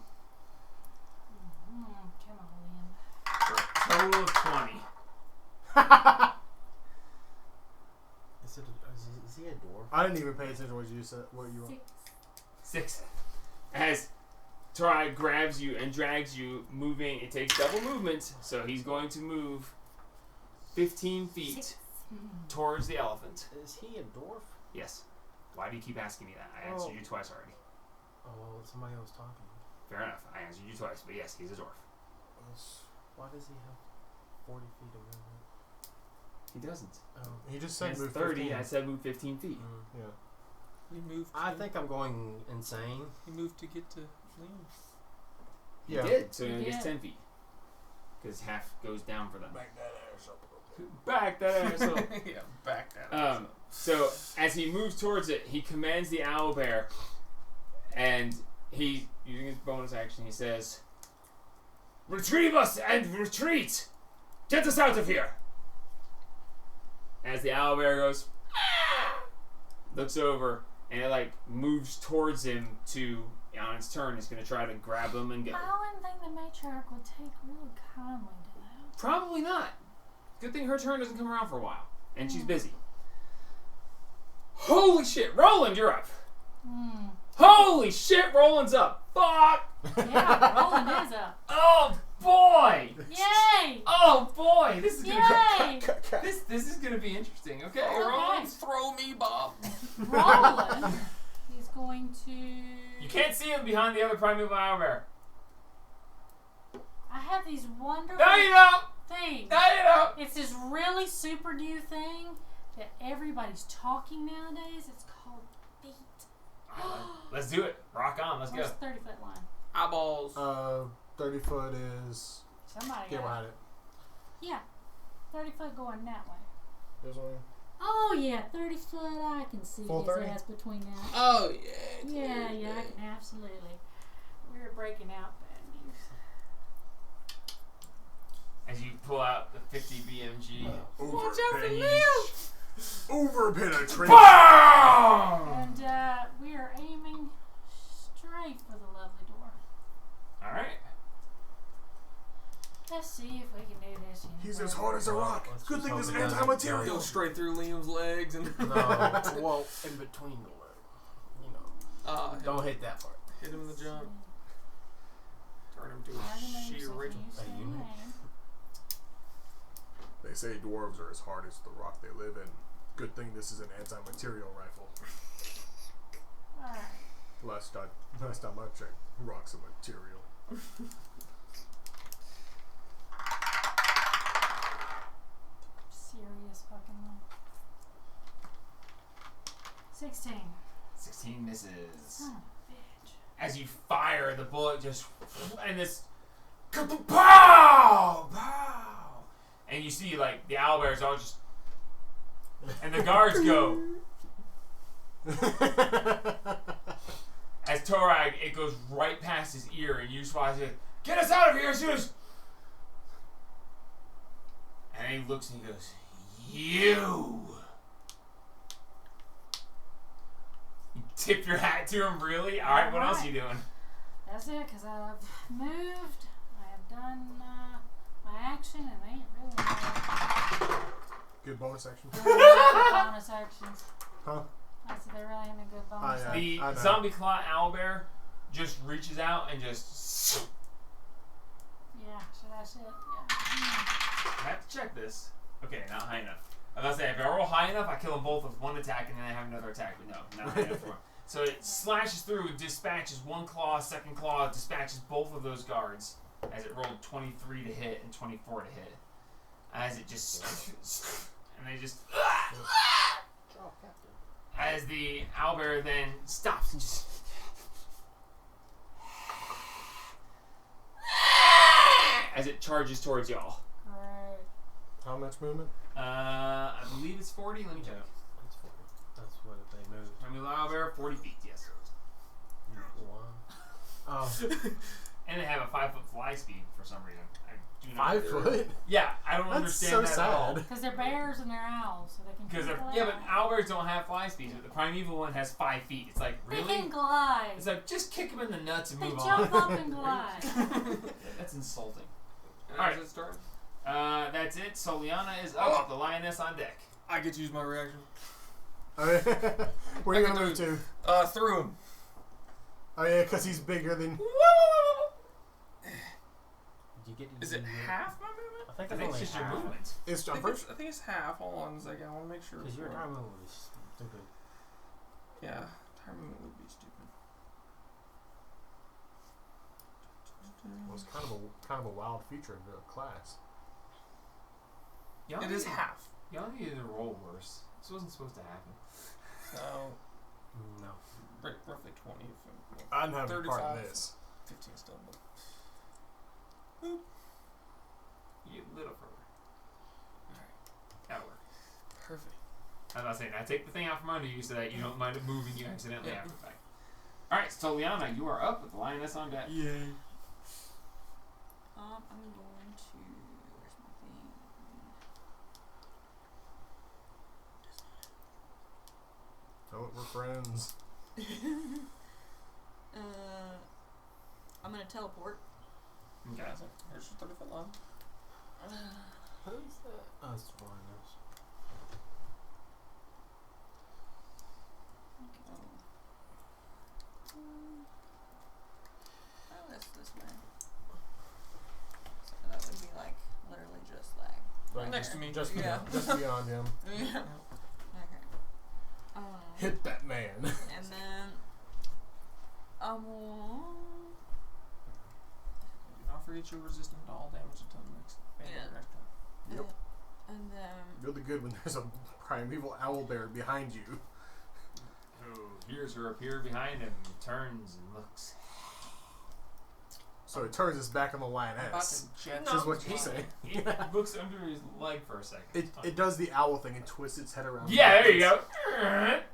Come on, Liam. Total of 20. Is he a dwarf? I didn't even pay attention to what you said. What you were. 6. As Try grabs you and drags you, moving. It takes double movement, so he's going to move 15 feet towards the elephant. Is he a dwarf? Yes. Why do you keep asking me that? I answered you twice already. Oh, well, somebody else talking. Fair enough. I answered you twice, but yes, he's a dwarf. Why does he have 40 feet of movement? He doesn't. Oh. He just He said has move 30. 15. I said move 15 feet. Yeah. He moved. I think I'm going insane. He moved to get to Liam. He Yeah. did, so he He only gets did. 10 feet. Because half goes down for them. Back that ass up. Back that ass up. Yeah, back down. So as he moves towards it, he commands the owlbear, and he, using his bonus action, he says, "Retrieve us and retreat! Get us out of here!" As the owlbear goes, "Ah!" looks over, and it like moves towards him to, on its turn, it's going to try to grab him and go. I wouldn't think the matriarch would take really kindly to that. Probably not. Good thing her turn doesn't come around for a while, and she's busy. Holy shit, Roland, you're up. Holy shit, Roland's up. Fuck. Yeah, Roland is up. Oh, boy! Yay! Oh boy! This is gonna Yay! this is gonna be interesting. Okay, Okay. Roland. Throw me, Bob. Roland is going to. You can't see him behind the other primeval owlbear. I have these wonderful No, you don't. things. No, you don't. It's this really super new thing that everybody's talking nowadays. It's called beat. Let's do it. Rock on. Let's Where's go. the 30-foot line? Eyeballs. 30 foot is. Somebody Get got behind it. Yeah. 30 foot going that way. There's one. Oh, yeah. 30 foot. I can see Full his 30? ass between that. Oh yeah. Yeah, I can absolutely. We're breaking out bad news. As you pull out the 50 BMG. Watch out for Overpenetration. Liam. Overpenetration. And we are aiming straight for the lovely door. All right. Let's see if we can do this. He's as hard as a rock. Let's Good just thing hope this it doesn't anti-material. Go straight through Liam's legs and. No, well, in between the leg. You know, don't hit that part. Hit him in the jump. Turn him to Target a moves sheer if Rachel. you say unit. name. They say dwarves are as hard as the rock they live in. Good thing this is an anti-material rifle. Alright. Last time I checked, rocks are material. Serious fucking one. 16. 16 misses. Son of a bitch. As you fire, the bullet just and this pow, pow, and you see like the owlbears all just, and the guards go. As Torag, it goes right past his ear, and you just watch it. Get us out of here as soon as. And he looks and he goes, "You." You tip your hat to him, really? All right. What else are you doing? That's it, because I've moved. I have done my action, and they ain't really Good bonus action. bonus actions. Huh? I said they really ain't a good bonus. yeah. The I know. zombie claw owlbear just reaches out and just. Yeah, so that's it. Yeah. I have to check this. Okay, not high enough. I was gonna say, if I roll high enough, I kill them both with one attack and then I have another attack. But no, not high enough for him. So it slashes through, dispatches one claw, second claw, dispatches both of those guards as it rolled 23 to hit and 24 to hit. As it just. And they just. As the owlbear then stops and just. As it charges towards y'all. Great. How much movement? I believe it's 40. Let me check. That's 40. That's what they moved. I mean, owlbear, 40 feet, yes. Oh, And they have a 5-foot fly speed for some reason. I do not. 5 foot? Yeah, I don't That's understand so that at all. sad. Because they're bears and they're owls, so they can. Because fly. yeah, but owlbears don't have fly speeds. But the primeval one has 5 feet. It's like They really. can glide. It's like just kick him in the nuts and They move jump on. up and glide. That's insulting. How Alright. does it start? That's it. Soliana is up. The lioness on deck. I get to use my reaction. Where are you going to move to? Through him. Oh, yeah, because he's bigger than. did you get? Is it half my movement? I think I it's think only it's just your half. movement. It's I jump think, first. I think it's half. Hold on a second. I want to make sure. Because your before- time movement was stupid. Yeah, time movement would be stupid. Well, it's kind of a wild feature of the class. Y'all It is needed- half. Y'all needed to roll worse. This wasn't supposed to happen. So, No. roughly 20. I'm having a part in 35. this. 15 still. But You get a little further. Alright. That'll work. perfect. I was about to say, now take the thing out from under you so that you don't mind it moving you accidentally Yeah. after the fact. Alright, so Liana, you are up with the lioness on deck. Yay. I'm going to. Where's my thing? Tell it we're friends. I'm going to teleport. Okay. Here's your 30-foot line. Who's that? Oh, it's the lioness. Oh, that's this way. next to me. Just Yeah. beyond, just beyond him. Yeah. Okay. Hit that man. And then Do not forget you're resistant to all damage until the next next turn. Yep. and then Really good when there's a primeval owlbear behind you. Who hears her appear behind him, turns and looks. So it turns his back on the I'm about lioness. to jet Which is what you. you say. He looks under his leg for a second. It does the owl thing and twists its head around. Yeah, there you go.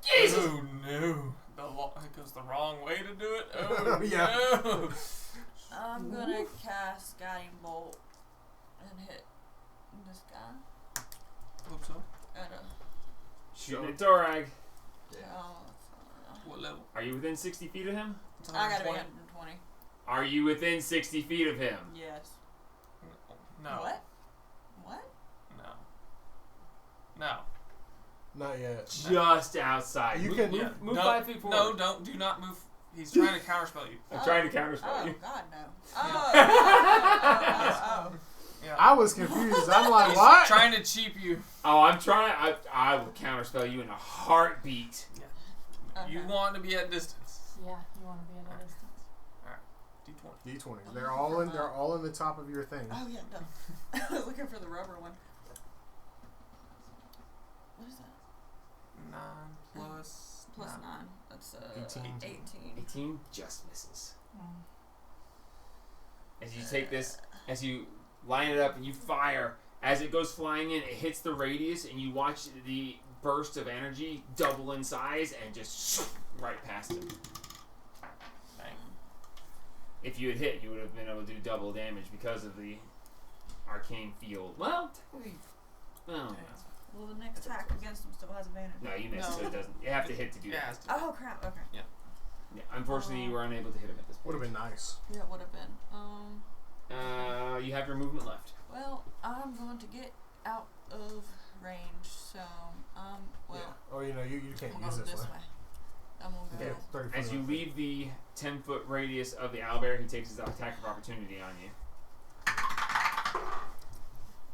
Jesus! Oh no. It goes the wrong way to do it. Oh Yeah. no. I'm gonna cast Guiding Bolt and hit this guy. Hope so. At a Shooting at Dorag. What level? Are you within 60 feet of him? It's I gotta be 120. 120. Are you within 60 feet of him? Yes. No. What? What? No. Not yet. Just outside. You move, can- move, yeah. move No, 5 feet forward. No, do not move. He's trying to counterspell you. I'm trying to counterspell Oh you. God, no. Oh. Yeah. I was confused. I'm like, He's what? trying to cheap you. Oh, I'm trying. I will counterspell you in a heartbeat. Okay. You want to be at distance. Yeah, you want to be at a distance. D20. D20s. They're all in. They're all in the top of your thing. Oh yeah, done. I was looking for the rubber one. What is that? 9 plus. Plus 9. That's 18. 18. 18 just misses. Mm. As you take this, as you line it up and you fire, as it goes flying in, it hits the radius, and you watch the burst of energy double in size and just right past him. If you had hit, you would have been able to do double damage because of the arcane field. Well, technically, well, Well, the next attack against him still has advantage. no, you missed, No. so it doesn't. You have to hit to do Yeah. that. Oh crap. Okay. Yeah, unfortunately, you were unable to hit him at this Would point. have been nice. Yeah, it would have been. You have your movement left. Well, I'm going to get out of range, so well, Yeah. Oh, you know, you can't I'm use going this this way. way. I'm gonna go. Yeah, 30 As foot you away. leave the 10-foot radius of the owlbear, he takes his attack of opportunity on you.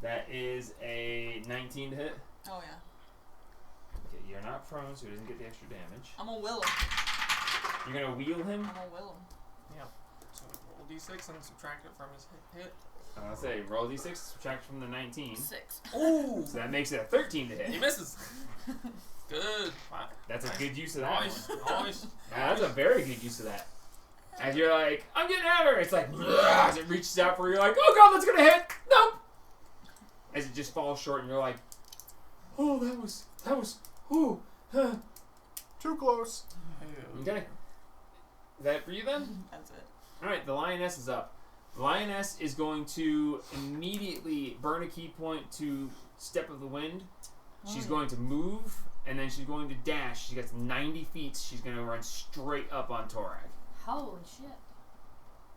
That is a 19 to hit. Oh yeah. Okay, you're not prone, so he doesn't get the extra damage. I'm gonna will him. You're gonna wheel him. I'm gonna will him. So roll d6 and subtract it from his hit. I'll say roll d6, subtract from the 19. 6. Ooh! So that makes it a 13 to He hit. misses. Good. Wow. That's a good use of that Nice. one. Nice. Yeah, that's a very good use of that. As you're like, I'm getting at her, it's like, as it reaches out for you, you're like, oh god, that's gonna hit! Nope! As it just falls short, and you're like, oh, that was, ooh, huh. Too close. Okay. Is that it for you then? That's it. Alright, the lioness is up. The lioness is going to immediately burn a key point to Step of the Wind. She's going to move, and then she's going to dash. She gets 90 feet. She's going to run straight up on Torag. Holy shit.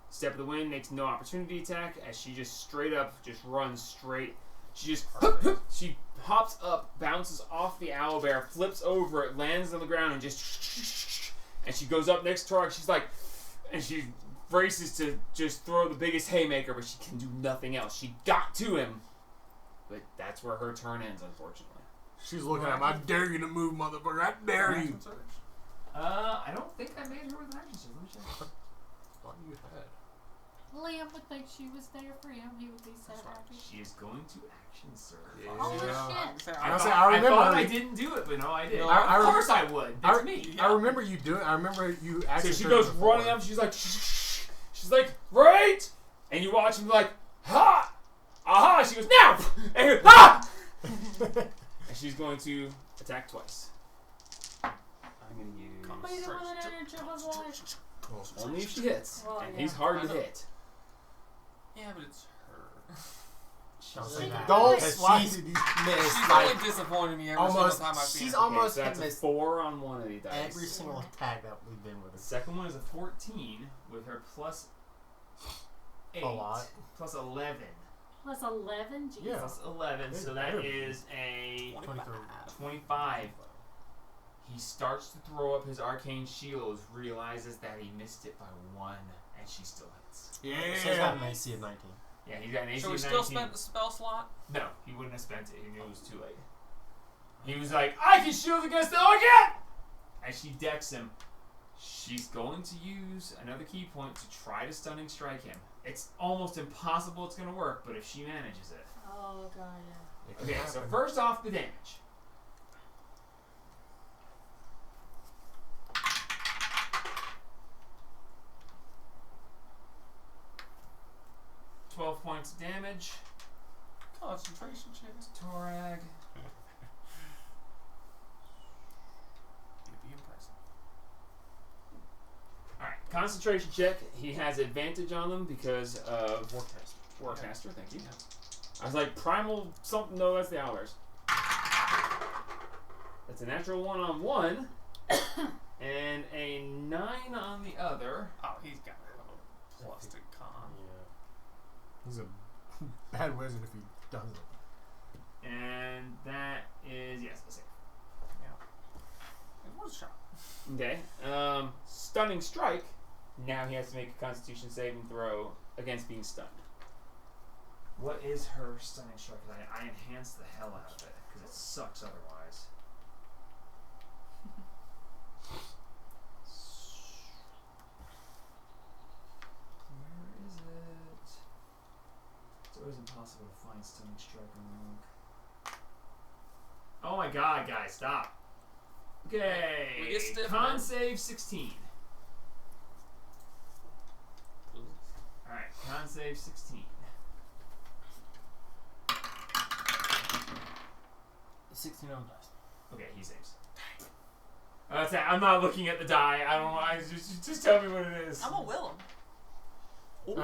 Step of the Wind makes no opportunity attack, as she just straight up just runs straight. She just she hops up, bounces off the owlbear, flips over it, lands on the ground, and just and she goes up next to Torag. She's like, and she braces to just throw the biggest haymaker, but she can do nothing else. She got to him, but that's where her turn ends, unfortunately. She's looking at him. I dare you to move, motherfucker. I dare you. I don't think I made her with an action surge. Let me check. Thought you had. Liam would think she was there for him. He would be so happy. She is going to action surge. Yeah. Holy Yeah. shit. I remember. I thought I didn't do it, but no, I did. No, of course I would. That's me. I remember you doing. I remember you So actually. she goes running up. She's like, she's like, right, and you watch him be like, ha, aha. She goes now, and you, ha, and she's going to attack twice. I'm gonna use But you don't want to enter Tribble's life. only if she hits, Well, and yeah. he's hard to I know. hit. Yeah, but it's her. Don't She say that. Don't Because slap she's me. missed She's like only disappointed me every almost. single time I've seen She's her. almost so that's a missed 4 on one of the dice. every single attack that we've been with. The second one is a 14 with her plus 8. A lot. Plus 11. Plus 11? Jesus. Yeah. Plus 11, so that is a 23. 25. He starts to throw up his arcane shield, realizes that he missed it by 1, and she still hits. So it's got an AC of 19. Yeah, he's got an AC So we of still 19. spent the spell slot? No, he wouldn't have spent it. He knew it was too late. He was like, I can shield against the again! As she decks him, she's going to use another key point to try to stunning strike him. It's almost impossible it's going to work, but if she manages it. Oh god, yeah. It can Okay, so happen. first off, the damage. $12 points of damage. Concentration check. Torag. You'd be impressive. Alright, concentration check. He has advantage on them because of Warcaster, thank you. I was like, primal something, no, that's the owlbears. That's a natural 1 on one, and a 9 on the other. Oh, he's got a plus to con. He's a bad wizard if he doesn't. And that is, yes, a save. It was a shot. Okay, stunning strike. Now he has to make a constitution saving throw against being stunned. What is her stunning strike? I enhanced the hell out of it because it sucks otherwise. Where is it? It's always impossible to find stunning strike on the monk. Oh my god, guys, stop. Okay, We get stiff, con man. save 16. Alright, con save 16. 16 on dice. Okay, he saves. That's it. I'm not looking at the die. I don't know. Just tell me what it is. I'm gonna will him.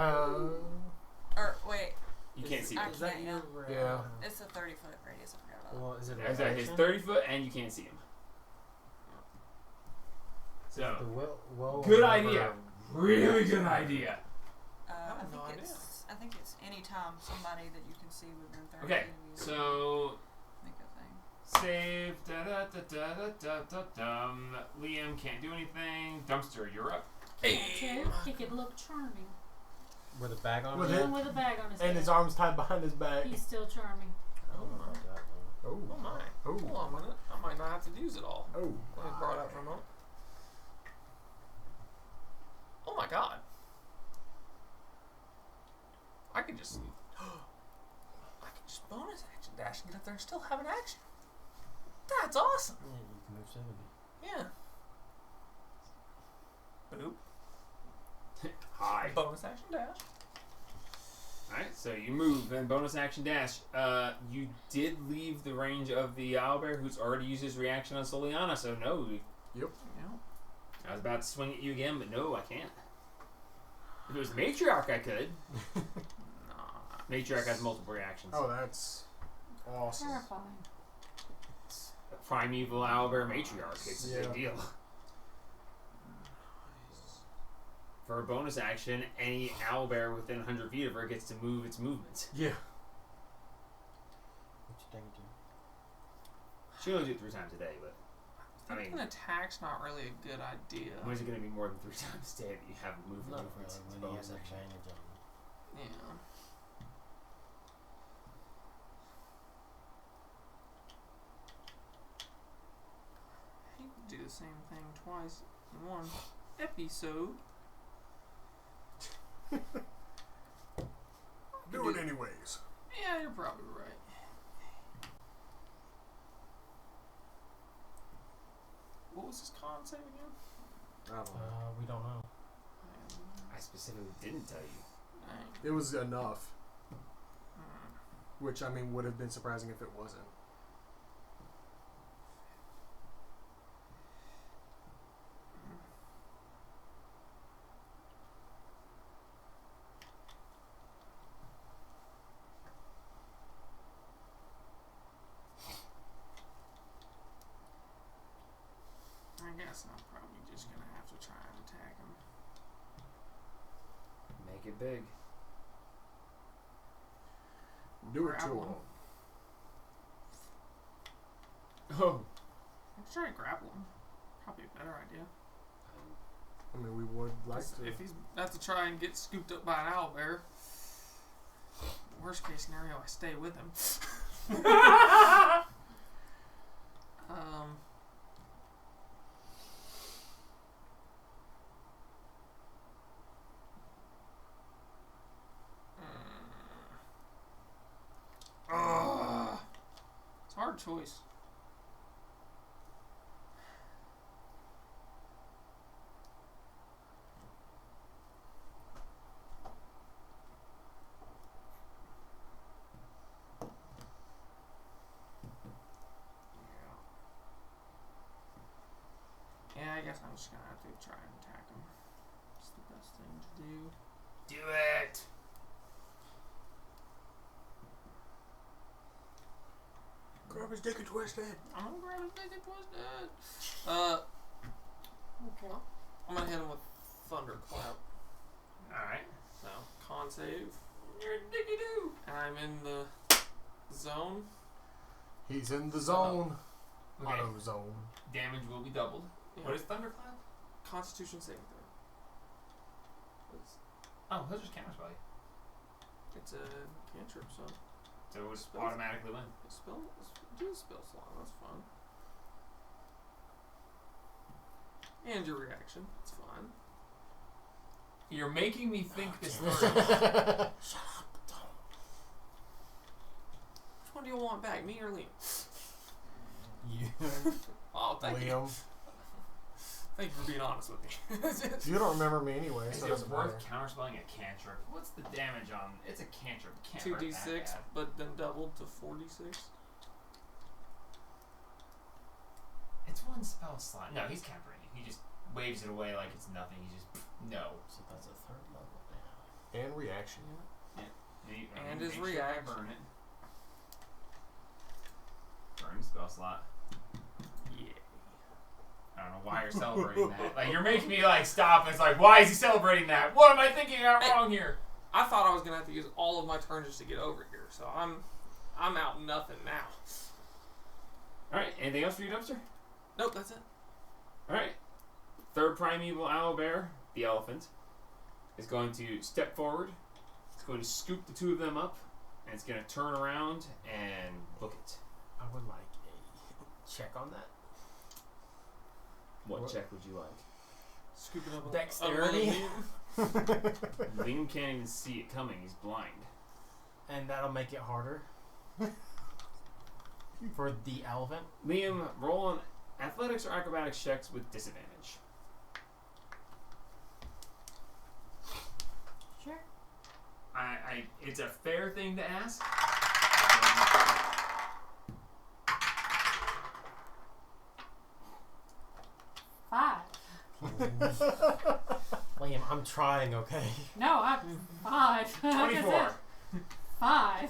Or wait, You can't see I it. Is that can't, your Yeah. it's a 30-foot radius. I forgot about Well, is it There's a his action? 30 foot, and you can't see him. So, The will good never- idea. Really good idea. that. I I have no think idea. I think it's any time somebody that you can see within 30 Okay, feet of you so make a thing. save. Da da da da da da da dum. Liam can't do anything. Dumpster, you're up. Too. He could look charming. With a bag on With it? it? Even with a bag on his And head. his arms tied behind his back. He's still charming. I don't know about that one. Oh. Oh my. Oh. Hold on a minute. I might not have to use it all. Oh. Let me borrow that for a moment. Oh my god. I could just bonus action dash and get up there and still have an action. That's awesome. Yeah, you can move 70. Yeah. Boop. Hi. Bonus action dash. Alright, so you move, then bonus action dash. You did leave the range of the owlbear who's already used his reaction on Soliana, so no. Yeah. I was about to swing at you again, but no, I can't. If it was the matriarch, I could. Nah. Matriarch has multiple reactions. Oh, that's awesome. Terrifying. Primeval owlbear matriarch. It's a Yeah. big deal. For a bonus action, any owlbear within 100 feet of her gets to move its movement. Yeah. What you think, dude? She only do it 3 times a day, but I I think mean, an attack's not really a good idea. when is it going to be more than 3 times a day that you have movement? Not movement? really, It's when he bonus has action. advantage on him. Yeah. I hate to do the same thing twice in one episode. Do it anyways. Yeah, you're probably right. What was his con save again? I don't know. We don't know. I specifically didn't tell you. Dang. It was enough, Hmm. which I mean would have been surprising if it wasn't. I guess I'm probably just gonna have to try and attack him. Make it big. Do it to Grapple him. him. Oh. Let's try and grapple him. Probably a better idea. I mean, we would like 'Cause to. if he's about to try and get scooped up by an owlbear, Worst case scenario, I stay with him. It's a hard choice. Yeah, I guess I'm just gonna have to try and attack him. It's the best thing to do. Do it! Grab his dick and twist it. I'm gonna grab his dick and twist it. Okay. I'm gonna hit him with Thunderclap. Alright. So, con save. You're a dicky doo! And I'm in the zone. He's in the zone. Okay. Auto zone. Damage will be doubled. Yeah. What is Thunderclap? Constitution saving throw. Oh, he'll just counterspell you. It's a cantrip, so So it would Spells? automatically win. do a spell slot. That's fun. And your reaction. It's fine. You're making me think this through. Shut up. Which one do you want back, me or Liam? You. Oh, thank you. Liam, Thank you for being honest with me. you don't remember me anyway, Is so it it doesn't matter. worth counterspelling a cantrip? What's the damage on? It's a cantrip. It can't hurt that 2d6, bad. but then doubled to 4d6. It's one spell slot. No, he's countering it. He just waves it away like it's nothing. He just no. So that's a 3rd level now. And reaction. And his make sure I reaction. burn it. Burn the spell slot. Yeah. I don't know why you're celebrating that. Like, you're making me like stop. And it's like, why is he celebrating that? What am I thinking out wrong here? I thought I was gonna have to use all of my turns just to get over here, so I'm out nothing now. All right. Anything else for you, Dumpster? Nope, that's it. All right. 3rd primeval owlbear, the elephant, is going to step forward. It's going to scoop the 2 of them up, and it's going to turn around and book it. I would like a check on that. What What? check would you like? Scooping up Dexterity. Liam can't even see it coming. He's blind. And that'll make it harder. For the elephant. Liam, roll on athletics or acrobatics checks with disadvantage. Sure. It's a fair thing to ask. 5. Liam, I'm trying, okay? No, I'm 5. Like I 24. said, 5.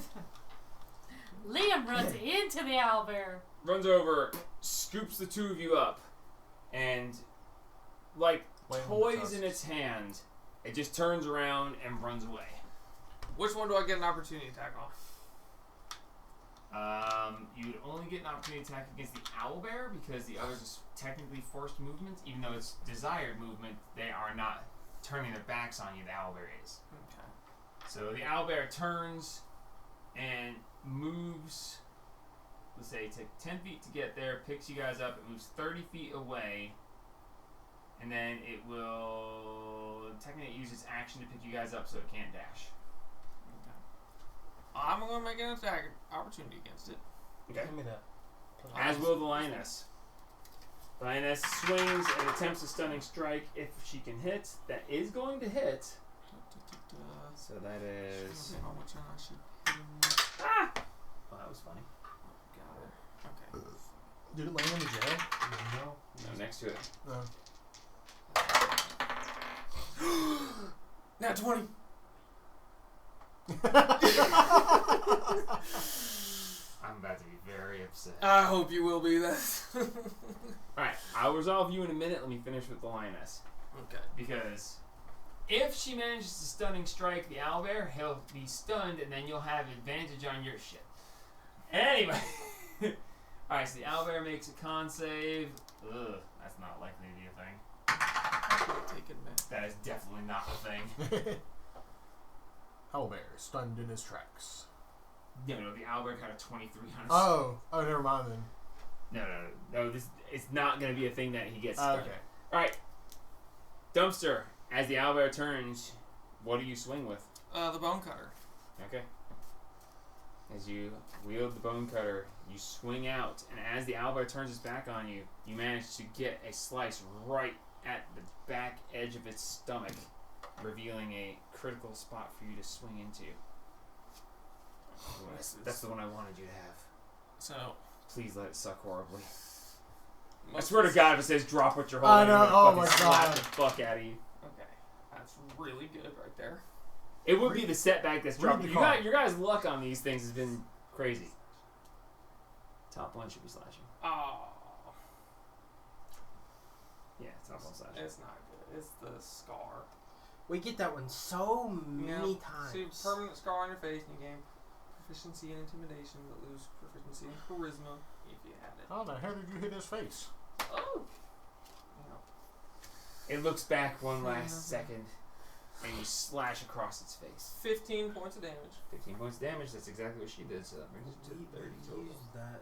Liam runs into the owlbear. Runs over, scoops the 2 of you up, and like Wham toys tusks. in its hand, it just turns around and runs away. Which one do I get an opportunity attack on? You'd only get an opportunity attack against the owlbear because the others is technically forced movement, even though it's desired movement. They are not turning their backs on you. The owlbear is. Okay. So the owlbear turns and moves. Let's say take 10 feet to get there. Picks you guys up. It moves 30 feet away, and then it will technically use its action to pick you guys up, so it can't dash. I'm going to make an attack opportunity against it. Okay. Give me that. As will the lioness. The lioness swings and attempts a stunning strike if she can hit. That is going to hit. So that is. How much I should hit him. Ah! Well, that was funny. Got her. Okay. Did it land in the jail? No. No, next to it. No. Nat 20. I'm about to be very upset. I hope you will be that. Alright, I'll resolve you in a minute. Let me finish with the lioness. Okay. Because if she manages to stunning strike the owlbear, he'll be stunned, and then you'll have advantage on your shit. Anyway. Alright, so the owlbear makes a con save. Ugh, that's not likely to be a thing. Taken, man. That is definitely not a thing. owlbear stunned in his tracks. No, the owlbear got a 23 on his. Oh, never mind then. No. This it's not gonna be a thing that he gets. Stunned. Okay. All right. Dumpster. As the owlbear turns, what do you swing with? The bone cutter. Okay. As you wield the bone cutter, you swing out, and as the owlbear turns its back on you, you manage to get a slice right at the back edge of its stomach, revealing a critical spot for you to swing into. That's the one I wanted you to have. So. Please let it suck horribly. I swear to God, if it says drop what you're holding, I know. I'm Oh gonna my fucking slap God. the fuck out of you. Okay. That's really good right there. It would be the setback that's read dropped. the You card. got, your guys' luck on these things has been crazy. Top one should be slashing. Oh. Yeah, top one slashing. It's not good. It's the scar. We get that one so many See, times. permanent scar on your face, and you gain proficiency in intimidation, but lose proficiency in charisma if you had it. How the hell did you hit his face? Oh! It looks back one last second, and you slash across its face. 15 points of damage. 15 points of damage, that's exactly what she did, so that brings it to 30 total. Used that,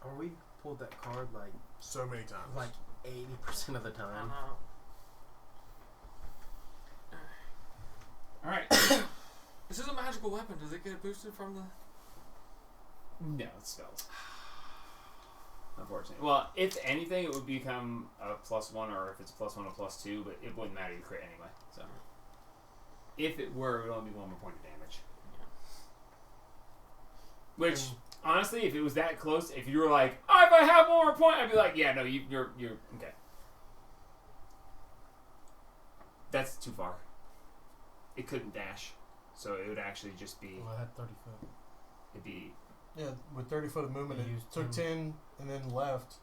or we pulled that card like So many times. 80% of the time. Alright. This is a magical weapon. Does it get boosted from the... No, it's spells. Unfortunately. Well, if anything, it would become a +1, or if it's a +1, a +2, but it wouldn't matter. You crit anyway. So, if it were, it would only be 1 more point of damage. Yeah. Which, honestly, if it was that close, if you were like, oh, if I have 1 more point, I'd be like, yeah, no, you're okay. That's too far. It couldn't dash, so it would actually just be. Well, I had 30 foot. It'd be. Yeah, with 30 foot of movement, You it used took 10 and then left.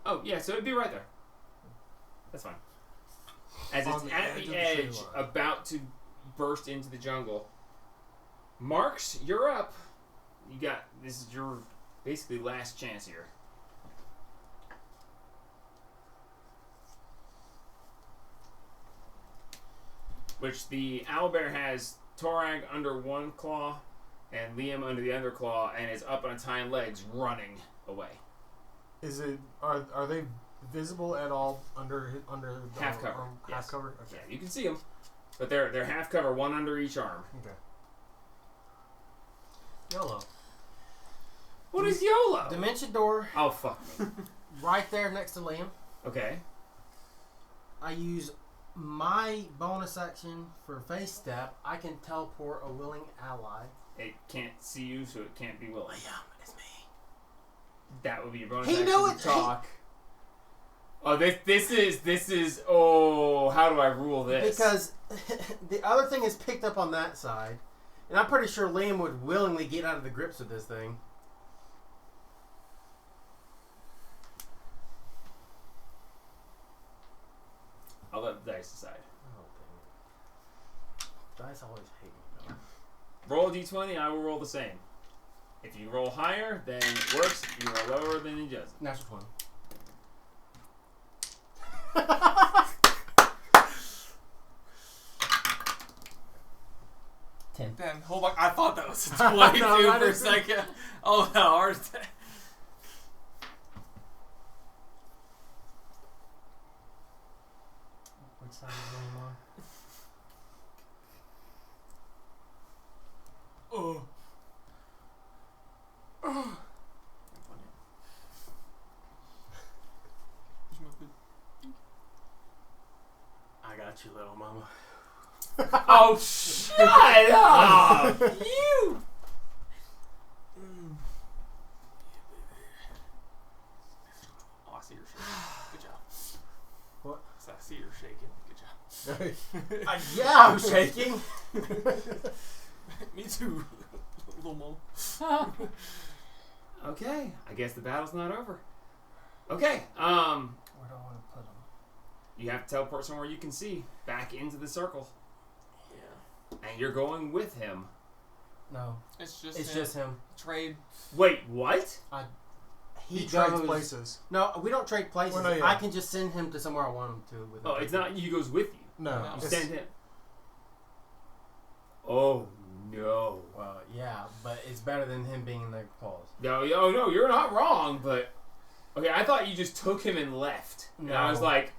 Oh yeah, so it'd be right there. That's fine. As On it's the at edge of the the edge, tree line. about to burst into the jungle. Marks, you're up. You got this is your basically last chance here. Which the owlbear has Torag under one claw and Liam under the other claw, and is up on its hind legs running away. Is it? Are they visible at all under the Half cover, arm? yes. Half cover. Yeah, Okay. you can see them, but they're half cover, one under each arm. Okay. YOLO. What is YOLO? Dimension door Oh fuck me. right there next to Liam. Okay. I use my bonus action for face step. I can teleport a willing ally. It can't see you, so it can't be willing. It's me. That would be your bonus He action knew to it. talk. Oh, this is. Oh, how do I rule this? Because the other thing is picked up on that side, and I'm pretty sure Liam would willingly get out of the grips of this thing. I'll let the dice decide. Oh, dang it. Dice always hate me, though. Roll a d20. I will roll the same. If you roll higher, then it works. If you roll lower, then it doesn't. Natural 20. Then, hold on. I thought that was a No, 22 I for a didn't. second. Oh, no. Heart attack. Which side is Liam on? Oh. Oh. I got you, little mama. Oh, shut up! You. Oh, I see you're shaking. Good job. What? So I see you're shaking. Good job. Yeah, I'm shaking. Me too. Little mom. Okay, I guess the battle's not over. Okay, Where do I want to put him? you have to teleport somewhere you can see back into the circle, Yeah. and you're going with him. No, It's just it's him. just him. Trade. Wait, what? He goes- trades places. No, we don't trade places. Well, no, yeah. I can just send him to somewhere I want him to. With Oh, it's not. He goes with you. No. No. You it's- send him. Oh No. Well, yeah, but it's better than him being in their claws. No, no, you're not wrong, but... Okay, I thought you just took him and left. And I was No. like,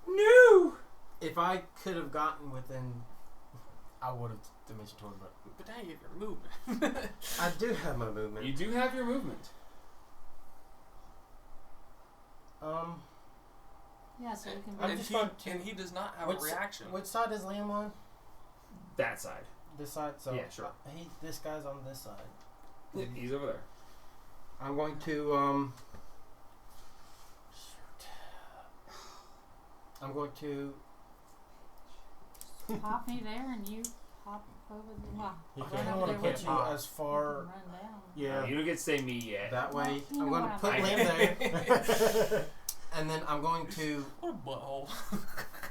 no! If I could have gotten within, I would have dimension torn, but But now you have your movement. I do have my movement. You do have your movement. Yeah, so we can. I'm and, just he, going to- and he does not have Which a reaction. Which side is Liam on? That side. This side. So Yeah, sure. This guy's on this side. He's over there. I'm going to I'm going to. Pop me there and you pop over the wall. You Run can't- I over want there to with put me. you pop. as far Run down. Yeah. You don't get to say me yet. that way. You I'm know going to what put I- Liam there, and then I'm going to What a butthole.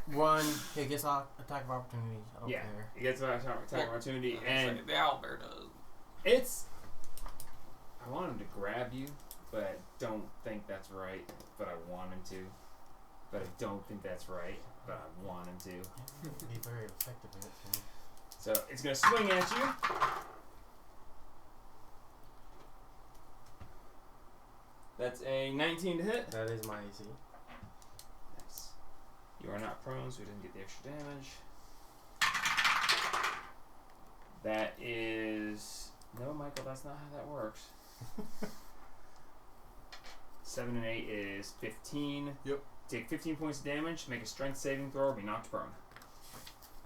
run. He gets attack of opportunity. I don't Yeah. care. He gets an attack opportunity, I and was gonna say, the owlbear does. it's... I want him to grab you, but I don't think that's right. But I want him to. But I don't think that's right. But I want him to. Be very effective in it. So. So it's going to swing at you. That's a 19 to hit. That is my AC. Nice. You are not prone, so he doesn't get the extra damage. That is... No, Michael, that's not how that works. 7 and 8 is 15. Yep. Take 15 points of damage, make a strength saving throw, or be knocked prone.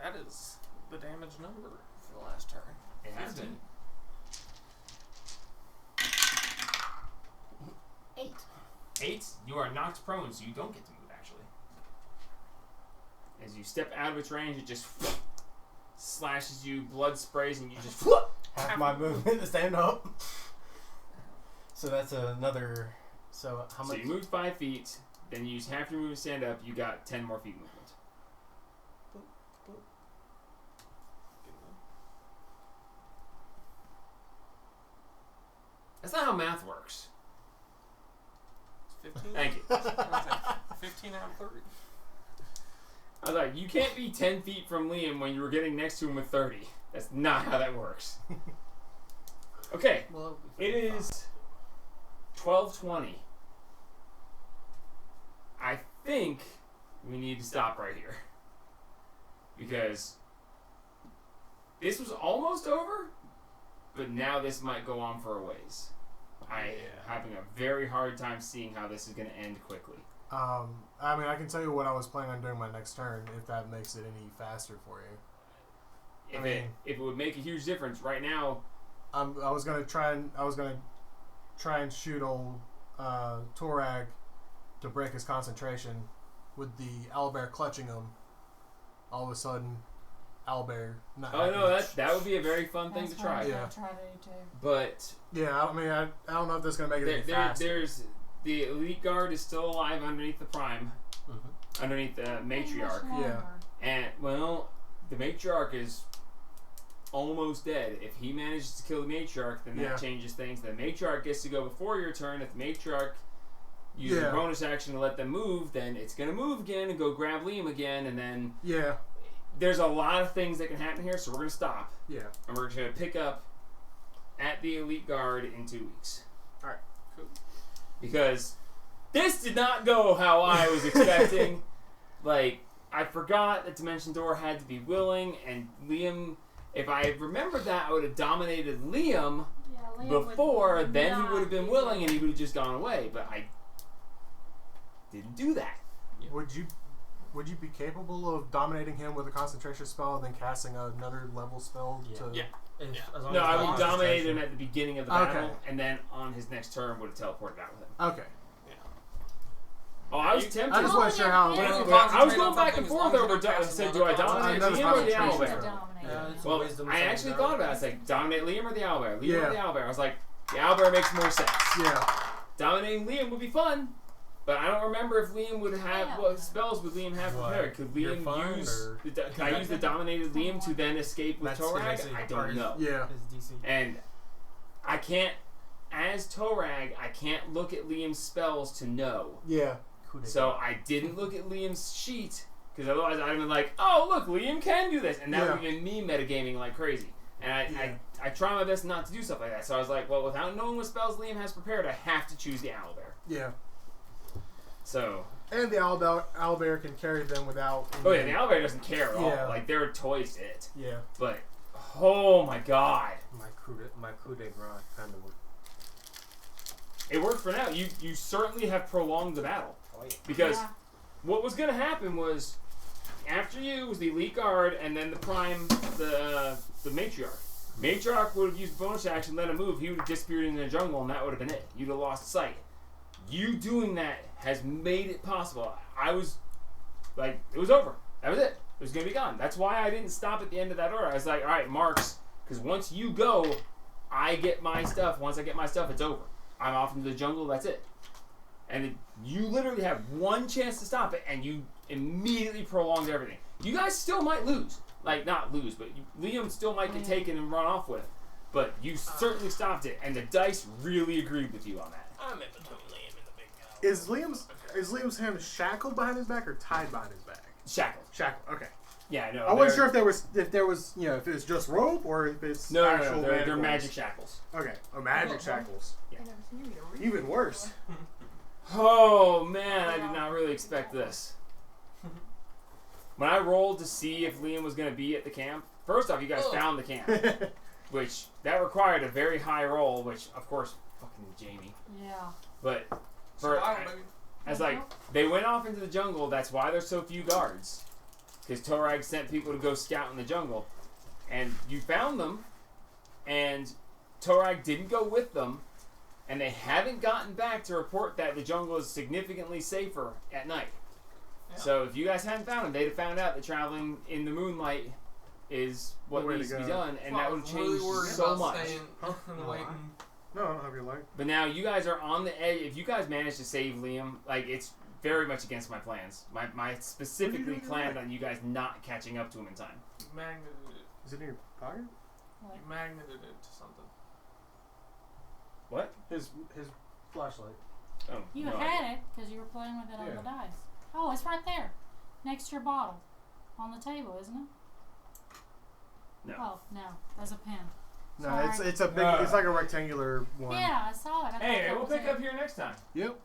That is the damage number for the last turn. It has 15. been. 8, you are knocked prone, so you don't get to move, actually. As you step out of its range, it just slashes you, blood sprays, and you just... Half my movement to stand up. So that's another. So how So much? you moved 5 feet, then you use half your movement to stand up, you got 10 more feet movement. That's not how math works. It's 15. Thank you. What was that? 15 out of 30. I was like, you can't be 10 feet from Liam when you were getting next to him with 30. That's not how that works. Okay, Well, it is 12:20. I think we need to stop right here. Because this was almost over, but now this might go on for a ways. I'm having a very hard time seeing how this is going to end quickly. I mean, I can tell you what I was planning on doing my next turn if that makes it any faster for you. If it would make a huge difference, right now, I was gonna try and shoot old Torag to break his concentration with the owlbear clutching him. All of a sudden, owlbear. Not oh no, that would be a very fun thing That's to what try. I'm Yeah. gonna try to do too. But Yeah, I mean, I don't know if that's gonna make it any faster. there's the elite guard is still alive underneath the prime, underneath the matriarch, How much Yeah. longer? and well, the matriarch is almost dead. If he manages to kill the matriarch, then Yeah. that changes things. The matriarch gets to go before your turn. If the matriarch uses a Yeah. bonus action to let them move, then it's gonna move again and go grab Liam again, and then Yeah, there's a lot of things that can happen here. So we're gonna stop. yeah. And we're going to pick up at the Elite Guard in 2 weeks. Alright, cool. Because this did not go how I was expecting. Like, I forgot that Dimension Door had to be willing, and Liam, if I remembered that, I would have dominated Liam Yeah, Liam before, would then he not would have been be willing and he would have just gone away. But I didn't do that. Would you be capable of dominating him with a concentration spell and then casting another level spell Yeah. to? Yeah. As long No, as I the would dominate concentration- him at the beginning of the Okay. battle, and then on his next turn would have teleported out with him. Okay. Oh, I was You- tempted. I just wasn't sure how. Yeah. When I was Concentrate going on back and something as forth long as over, you don't I cast said, another do I dominate concentration. Liam or the Another owlbear? dominate. Yeah, it's Well, wisdom I saving actually throw. thought about it. It's like, dominate Liam or the owlbear? Liam Yeah. or the owlbear? I was like, the owlbear makes more sense. Yeah. Dominating Liam would be fun, but I don't remember if Liam would have, Yeah. what spells would Liam have What? prepared? Could You're Liam fine, use, or- could I use the dominated Liam to then escape with That's his Torag? AC. I don't know. Yeah. His DC. And I can't, as Torag, I can't look at Liam's spells to know. Yeah. So I didn't look at Liam's sheet, because otherwise I'd have been like, oh, look, Liam can do this. And that would have been me metagaming like crazy. And I try my best not to do stuff like that. So I was like, well, without knowing what spells Liam has prepared, I have to choose the owlbear. Yeah. So. And the owlbear can carry them without. Oh yeah, the owlbear doesn't care at all. Yeah. Like they're toys to it. Yeah. But oh my god, My coup de grace kind of worked. it worked for now. You certainly have prolonged the battle Oh yeah. because Yeah. what was going to happen was after you was the elite guard and then the prime the matriarch. Matriarch would have used bonus action, let him move. He would have disappeared in the jungle, and that would have been it. You'd have lost sight. You doing that has made it possible. I was like, it was over. That was it. It was going to be gone. That's why I didn't stop at the end of that order. I was like, all right, marks, because once you go, I get my stuff. Once I get my stuff, it's over. I'm off into the jungle. That's it. And you literally have one chance to stop it, and you immediately prolonged everything. You guys still might lose. Like, not lose, but Liam still might get taken and run off with. But you certainly stopped it, and the dice really agreed with you on that. I'm in between Liam and the big guy. Is Liam's hand shackled behind his back or tied behind his back? Shackled. Shackled. Okay. Yeah, no. I wasn't sure if there was if it was just rope or if it's No, actual they're manacles. magic shackles. Okay. Oh, magic shackles. Yeah. Even worse. Oh man, I did not really expect this. When I rolled to see if Liam was going to be at the camp, first off, you guys found the camp, which that required a very high roll, which of course, fucking Jamie. Yeah. But for as like they went off into the jungle, that's why there's so few guards, because Torag sent people to go scout in the jungle, and you found them, and Torag didn't go with them, and they haven't gotten back to report that the jungle is significantly safer at night. Yeah. So if you guys hadn't found them, they'd have found out that traveling in the moonlight is what The way to needs to be go. done, and that would have really changed worried so about much. staying and waiting. No, I don't have your light. But now you guys are on the edge. If you guys manage to save Liam, like it's very much against my plans. My specifically doing planned right? on you guys not catching up to him in time. You magneted it. Is it in your pocket? You magneted it to something. What? His flashlight. Oh, You no had idea. it because you were playing with it on Yeah. the dice. Oh, it's right there, next to your bottle, on the table, isn't it? No. Oh no, there's a pen. No, Sorry. it's a big. It's like a rectangular one. Yeah, I saw it. I thought Hey, that we'll was pick it. up here next time. Yep.